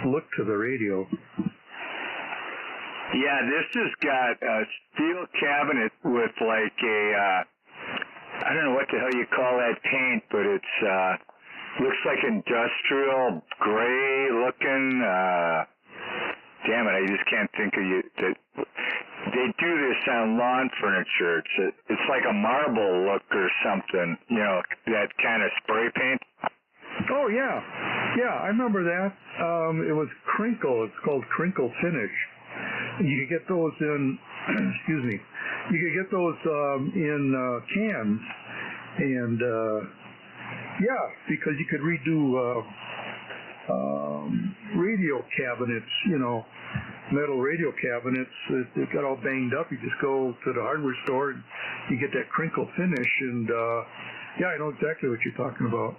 look to the radio. Yeah, this has got a steel cabinet with like a, I don't know what the hell you call that paint, but it's, looks like industrial gray looking, damn it, I just can't think of you. They do this on lawn furniture. It's like a marble look or something, you know, that kind of spray paint. Oh, yeah. Yeah, I remember that. It was crinkle. It's called crinkle finish. You could get those in, excuse me, you could get those in cans, and yeah, because you could redo radio cabinets, you know, metal radio cabinets that got all banged up. You just go to the hardware store and you get that crinkle finish, and yeah, I know exactly what you're talking about.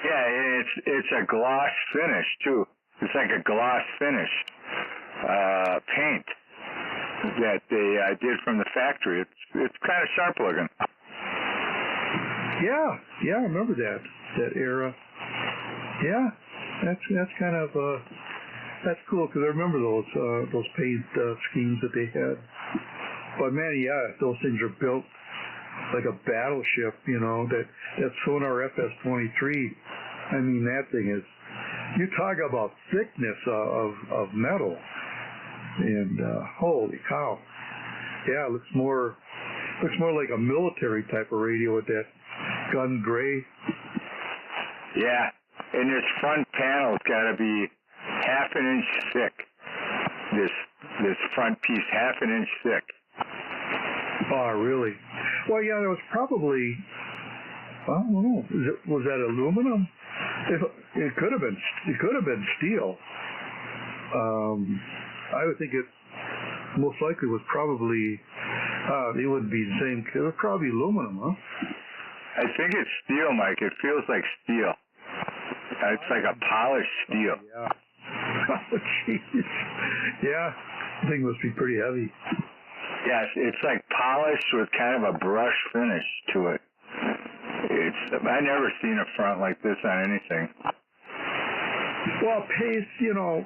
Yeah, it's a gloss finish too. It's like a gloss finish paint that they did from the factory. It's kind of sharp looking. Yeah, I remember that era. Yeah, that's kind of that's cool because I remember those paint schemes that they had. But man, yeah, those things are built like a battleship. You know, that Sonar FS-23. I mean, that thing is. You talk about thickness of metal, and holy cow! Yeah, it looks more like a military type of radio with that gun gray. Yeah, and this front panel's got to be half an inch thick. This front piece, half an inch thick. Oh, really? Well, yeah, there was probably. I don't know. Was that aluminum? It could have been steel. I would think it most likely was probably. It wouldn't be the same. It was probably aluminum, huh? I think it's steel, Mike. It feels like steel. It's like a polished steel. Yeah. Oh, jeez. Yeah, the thing must be pretty heavy. Yes, it's like polished with kind of a brush finish to it. I never seen a front like this on anything. Well, Pace, you know,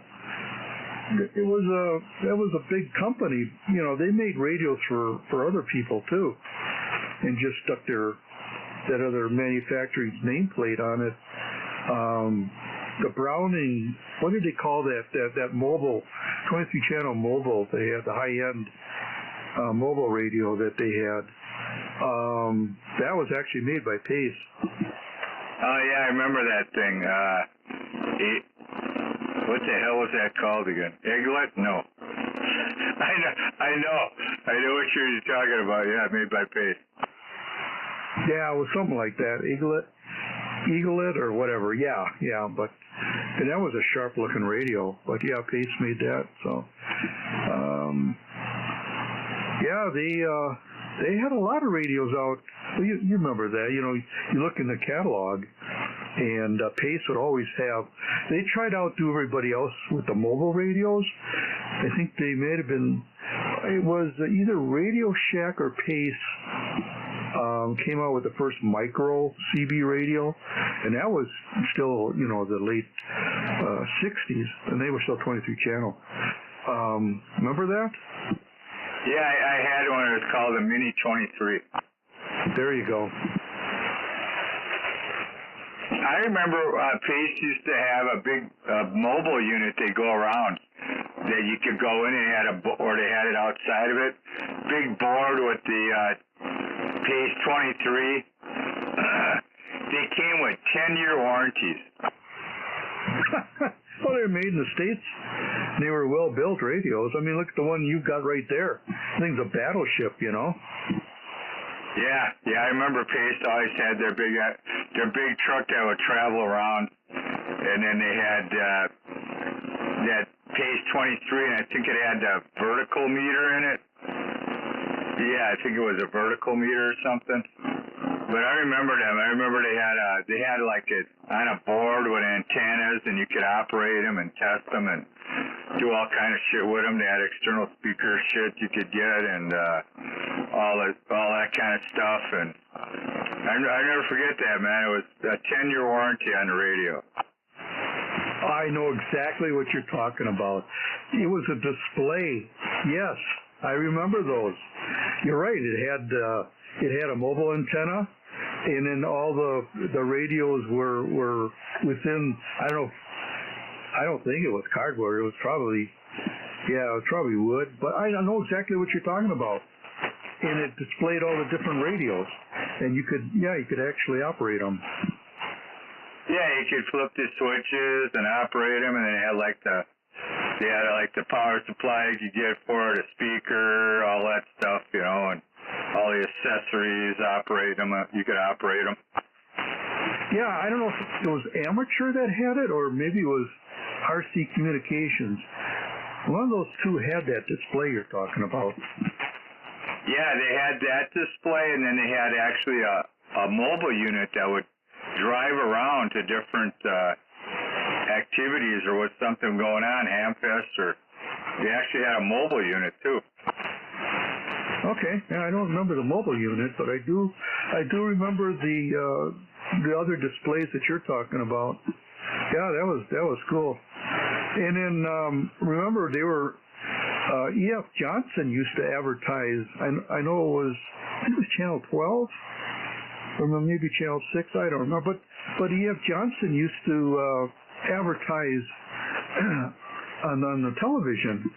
it was a big company. You know, they made radios for other people too, and just stuck that other manufacturer's nameplate on it. The Browning, what did they call that mobile, 23-channel mobile? They had the high-end mobile radio that they had. That was actually made by Pace. Oh yeah, I remember that thing. What the hell was that called again? Eaglet? No. I know what you're talking about. Yeah, made by Pace. Yeah, it was something like that. Eaglet or whatever. Yeah. But and that was a sharp-looking radio. But yeah, Pace made that. So, yeah, they had a lot of radios out. Well, you remember that. You know, you look in the catalog, and Pace would always have. They tried to outdo everybody else with the mobile radios. I think they may have been. It was either Radio Shack or Pace came out with the first micro CB radio, and that was still, you know, the late 60s, and they were still 23-channel. Remember that? Yeah, I had one. It was called a Mini 23. There you go. I remember Pace used to have a big mobile unit they go around that you could go in and or they had it outside of it. Big board with the Pace 23. They came with 10-year warranties. Well, they were made in the States. They were well-built radios. I mean, look at the one you've got right there. The thing's a battleship, you know. Yeah, I remember Pace always had their big truck that would travel around, and then they had that Pace 23, and I think it had a vertical meter in it. Yeah, I think it was a vertical meter or something. But I remember them. I remember they had like it on a board with antennas, and you could operate them and test them and do all kind of shit with them. They had external speaker shit you could get and all that kind of stuff. And I never forget that, man. It was a 10-year warranty on the radio. I know exactly what you're talking about. It was a display. Yes, I remember those. You're right. It had a mobile antenna, and then all the radios were within. I don't think it was cardboard. It was probably wood. But I know exactly what you're talking about. And it displayed all the different radios, and you could actually operate them. Yeah, you could flip the switches and operate them, and then they had like the power supply you could get for it, a speaker, all that stuff, you know, and all the accessories, operate them. You could operate them. Yeah, I don't know if it was Amateur that had it, or maybe it was RC Communications. One of those two had that display you're talking about. Yeah, they had that display, and then they had actually a mobile unit that would drive around to different activities or with something going on, Hamfest, or they actually had a mobile unit too. Okay, yeah, I don't remember the mobile unit, but I do remember the other displays that you're talking about. Yeah, that was cool. And then remember they were E.F. Johnson used to advertise. I know I think it was Channel 12 or maybe Channel 6. I don't remember, but E.F. Johnson used to advertise on the television.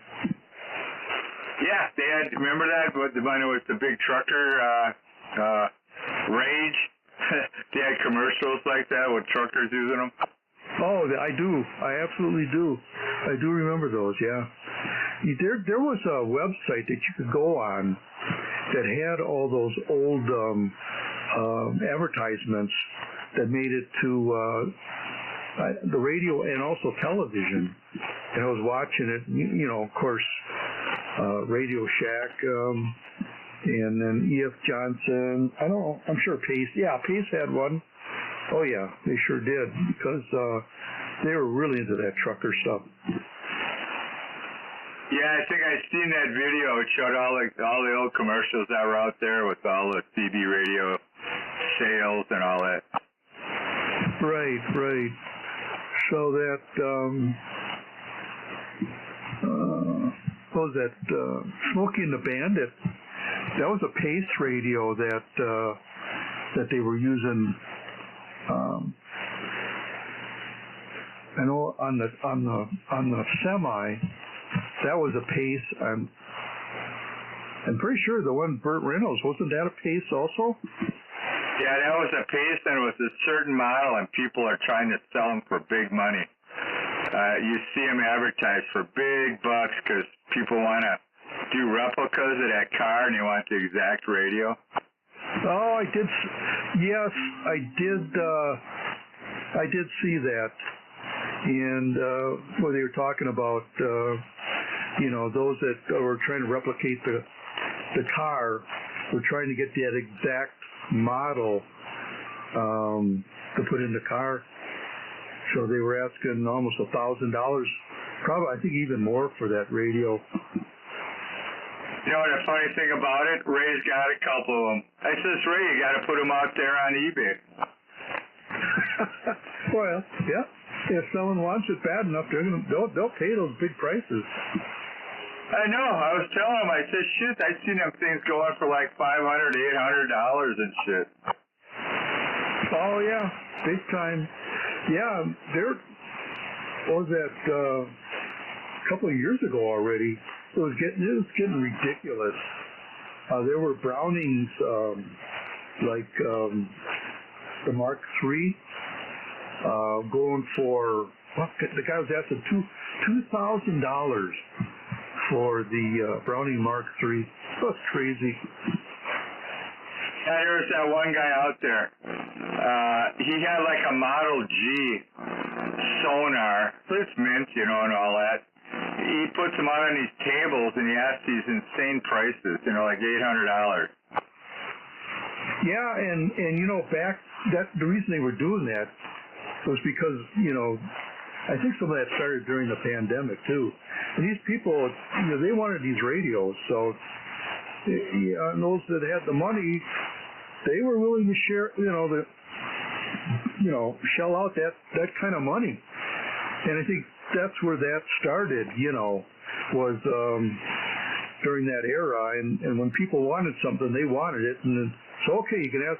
Yeah, they had. Remember that? When it was the big trucker rage. They had commercials like that with truckers using them. Oh, I do. I absolutely do. I do remember those. Yeah. There was a website that you could go on that had all those old advertisements that made it to the radio and also television. And I was watching it. You know, of course. Radio Shack, and then E.F. Johnson. I'm sure Pace. Yeah, Pace had one. Oh yeah, they sure did, because they were really into that trucker stuff. Yeah, I think I've seen that video. It showed all the old commercials that were out there with all the CB radio sales and all that. Right. So that. What was that? Smokey and the Bandit. That was a Pace radio that they were using. I know on the semi, that was a Pace. I'm pretty sure the one Burt Reynolds, wasn't that a Pace also? Yeah, that was a Pace, and it was a certain model, and people are trying to sell them for big money. You see them advertised for big bucks because people want to do replicas of that car and they want the exact radio. Oh, I did. Yes, I did see that. And where they were talking about, those that were trying to replicate the car were trying to get that exact model to put in the car. So they were asking almost $1,000, probably, I think even more for that radio. You know the funny thing about it? Ray's got a couple of them. I says, Ray, you got to put them out there on eBay. Well, yeah. If someone wants it bad enough, they'll pay those big prices. I know. I was telling him, I said, shit, I've seen them things going for like $500, $800 and shit. Oh yeah, big time. Yeah, there was that a couple of years ago already. It was getting ridiculous. There were Brownings like the Mark III going for the guy was asking $2,000 for the Browning Mark III. That's crazy. Yeah, there was that one guy out there. He had like a Model G sonar. It's mint, you know, and all that. He puts them out on these tables and he asks these insane prices, you know, like $800. Yeah, and you know, the reason they were doing that was because, you know, I think some of that started during the pandemic too. And these people, you know, they wanted these radios, so and those that had the money, they were willing to share, shell out that kind of money. And I think that's where that started, you know, was during that era. And when people wanted something, they wanted it. And then, so, okay, you can ask,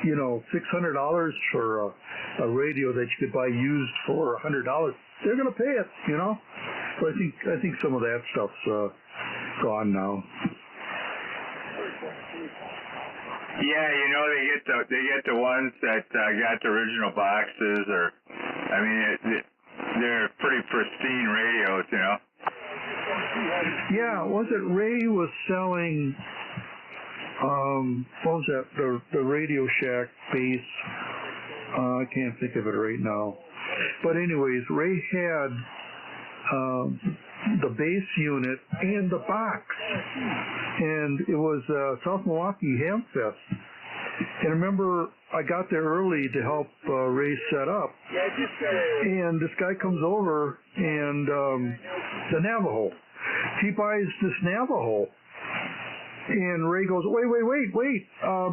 you know, $600 for a radio that you could buy used for $100. They're going to pay it, you know. But I think some of that stuff's gone now. Yeah, you know, they get the ones that got the original boxes, or I mean, they're pretty pristine radios, you know. Yeah, was it Ray was selling? What was that? The Radio Shack base. I can't think of it right now. But anyways, Ray had the base unit and the box, and it was South Milwaukee Ham Fest. And I remember I got there early to help Ray set up, and this guy comes over and the Navajo. He buys this Navajo. And Ray goes, wait,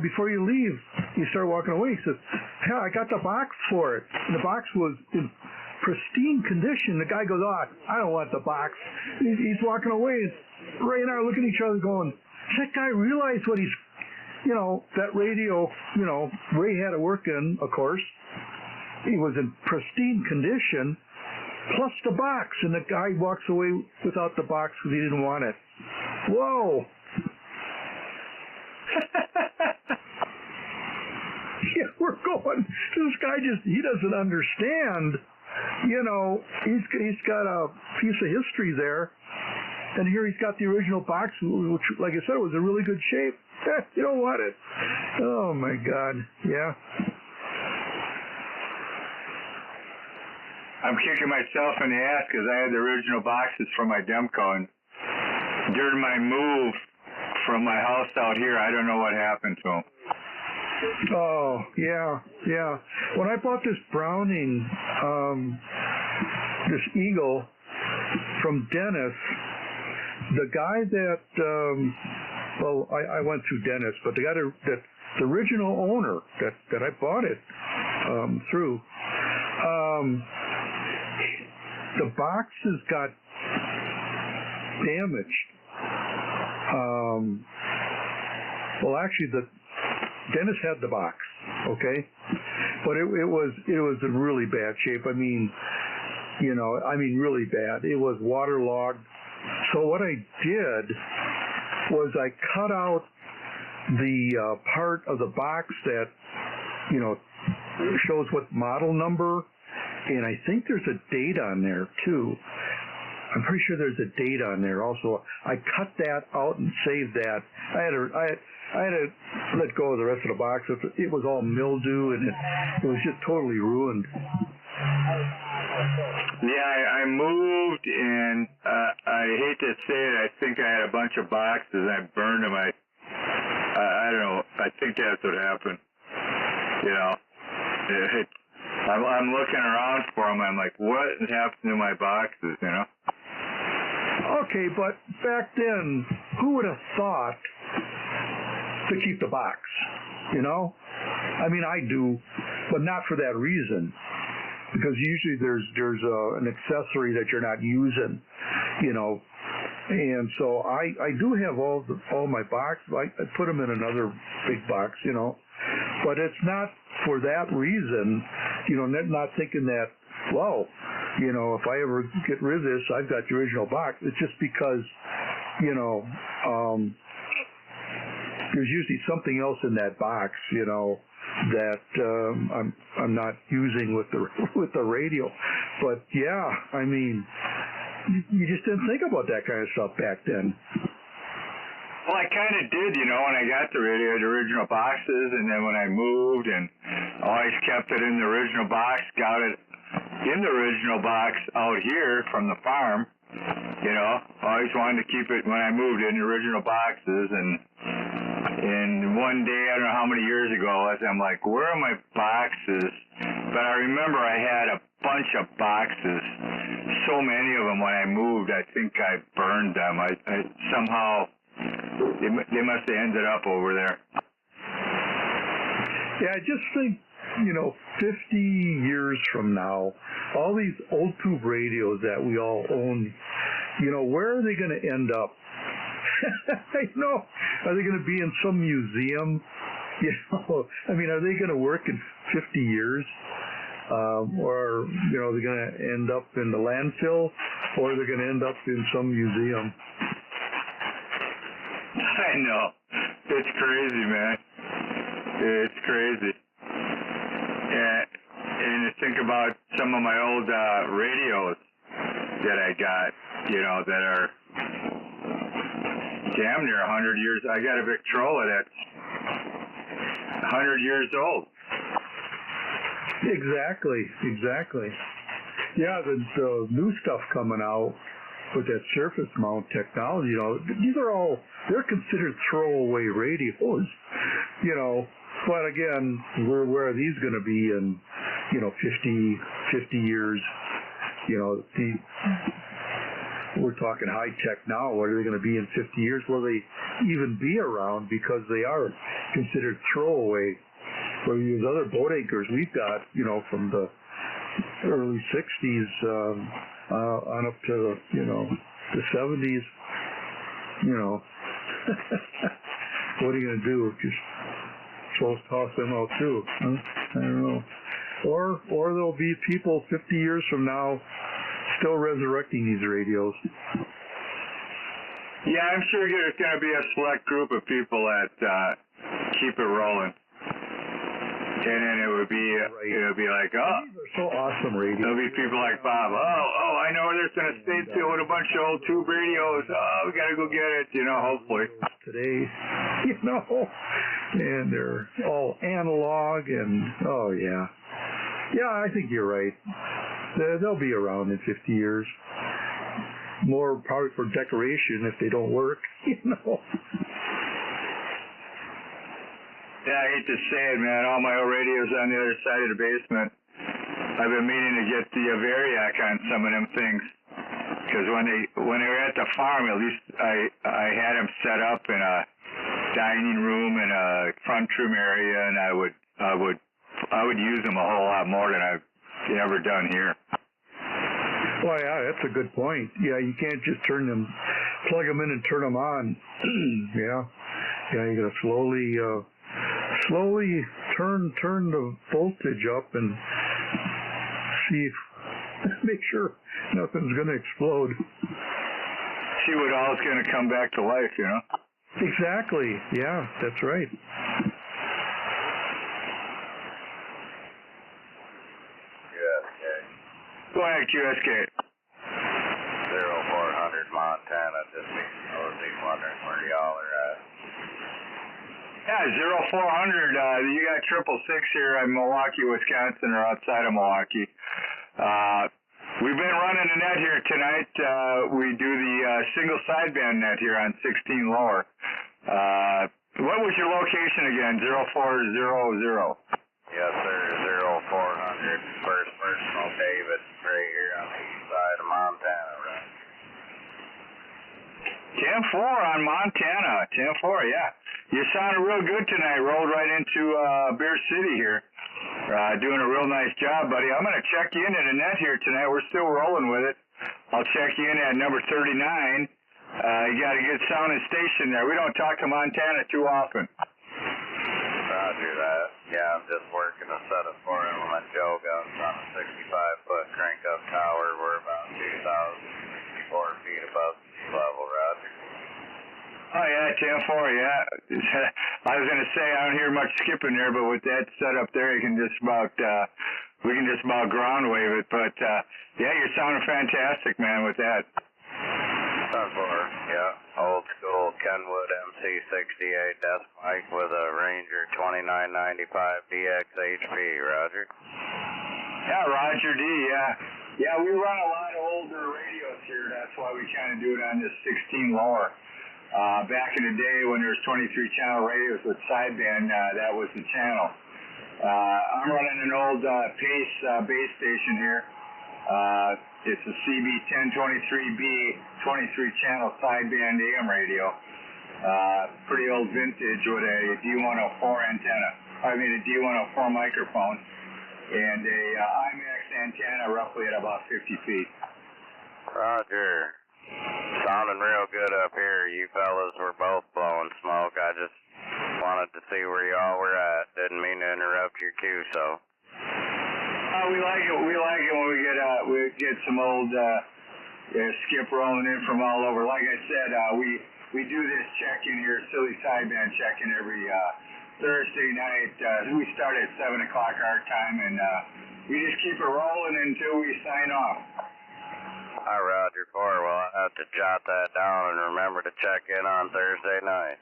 before you leave. You start walking away. He says, yeah, I got the box for it. And the box was in pristine condition. The guy goes, I don't want the box. He's walking away. And Ray and I are looking at each other going, does that guy realize what he's, you know, that radio, you know, Ray had it working, of course. He was in pristine condition, plus the box. And the guy walks away without the box because he didn't want it. Whoa. Yeah, we're going. This guy he doesn't understand. You know, he's got a piece of history there, and here he's got the original box, which, like I said, was in really good shape. You don't want it. Oh my God. Yeah. I'm kicking myself in the ass because I had the original boxes for my Demco, and during my move from my house out here, I don't know what happened to them. Oh, yeah. When I bought this Browning, this Eagle from Dennis, the guy that, I went through Dennis, but the guy that the original owner that I bought it through, the boxes got damaged. Well, actually, Dennis had the box, okay, but it was in really bad shape. I mean, really bad. It was waterlogged. So what I did was I cut out the part of the box that, you know, shows what model number, and I think there's a date on there too. I'm pretty sure there's a date on there also. I cut that out and saved that. I had to let go of the rest of the box. It was all mildew, and it was just totally ruined. Yeah, I moved, and I hate to say it, I think I had a bunch of boxes. I burned them. I don't know. I think that's what happened. You know, I'm looking around for them. I'm like, what happened to my boxes? You know. Okay, but back then, who would have thought to keep the box? You know? I mean, I do, but not for that reason. Because usually there's an accessory that you're not using, you know. And so I do have all my boxes. I put them in another big box, you know. But it's not for that reason, you know, not thinking that, well, you know, if I ever get rid of this, I've got the original box. It's just because, you know, there's usually something else in that box, you know, that I'm not using with the radio. But yeah, I mean, you just didn't think about that kind of stuff back then. Well, I kind of did, you know, when I got the radio, the original boxes, and then when I moved and always kept it in the original box, got it in the original box out here from the farm, you know, always wanted to keep it when I moved in the original boxes, and one day, I don't know how many years ago it was, I'm like, where are my boxes? But I remember I had a bunch of boxes, so many of them when I moved, I think I burned them. I somehow, they must have ended up over there. Yeah, I just think, you know, 50 years from now, all these old tube radios that we all own, you know, where are they going to end up? I know. Are they going to be in some museum? You know, I mean, are they going to work in 50 years? Or, you know, are they going to end up in the landfill? Or are they going to end up in some museum? I know. It's crazy, man. It's crazy. And to think about some of my old radios that I got, you know, that are damn near 100 years. I got a Victrola that's 100 years old. Exactly. Yeah, the new stuff coming out with that surface mount technology, you know, these are all, they're considered throwaway radios, you know, but again, where are these going to be in, you know, 50 years, you know, we're talking high tech now, what are they going to be in 50 years? Will they even be around because they are considered throwaway? Where these other boat anchors we've got, you know, from the early 60s, on up to, you know, the 70s, you know, what are you going to do? Just toss them out too, huh? I don't know. Or there'll be people 50 years from now still resurrecting these radios. Yeah, I'm sure there's going to be a select group of people that keep it rolling. And then it would be like, oh, these are so awesome radios. There'll be people like Bob. Oh, I know where there's in a state field with a bunch of old tube radios. Oh, we got to go get it. You know, hopefully today, you know, and they're all analog and oh yeah, I think you're right. They'll be around in 50 years. More probably for decoration if they don't work, you know. Yeah, I hate to say it, man. All my old radios on the other side of the basement. I've been meaning to get the Variac on some of them things. Because when they were at the farm, at least I had them set up in a dining room and a front room area, and I would use them a whole lot more than I've ever done here. Well, yeah, that's a good point. Yeah, you can't just plug them in and turn them on. Yeah, you got to slowly turn the voltage up and make sure nothing's going to explode. See what all's going to come back to life, you know? Exactly. Yeah, that's right. QSK. Go ahead, QSK. 0400 Montana, just was wondering where y'all are at. Yeah, 0400, you got 666 here in Milwaukee, Wisconsin, or outside of Milwaukee. We've been running a net here tonight. We do the single sideband net here on 16 lower. What was your location again? 0400? Yes, sir, 0400. First personal David, right here on the east side of Montana, right? 10-4 on Montana. 10-4, yeah. You sounded real good tonight. Rolled right into Beer City here. Doing a real nice job, buddy. I'm going to check you in at a net here tonight. We're still rolling with it. I'll check you in at number 39. You got a good sounding station there. We don't talk to Montana too often. Roger Roger that. Yeah, I'm just working a set of 4-element Joe guns on a 65-foot crank-up tower. We're about 2,064 feet above sea level, Roger. Oh yeah, 10-4, yeah. I was gonna say I don't hear much skipping there, but with that setup there, you can just about we can just about ground wave it. But yeah, you're sounding fantastic, man, with that. 10-4, yeah. Old school Kenwood MC68 desk mic with a Ranger 2995 DX HP, Roger. Yeah, Roger D. Yeah, yeah. We run a lot of older radios here. That's why we kind of do it on this 16 lower. Back in the day when there was 23-channel radios with sideband, that was the channel. I'm running an old Pace base station here. It's a CB1023B 23-channel sideband AM radio. Pretty old vintage with a D104 antenna. I mean a D104 microphone and a IMAX antenna roughly at about 50 feet. Roger. Sounding real good up here. You fellas were both blowing smoke. I just wanted to see where y'all were at. Didn't mean to interrupt your cue, so. We like it. We like it when we get some old skip rolling in from all over. Like I said, we do this check-in here, silly sideband check-in every Thursday night. We start at 7 o'clock our time, and we just keep it rolling until we sign off. Hi, Roger 4. Well, I have to jot that down and remember to check in on Thursday night.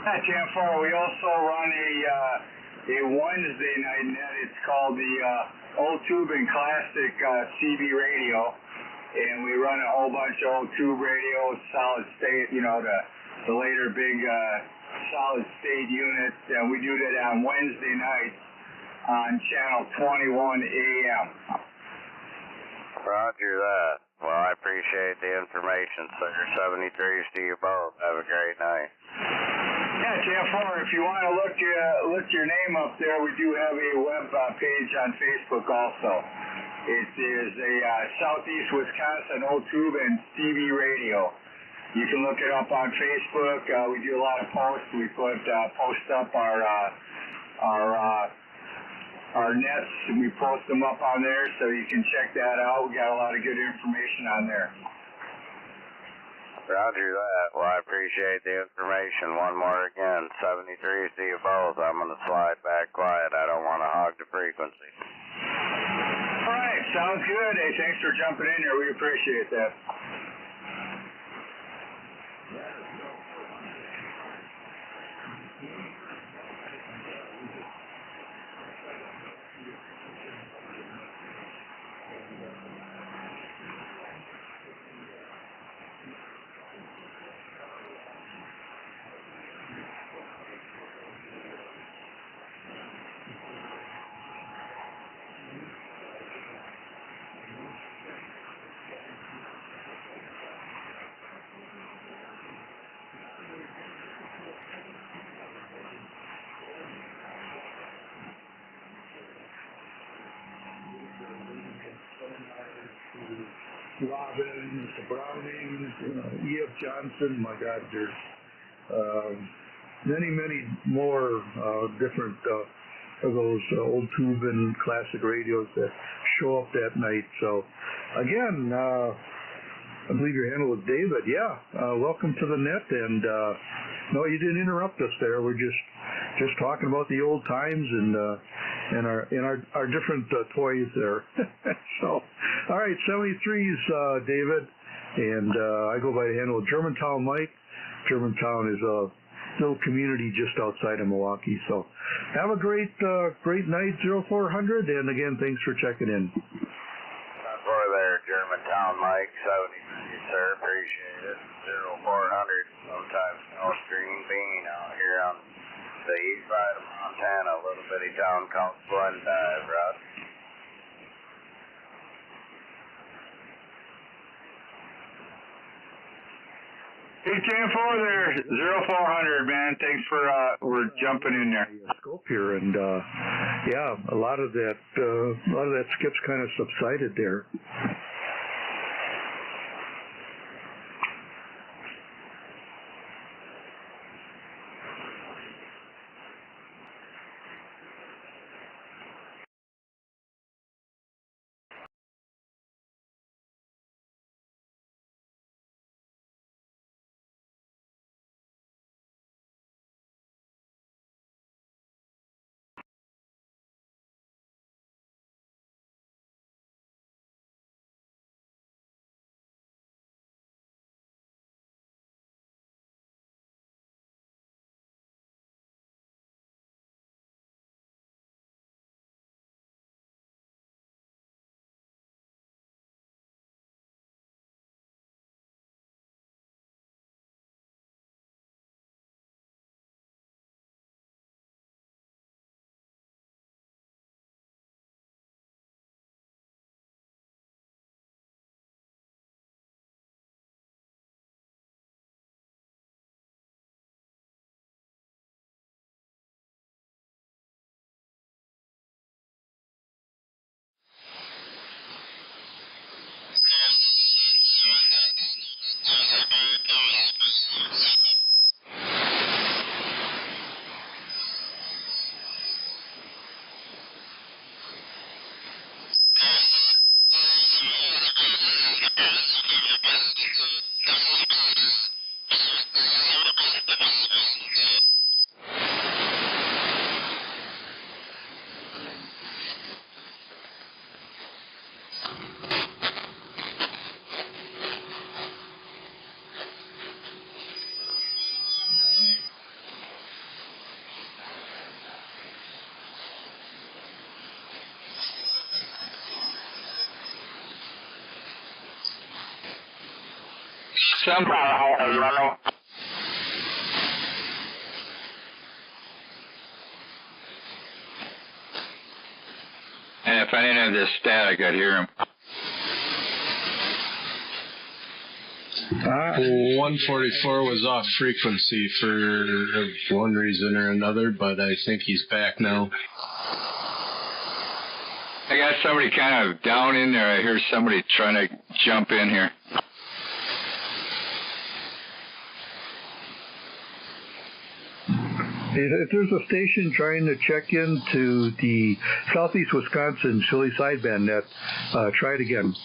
Hi, 10-4. We also run a Wednesday night net. It's called the Old Tube and Classic CB radio, and we run a whole bunch of old tube radios, solid state, you know, the later big solid state units, and we do that on Wednesday nights on channel 21 AM. Roger that. Well, I appreciate the information, sir. 73s to you both. Have a great night. Yeah, 10-4, if you want to look your name up there, we do have a web page on Facebook also. It is a Southeast Wisconsin Old Tube and CB radio. You can look it up on Facebook. We do a lot of posts. We post up our nets, and we post them up on there, so you can check that out. We got a lot of good information on there. Roger that. Well, I appreciate the information. One more again. 73s to you both. I'm going to slide back quiet. I don't want to hog the frequency. All right. Sounds good. Hey, thanks for jumping in here. We appreciate that. Robin, Mr. Browning, E.F. Johnson. My God, there's many more different of those old tube and classic radios that show up that night. So, again, I believe your handle was David. Yeah, welcome to the net. And no, you didn't interrupt us there. We're just talking about the old times and our different toys there. So, all right, 73s, David, and I go by the handle of Germantown Mike. Germantown is a little community just outside of Milwaukee. So, have a great night, 0400, and again, thanks for checking in. For there, Germantown Mike, 73, sir, appreciate it. 0400, sometimes no green bean out here on the east side of Montana, a little bitty town called Glendive, Russ. Hey, 10-4 there, 0400, man. Thanks for jumping in there. Scope here, and yeah, a lot of that skip's kind of subsided there. some. And if I didn't have this static, I'd hear him. 144 was off frequency for one reason or another, but I think he's back now. I got somebody kind of down in there. I hear somebody trying to jump in here. If there's a station trying to check into the Southeast Wisconsin Philly Sideband net, try it again.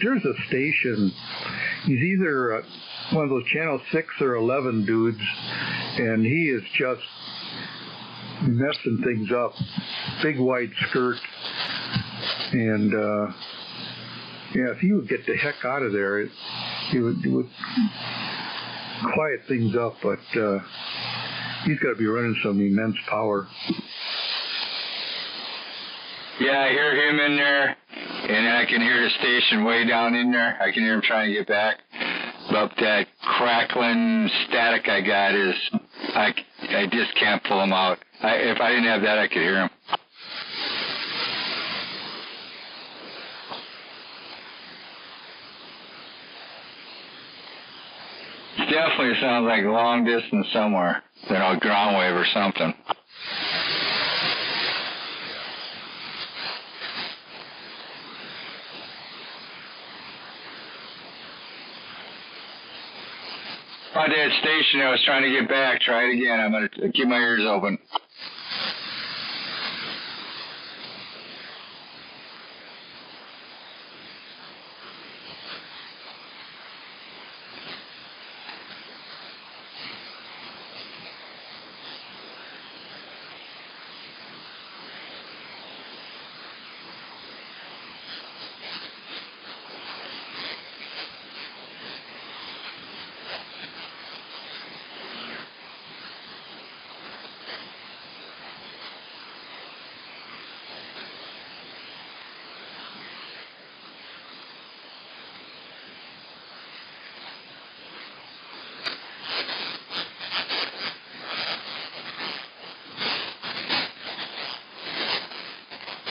There's a station. He's either one of those channel 6 or 11 dudes, and he is just messing things up. Big wide skirt, and yeah, if he would get the heck out of there, he would quiet things up. But he's got to be running some immense power. Yeah, I hear him in there, and I can hear the station way down in there. I can hear him trying to get back. But that crackling static I got is, I just can't pull him out. If I didn't have that, I could hear him. It definitely sounds like long distance somewhere. Ground wave or something. On that station, I was trying to get back. Try it again. I'm going to keep my ears open.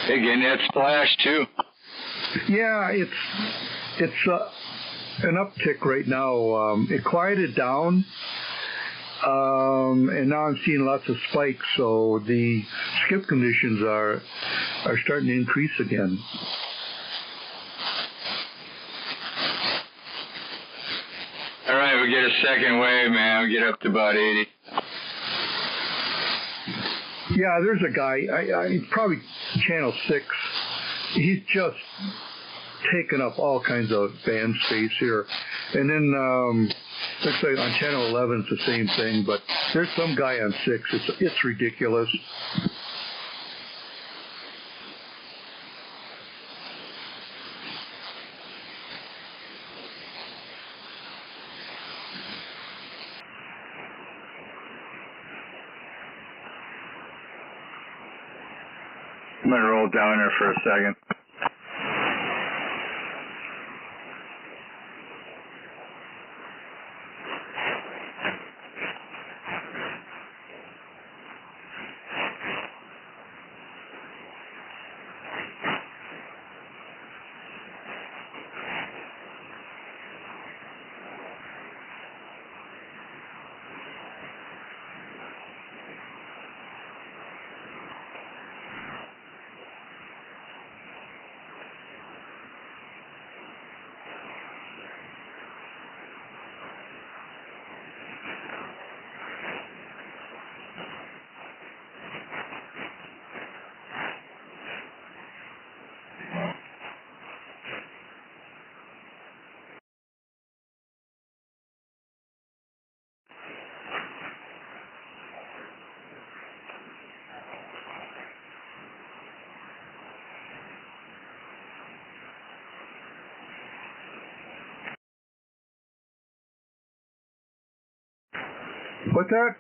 Hey, getting that splash too. Yeah, it's an uptick right now. It quieted down, and now I'm seeing lots of spikes. So the skip conditions are starting to increase again. All right, we get a second wave, man. We get up to about 80. Yeah, there's a guy, probably channel 6. He's just taken up all kinds of band space here. And then looks like on channel 11 it's the same thing, but there's some guy on 6. It's ridiculous. I'm going to roll down there for a second. What's that?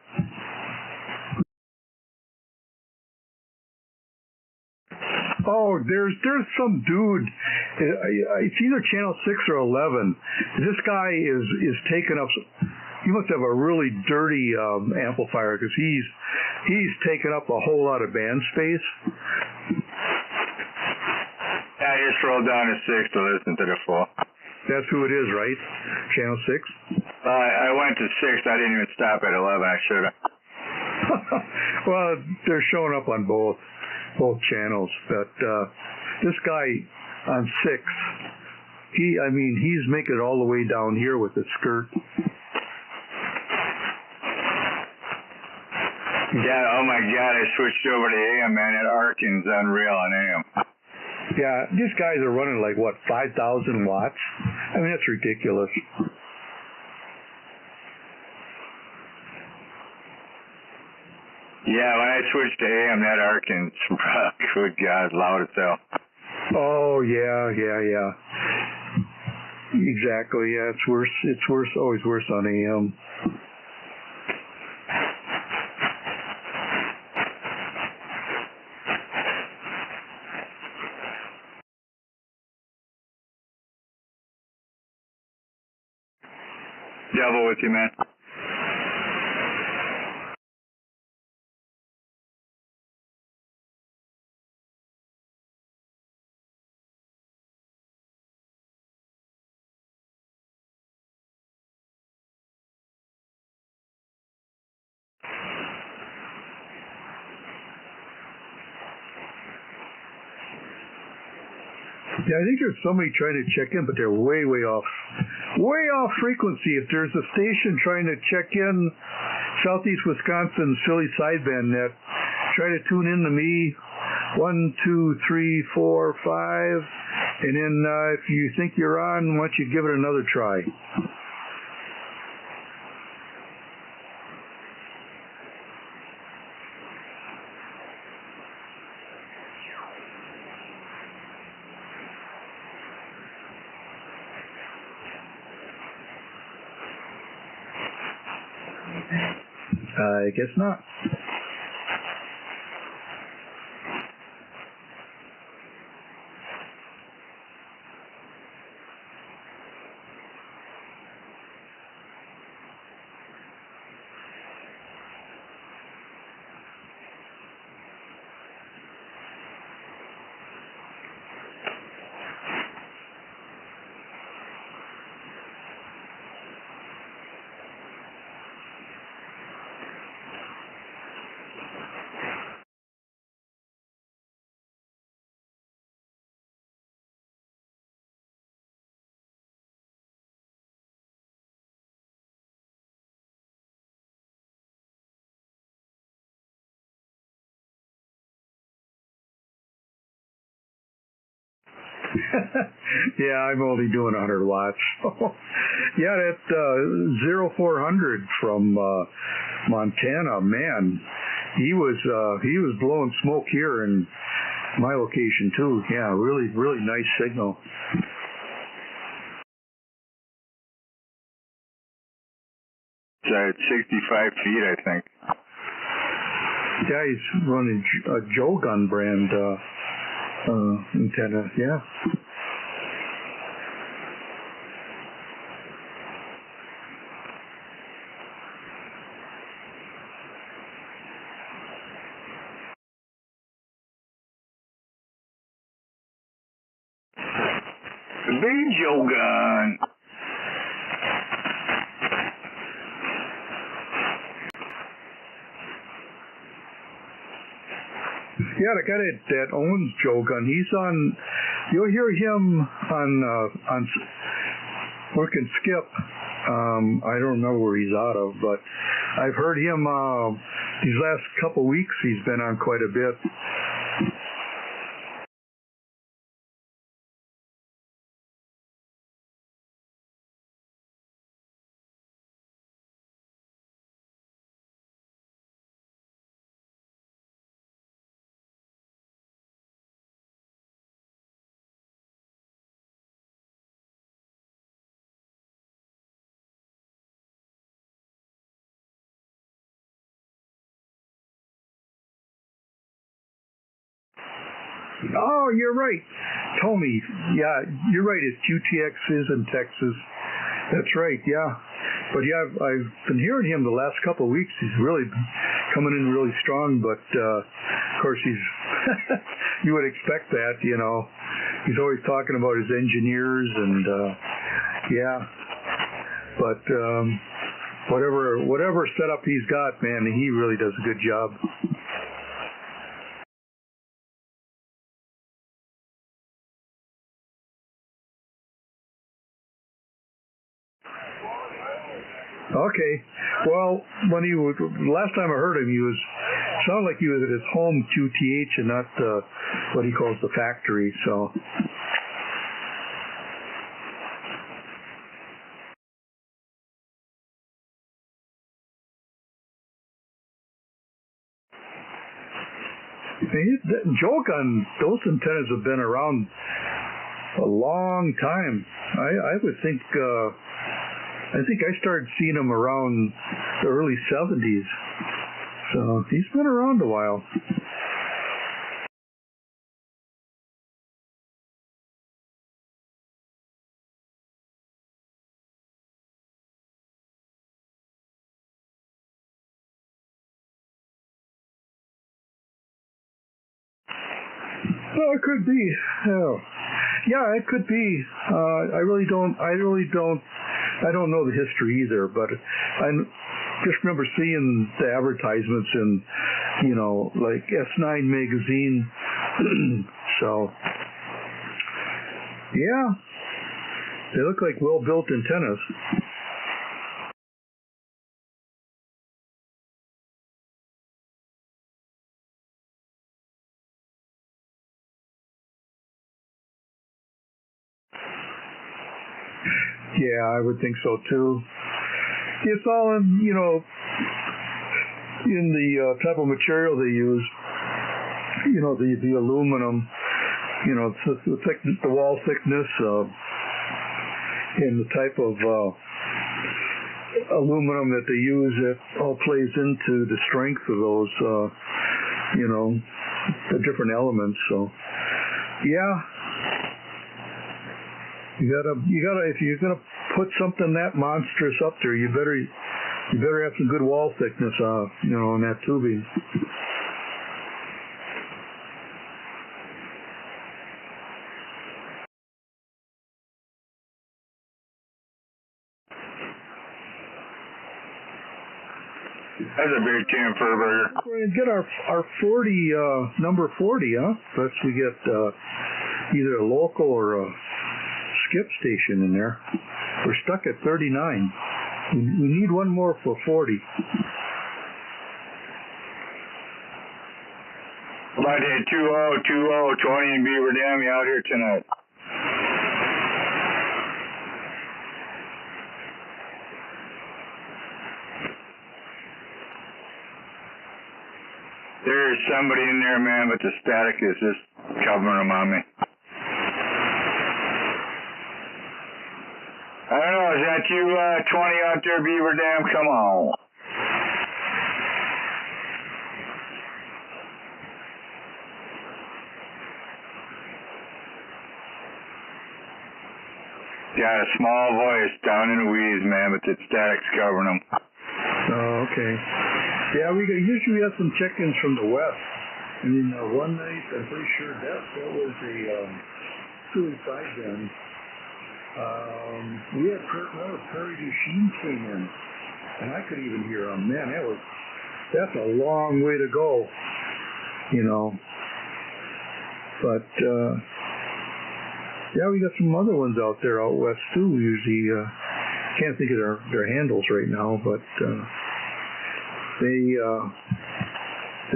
Oh, there's some dude. It's either channel 6 or 11. This guy is taking up. He must have a really dirty amplifier because he's taken up a whole lot of band space. I just rolled down to 6 to listen to the full. That's who it is, right? Channel 6? I went to 6. I didn't even stop at 11. I should have. Well, they're showing up on both channels. But this guy on 6, he's making it all the way down here with the skirt. Yeah, oh my God, I switched over to AM, man. That Arkin's unreal on AM. Yeah, these guys are running like, what, 5,000 watts? I mean, that's ridiculous. Yeah, when I switched to AM, that Arkin's, good God, loud as hell. Oh, yeah. Exactly, yeah, it's worse, always worse on AM. Devil with you, man. Yeah, I think there's somebody trying to check in, but they're way off frequency. If there's a station trying to check in, Southeast Wisconsin Philly Sideband net, try to tune in to me, 1, 2, 3, 4, 5, and then if you think you're on, why don't you give it another try. I guess not. Yeah, I'm only doing 100 watts. Yeah, that 0400 from Montana, man, he was blowing smoke here in my location too. Yeah, really nice signal. It's at 65 feet, I think. Yeah, he's running a Joe Gun brand antenna. Yeah. The big Joe Gun. Yeah, the guy that owns Joe Gun, he's on. You'll hear him on working Skip. I don't remember where he's out of, but I've heard him these last couple weeks. He's been on quite a bit. Oh, you're right. Tommy, yeah, you're right. It's QTX is in Texas. That's right, yeah. But yeah, I've been hearing him the last couple of weeks. He's really coming in really strong, but of course he's, you would expect that, you know. He's always talking about his engineers and, yeah. But whatever setup he's got, man, he really does a good job. Okay. Well, when he was last time I heard him, he was sounded like he was at his home QTH and not what he calls the factory. So. Joke on those antennas have been around a long time. I would think. I think I started seeing him around the early 70s. So he's been around a while. Well, it could be. Yeah, it could be. I don't know the history either, but I just remember seeing the advertisements in, you know, like S9 magazine. So, yeah, they look like well-built antennas. Yeah, I would think so too. It's all in, you know, in the type of material they use. You know, the aluminum. You know, the wall thickness, and the type of aluminum that they use. It all plays into the strength of those. You know, the different elements. So, yeah. You gotta, if you're gonna put something that monstrous up there, you better have some good wall thickness, you know, on that tubing. That's a big camper burger. We're gonna get our 40, number 40, huh? Plus we get either a local or a skip station in there. We're stuck at 39. We need one more for 40. Lite 2020 Tony and Beaver Dam, you out here tonight? There's somebody in there, man, but the static is just covering them on me. I don't know, is that you, 20 out there, Beaver Dam? Come on. Got a small voice down in the weeds, man, but the static's covering them. Oh, okay. Yeah, we usually have some check-ins from the west. I mean, one night, I'm pretty sure that was a Sideband. We had Prairie du Chien came in, and I could even hear them. Man, that's a long way to go, you know. But yeah, we got some other ones out there out west too. We usually can't think of their handles right now, but they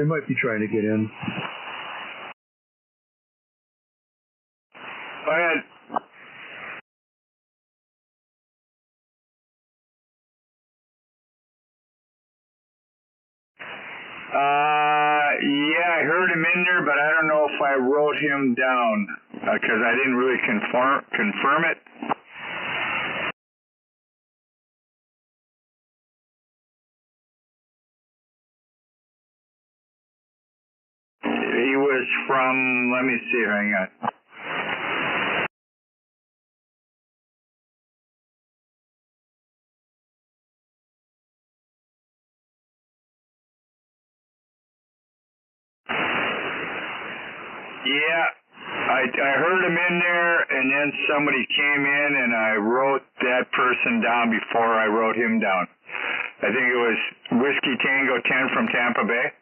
might be trying to get in. Go ahead. Yeah, I heard him in there, but I don't know if I wrote him down because I didn't really confirm it. He was from, let me see, hang on. Yeah, I heard him in there, and then somebody came in, and I wrote that person down before I wrote him down. I think it was Whiskey Tango 10 from Tampa Bay.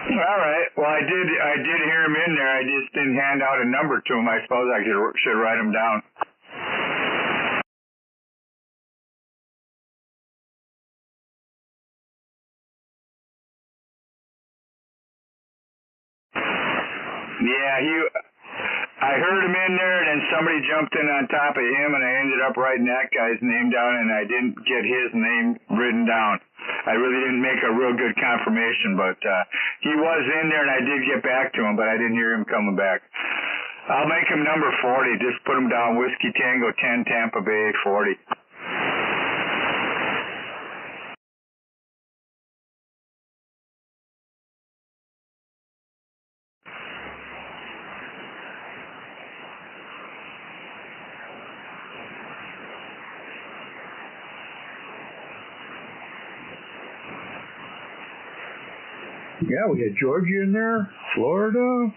All right. Well, I did hear him in there. I just didn't hand out a number to him. I suppose I should write him down. Yeah, I heard him in there, and then somebody jumped in on top of him, and I ended up writing that guy's name down, and I didn't get his name written down. I really didn't make a real good confirmation, but he was in there, and I did get back to him, but I didn't hear him coming back. I'll make him number 40. Just put him down, Whiskey Tango 10, Tampa Bay 40. Yeah, we had Georgia in there, Florida.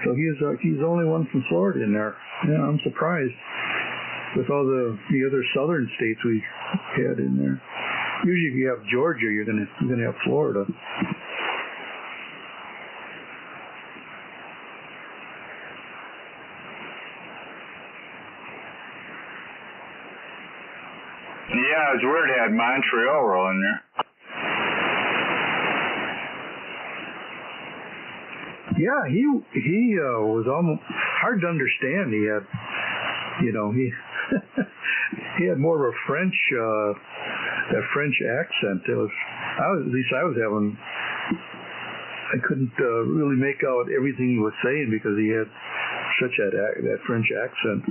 So he's the only one from Florida in there. Yeah, I'm surprised with all the other southern states we had in there. Usually, if you have Georgia, you're gonna have Florida. Yeah, it was weird. It had Montreal rolling there. Yeah, he was almost hard to understand. He had, he had more of a French accent. I couldn't really make out everything he was saying because he had such that French accent.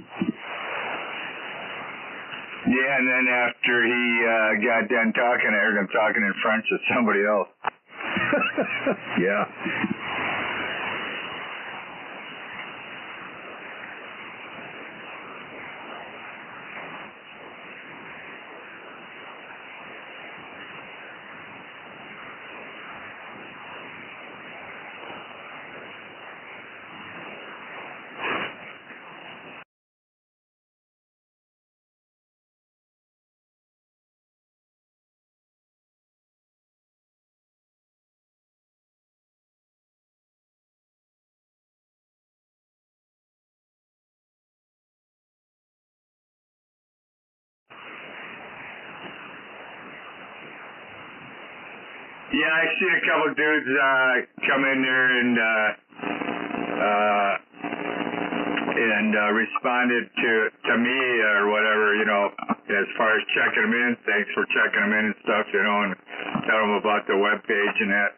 Yeah, and then after he got done talking, I heard him talking in French to somebody else. Yeah. Yeah, I seen a couple dudes come in there and responded to me or whatever, as far as checking them in. Thanks for checking them in and stuff, and tell them about the web page and that.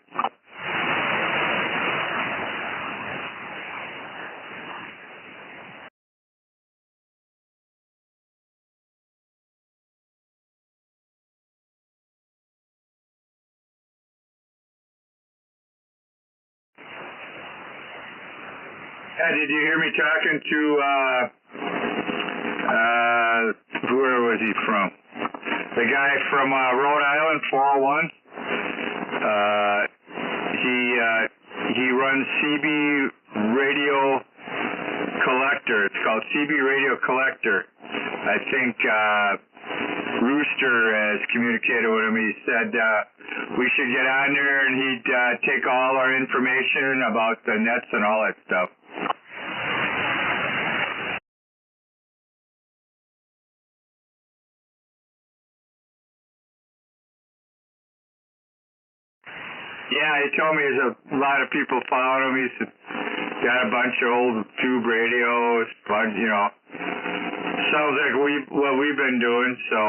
Did you hear me talking to, where was he from? The guy from Rhode Island, 401. He runs CB Radio Collector. It's called CB Radio Collector. I think Rooster has communicated with him. He said we should get on there and he'd take all our information about the nets and all that stuff. Yeah, he told me there's a lot of people following him. He's got a bunch of old tube radios, sounds like what we've been doing. So,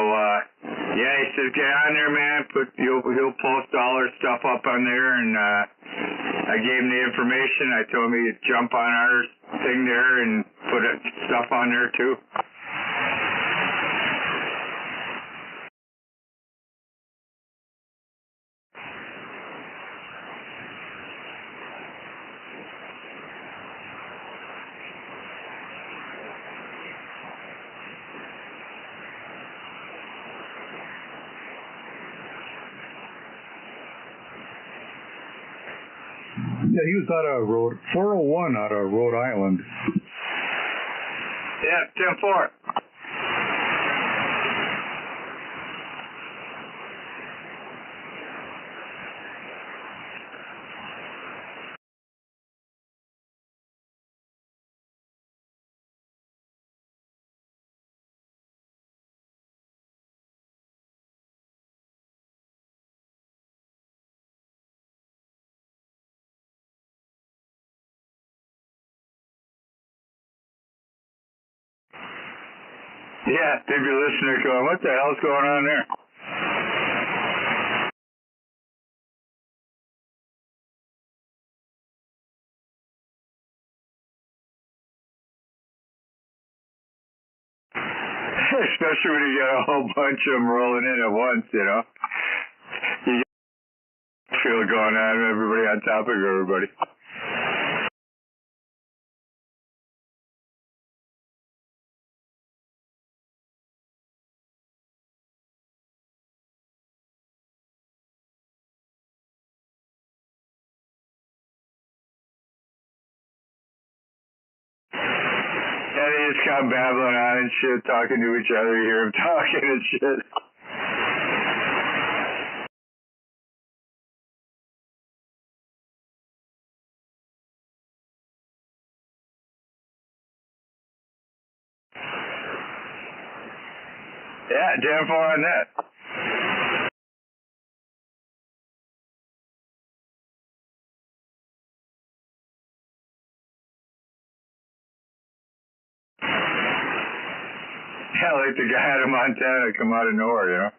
yeah, he says, get on there, man. He'll post all our stuff up on there, and I gave him the information. I told him he'd jump on ours thing there and put stuff on there too? Yeah, he was out of 401 out of Rhode Island. Yeah, 10-4. Yeah, they'd be listening going, what the hell's going on there? Especially when you got a whole bunch of them rolling in at once, you know. You feel going on, everybody on top of everybody. Yeah, they just come babbling on and shit, talking to each other. You hear them talking and shit. Yeah, 10-4 on that. Yeah, like the guy out of Montana come out of nowhere, you know.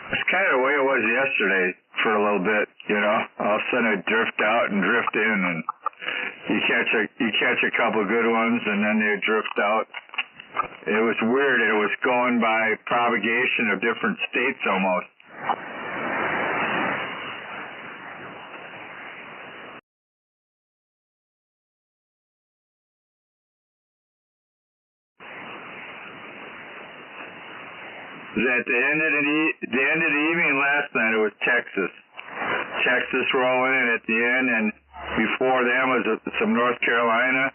It's kind of the way it was yesterday for a little bit, you know. All of a sudden it drift out and drift in, and you catch a couple good ones, and then they drift out. It was weird. It was going by propagation of different states almost. At the end of the evening last night, it was Texas. Texas rolling in at the end, and before them was some North Carolina.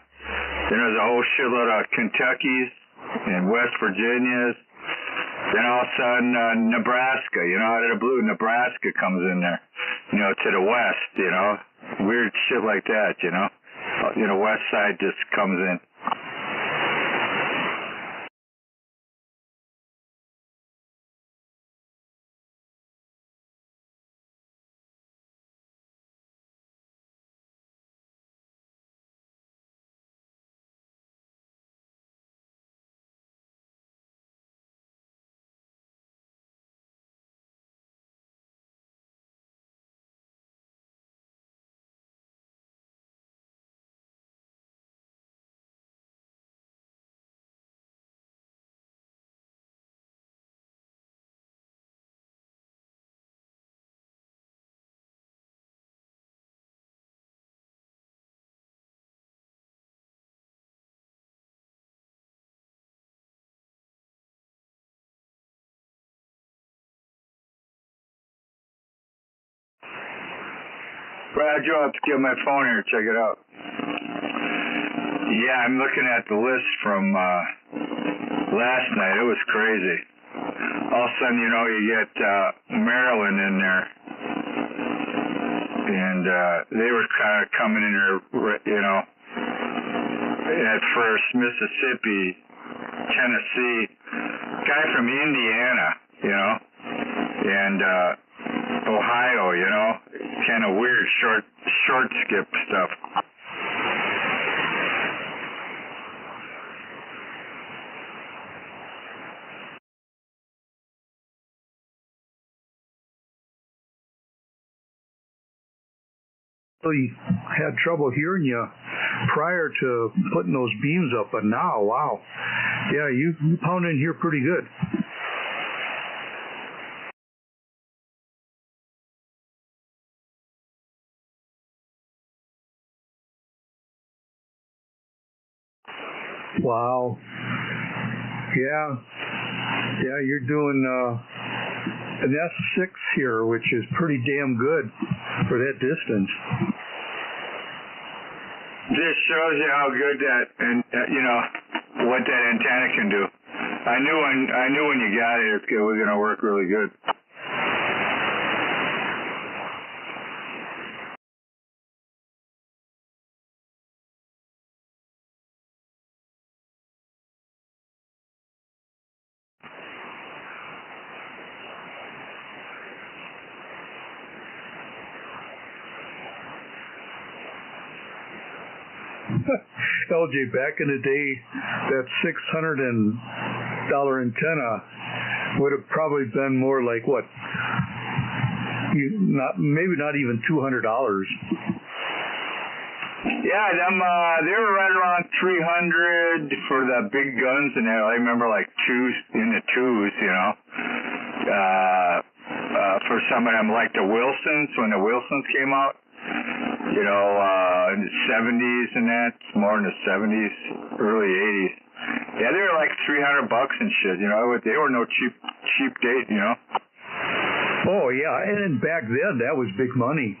Then there was a whole shitload of Kentuckys and West Virginias. Then all of a sudden, Nebraska, you know, out of the blue, Nebraska comes in there, you know, to the west, you know. Weird shit like that, you know. You know, west side just comes in. Brad, you'll have to get my phone here. Check it out. Yeah, I'm looking at the list from last night. It was crazy. All of a sudden, you know, you get Maryland in there. And they were kind of coming in there, you know, at first. Mississippi, Tennessee, guy from Indiana, you know. And Ohio, you know, kind of weird short skip stuff. Really had trouble hearing you prior to putting those beams up, but now, wow. Yeah, you pound in here pretty good. Wow. Yeah, you're doing an S6 here, which is pretty damn good for that distance. Just shows you how good that, and you know, what that antenna can do. I knew when you got it, it was going to work really good. LJ, back in the day, that $600 antenna would have probably been more like what? Maybe not even $200. Yeah, they were right around 300 for the big guns, and I remember like twos, you know. For some of them, like the Wilsons, when the Wilsons came out, you know, in the 70s and that, more in the 70s, early 80s. Yeah, they were like $300 and shit, you know. They were no cheap date, you know. Oh yeah, and back then that was big money.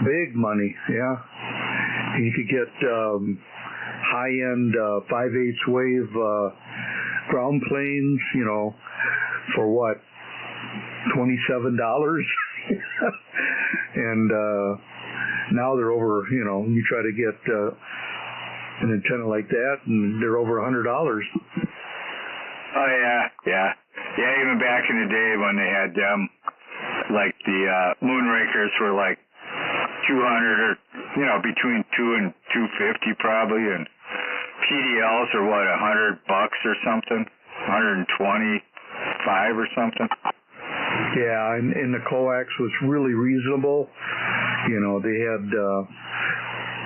Big money, yeah. You could get high-end 5/8 wave ground planes, you know, for what, $27? And now they're over, you know, you try to get an antenna like that, and they're over $100. Oh, yeah. Yeah, even back in the day when they had them, like the Moonrakers were like 200 or, you know, between 2 and 250 probably, and PDLs are what, $100 or something, 125 or something. Yeah, and the coax was really reasonable. You know, they had,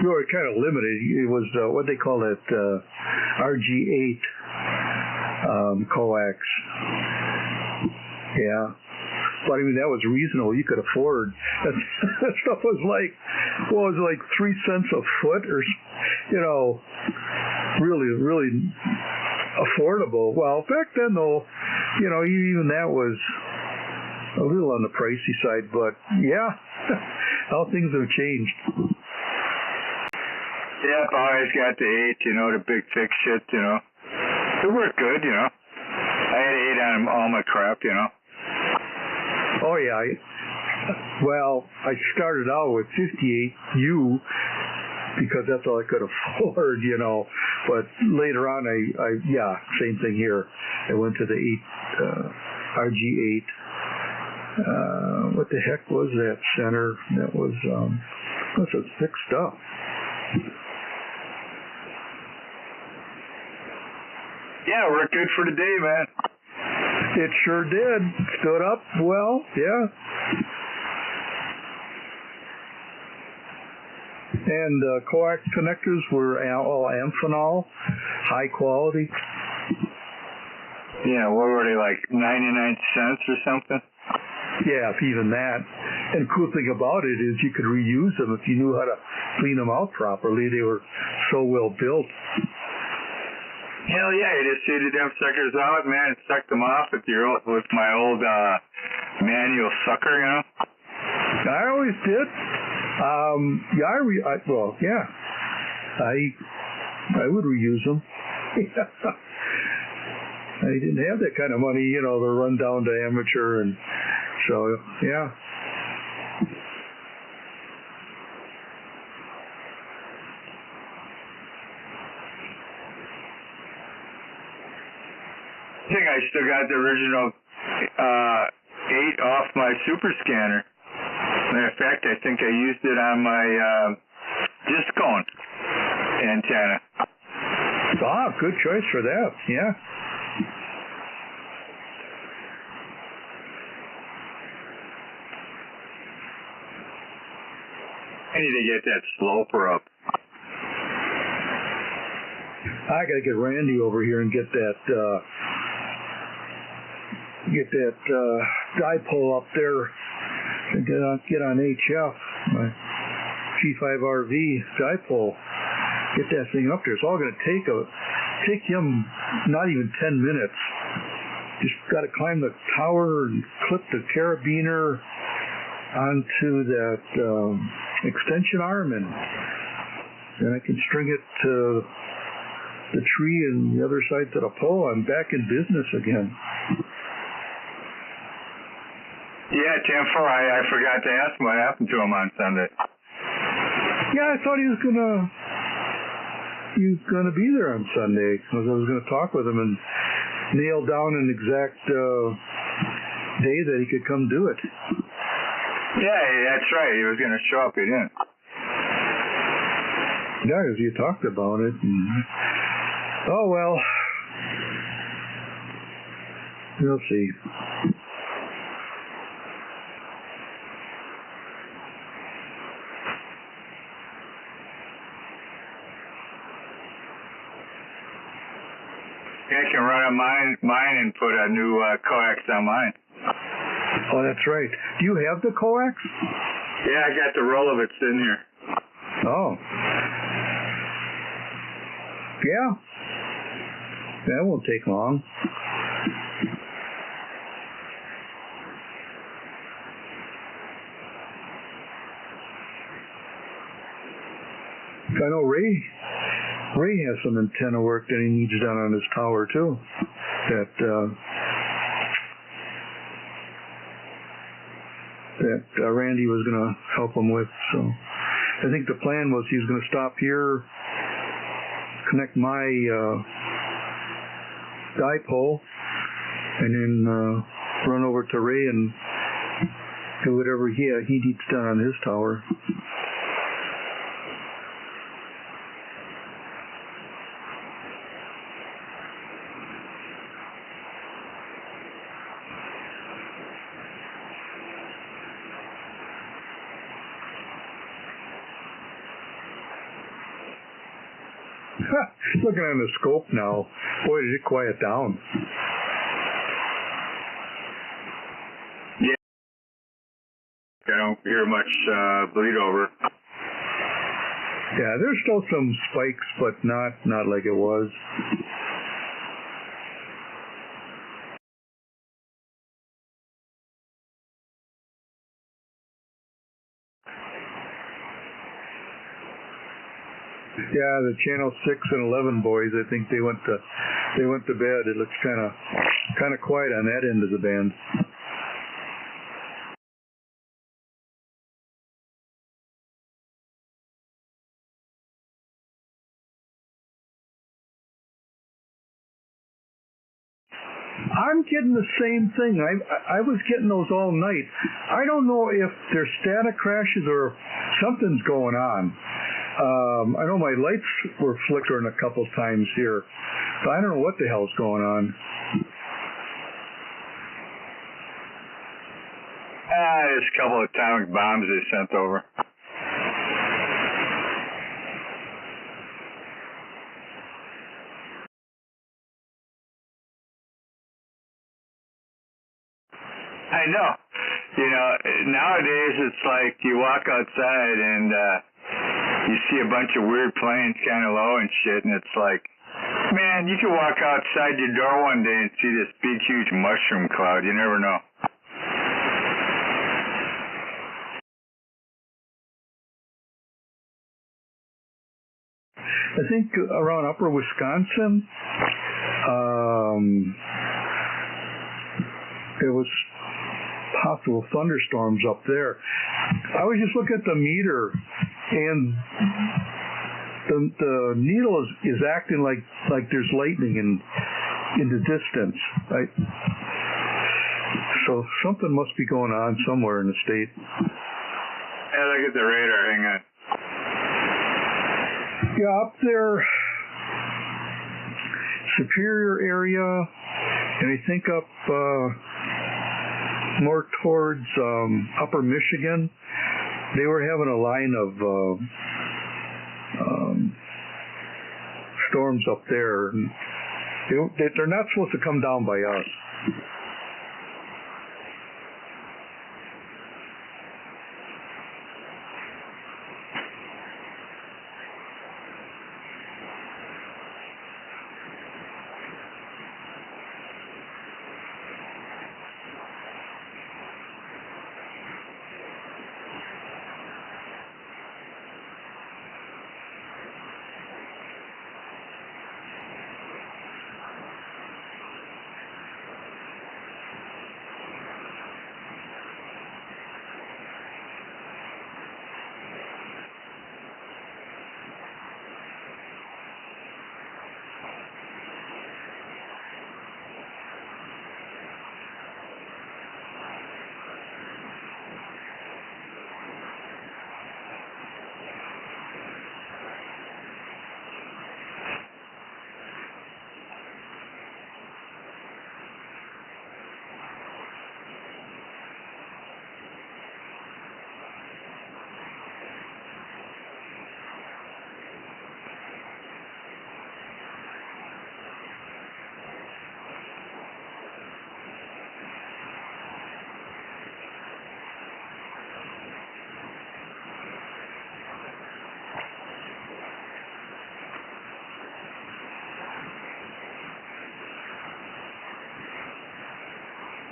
you were kind of limited. It was what they call it, RG8 coax. Yeah. But I mean, that was reasonable. You could afford. That stuff was like, what was it, like 3 cents a foot, or, you know, really affordable. Well, back then though, you know, even that was a little on the pricey side. But yeah, how things have changed. Yeah, I always got the 8, you know, the big thick shit, you know. It worked good, you know. I had 8 on all my crap, you know. Oh yeah, well, I started out with 58U because that's all I could afford, you know. But later on, I same thing here. I went to the 8 RG8. What the heck was that center? That was that's a thick stuff. Yeah, it worked good for the day, man. It sure did. Stood up well, yeah. And coax connectors were all Amphenol, high quality. Yeah, what were they, like 99 cents or something? Yeah, if even that. And the cool thing about it is you could reuse them if you knew how to clean them out properly. They were so well built. Hell yeah, you just seated them suckers out, man, and sucked them off with my old manual sucker, you know? I always did. I would reuse them. I didn't have that kind of money, you know, to run down to amateur, and so, yeah. I think I still got the original 8 off my super scanner. Matter of fact, I think I used it on my disc cone antenna. Ah, good choice for that. Yeah. I need to get that sloper up. I gotta get Randy over here and get that dipole up there and get on HF, my G5RV dipole. Get that thing up there. It's all gonna take him not even 10 minutes. Just gotta climb the tower and clip the carabiner onto that extension arm, and then I can string it to the tree and the other side to the pole. I'm back in business again. Yeah, 10-4, I forgot to ask him what happened to him on Sunday. Yeah, I thought he was gonna be there on Sunday, because I was gonna talk with him and nail down an exact day that he could come do it. Yeah, that's right. He was gonna show up. He didn't. Yeah, because you talked about it. And, oh well, we'll see. I can run on mine and put a new coax on mine. Oh, that's right. Do you have the coax? Yeah, I got the roll of it sitting here. Oh. Yeah. That won't take long. I know Ray has some antenna work that he needs done on his tower too. That Randy was going to help him with. So I think the plan was he was going to stop here, connect my dipole, and then run over to Ray and do whatever he needs done on his tower. Looking on the scope now, boy, did it quiet down. Yeah, I don't hear much bleed over. Yeah, there's still some spikes, but not like it was. Yeah, the channel 6 and 11 boys, I think they went to bed. It looks kind of quiet on that end of the band. I'm getting the same thing. I was getting those all night. I don't know if they're static crashes or something's going on. I know my lights were flickering a couple times here, but I don't know what the hell's going on. There's a couple of atomic bombs they sent over. I know. You know, nowadays it's like you walk outside and you see a bunch of weird planes kind of low and shit, and it's like, man, you could walk outside your door one day and see this big, huge mushroom cloud. You never know. I think around upper Wisconsin, there was possible thunderstorms up there. I was just looking at the meter, and the needle is acting like there's lightning in the distance. So something must be going on somewhere in the state. Yeah, look at the radar. Hang on. Yeah, up there, Superior area, and I think up more towards Upper Michigan, they were having a line of storms up there. They're not supposed to come down by us.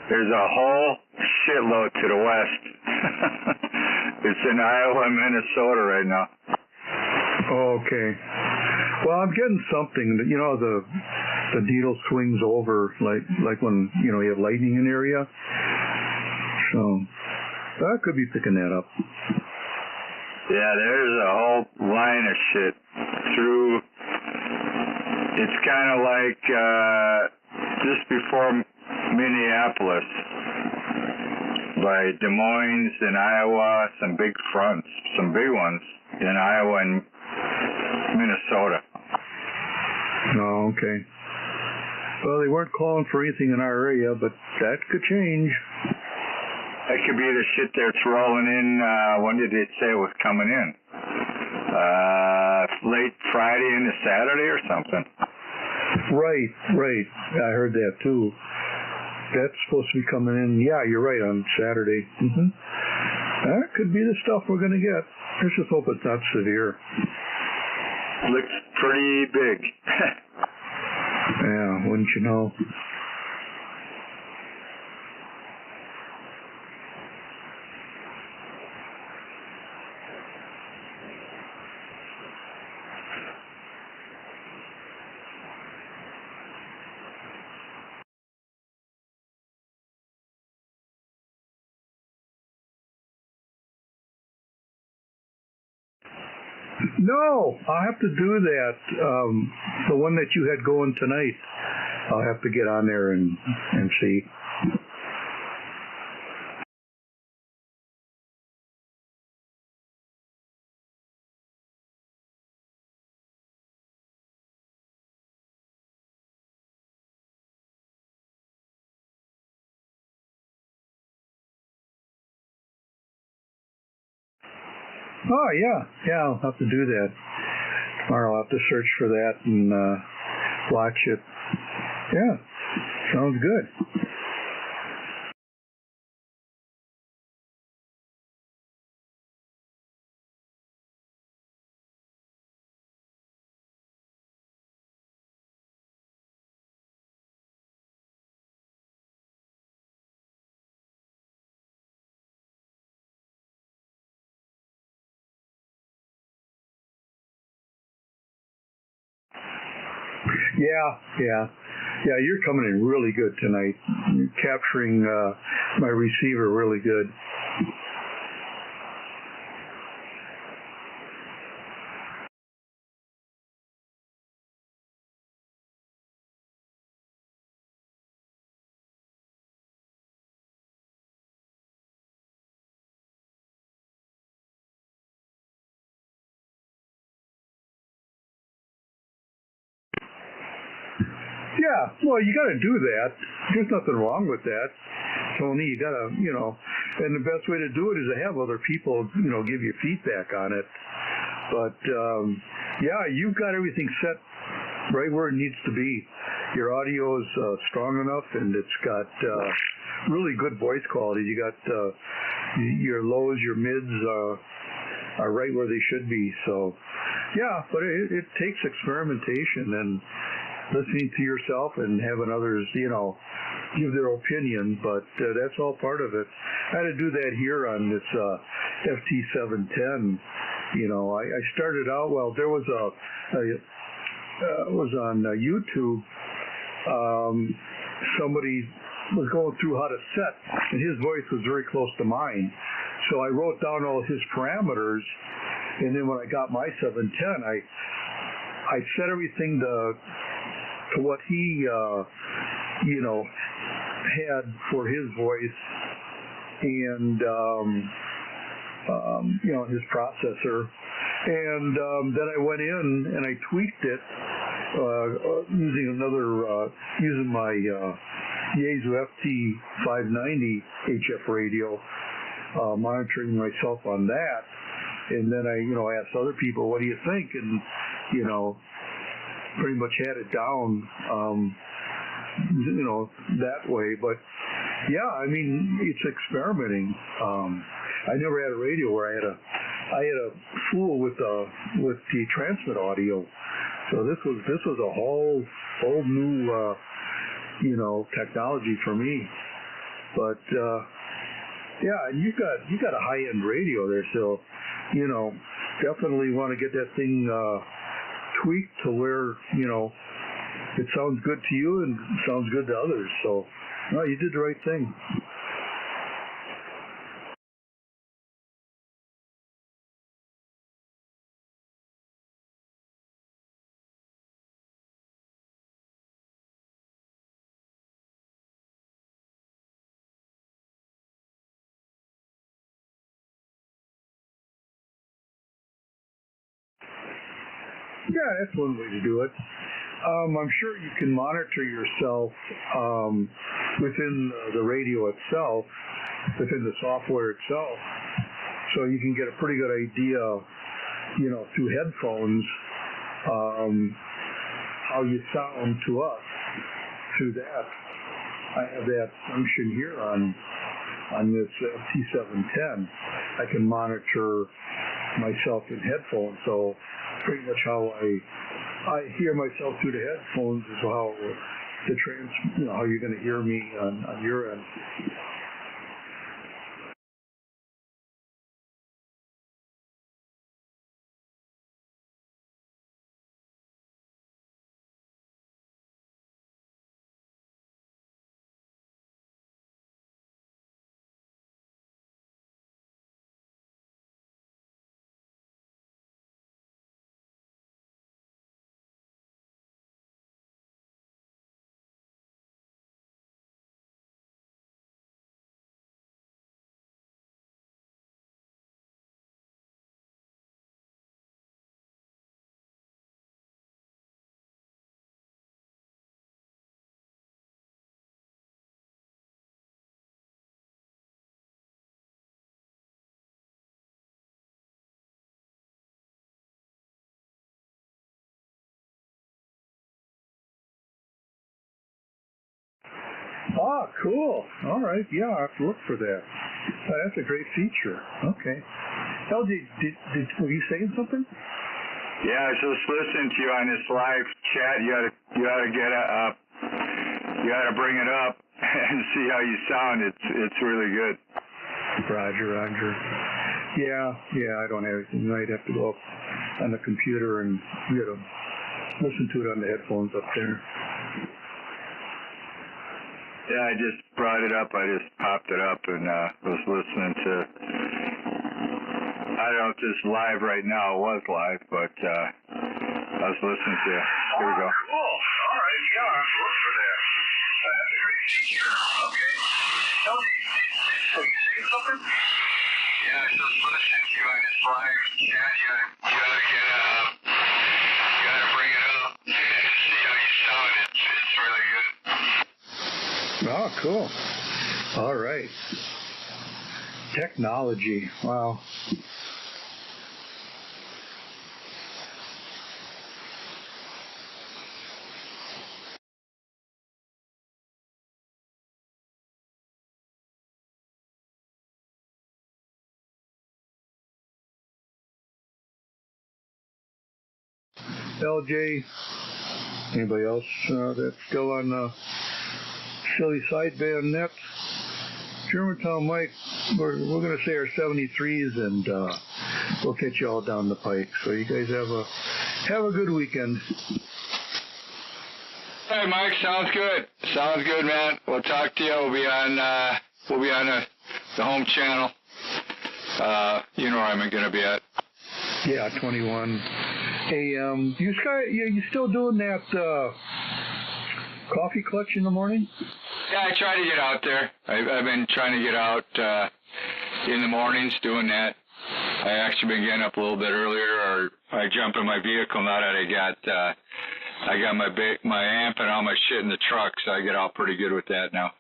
There's a whole shitload to the west. It's in Iowa and Minnesota right now. Oh, okay. Well, I'm getting something that, the needle swings over like when, you have lightning in the area. So I could be picking that up. Yeah, there's a whole line of shit through. It's kind of like just before Minneapolis, by Des Moines in Iowa, some big fronts, some big ones in Iowa and Minnesota. Oh, okay. Well, they weren't calling for anything in our area, but that could change. That could be the shit that's rolling in. When did it say it was coming in? Late Friday into Saturday or something. Right. I heard that too. That's supposed to be coming in. Yeah, you're right, on Saturday. That could be the stuff we're going to get. Let's just hope it's not severe. Looks pretty big. Yeah, wouldn't you know? No, I'll have to do that. The one that you had going tonight, I'll have to get on there and see. Oh, yeah, I'll have to do that. Tomorrow I'll have to search for that and watch it. Yeah, sounds good. Yeah, you're coming in really good tonight. You're capturing my receiver really good. Yeah, well, you got to do that. There's nothing wrong with that. Tony, you got to, and the best way to do it is to have other people, give you feedback on it. But, yeah, you've got everything set right where it needs to be. Your audio is strong enough, and it's got really good voice quality. You got your lows, your mids are right where they should be. So, yeah, but it takes experimentation and listening to yourself and having others, give their opinion, but that's all part of it. I had to do that here on this FT710. I started out, well, there was was on YouTube, somebody was going through how to set, and his voice was very close to mine. So I wrote down all his parameters, and then when I got my 710, I set everything to what he, had for his voice, and his processor. And then I went in and I tweaked it using my Yaesu FT590 HF radio, monitoring myself on that. And then I asked other people, what do you think? And, pretty much had it down, that way. But yeah, I mean, it's experimenting. I never had a radio where I had a fool with the transmit audio. So this was a whole new technology for me. But yeah, and you got a high end radio there, so definitely want to get that thing tweaked to where it sounds good to you and sounds good to others. So no, you did the right thing. Yeah, that's one way to do it. I'm sure you can monitor yourself within the radio itself, within the software itself, so you can get a pretty good idea, through headphones, how you sound to us through that. I have that function here on this T710. I can monitor myself in headphones, so pretty much how I hear myself through the headphones is how how you're going to hear me on your end. Ah, cool. All right. Yeah, I have to look for that. That's a great feature. Okay. LG, were you saying something? Yeah, I was just listening to you on this live chat. You ought to get up. You ought to bring it up and see how you sound. It's really good. Roger. Yeah, I don't have anything. I'd have to go up on the computer and listen to it on the headphones up there. Yeah, I just brought it up. I just popped it up and was listening to. I don't know if this is live right now. It was live, but I was listening to you. Here we go. Cool. All right. Yeah, I'm looking for that. That's a great feature. Okay. Tell me, did you say something? Yeah, I was just listening to you on this live chat. You ought to get you ought to bring it up and see how you sound. It's really good. Oh, cool. All right. Technology. Wow. LJ, anybody else that's still on the silly sideband net? Germantown Mike, we're going to say our 73s, and we'll catch you all down the pike. So you guys have a good weekend. Hey, Mike, sounds good. Sounds good, man. We'll talk to you. We'll be on the home channel. You know where I'm going to be at. Yeah, 21 a.m. You still doing that coffee clutch in the morning? Yeah, I try to get out there. I've been trying to get out in the mornings doing that. I actually been getting up a little bit earlier, or I jump in my vehicle now that I got my amp and all my shit in the truck, so I get out pretty good with that now.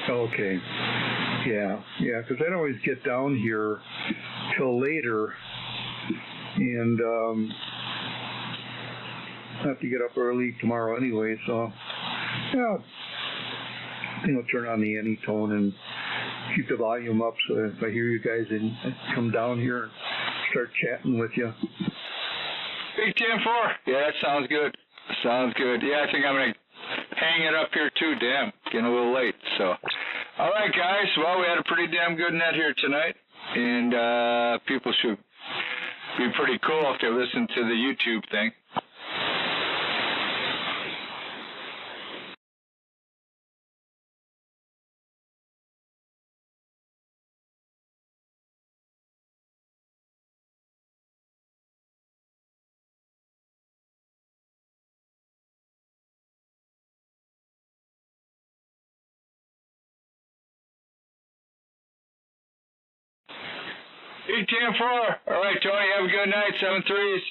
Okay. Yeah, because I don't always get down here till later, and I have to get up early tomorrow anyway, so yeah, I think I'll turn on the Anytone and keep the volume up so if I hear you guys and come down here and start chatting with you. Big 10-4. Yeah, that sounds good. Sounds good. Yeah, I think I'm going to hang it up here too. Damn, getting a little late. So, all right, guys. Well, we had a pretty damn good net here tonight, and people should be pretty cool if they listen to the YouTube thing. Big 10-4. All right, Tony, have a good night. 7-3s.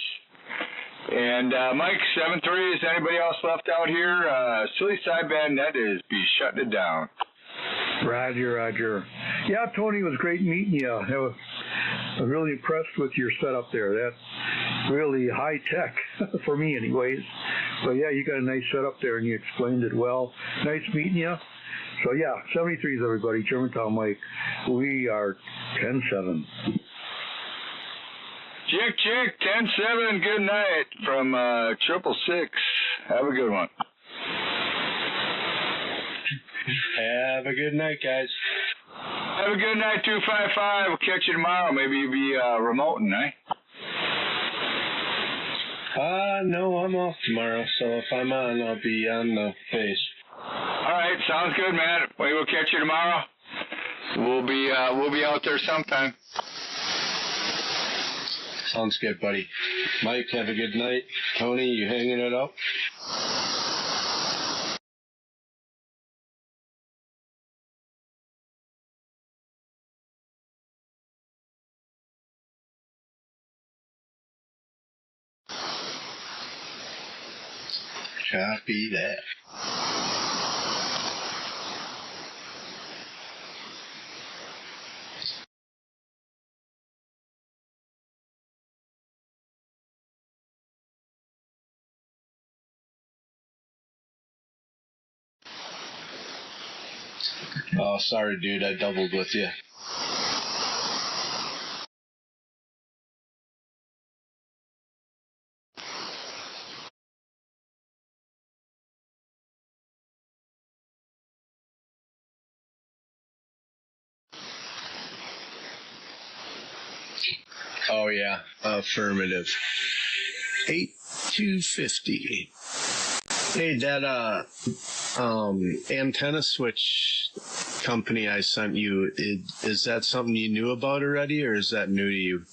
And Mike, 7-3s. Anybody else left out here? Silly Sideband Net is be shutting it down. Roger. Yeah, Tony, it was great meeting you. I was really impressed with your setup there. That's really high tech for me anyways. But yeah, you got a nice setup there and you explained it well. Nice meeting you. So yeah, 73s everybody, Germantown Mike. We are 10-7. Chick, 10-7, good night from 666. Have a good one. Have a good night, guys. Have a good night, 255. We'll catch you tomorrow. Maybe you'll be remoting, eh? No, I'm off tomorrow, so if I'm on, I'll be on the face. All right, sounds good, man. We'll catch you tomorrow. We'll be out there sometime. Sounds good, buddy. Mike, have a good night. Tony, you hanging it up? Copy that. Oh, sorry, dude. I doubled with you. Oh, yeah. Affirmative. 8250. Hey, that antenna switch company I sent you, is that something you knew about already, or is that new to you?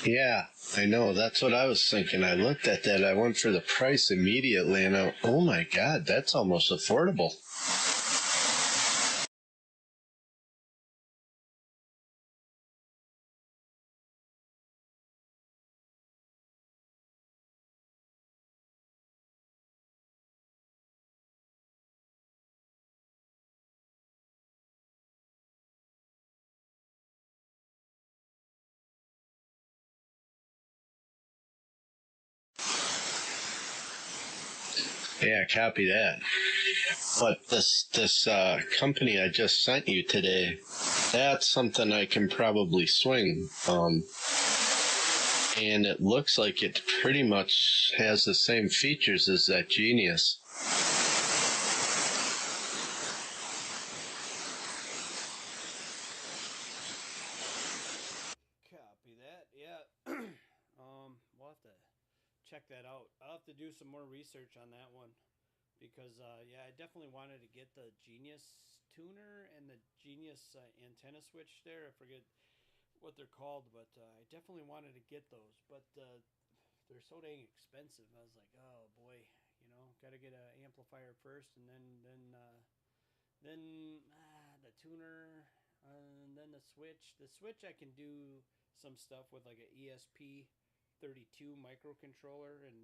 Yeah, I know. That's what I was thinking. I looked at that. I went for the price immediately, and oh my God, that's almost affordable. Yeah, copy that. But this company I just sent you today, that's something I can probably swing. And it looks like it pretty much has the same features as that Genius. Copy that. Yeah. We'll have to check that out. I'll have to do some more research on that one because yeah, I definitely wanted to get the Genius tuner and the Genius antenna switch there. I forget what they're called, but I definitely wanted to get those. But they're so dang expensive. I was like, oh boy, you know, got to get an amplifier first, and then the tuner, and then the switch. The switch I can do some stuff with like an ESP32 microcontroller, and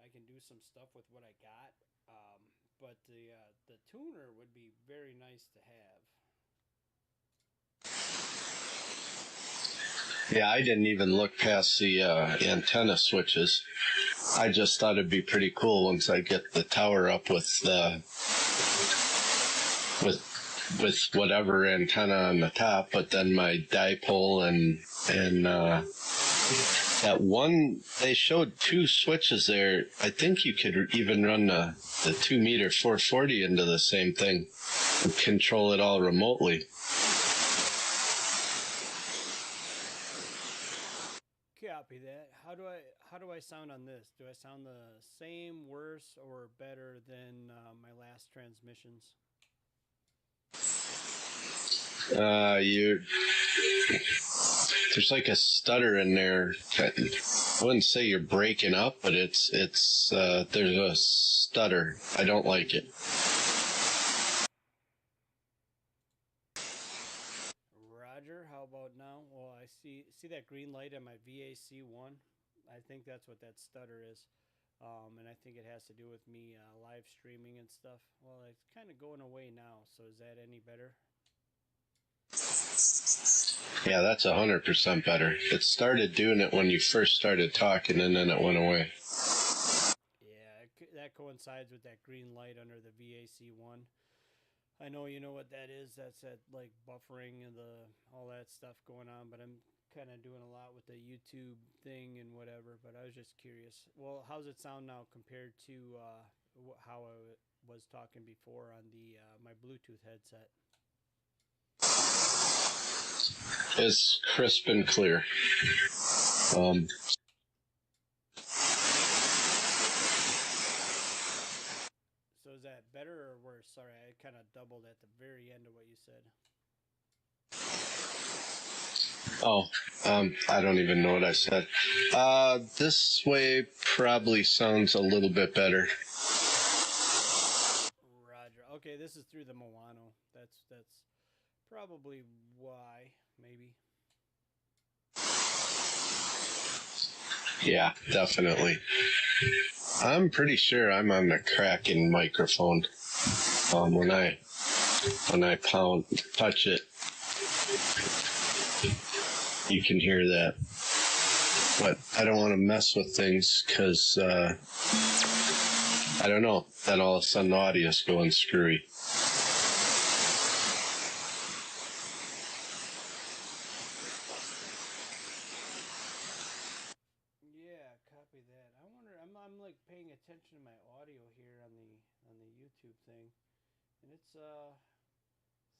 I can do some stuff with what I got. But the tuner would be very nice to have. Yeah, I didn't even look past the antenna switches. I just thought it'd be pretty cool once I get the tower up with whatever antenna on the top, but then my dipole and that one, they showed two switches there. I think you could even run the 2 meter 440 into the same thing and control it all remotely. Copy that. How do I sound on this? Do I sound the same, worse, or better than my last transmissions? There's like a stutter in there. I wouldn't say you're breaking up, but it's there's a stutter. I don't like it. Roger. How about now? Well, I see that green light on my VAC1. I think that's what that stutter is. And I think it has to do with me live streaming and stuff. Well, it's kind of going away now. So is that any better? Yeah, that's 100% better. It started doing it when you first started talking, and then it went away. Yeah, that coincides with that green light under the VAC1. I know you know what that is. That's that like buffering and all that stuff going on. But I'm kind of doing a lot with the YouTube thing and whatever. But I was just curious. Well, how's it sound now compared to how I was talking before on the my Bluetooth headset? It's crisp and clear. So is that better or worse? Sorry, I kind of doubled at the very end of what you said. I don't even know what I said. This way probably sounds a little bit better. Roger. Okay, this is through the Moano. That's probably why, maybe. Yeah, definitely. I'm pretty sure I'm on the Kraken microphone. When I touch it, you can hear that. But I don't want to mess with things because I don't know. Then all of a sudden the audio's going screwy. Yeah, copy that. I wonder. I'm like paying attention to my audio here on the YouTube thing, and it's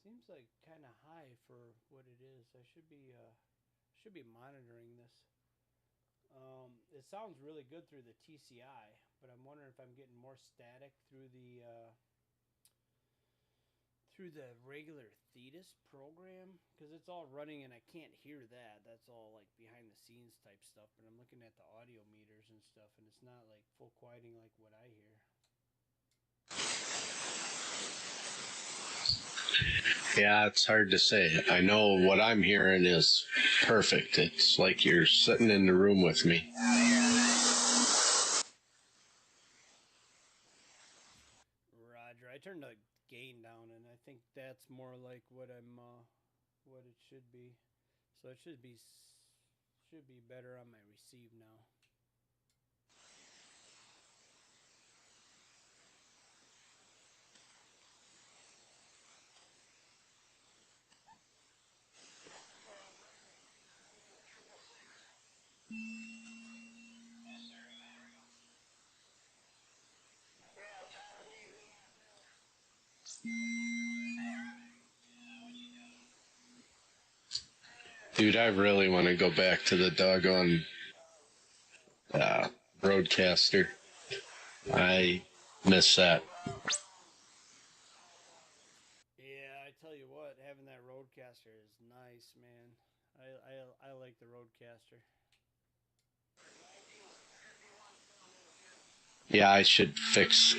seems like kind of high for what it is. I should be monitoring this. It sounds really good through the TCI, but I'm wondering if I'm getting more static through the through the regular Thetis program because it's all running and I can't hear that. That's all like behind the scenes type stuff. But I'm looking at the audio meters and stuff, and it's not like full quieting like what I hear. Yeah, it's hard to say. I know what I'm hearing is perfect. It's like you're sitting in the room with me. Roger. I turned the gain down, and I think that's more like what what it should be. So it should be better on my receive now. Dude, I really want to go back to the doggone broadcaster. I miss that. Yeah, I tell you what, having that Roadcaster is nice, man. I like the Roadcaster. Yeah, I should fix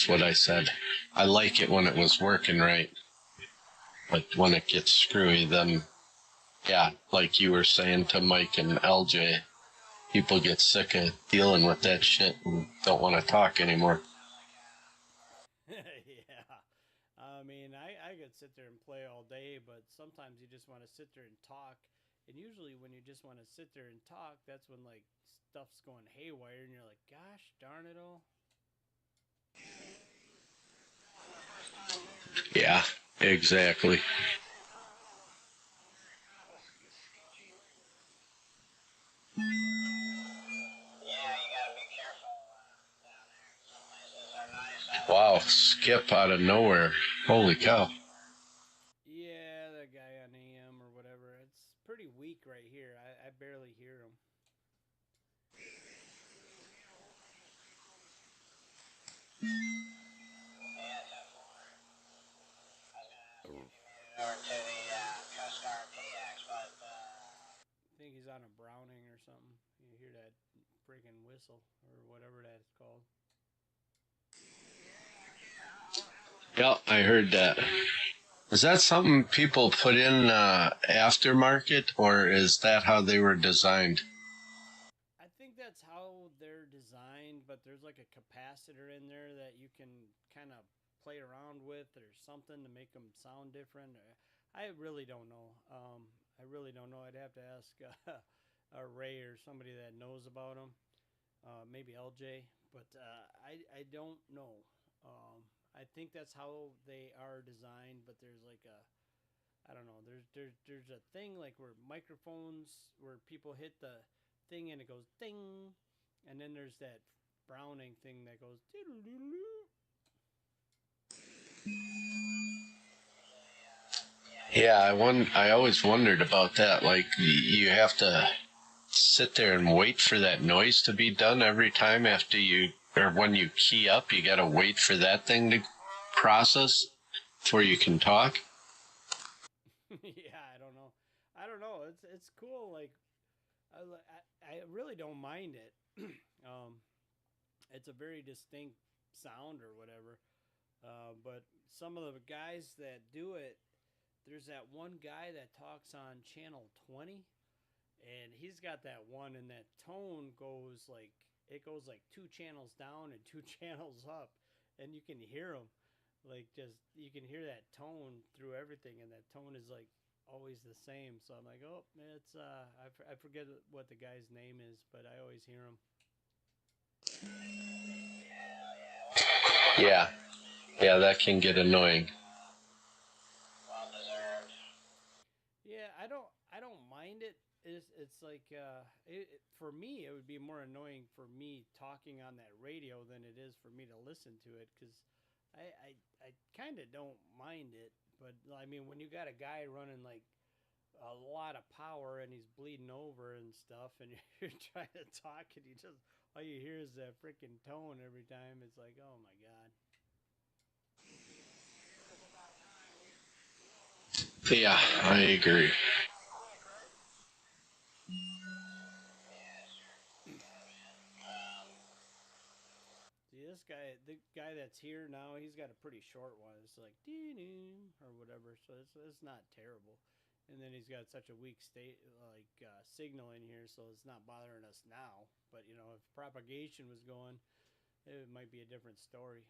what I said. I like it when it was working right, but when it gets screwy, then yeah, like you were saying to Mike and LJ, people get sick of dealing with that shit and don't want to talk anymore. Yeah. I mean, I could sit there and play all day, but sometimes you just want to sit there and talk. And usually when you just want to sit there and talk, that's when like stuff's going haywire and you're like, gosh darn it all. Yeah, exactly. Wow, Skip out of nowhere. Holy cow. Yeah, that guy on AM or whatever. It's pretty weak right here. I barely hear him. I think he's on a Browning or something. You hear that freaking whistle or whatever that's called. Yeah, I heard that. Is that something people put in aftermarket, or is that how they were designed? I think that's how they're designed, but there's like a capacitor in there that you can kind of play around with or something to make them sound different. I really don't know. I really don't know. I'd have to ask Ray or somebody that knows about them. Maybe LJ, but I don't know. I think that's how they are designed, but there's like a I don't know. There's a thing like where microphones where people hit the thing and it goes ding, and then there's that Browning thing that goes doodle-doodle-doo. Yeah, I always wondered about that. Like, you have to sit there and wait for that noise to be done every time after or when you key up, you gotta wait for that thing to process before you can talk. Yeah, I don't know. It's cool. Like I really don't mind it. It's a very distinct sound or whatever. But some of the guys that do it, there's that one guy that talks on channel 20, and he's got that one, and that tone goes like it goes like 2 channels down and 2 channels up, and you can hear him. Like just you can hear that tone through everything, and that tone is like always the same. So I'm like, oh, it's I forget what the guy's name is, but I always hear him. Yeah, that can get annoying. Yeah, I don't mind it. It's like for me it would be more annoying for me talking on that radio than it is for me to listen to it because I kind of don't mind it. But I mean, when you got a guy running like a lot of power and he's bleeding over and stuff, and you're trying to talk and you just all you hear is that freaking tone every time. It's like, oh my god. Yeah, I agree. See, this guy, the guy that's here now, he's got a pretty short one. It's like dee or whatever, so it's not terrible. And then he's got such a weak state signal in here, so it's not bothering us now. But you know, if propagation was going, it might be a different story.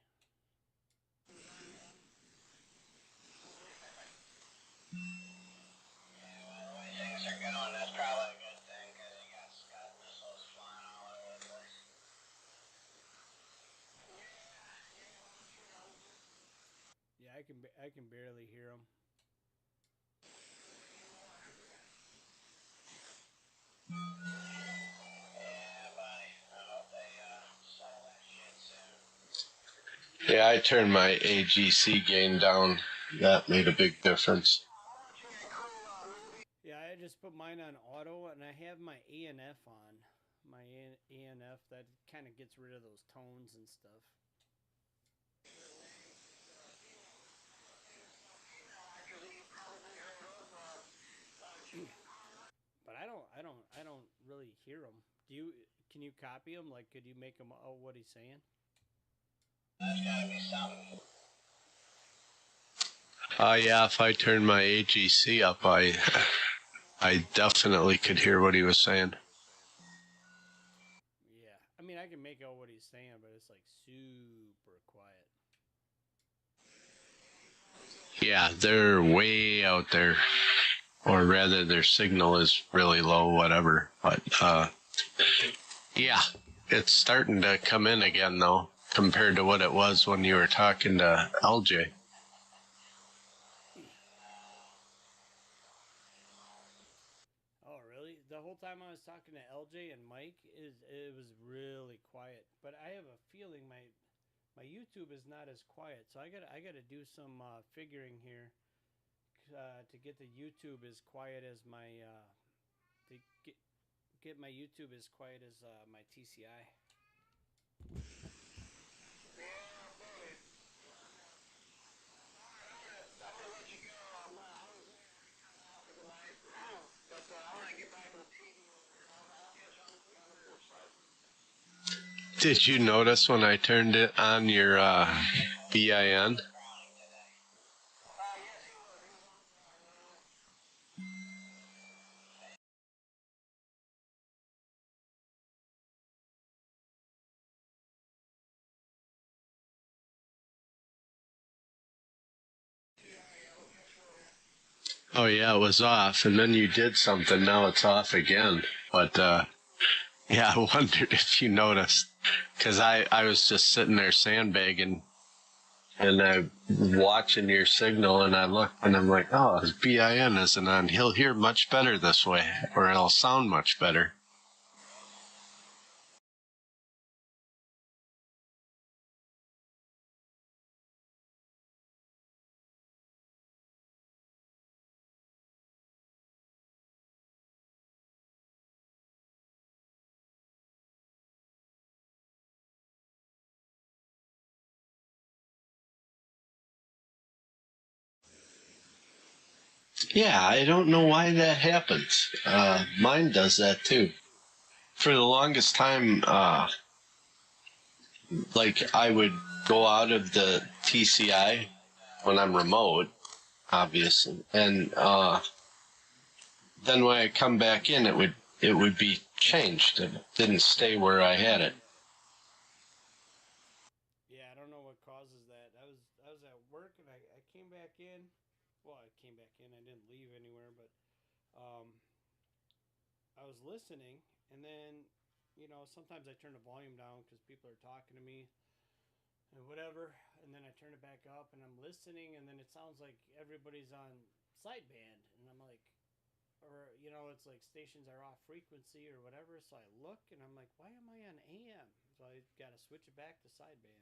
Things are going, that's probably a good thing, because he got Scud missiles flying all over the place. Yeah, I can barely hear him. Yeah, I turned my AGC gain down. That made a big difference. Yeah, I just put mine on auto, and I have my ANF on. My ANF, that kind of gets rid of those tones and stuff. But I don't really hear him. Do you? Can you copy him? Like, could you make him out what he's saying? That's gotta be something. Yeah, if I turned my AGC up, I definitely could hear what he was saying. Yeah, I mean, I can make out what he's saying, but it's like super quiet. Yeah, they're way out there. Or rather, their signal is really low, whatever. But, yeah, it's starting to come in again, though, compared to what it was when you were talking to LJ. Oh, really? The whole time I was talking to LJ and Mike, it was really quiet. But I have a feeling my YouTube is not as quiet, so I gotta do some figuring here to get the YouTube as quiet as my to get my YouTube as quiet as my TCI. Did you notice when I turned it on your BIN? Oh yeah, it was off, and then you did something, now it's off again. But, yeah, I wondered if you noticed, because I was just sitting there sandbagging, and I'm watching your signal, and I look, and I'm like, oh, his BIN isn't on. He'll hear much better this way, or it'll sound much better. Yeah, I don't know why that happens. Mine does that too. For the longest time, like I would go out of the TCI when I'm remote, obviously, and then when I come back in, it would be changed. It didn't stay where I had it. Yeah, I don't know what causes that. I was at work and I came back in. Well, I came back in. I didn't leave anywhere, but I was listening, and then sometimes I turn the volume down because people are talking to me and whatever, and then I turn it back up and I'm listening, and then it sounds like everybody's on sideband, and I'm like, or it's like stations are off frequency or whatever. So I look and I'm like, why am I on AM? So I got to switch it back to sideband.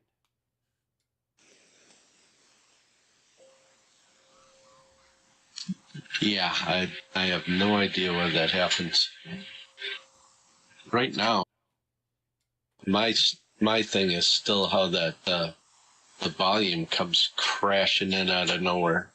Yeah, I have no idea why that happens. Right now, my thing is still how that the volume comes crashing in out of nowhere.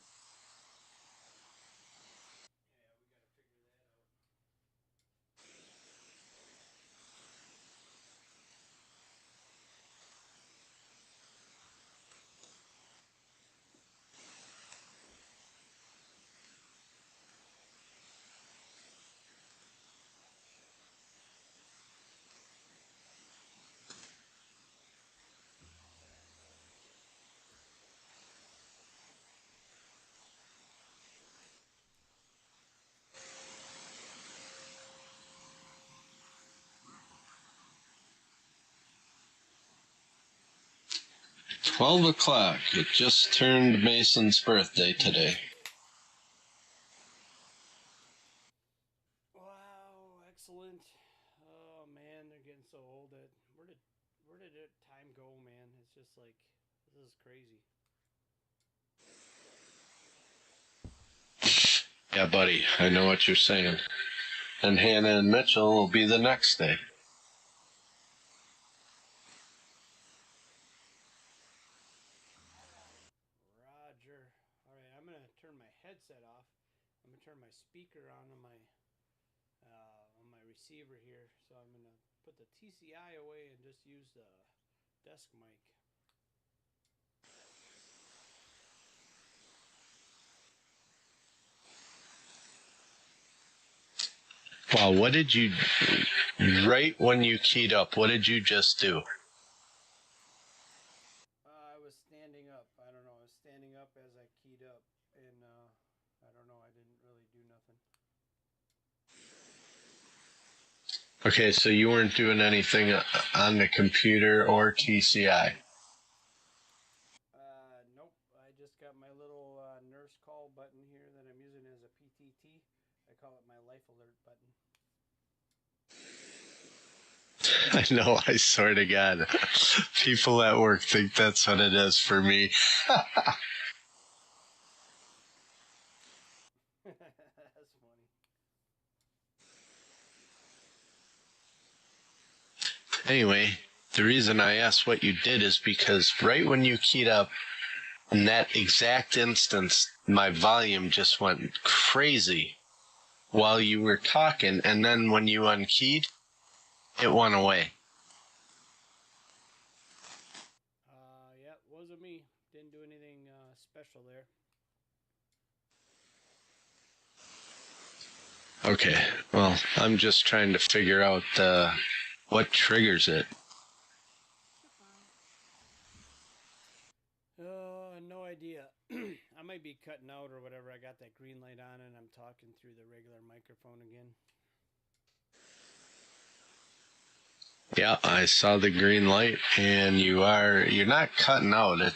12 o'clock. It just turned Mason's birthday today. Wow, excellent. Oh man, they're getting so old. Where did time go, man? It's just like, this is crazy. Yeah, buddy, I know what you're saying. And Hannah and Mitchell will be the next day. Roger. All right, I'm gonna turn my headset off. I'm gonna turn my speaker on my receiver here. So I'm gonna put the TCI away and just use the desk mic. Wow, what did you, right when you keyed up, what did you just do? I was standing up. I don't know. I was standing up as I keyed up, and I don't know. I didn't really do nothing. Okay, so you weren't doing anything on the computer or TCI? Nope. I just got my little nurse call button here that I'm using as a PTT. I call it my life alert button. I know, I swear to God. People at work think that's what it is for me. That's funny. Anyway, the reason I asked what you did is because right when you keyed up, in that exact instance, my volume just went crazy while you were talking, and then when you unkeyed, it went away. Yeah, wasn't me. Didn't do anything special there. Okay, well, I'm just trying to figure out what triggers it. No idea. I might be cutting out or whatever. I got that green light on and I'm talking through the regular microphone again. Yeah, I saw the green light, and you're not cutting out. It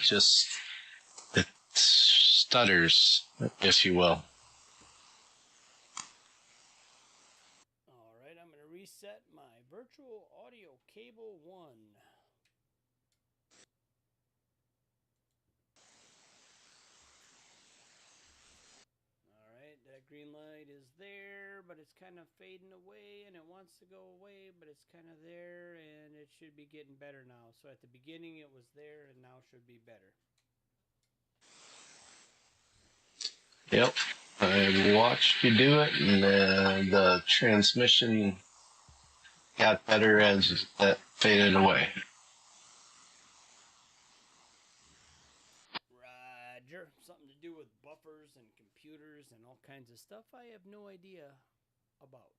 stutters, if you will. All right, I'm going to reset my virtual audio cable 1. All right, that green light is there, but it's kind of fading away, and it wants to go away, but it's kind of there, and it should be getting better now. So at the beginning it was there, and now should be better. Yep, I watched you do it, and the transmission got better as that faded away. Roger. Something to do with buffers and computers and all kinds of stuff I have no idea about.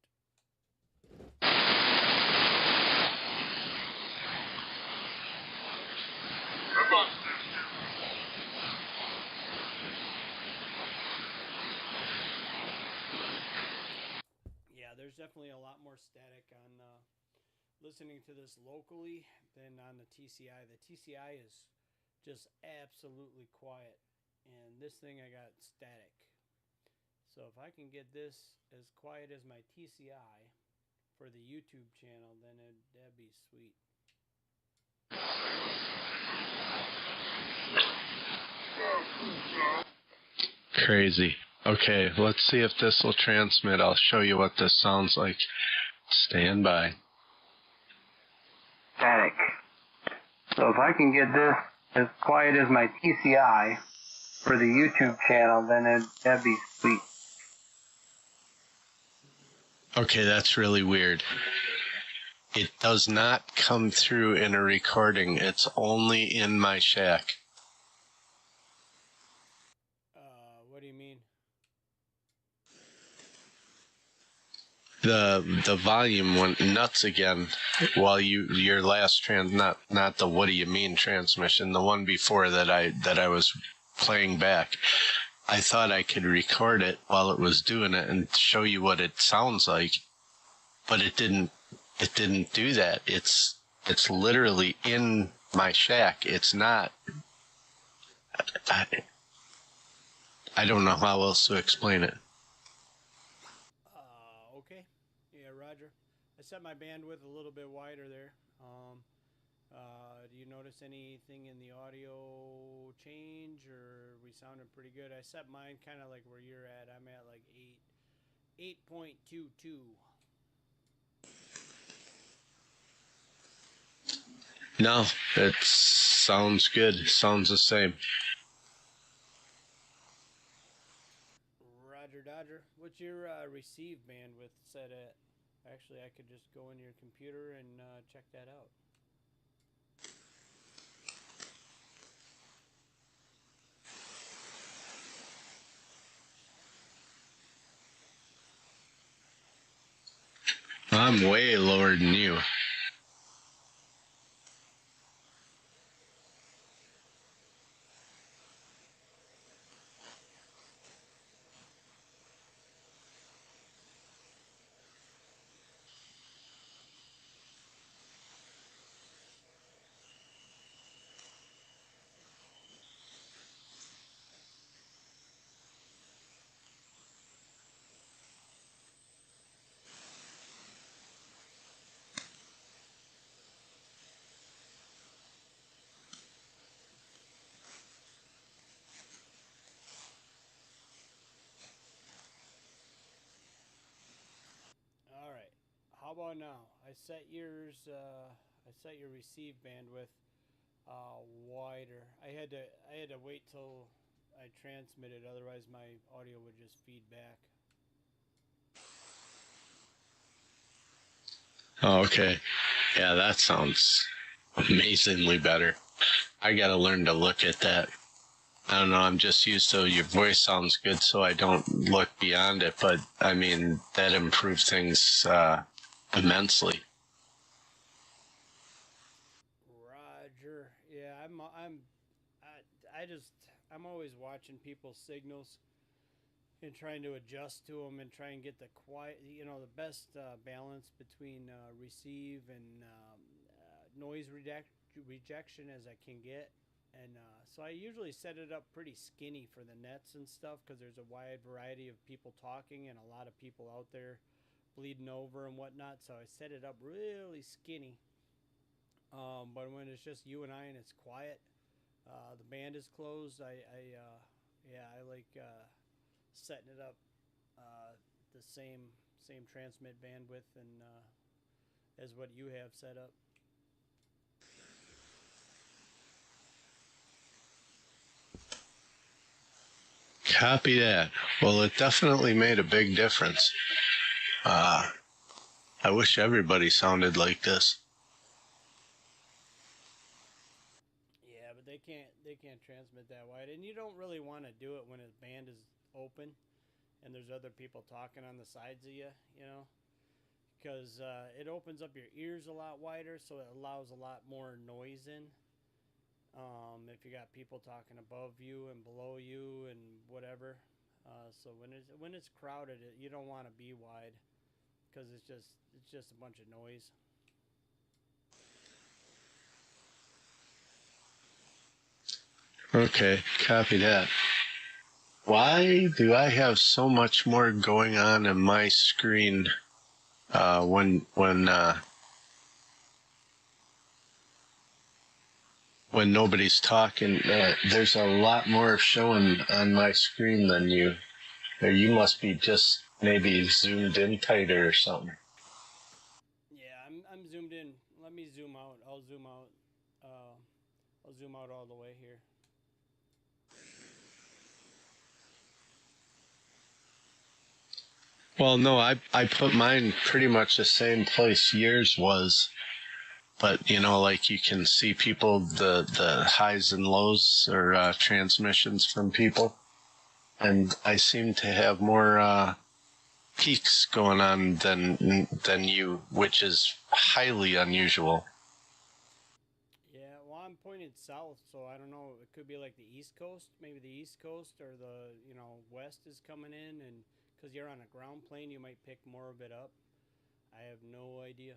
Yeah, there's definitely a lot more static on listening to this locally than on the TCI. The TCI is just absolutely quiet, and this thing I got static. So if I can get this as quiet as my TCI for the YouTube channel, then that'd be sweet. Crazy. Okay, let's see if this will transmit. I'll show you what this sounds like. Stand by. Static. So if I can get this as quiet as my TCI for the YouTube channel, then that'd be sweet. Okay, that's really weird. It does not come through in a recording. It's only in my shack. What do you mean? The volume went nuts again while your last not the what do you mean transmission, the one before that I was playing back. I thought I could record it while it was doing it and show you what it sounds like, but it didn't do that. It's literally in my shack. It's not I don't know how else to explain it. Okay. Yeah, Roger. I set my bandwidth a little bit wider there. Do you notice anything in the audio change, or we sounded pretty good? I set mine kind of like where you're at. I'm at like 8.22. No, it sounds good. Sounds the same. Roger, Dodger. What's your receive bandwidth set at? Actually, I could just go in your computer and check that out. I'm way lower than you. All right. How about now? I set yours. I set your receive bandwidth wider. I had to wait till I transmitted, otherwise my audio would just feed back. Oh, okay. Yeah, that sounds amazingly better. I gotta learn to look at that. I don't know, I'm just used to your voice sounds good, so I don't look beyond it, but I mean, that improved things immensely. Roger. Yeah, I'm always watching people's signals and trying to adjust to them and try and get the the best balance between receive and noise rejection as I can get. And so I usually set it up pretty skinny for the nets and stuff, because there's a wide variety of people talking and a lot of people out there bleeding over and whatnot. So I set it up really skinny. But when it's just you and I and it's quiet, the band is closed, I like setting it up the same transmit bandwidth and as what you have set up. Copy that. Well, it definitely made a big difference. I wish everybody sounded like this. Yeah, but they can't transmit that wide, and you don't really want to do it when a band is open and there's other people talking on the sides of you, because it opens up your ears a lot wider, so it allows a lot more noise in. If you got people talking above you and below you and whatever, so when it's crowded, you don't want to be wide, because it's just a bunch of noise. Okay, copy that. Why do I have so much more going on in my screen when nobody's talking? There's a lot more showing on my screen than you. Or you must be just maybe zoomed in tighter or something. Yeah, I'm zoomed in. Let me zoom out. I'll zoom out. I'll zoom out all the way here. Well, no, I put mine pretty much the same place yours was, but like you can see people, the highs and lows or transmissions from people, and I seem to have more peaks going on than you, which is highly unusual. Yeah, well, I'm pointed south, so I don't know. It could be like the East Coast, maybe the East Coast, or the West is coming in, and because you're on a ground plane, you might pick more of it up. I have no idea.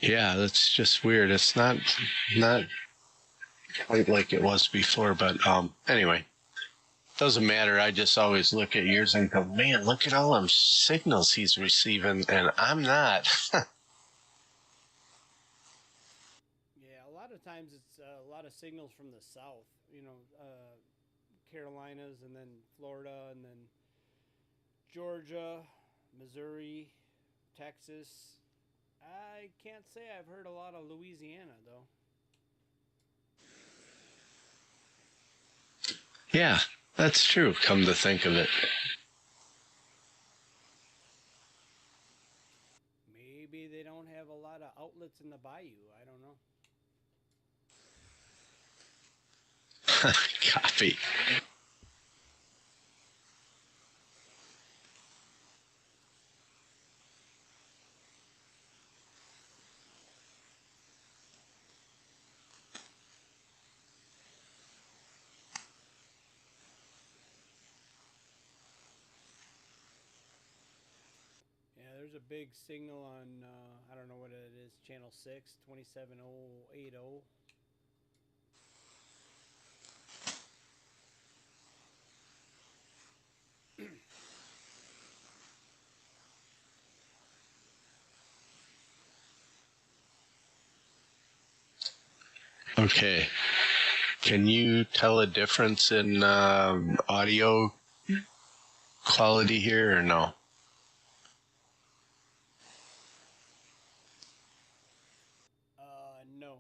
Yeah, that's just weird. It's not quite like it was before, but anyway, doesn't matter. I just always look at yours and go, man, look at all them signals he's receiving, and I'm not. Yeah, a lot of times it's a lot of signals from the south. Carolinas, and then Florida, and then Georgia, Missouri, Texas. I can't say I've heard a lot of Louisiana, though. Yeah, that's true, come to think of it. Maybe they don't have a lot of outlets in the bayou. I don't know. Copy. Yeah, there's a big signal on, I don't know what it is, channel 6, 27080. Okay. Can you tell a difference in audio quality here or no? No,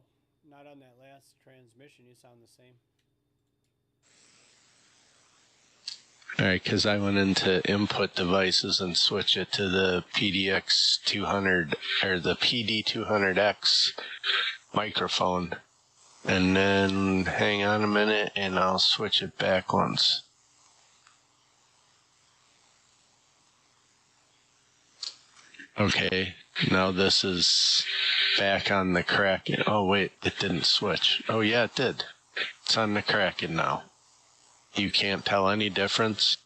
not on that last transmission. You sound the same. All right, because I went into input devices and switch it to the PDX 200 or the PD200X microphone. And then hang on a minute and I'll switch it back once. Okay, now this is back on the Kraken. Oh wait, it didn't switch. Oh yeah, it did. It's on the Kraken now. You can't tell any difference?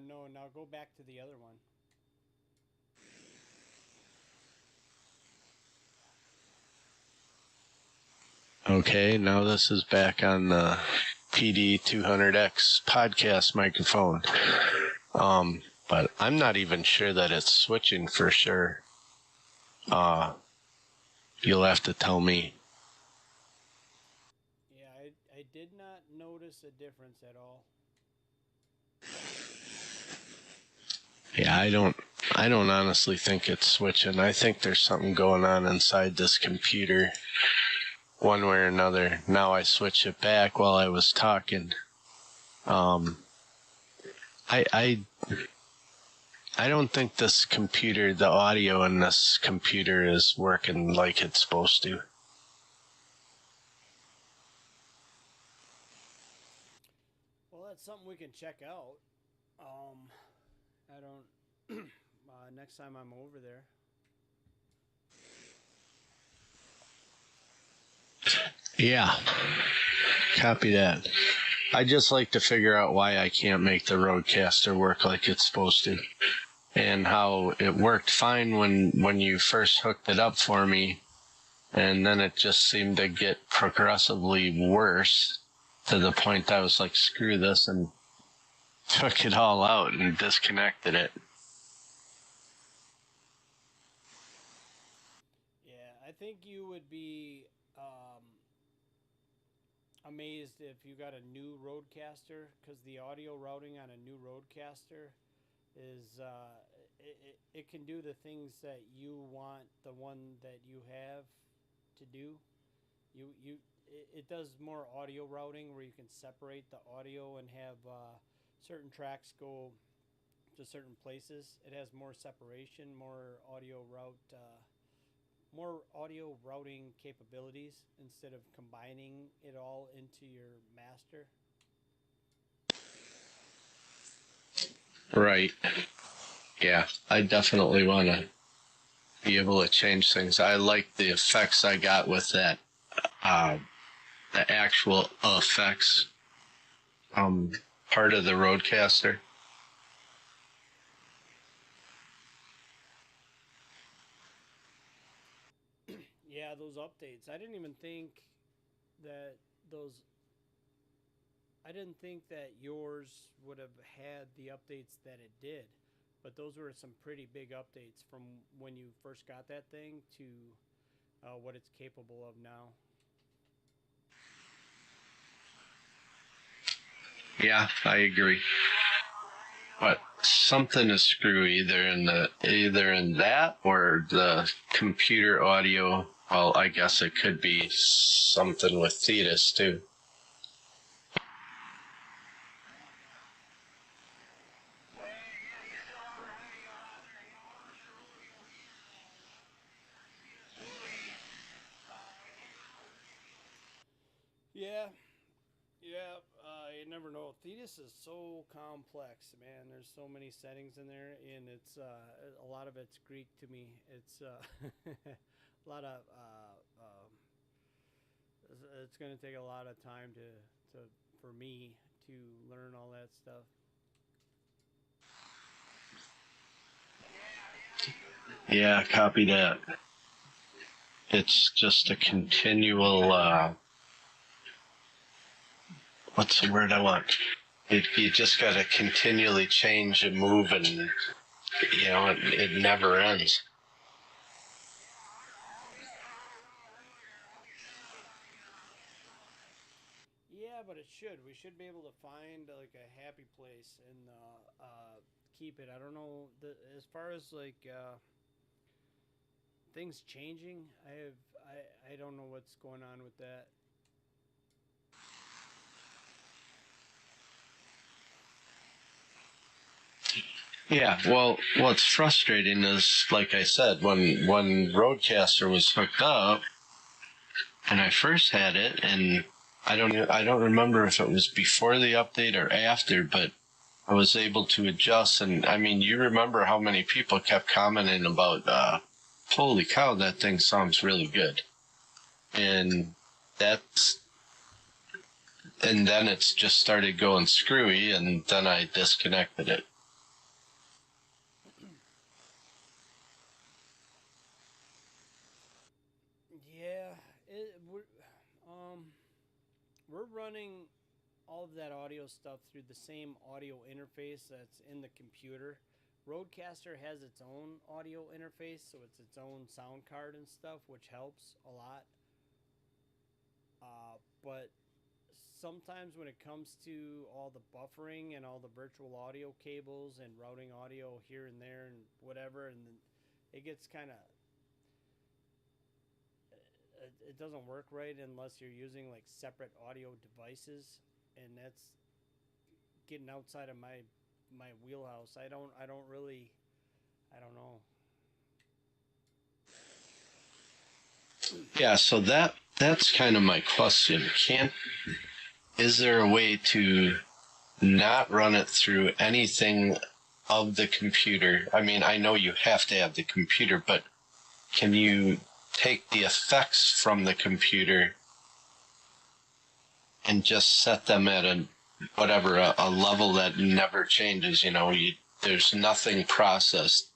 No, now go back to the other one. Okay, now this is back on the PD200X podcast microphone. But I'm not even sure that it's switching for sure. You'll have to tell me. Yeah, I did not notice a difference at all. Yeah, I don't honestly think it's switching. I think there's something going on inside this computer one way or another. Now I switch it back while I was talking. I don't think this computer, the audio in this computer is working like it's supposed to. Well, that's something we can check out. I don't, next time I'm over there. Yeah, copy that. I just like to figure out why I can't make the Rodecaster work like it's supposed to. And how it worked fine when you first hooked it up for me, and then it just seemed to get progressively worse to the point I was like, screw this, and took it all out and disconnected it. Yeah, I think you would be amazed if you got a new Rodecaster, because the audio routing on a new Rodecaster is it can do the things that you want the one that you have to do. It does more audio routing where you can separate the audio and have certain tracks go to certain places. It has more separation, more audio routing capabilities instead of combining it all into your master. Right. Yeah, I definitely want to be able to change things. I like the effects I got with that, the actual effects part of the Rodecaster. those updates. I didn't even think that those. I didn't think that yours would have had the updates that it did, but those were some pretty big updates from when you first got that thing to what it's capable of now. Yeah, I agree. But something is screwy either in that or the computer audio. Well, I guess it could be something with Thetis too. Yeah, yeah. You never know. Thetis is so complex, man. There's so many settings in there, and it's a lot of it's Greek to me. It's a lot of it's going to take a lot of time to for me to learn all that stuff. Yeah, copy that. It's just a continual, what's the word I want? You just got to continually change and move, and, it never ends. Yeah, but it should. We should be able to find like a happy place and keep it. I don't know as far as like things changing. I don't know what's going on with that. Yeah, well, what's frustrating is, like I said, when Roadcaster was hooked up, and I first had it, and I don't remember if it was before the update or after, but I was able to adjust, and I mean, you remember how many people kept commenting about, holy cow, that thing sounds really good, and then it's just started going screwy, and then I disconnected it. Yeah, we're running all of that audio stuff through the same audio interface that's in the computer. Roadcaster has its own audio interface, so it's its own sound card and stuff, which helps a lot. But sometimes when it comes to all the buffering and all the virtual audio cables and routing audio here and there and whatever, and then it gets kind of it doesn't work right unless you're using like separate audio devices, and that's getting outside of my wheelhouse. I don't know. Yeah, so that's kind of my question. Is there a way to not run it through anything of the computer? I mean, I know you have to have the computer, but can you take the effects from the computer and just set them at a level that never changes? There's nothing processed.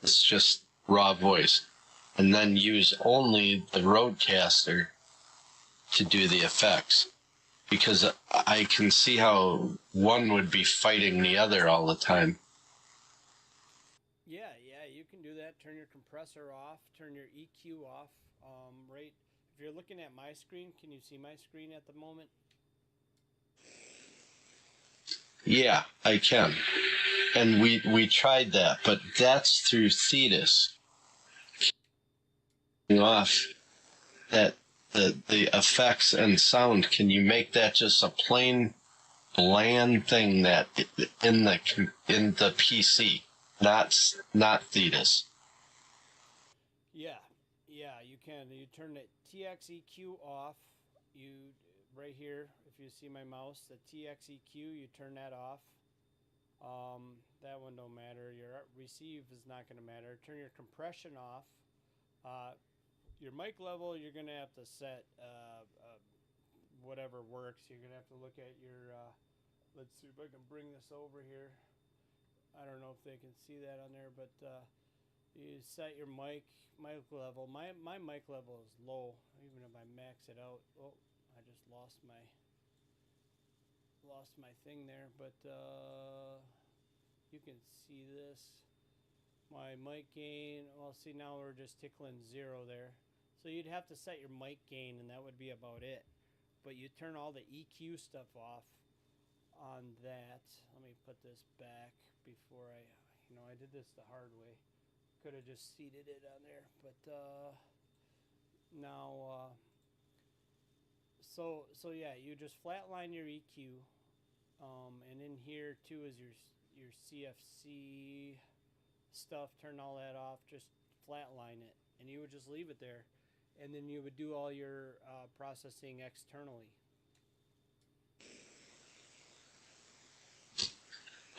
It's just raw voice. And then use only the Roadcaster to do the effects. Because I can see how one would be fighting the other all the time. Yeah, you can do that. Turn your compressor off, turn your EQ off. Right, if you're looking at my screen, can you see my screen at the moment? Yeah, I can. And we tried that, but that's through Thetis. Off that the effects and sound, can you make that just a plain bland thing that in the PC, not Thetis? Yeah, you can. You turn the TX EQ off. You right here, if you see my mouse, the TX EQ, you turn that off. That one don't matter. Your receive is not going to matter. Turn your compression off. Your mic level, you're going to have to set whatever works. You're going to have to look at your, let's see if I can bring this over here. I don't know if they can see that on there, but you set your mic level. My mic level is low, even if I max it out. Oh, I just lost my thing there, but you can see this. My mic gain, well, see, now we're just tickling 0 there. So you'd have to set your mic gain, and that would be about it. But you turn all the EQ stuff off on that. Let me put this back before I did this the hard way. Could have just seated it on there, but now, so yeah, you just flatline your EQ, and in here too is your CFC stuff. Turn all that off, just flatline it, and you would just leave it there, and then you would do all your processing externally.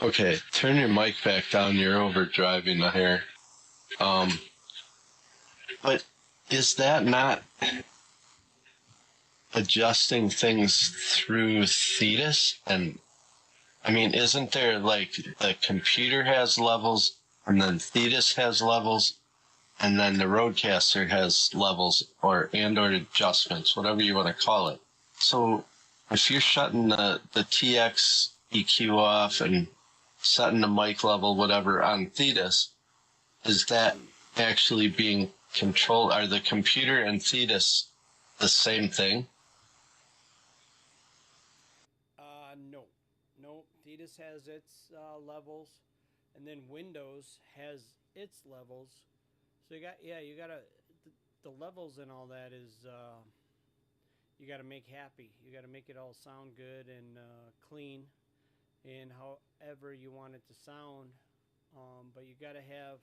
Okay, turn your mic back down. You're overdriving the hair. But is that not adjusting things through Thetis? And I mean, isn't there like the computer has levels, and then Thetis has levels, and then the Rodecaster has levels or adjustments, whatever you want to call it. So if you're shutting the TX EQ off and setting the mic level, whatever, on Thetis, is that actually being controlled? Are the computer and Thetis the same thing? No. Thetis has its levels, and then Windows has its levels. So you gotta the levels and all that is you gotta make happy. You gotta make it all sound good and clean, and however you want it to sound. But you gotta have.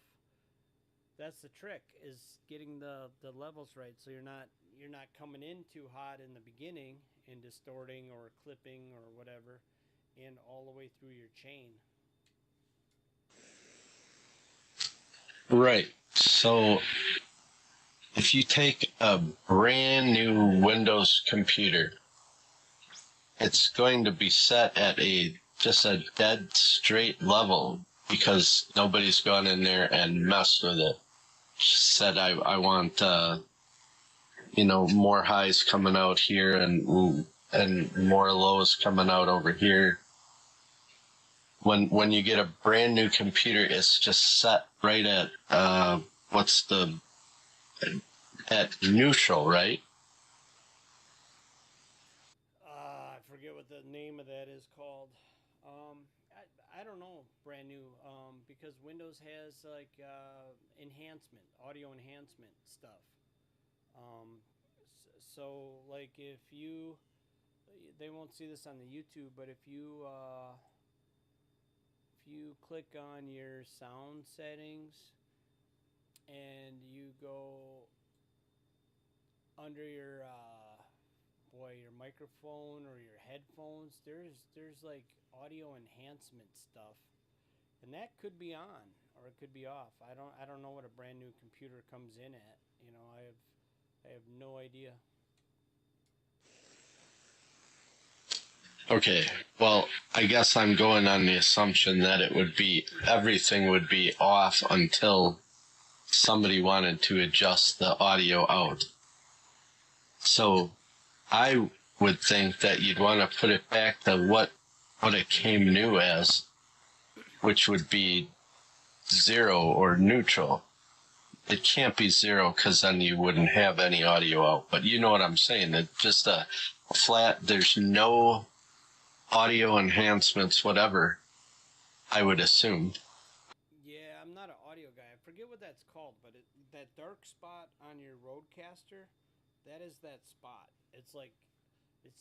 That's the trick, is getting the levels right, so you're not coming in too hot in the beginning and distorting or clipping or whatever, and all the way through your chain. Right. So if you take a brand new Windows computer, it's going to be set at just a dead straight level because nobody's gone in there and messed with it. Said I want more highs coming out here and more lows coming out over here. When you get a brand new computer, it's just set right at at neutral, right? I forget what the name of that is called. I don't know, brand new, because Windows has like enhancement, audio enhancement stuff. So like they won't see this on the YouTube, but if you click on your sound settings and you go under your your microphone or your headphones, there's like audio enhancement stuff, and that could be on or it could be off. I don't know what a brand new computer comes in at. I have no idea. Okay, well, I guess I'm going on the assumption that everything would be off until somebody wanted to adjust the audio out. So I would think that you'd want to put it back to what it came new as, which would be 0 or neutral. It can't be 0 because then you wouldn't have any audio out. But you know what I'm saying. It's just a flat, there's no audio enhancements, whatever, I would assume. Yeah, I'm not an audio guy. I forget what that's called, but that dark spot on your Rodecaster, that is that spot. It's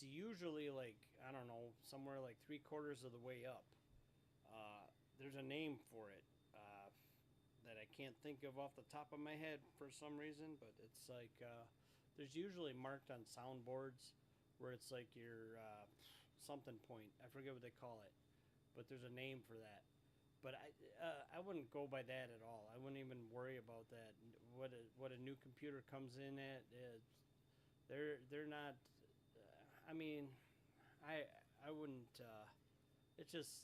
usually like, I don't know, somewhere like 3/4 of the way up. There's a name for it that I can't think of off the top of my head for some reason, but it's like there's usually marked on soundboards where it's like your something point. I forget what they call it, but there's a name for that. But I wouldn't go by that at all. I wouldn't even worry about that. What a new computer comes in at, they're not. I mean, I wouldn't. It's just,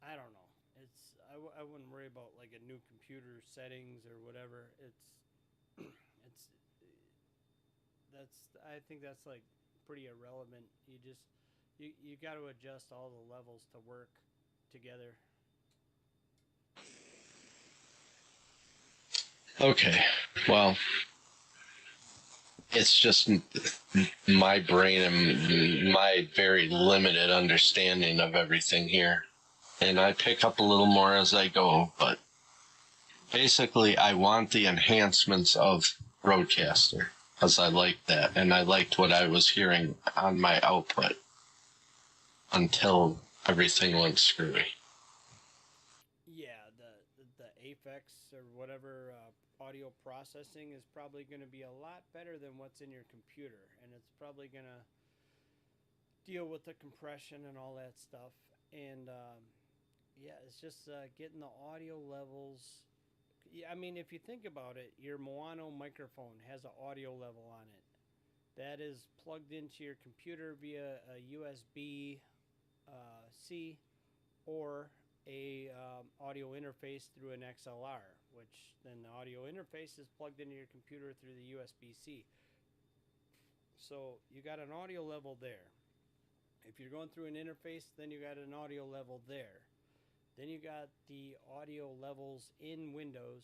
I don't know. I wouldn't worry about like a new computer settings or whatever. I think that's like pretty irrelevant. You got to adjust all the levels to work together. Okay, well, it's just my brain and my very limited understanding of everything here. And I pick up a little more as I go, but basically I want the enhancements of Rodecaster, because I liked that, and I liked what I was hearing on my output until everything went screwy. Yeah, the Aphex or whatever audio processing is probably going to be a lot better than what's in your computer, and it's probably going to deal with the compression and all that stuff. And yeah, it's just getting the audio levels. Yeah, I mean, if you think about it, your Moano microphone has an audio level on it. That is plugged into your computer via a USB C or a audio interface through an XLR, which then the audio interface is plugged into your computer through the USB-C. So you got an audio level there. If you're going through an interface, then you got an audio level there. Then you got the audio levels in Windows,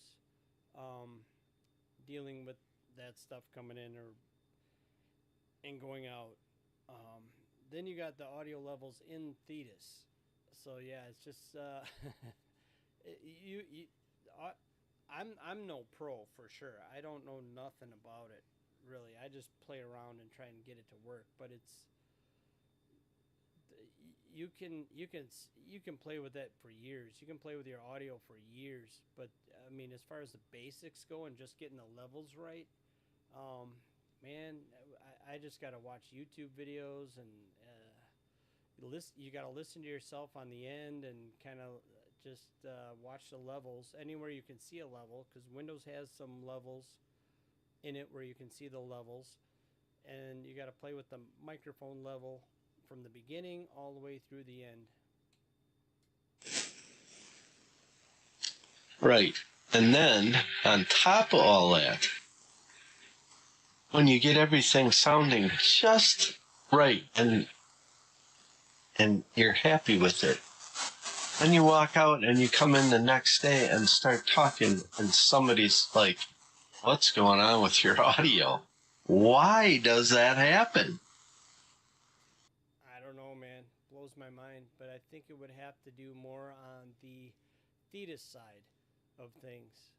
dealing with that stuff coming in and going out. Then you got the audio levels in Thetis. So yeah, it's just I'm no pro for sure. I don't know nothing about it really. I just play around and try and get it to work. But you can play with that for years. You can play with your audio for years. But I mean, as far as the basics go and just getting the levels right, man, I just got to watch YouTube videos and you got to listen to yourself on the end and kind of just watch the levels anywhere you can see a level, because Windows has some levels in it where you can see the levels, and you got to play with the microphone level from the beginning all the way through the end. Right. And then, on top of all that, when you get everything sounding just right and you're happy with it, then you walk out and you come in the next day and start talking, and somebody's like, what's going on with your audio? Why does that happen? I don't know, man. Blows my mind. But I think it would have to do more on the Thetis side of things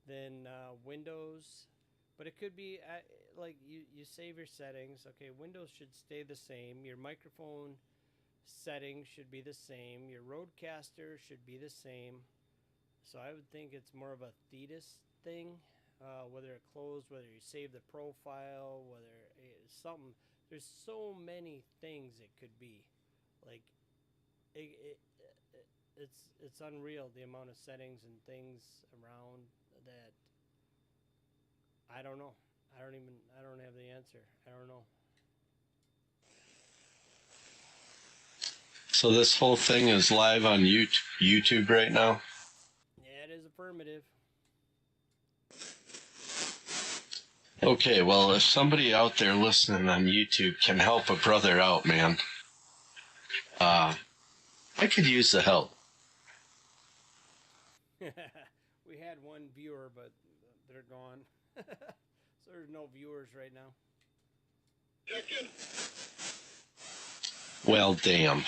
than Windows. But it could be like you save your settings. Okay, Windows should stay the same. Your microphone settings should be the same. Your Rodecaster should be the same. So I would think it's more of a Thetis thing. Whether it closed, whether you save the profile, whether it's something. There's so many things it could be. Like it's unreal the amount of settings and things around that. I don't know. I don't have the answer. I don't know. So this whole thing is live on YouTube right now? Yeah, it is affirmative. Okay, well, if somebody out there listening on YouTube can help a brother out, man, I could use the help. We had one viewer, but they're gone. So there's no viewers right now. Chicken. Well, damn.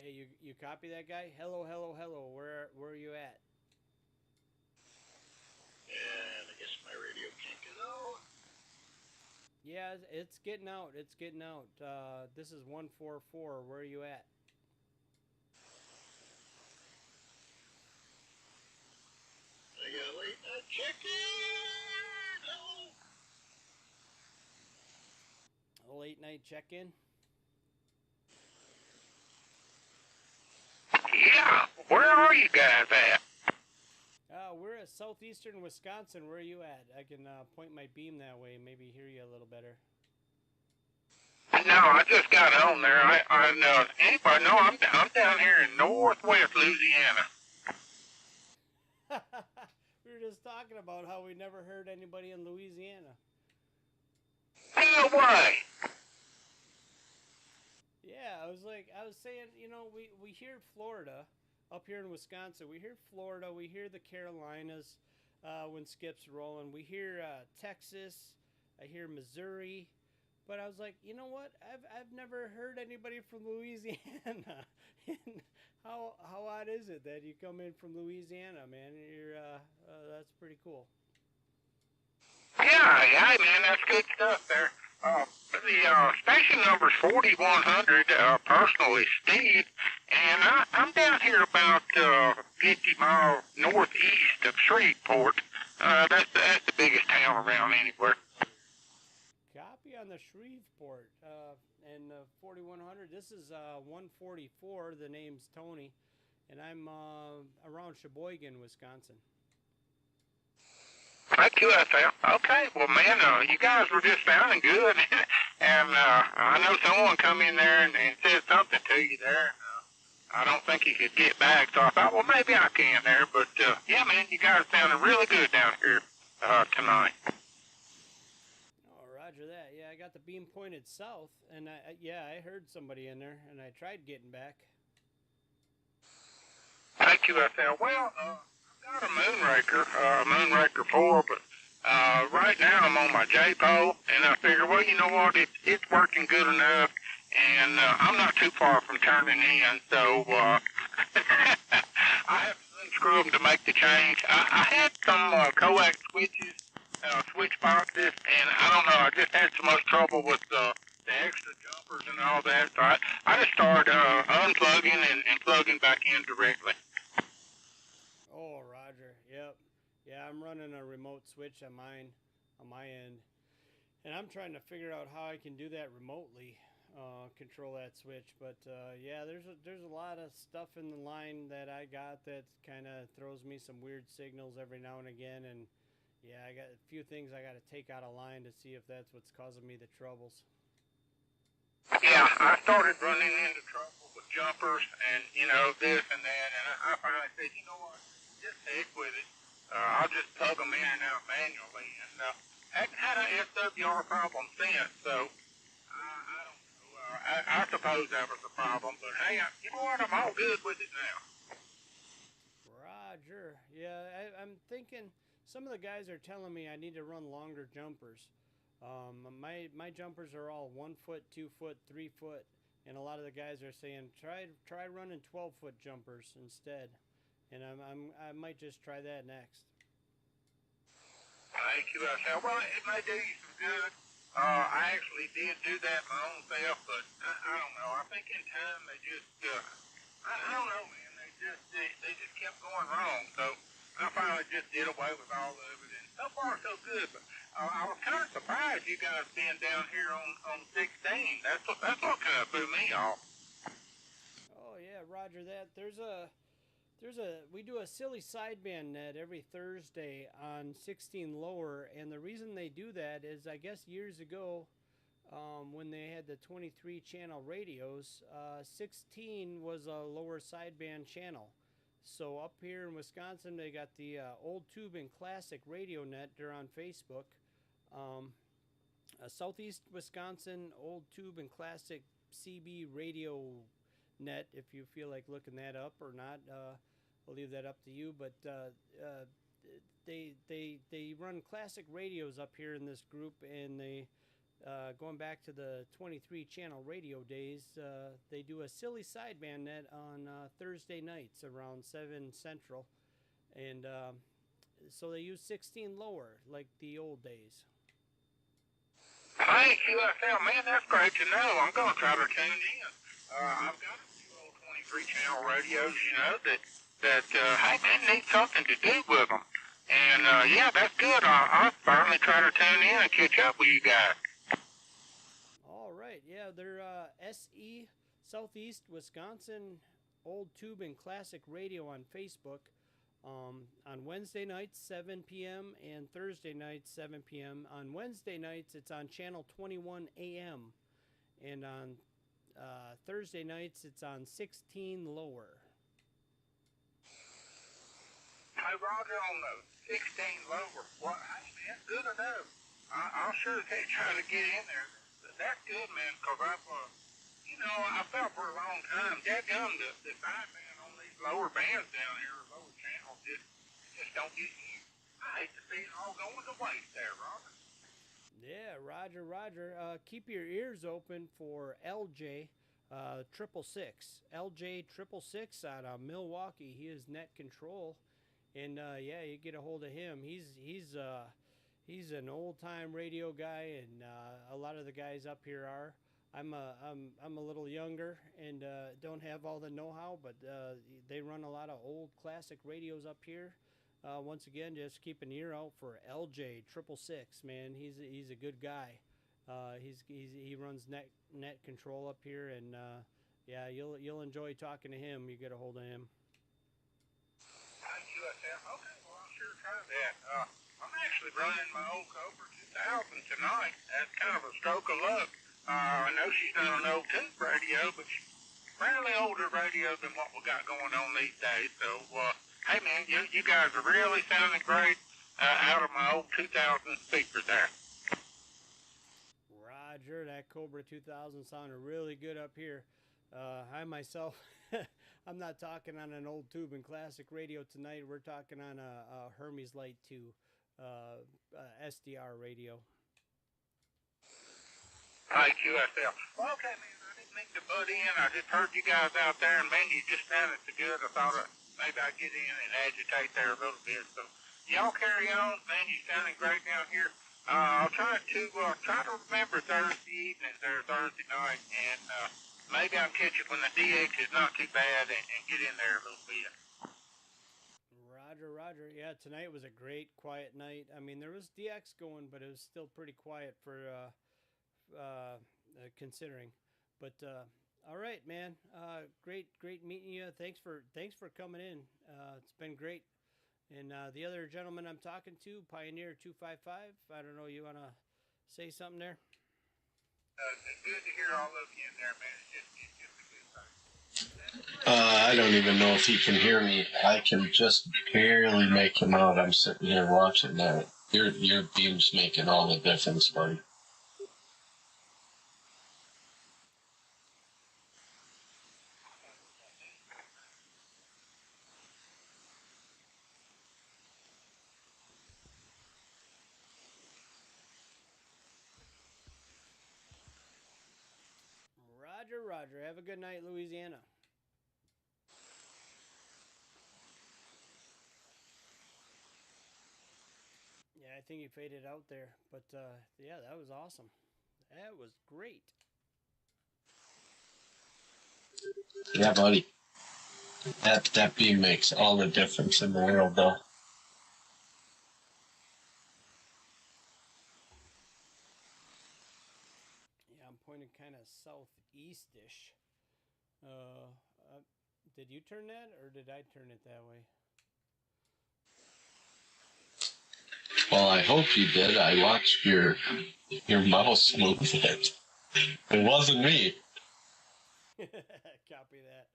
Hey, you copy that guy? Hello, hello, hello. Where are you at? And I guess my radio can't get out. Yeah, it's getting out. It's getting out. This is 144. Where are you at? I got late night check-in. Hello. A late night check-in? Yeah, where are you guys at? We're at southeastern Wisconsin. Where are you at? I can point my beam that way, maybe hear you a little better. No, I just got on there. I know. Anybody know I'm down here in northwest Louisiana. We were just talking about how we never heard anybody in Louisiana. No way. Yeah, I was saying, you know, we hear Florida up here in Wisconsin. We hear Florida. We hear the Carolinas when Skip's rolling. We hear Texas. I hear Missouri. But I was like, you know what? I've never heard anybody from Louisiana. how odd is it that you come in from Louisiana, man? You're that's pretty cool. Yeah, man, that's good stuff there. The station number's 4100, personally Steve, and I'm down here about 50 miles northeast of Shreveport. That's the biggest town around anywhere. Copy on the Shreveport and 4100. This is 144. The name's Tony, and I'm around Sheboygan, Wisconsin. Thank you, FL. Okay, well, man, you guys were just sounding good, and I know someone come in there and said something to you there. I don't think he could get back, so I thought, well, maybe I can there. But yeah, man, you guys sounding really good down here tonight. Oh, roger that. Yeah, I got the beam pointed south, and I heard somebody in there, and I tried getting back. Thank you, FL. Well, got a Moonraker 4, but right now I'm on my J-pole, and I figure, well, you know what, it's working good enough, and I'm not too far from turning in, so I have to unscrew them to make the change. I had some coax switches, switch boxes, and I don't know, I just had so much trouble with the extra jumpers and all that, so I just started unplugging and plugging back in directly. Oh, roger. Yep. Yeah, I'm running a remote switch on my end, and I'm trying to figure out how I can do that remotely, control that switch. But yeah, there's a lot of stuff in the line that I got that kind of throws me some weird signals every now and again, and yeah, I got a few things I got to take out of line to see if that's what's causing me the troubles. Yeah, I started running into trouble with jumpers and, you know, this and that, and I finally said, you know what, just heck with it. I'll just plug them in and out manually, and hadn't had an SWR problem since, so I don't know. I suppose that was the problem, but hey, you know what, I'm all good with it now. Roger. Yeah, I'm thinking some of the guys are telling me I need to run longer jumpers. My jumpers are all 1 foot, 2 foot, 3 foot, and a lot of the guys are saying try running 12-foot jumpers instead, and I might just try that next. Thank you, well, it may do you some good. I actually did do that my own self, but I don't know. I think in time they just I don't know, man. They just kept going wrong, so I finally just did away with all of it, and so far so good. But I was kind of surprised you guys being down here on 16. That's what kind of threw me off. Oh yeah, roger that. We do a silly sideband net every Thursday on 16 lower, and the reason they do that is I guess years ago, when they had the 23 channel radios, 16 was a lower sideband channel. So up here in Wisconsin, they got the old tube and classic radio net. They're on Facebook. Southeast Wisconsin old tube and classic CB radio net. If you feel like looking that up or not, I'll leave that up to you. But they run classic radios up here in this group, and they going back to the 23 channel radio days, they do a silly sideband net on Thursday nights around 7 Central, and so they use 16 lower like the old days. Thank you, man, that's great to know. I'm going to try to tune in. I've got a few old 23 channel radios, you know, that hey, man, need something to do with them. And yeah, that's good. I'll finally try to tune in and catch up with you guys. All right, yeah, they're SE Southeast Wisconsin Old Tube and Classic Radio on Facebook. On Wednesday nights, 7 p.m. and Thursday nights, 7 p.m. On Wednesday nights, it's on channel 21 a.m. and on Thursday nights it's on 16 lower. Hey, Roger, on the 16 lower, what? Hey, man, good enough. I'll sure take trying to get in there. That's good, man, because I felt for a long time, dadgum, the sideband on these lower bands down here, lower channels, just don't get you. I hate to see it all going to waste there, Roger. Yeah, Roger. Keep your ears open for LJ 666. LJ 666 out of Milwaukee. He is Net Control, and yeah, you get a hold of him. He's an old time radio guy, and a lot of the guys up here are. I'm a little younger and don't have all the know-how, but they run a lot of old classic radios up here. Once again, just keep an ear out for LJ 666. Man, he's a good guy. He runs net control up here, and yeah, you'll enjoy talking to him. You get a hold of him. Thank you, okay, well, I'll sure try that. I'm actually running my old Cobra 2000 tonight. That's kind of a stroke of luck. I know she's not an old tube radio, but she's fairly older radio than what we got going on these days. So, hey man, you guys are really sounding great out of my old 2000 speakers there. Roger, that Cobra 2000 sounded really good up here. I myself, I'm not talking on an old tube and classic radio tonight. We're talking on a Hermes Lite 2 SDR radio. Thank you, SL. Well, okay, man, I didn't mean to butt in. I just heard you guys out there, and man, you just sounded so good. I thought maybe I'd get in and agitate there a little bit. So y'all carry on, man. You sounding great down here. I'll try to remember Thursday evenings or Thursday night, and maybe I'll catch it when the DX is not too bad and get in there a little bit. Roger. Yeah, tonight was a great, quiet night. I mean, there was DX going, but it was still pretty quiet for considering. But all right, man. Great meeting you. Thanks for coming in. It's been great. And the other gentleman I'm talking to, Pioneer 255. I don't know. You want to say something there? It's good to hear all of you in there, man. It's just a good thing. I don't even know if he can hear me. I can just barely make him out. I'm sitting here watching that. Your beam's making all the difference, buddy. Roger. Have a good night, Louisiana. Yeah, I think he faded out there. But yeah, that was awesome. That was great. Yeah, buddy. That beam makes all the difference in the world, though. Yeah, I'm pointing kind of southeast-ish. Did you turn that, or did I turn it that way? Well, I hope you did. I watched your mouse move it. It wasn't me. Copy that.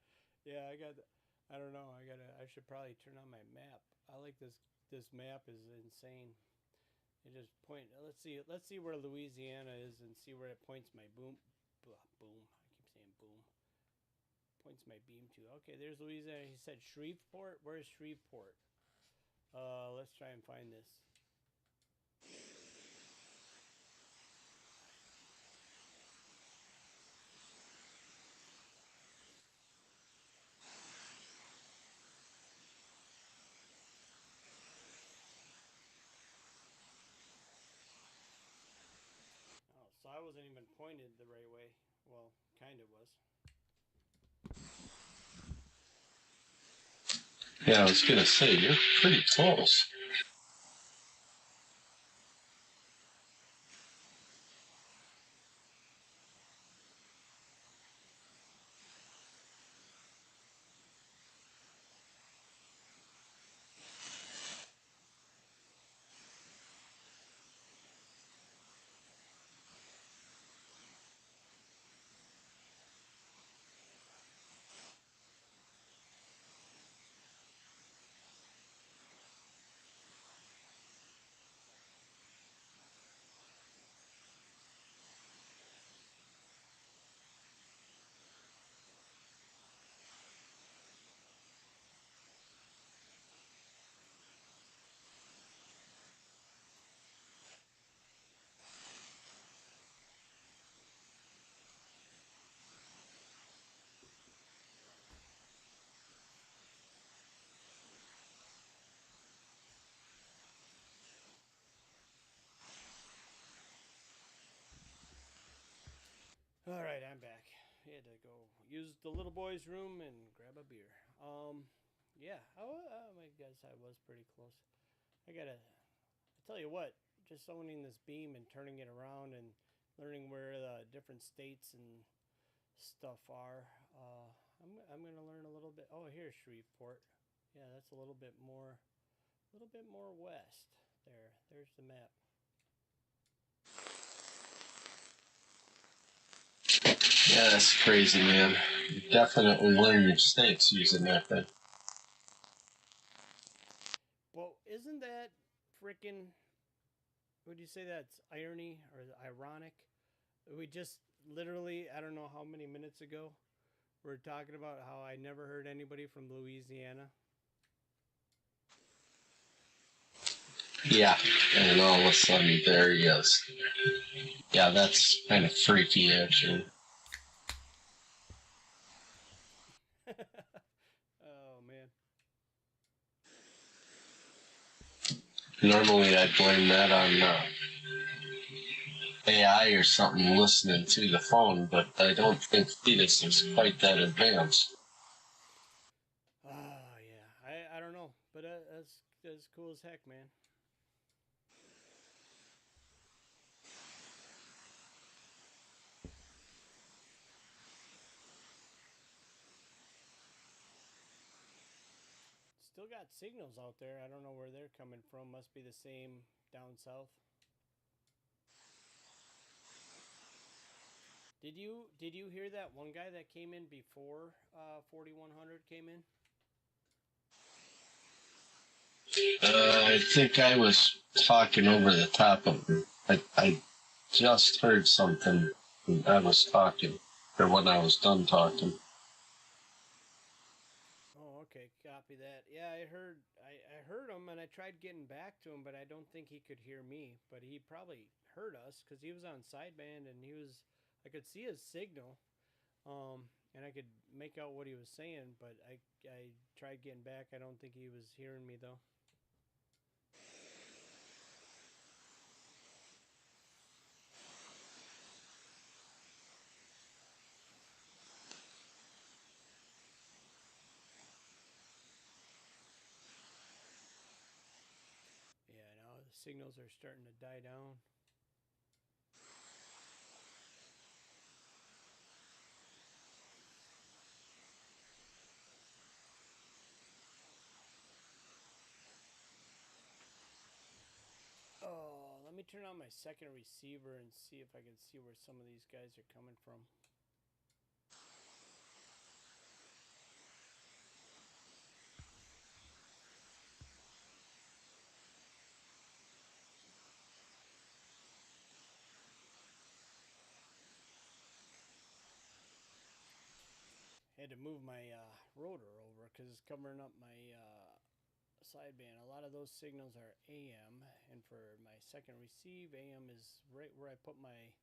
Yeah, I don't know. I should probably turn on my map. I like this map is insane. It just let's see where Louisiana is and see where it points my boom. I keep saying boom. Points my beam to. Okay, there's Louisiana. He said Shreveport. Where's Shreveport? Let's try and find this. Oh, so I wasn't even pointed the right way. Well, kind of was. Yeah, I was gonna say, you're pretty close. he had to go use the little boy's room and grab a beer. Yeah, I guess I was pretty close. I tell you what, just owning this beam and turning it around and learning where the different states and stuff are. I'm gonna learn a little bit. Oh, here's Shreveport. Yeah, that's a little bit more west. There's the map. Yeah, that's crazy, man. You definitely learn your states using that thing. Well, isn't that freaking? Would you say that's irony or ironic? We just literally, I don't know how many minutes ago, we're talking about how I never heard anybody from Louisiana. Yeah, and all of a sudden there he is. Yeah, that's kind of freaky, actually. Oh, man. Normally I'd blame that on AI or something listening to the phone, but I don't think Fetus is quite that advanced. Oh, yeah. I don't know, but that's cool as heck, man. Still got signals out there. I don't know where they're coming from. Must be the same down south. Did you hear that one guy that came in before 4100 came in? I think I was talking over the top of him. I just heard something when I was talking, or when I was done talking. Oh, okay, copy that. Yeah, I heard him, and I tried getting back to him, but I don't think he could hear me. But he probably heard us because he was on sideband, and I could see his signal, and I could make out what he was saying. But I tried getting back. I don't think he was hearing me though. Yeah, now the signals are starting to die down. Oh, let me turn on my second receiver and see if I can see where some of these guys are coming from. Had to move my rotor over because it's covering up my sideband. A lot of those signals are AM, and for my second receive, AM is right where I put my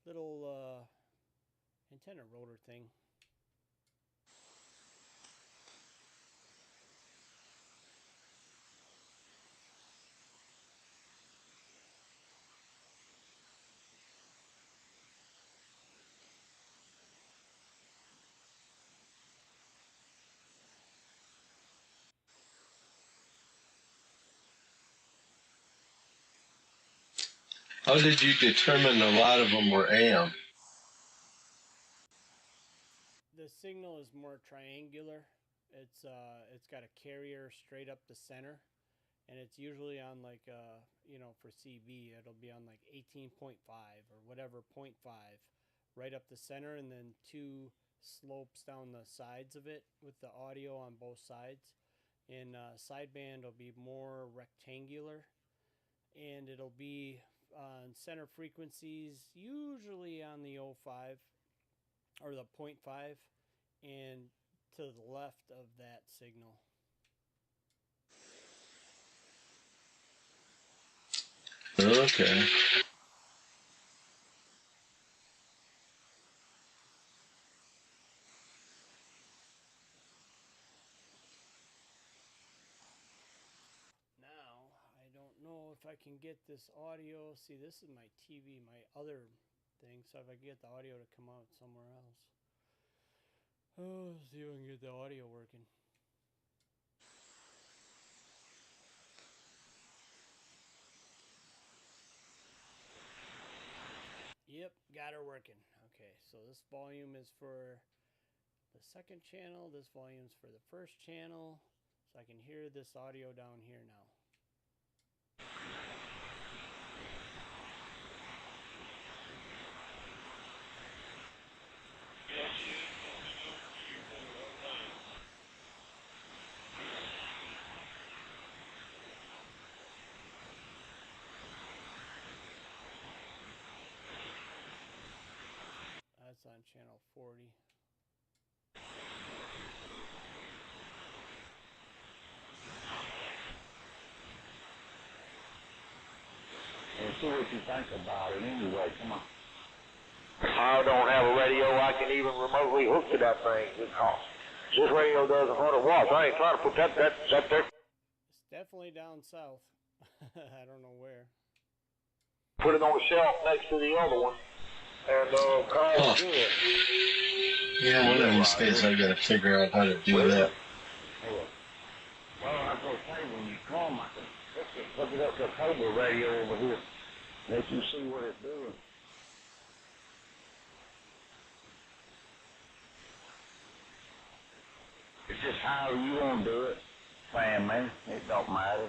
little antenna rotor thing. How did you determine a lot of them were AM? The signal is more triangular. It's got a carrier straight up the center, and it's usually on like for CV it'll be on like 18.5 or whatever 0.5 right up the center, and then two slopes down the sides of it with the audio on both sides. And sideband will be more rectangular, and it'll be on center frequencies, usually on the 05 or the 0.5 and to the left of that signal. Okay. Now, I don't know if I can get this audio. See, this is my TV, my other thing. So if I get the audio to come out somewhere else. Oh, let's see if I can get the audio working. Yep, got her working. Okay, so this volume is for the second channel. This volume's for the first channel. So I can hear this audio down here now. That's on channel 40. And see what you think about it anyway. Come on. I don't have a radio I can even remotely hook to that thing. This radio does 100 watts. I ain't trying to put that there. It's definitely down south. I don't know where. Put it on the shelf next to the other one. And call it good. Yeah, one of these days I gotta figure out how to do that. Well, I was going to say, when you come, I can hook it up to a cable radio over here. Let you see what it's doing. It's just how you want to do it, family. It don't matter.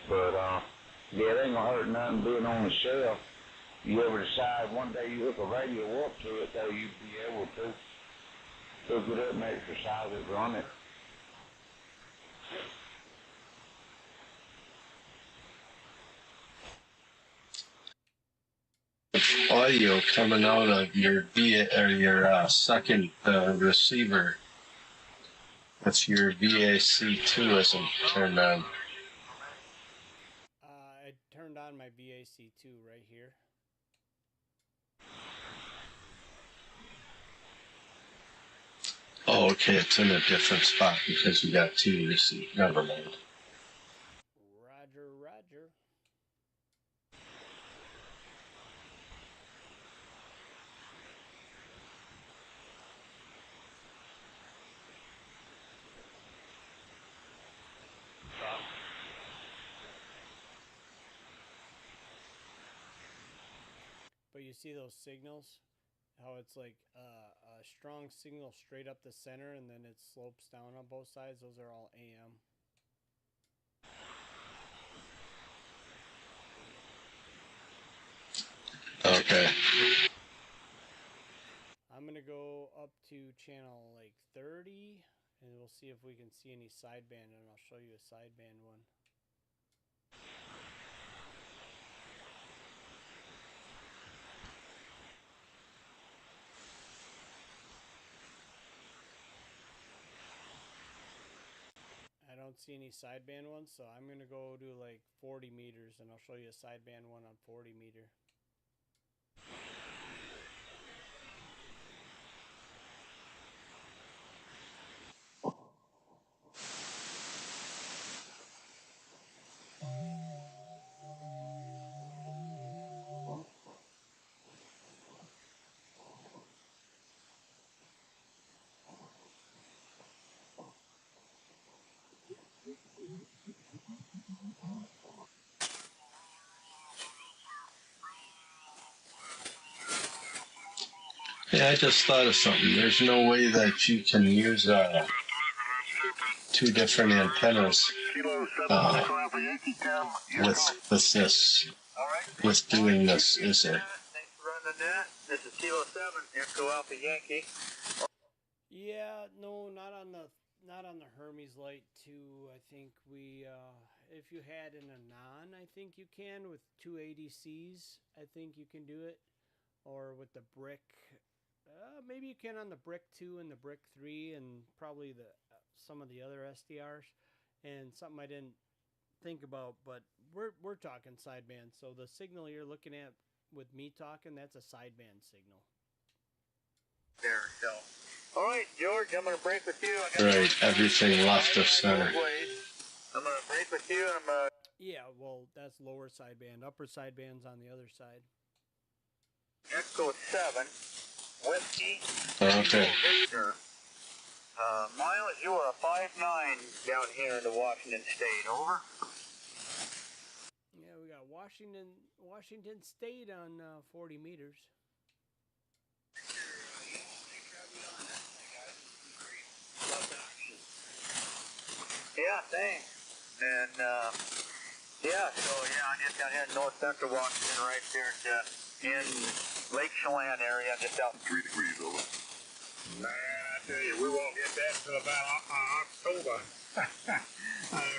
But, yeah, it ain't going to hurt nothing being on the shelf. You ever decide one day you hook a radio up to it, though, you'd be able to hook it up and exercise it, run it. Audio coming out of your your second receiver. That's your VAC2 isn't turned on. I turned on my VAC2 right here. Oh, okay, it's in a different spot because you got two receivers. Never mind. Roger, roger. But you see those signals? How it's like a strong signal straight up the center and then it slopes down on both sides? Those are all AM. Okay. I'm going to go up to channel like 30 and we'll see if we can see any sideband, and I'll show you a sideband one. I don't see any sideband ones, so I'm going to go to like 40 meters and I'll show you a sideband one on 40 meter. Yeah, I just thought of something. There's no way that you can use two different antennas with doing this, is there? Thanks for running that. This is Kilo 7, Echo Alpha Yankee. Yeah, no, not on the Hermes Lite 2. I think we if you had an Anon, I think you can with two ADCs. I think you can do it, or with the Brick. Maybe you can on the Brick 2 and the Brick 3, and probably the some of the other SDRs. And something I didn't think about, but we're talking sideband. So the signal you're looking at with me talking, that's a sideband signal. There, so. All right, George, I'm going to break with you. Right, everything left of center. I'm going to break with you, and I'm Yeah, well, that's lower sideband. Upper sideband's on the other side. Echo 7, Whiskey. Okay. Victor. Miles, you are a 5'9" down here in the Washington State. Over. Yeah, we got Washington State on 40 meters. Yeah, thanks. And yeah, so yeah, I just got here in north central Washington, right there in Lake Chelan area, just out 3 degrees over. Man, I tell you, we won't get that till about October.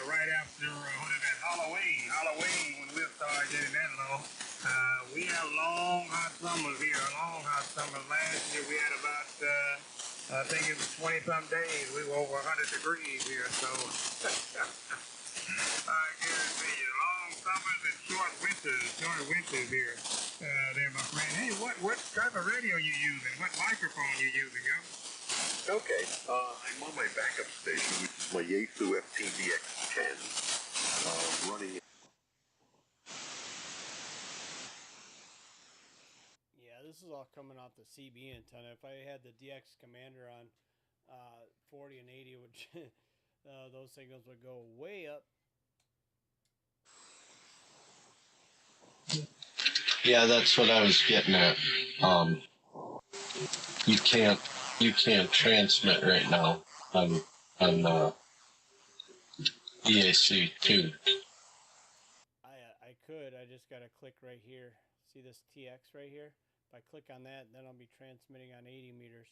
Right after Halloween, when we'll start getting that low. We have long hot summers here, Last year we had about, I think it was 20-some days. We were over 100 degrees here, so I guarantee you, long summers and short winters here. There, my friend. Hey, what type of radio you using? What microphone you using, huh? Okay, I'm on my backup station, which is my Yaesu FTDX10, running. Yeah, this is all coming off the CB antenna. If I had the DX Commander on 40 and 80, which those signals would go way up. Yeah, that's what I was getting at. You can't transmit right now on EAC2. I could. I just got to click right here. See this TX right here? If I click on that, then I'll be transmitting on 80 meters.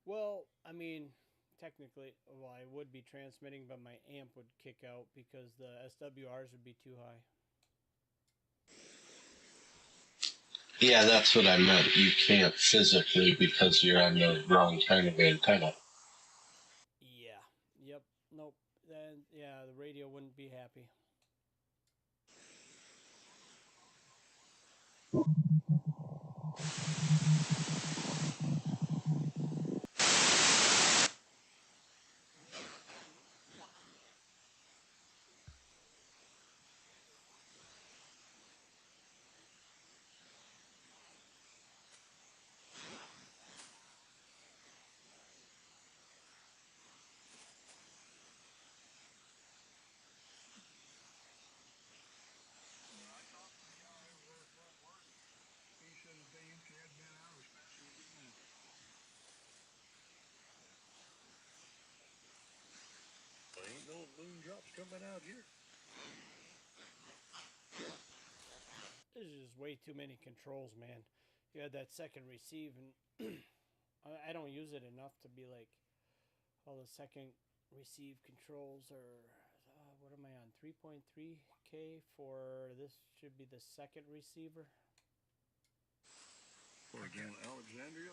Well, I mean, technically, well, I would be transmitting, but my amp would kick out because the SWRs would be too high. Yeah, that's what I meant. You can't physically because you're on the wrong kind of antenna. Yeah. Yep. Nope. Then, yeah, the radio wouldn't be happy. Ain't no moon drops coming out here. There's just way too many controls, man. You had that second receive, and I don't use it enough to be like, all the second receive controls are, what am I on, 3.3K for, this should be the second receiver. Or again, Alexandria?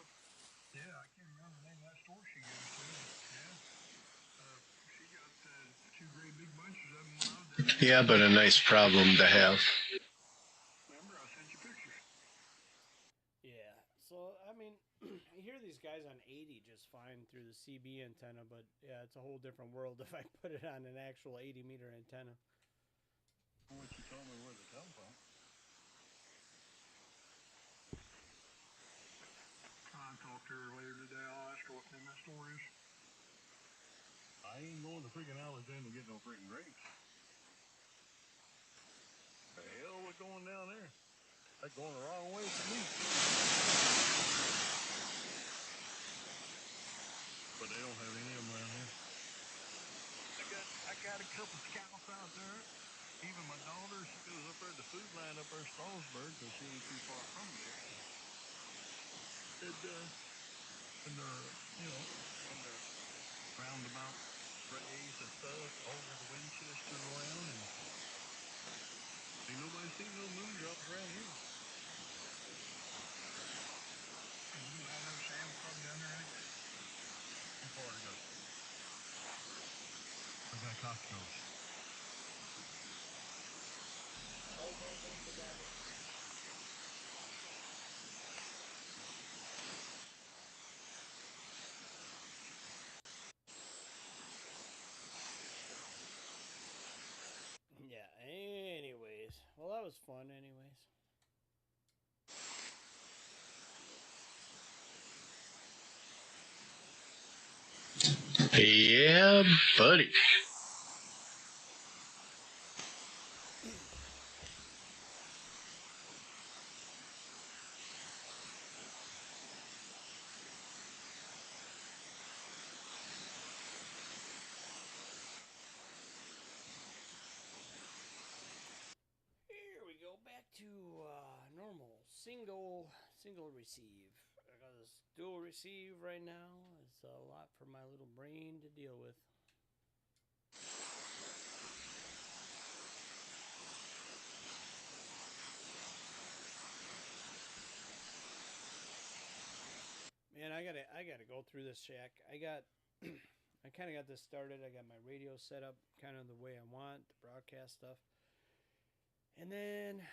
Yeah, I can't remember the name of that store she goes to. Yeah. She got 2 great big bunches of them when I was there. Yeah, but a nice problem to have. Remember, I sent you pictures. Yeah, so, I mean, I hear these guys on 80 just fine through the CB antenna, but yeah, it's a whole different world if I put it on an actual 80-meter antenna. Why don't you tell me where they come from? I talked to her later today. I'll ask her what that store is. I ain't going to freaking Alexandria to get no freaking grapes. The hell we're going down there? That's going the wrong way for me. But they don't have any of them around here. I got a couple scouts out there. Even my daughter, she goes up there to the food line up there in Stallsburg, because she ain't too far from there. And they're, you know, on the roundabout sprays and stuff, over the Winchester around, and ain't nobody seen no moon drops around here. You got another Sam's Club down there, ain't you? Too far to go. I got Costco's. Yeah, anyways. Well, that was fun anyways. Yeah, buddy. Here we go, back to normal single receive. I got this dual receive right now. It's a lot for my little brain to deal with. Man, I gotta go through this shack. I kind of got this started. I got my radio set up kind of the way I want, the broadcast stuff, and then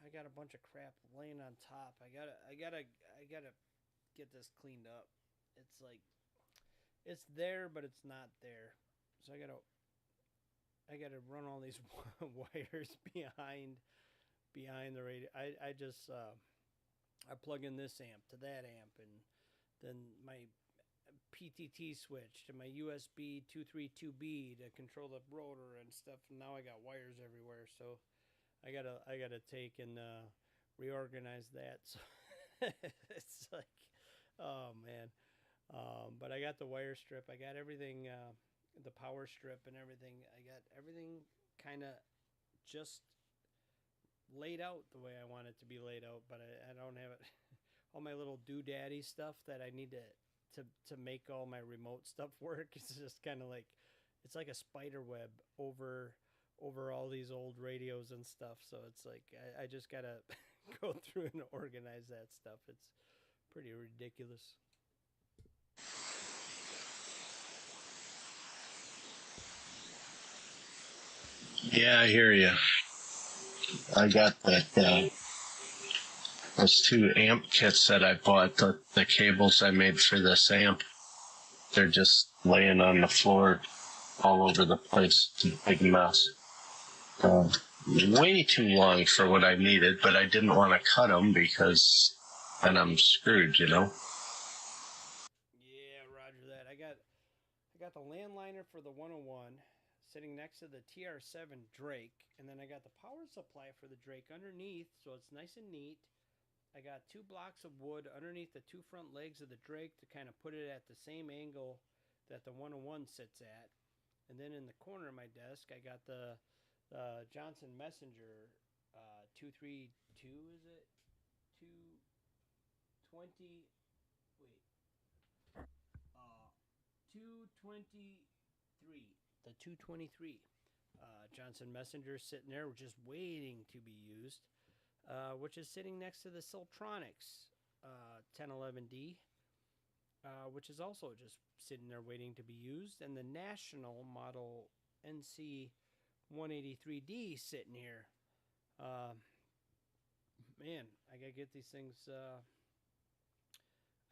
I got a bunch of crap laying on top. I gotta get this cleaned up. It's like it's there, but it's not there. So I gotta run all these wires behind the radio. I just I plug in this amp to that amp, and then my PTT switch to my USB 232B to control the rotor and stuff. And now I got wires everywhere, so I gotta take and reorganize that. So it's like, oh man. But I got the wire strip. I got everything, the power strip and everything. I got everything kind of just laid out the way I want it to be laid out. But I don't have it. All my little doodaddy stuff that I need to make all my remote stuff work. It's just kind of like, it's like a spider web over all these old radios and stuff. So it's like I just gotta go through and organize that stuff. It's pretty ridiculous. Yeah, I hear you. I got that. Those 2 amp kits that I bought, the cables I made for this amp, they're just laying on the floor all over the place. It's a big mess. Way too long for what I needed, but I didn't want to cut them because then I'm screwed, you know? Yeah, roger that. I got the landliner for the 101 sitting next to the TR7 Drake, and then I got the power supply for the Drake underneath, so it's nice and neat. I got 2 blocks of wood underneath the 2 front legs of the Drake to kind of put it at the same angle that the 101 sits at. And then in the corner of my desk, I got the Johnson Messenger 232, is it? 220, wait. 223. The 223. Johnson Messenger sitting there just waiting to be used. Which is sitting next to the Siltronics 1011D, which is also just sitting there waiting to be used, and the National Model NC 183D sitting here. Man, I gotta get these things.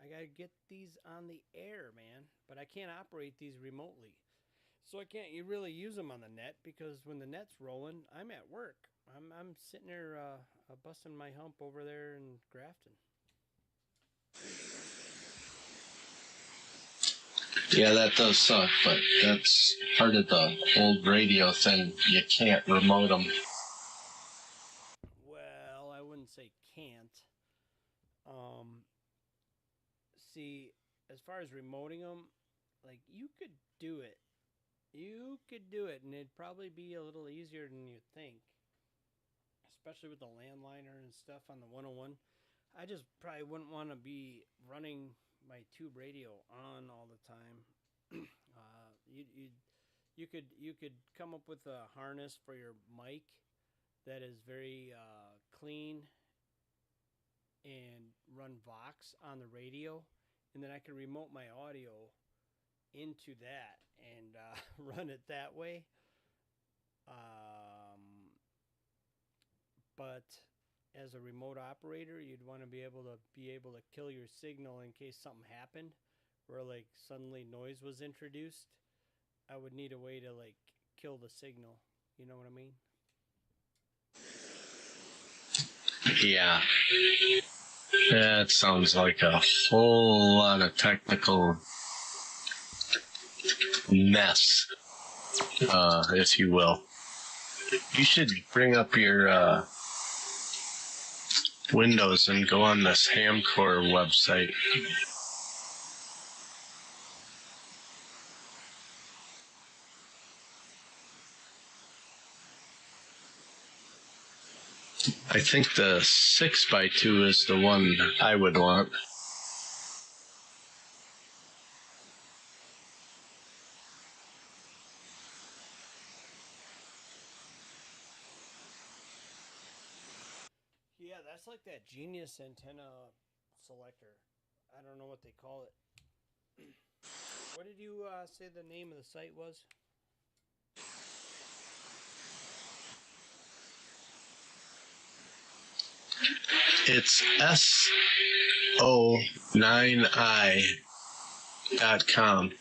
I gotta get these on the air, man. But I can't operate these remotely, so I can't really use them on the net because when the net's rolling, I'm at work. I'm sitting there busting my hump over there in Grafton. Yeah, that does suck, but that's part of the old radio thing. You can't remote them. Well, I wouldn't say can't. See, as far as remoting them, like, you could do it. You could do it, and it'd probably be a little easier than you think. Especially with the landliner and stuff on the 101. I just probably wouldn't want to be running my tube radio on all the time. You could come up with a harness for your mic that is very clean and run Vox on the radio, and then I could remote my audio into that and run it that way. But as a remote operator, you'd want to be able to kill your signal in case something happened, where like suddenly noise was introduced. I would need a way to like kill the signal. You know what I mean? Yeah. That sounds like a whole lot of technical mess, if you will. You should bring up your Windows and go on this Hamcore website. I think the 6x2 is the one I would want. Yeah, that's like that Genius antenna selector. I don't know what they call it. What did you say the name of the site was? It's so9i.com.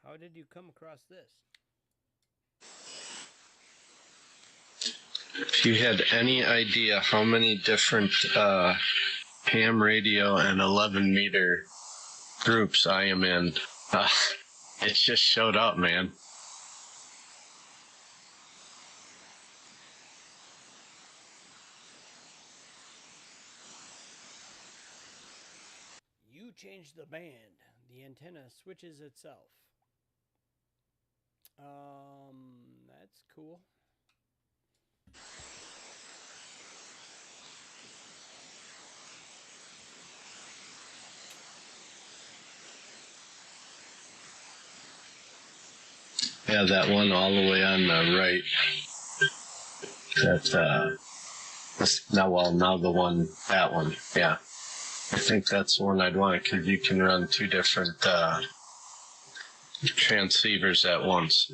How did you come across this? If you had any idea how many different ham radio and 11 meter groups I am in, it just showed up, man. You change the band. The antenna switches itself. That's cool. Yeah, that one all the way on the right. Now the one, that one, yeah. I think that's the one I'd want because you can run two different transceivers at once.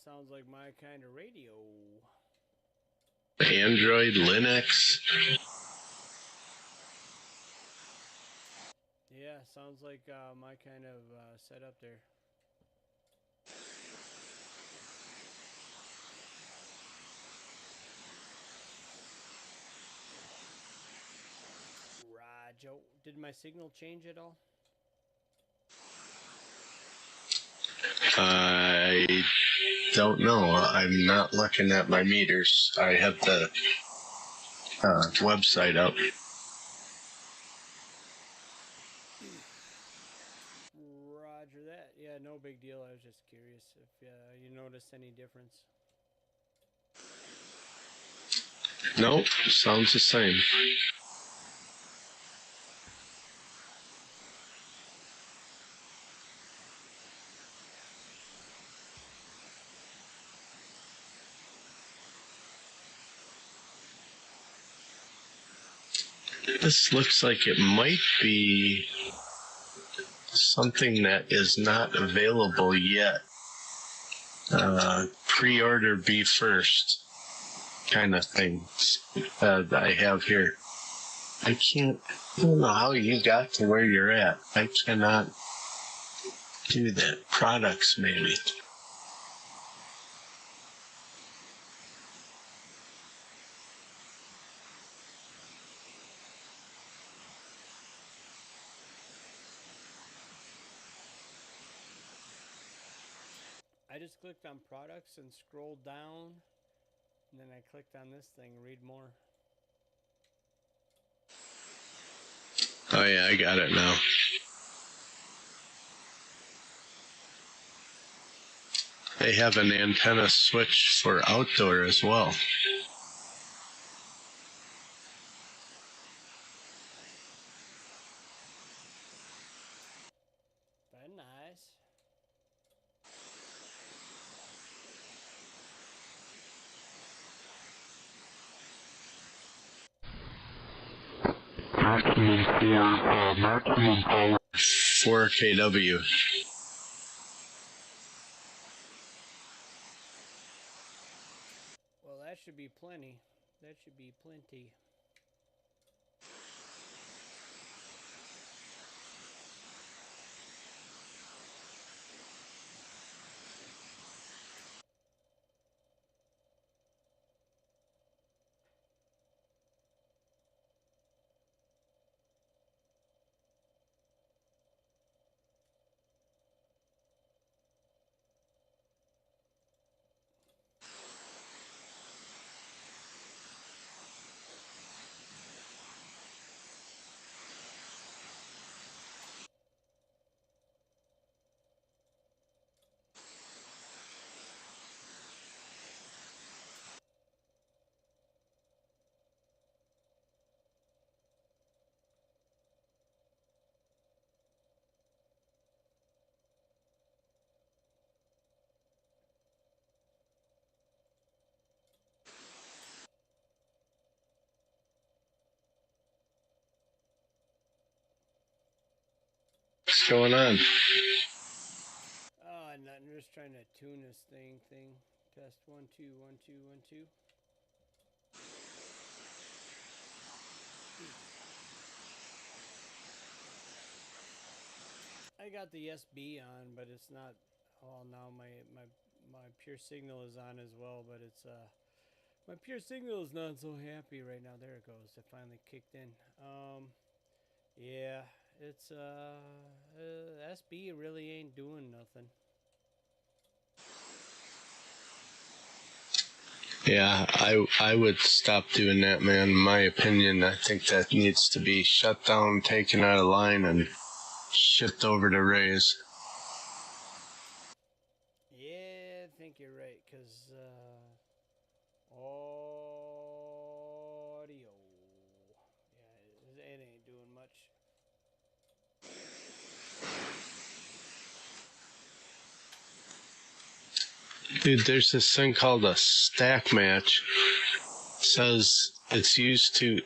Sounds like my kind of radio. Android, Linux. Yeah, sounds like my kind of setup there. Roger. Did my signal change at all? I don't know. I'm not looking at my meters. I have the website up. Roger that. Yeah, no big deal. I was just curious if you noticed any difference. Nope, sounds the same. This looks like it might be something that is not available yet. Pre-order be first kind of thing that I have here. I don't know how you got to where you're at. I cannot do that. Products, maybe. I just clicked on products and scrolled down, and then I clicked on this thing, read more. Oh yeah, I got it now. They have an antenna switch for outdoor as well. maximum power. 4 kW. Well, that should be plenty. That should be plenty. What's going on? Oh, nothing. Just trying to tune this thing. Test 1 2 1 2 1 2. I got the SB on, but it's not. Oh, now my pure signal is on as well, but it's my pure signal is not so happy right now. There it goes. It finally kicked in. Yeah, it's SB really ain't doing nothing. Yeah, I would stop doing that, man. In my opinion, I think that needs to be shut down, taken out of line, and shipped over to Ray's. Yeah, I think you're right, because audio. Yeah, it ain't doing much. Dude, there's this thing called a stack match. It says it's used to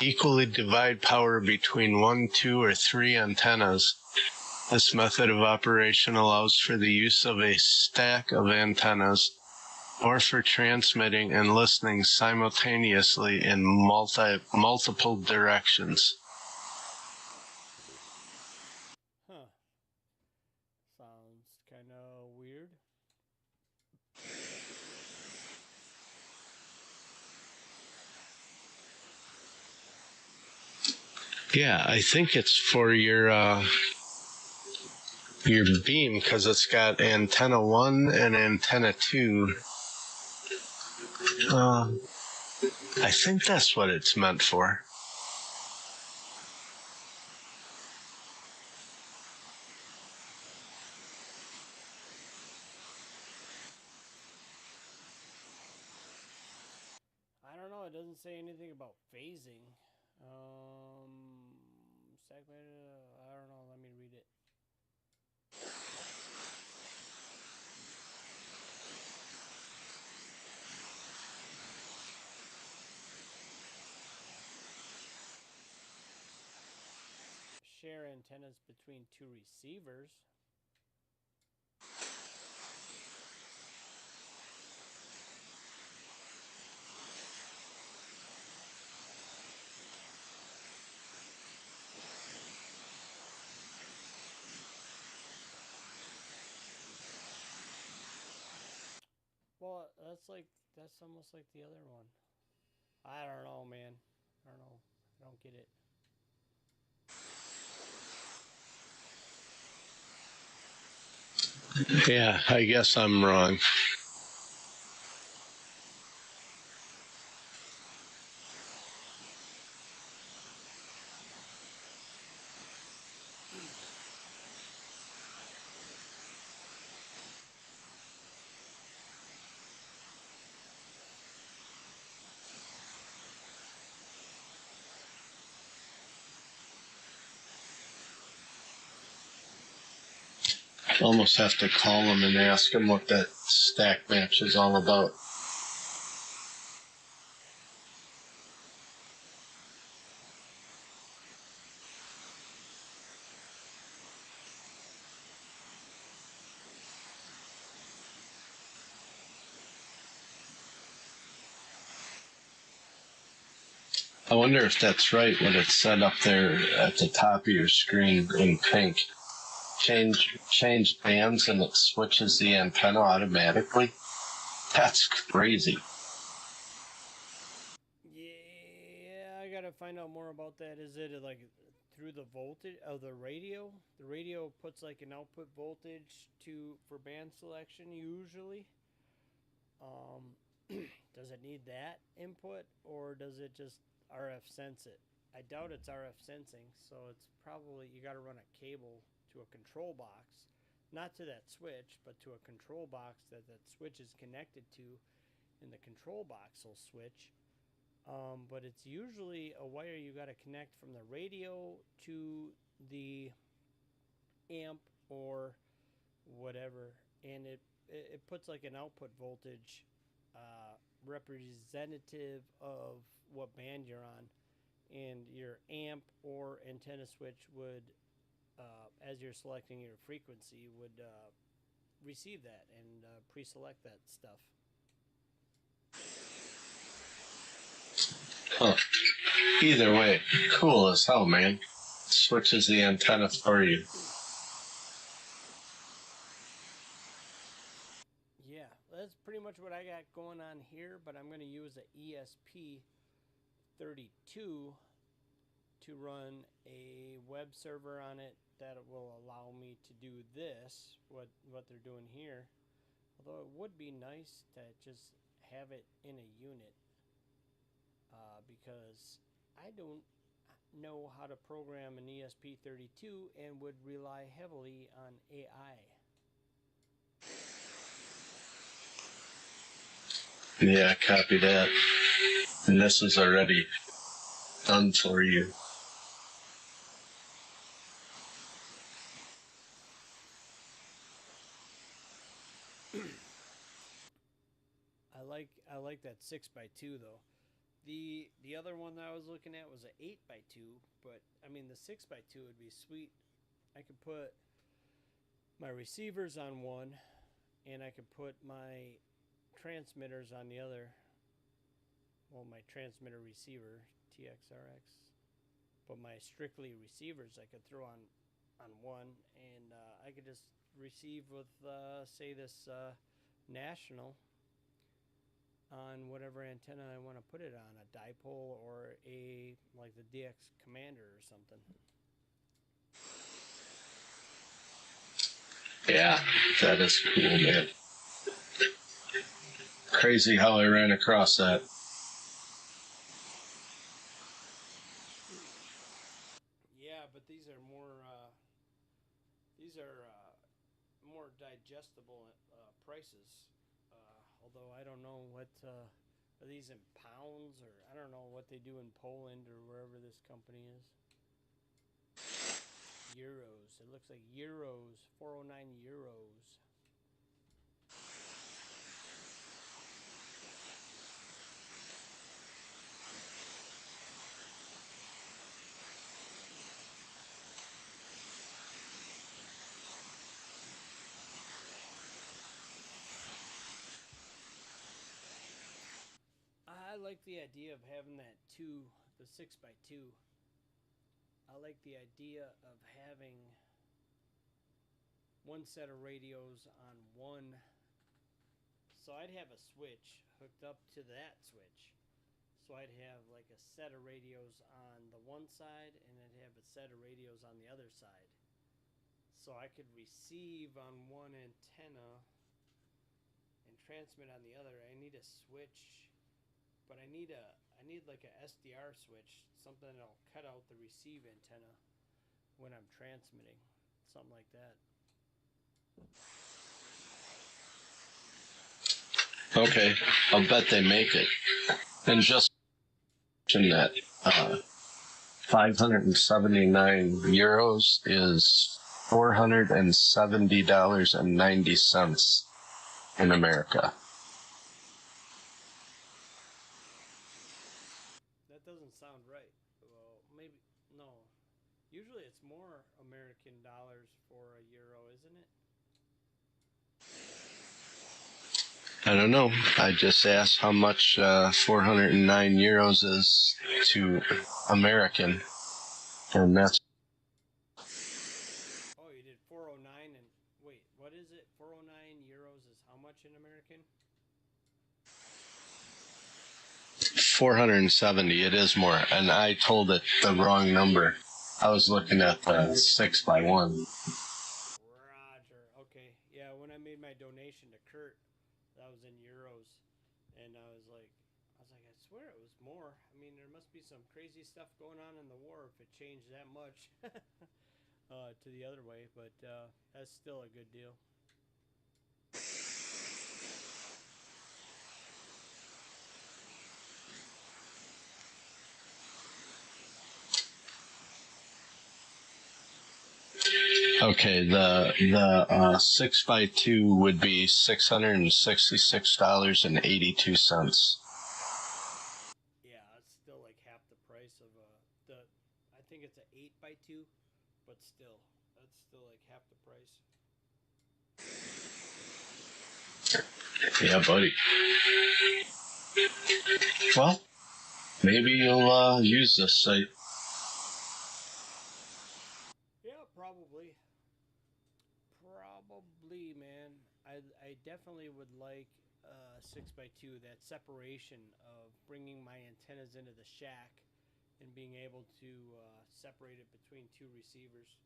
equally divide power between 1, 2, or 3 antennas. This method of operation allows for the use of a stack of antennas or for transmitting and listening simultaneously in multiple directions. Huh. Sounds kind of weird. Yeah, I think it's for your beam, because it's got antenna 1 and antenna 2. I think that's what it's meant for. I don't know. It doesn't say anything about phasing. I don't know. Let me read it. Share antennas between 2 receivers. Well, that's almost like the other one. I don't know, man. I don't know. I don't get it. Yeah, I guess I'm wrong. Almost have to call him and ask him what that stack match is all about. I wonder if that's right when it's set up there at the top of your screen in pink. Change bands and it switches the antenna automatically. That's crazy. Yeah, I gotta find out more about that. Is it like through the voltage of the radio? The radio puts like an output voltage for band selection usually. Um, does it need that input or does it just RF sense it? I doubt it's RF sensing, so it's probably you got to run a cable to a control box, not to that switch, but to a control box that switch is connected to, and the control box will switch. But it's usually a wire you got to connect from the radio to the amp or whatever, and it puts like an output voltage representative of what band you're on, and your amp or antenna switch would, as you're selecting your frequency, would receive that and pre-select that stuff. Huh. Either way, cool as hell, man. Switches the antenna for you. Yeah, that's pretty much what I got going on here, but I'm going to use an ESP32 to run a web server on it that will allow me to do this, what they're doing here. Although it would be nice to just have it in a unit, because I don't know how to program an ESP32 and would rely heavily on AI. Yeah, copy that. And this is already done for you. I like that 6x2 though. The other one that I was looking at was an 8x2, but I mean the 6x2 would be sweet. I could put my receivers on one, and I could put my transmitters on the other. Well, my transmitter receiver TXRX, but my strictly receivers I could throw on one, and I could just receive with say this national on whatever antenna I want to put it on, a dipole or a like the DX Commander or something. Yeah, that is cool, man. Crazy how I ran across that. Yeah, but these are more digestible prices. Although I don't know what are these in pounds, or I don't know what they do in Poland or wherever this company is. Euros. It looks like euros. 409 euros. I like the idea of having the 6x2. I like the idea of having one set of radios on one. So I'd have a switch hooked up to that switch. So I'd have like a set of radios on the one side, and I'd have a set of radios on the other side. So I could receive on one antenna and transmit on the other. I need a switch, but I need like a SDR switch, something that'll cut out the receive antenna when I'm transmitting, something like that. Okay, I'll bet they make it. And just mention that 579 euros is $470.90 in America. That doesn't sound right. Well, maybe, no. Usually it's more American dollars for a euro, isn't it? I don't know. I just asked how much 409 euros is to American, and that's. Oh, you did 409 and wait, what is it? 409 euros is how much in American? 470. It is more, and I told it the wrong number. I was looking at the 6x1. Roger. Okay. Yeah, when I made my donation to Kurt, that was in euros, and I swear it was more. I mean, there must be some crazy stuff going on in the war if it changed that much to the other way, but that's still a good deal. Okay, the 6x2 would be $666.82. Yeah, it's still like half the price of I think it's an 8x2, but still, that's still like half the price. Yeah, buddy. Well, maybe you'll use this site. Yeah, probably. Probably, man. I definitely would like 6x2, that separation of bringing my antennas into the shack and being able to separate it between two receivers.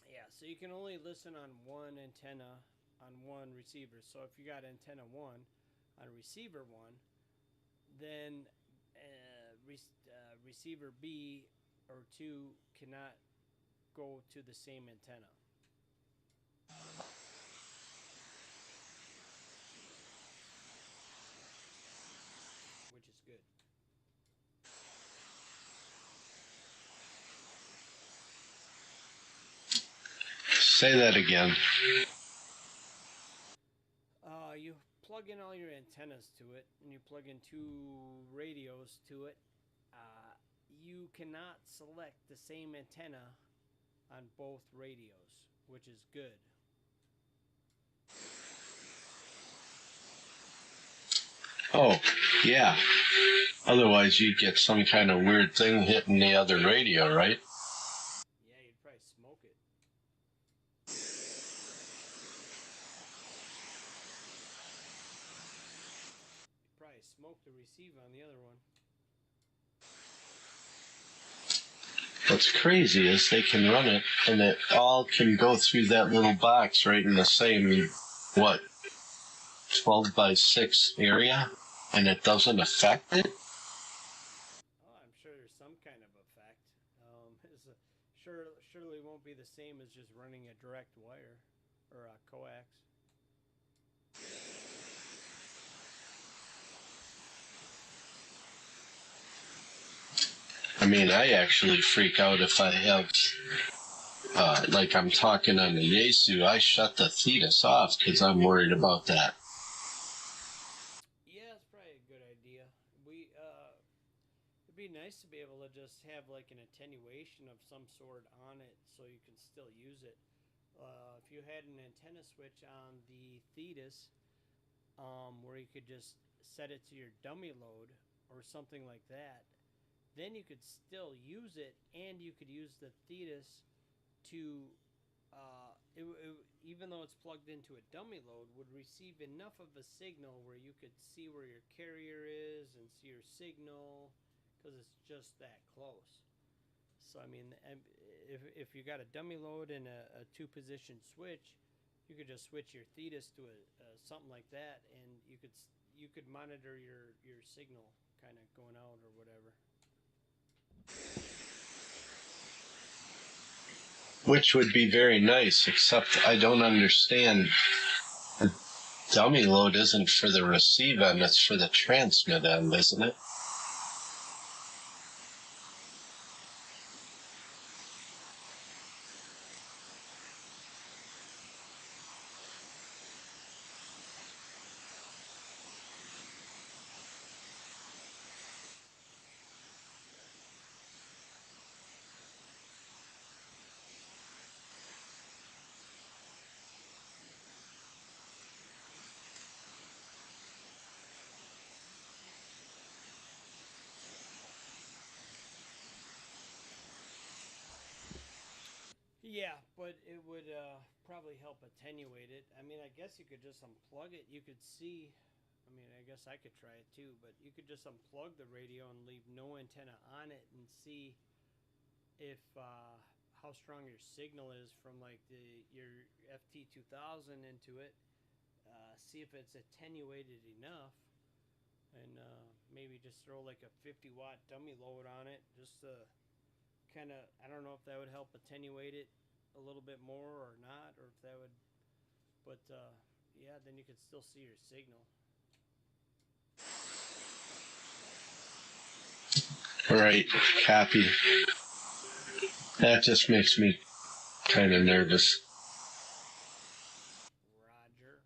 Yeah, so you can only listen on one antenna on one receiver. So if you got antenna 1 on receiver 1, then receiver B or 2 cannot go to the same antenna. Which is good. Say that again. You plug in all your antennas to it, and you plug in 2 radios to it. You cannot select the same antenna on both radios, which is good. Oh, yeah. Otherwise, you'd get some kind of weird thing hitting the other radio, right? Yeah, you'd probably smoke it. You'd probably smoke the receiver on the other one. What's crazy is they can run it, and it all can go through that little box right in the same, 12 by 6 area, and it doesn't affect it? Oh, I'm sure there's some kind of effect. Surely won't be the same as just running a direct wire or a coax. I mean, I actually freak out if I have, like I'm talking on the Yaesu, I shut the Thetis off because I'm worried about that. Yeah, it's probably a good idea. It'd be nice to be able to just have like an attenuation of some sort on it so you can still use it. If you had an antenna switch on the Thetis, where you could just set it to your dummy load or something like that, then you could still use it, and you could use the Thetis to, even though it's plugged into a dummy load, would receive enough of a signal where you could see where your carrier is and see your signal, because it's just that close. So I mean, if you got a dummy load and a 2-position switch, you could just switch your Thetis to something like that, and you could monitor your signal kind of going out or whatever. Which would be very nice, except I don't understand. The dummy load isn't for the receive end, it's for the transmit end, isn't it? Yeah, but it would probably help attenuate it. I mean, I guess you could just unplug it. You could see. I mean, I guess I could try it too, but you could just unplug the radio and leave no antenna on it and see if how strong your signal is from like your FT2000 into it. See if it's attenuated enough, and maybe just throw like a 50-watt dummy load on it, just to kind of, I don't know if that would help attenuate it a little bit more or not, or if that would, but yeah, then you could still see your signal. Right, copy. That just makes me kind of nervous. Roger.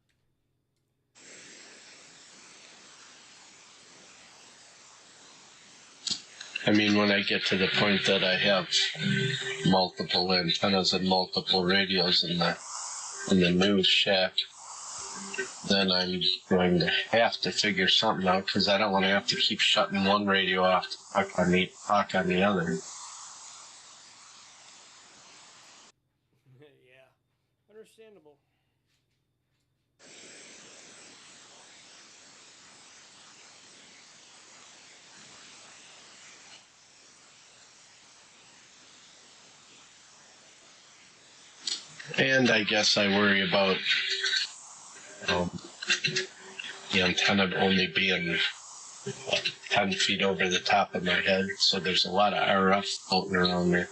I mean, when I get to the point that I have multiple antennas and multiple radios in the news shack, then I'm going to have to figure something out, because I don't want to have to keep shutting one radio off to talk on the other. Yeah, understandable. And I guess I worry about the antenna only being 10 feet over the top of my head, so there's a lot of RF floating around there.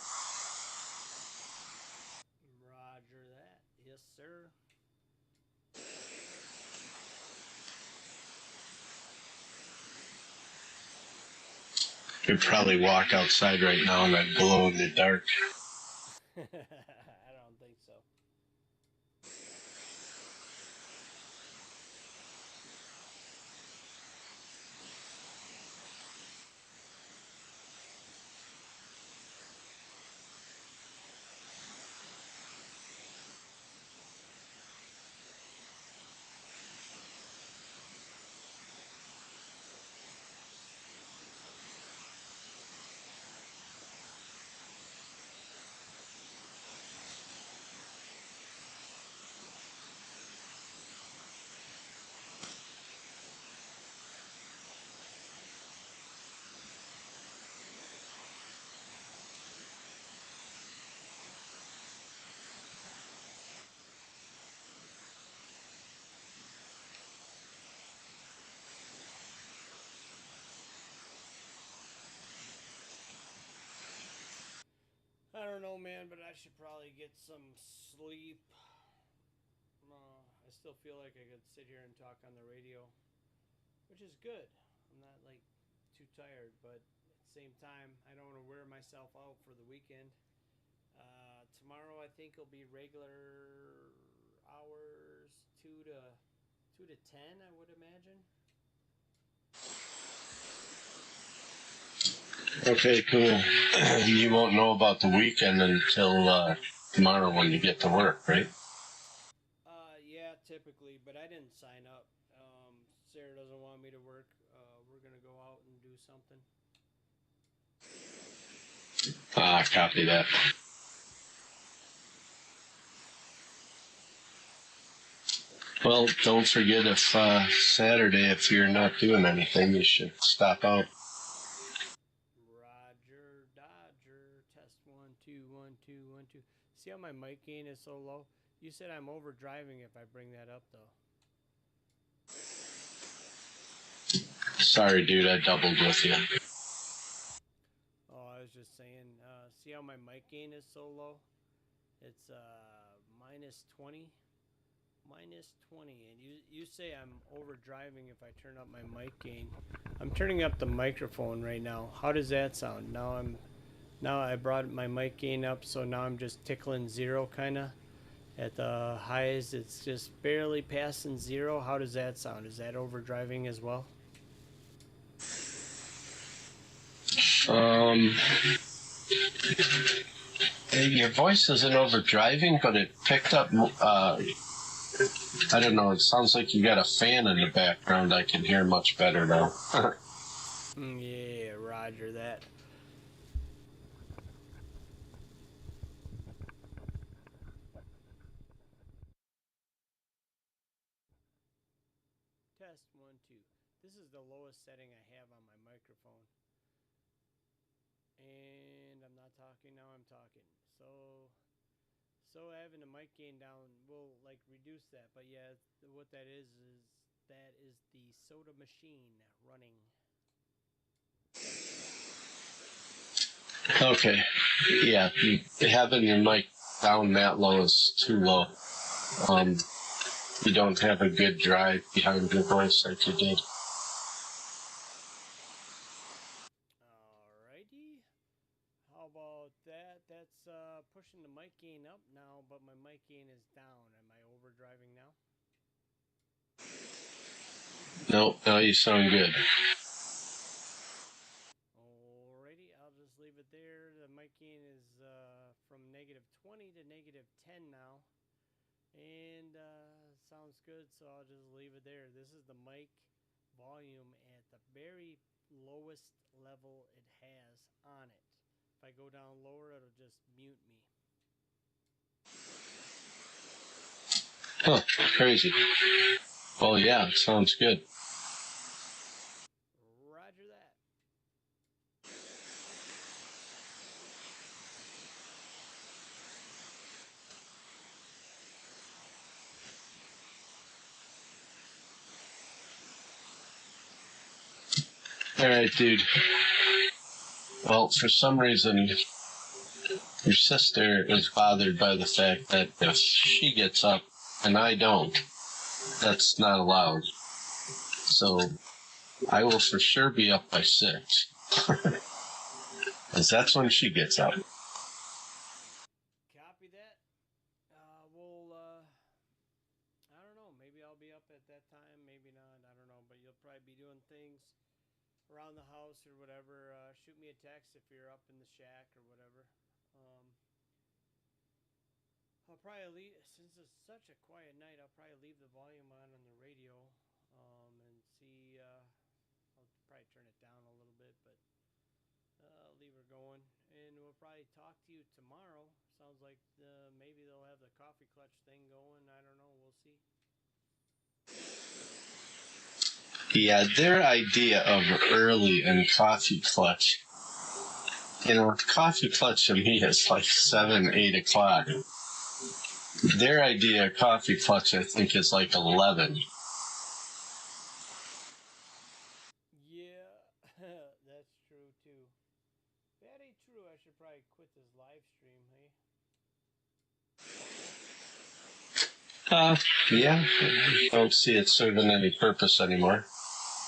Roger that. Yes, sir. You'd probably walk outside right now and I'd glow in the dark. I don't think so. I don't know, man, but I should probably get some sleep. I still feel like I could sit here and talk on the radio, which is good. I'm not like too tired, but at the same time, I don't want to wear myself out for the weekend. Tomorrow, I think will be regular hours, 2 to 10, I would imagine. Okay, cool. You won't know about the weekend until tomorrow when you get to work, right? Yeah, typically, but I didn't sign up. Sarah doesn't want me to work. We're gonna go out and do something. Copy that. Well, don't forget if Saturday, if you're not doing anything, you should stop out. Roger, Dodger, test 1 2 1 2 1 2. See how my mic gain is so low? You said I'm overdriving if I bring that up, though. Sorry, dude, I doubled with you. Oh, I was just saying, see how my mic gain is so low? It's minus 20. Minus 20, and you say I'm overdriving if I turn up my mic gain. I'm turning up the microphone right now. How does that sound? Now I brought my mic gain up, so now I'm just tickling 0 kind of. At the highs, it's just barely passing 0. How does that sound? Is that overdriving as well? Your voice isn't overdriving, but it picked up, I don't know, it sounds like you got a fan in the background. I can hear much better now. Yeah, roger that. test. 1, 2. This is the lowest setting I have on my microphone. And I'm not talking now, I'm talking. So having the mic gain down will like reduce that. But yeah, what that is that is the soda machine running. Okay. Yeah, having your mic down that low is too low. You don't have a good drive behind your voice like you did. Alrighty. How about that? That's pushing the mic gain up now, but my mic gain is down. Am I overdriving now? No, now you sound good. Alrighty, I'll just leave it there. The mic gain is from -20 to -10 now. And sounds good, so I'll just leave it there. This is the mic volume at the very lowest level it has on it. If I go down lower, it'll just mute me. Huh, crazy. Well, yeah, it sounds good. Roger that. Alright, dude. Well, for some reason, your sister is bothered by the fact that if she gets up and I don't, that's not allowed. So, I will for sure be up by 6. Because that's when she gets up. Copy that. I don't know, maybe I'll be up at that time, maybe not, I don't know, but you'll probably be doing things around the house or whatever. Shoot me a text if you're up in the shack or whatever. I'll probably leave, since it's such a quiet night, I'll probably leave the volume on the radio, and see, I'll probably turn it down a little bit, but I'll leave her going, and we'll probably talk to you tomorrow. Sounds like maybe they'll have the coffee clutch thing going, I don't know, we'll see. Yeah, their idea of early and coffee clutch, coffee clutch to me is like 7, 8 o'clock. Their idea of coffee clutch, I think, is like 11. Yeah, that's true too. That ain't true. I should probably quit this live stream, hey? Yeah, I don't see it serving any purpose anymore.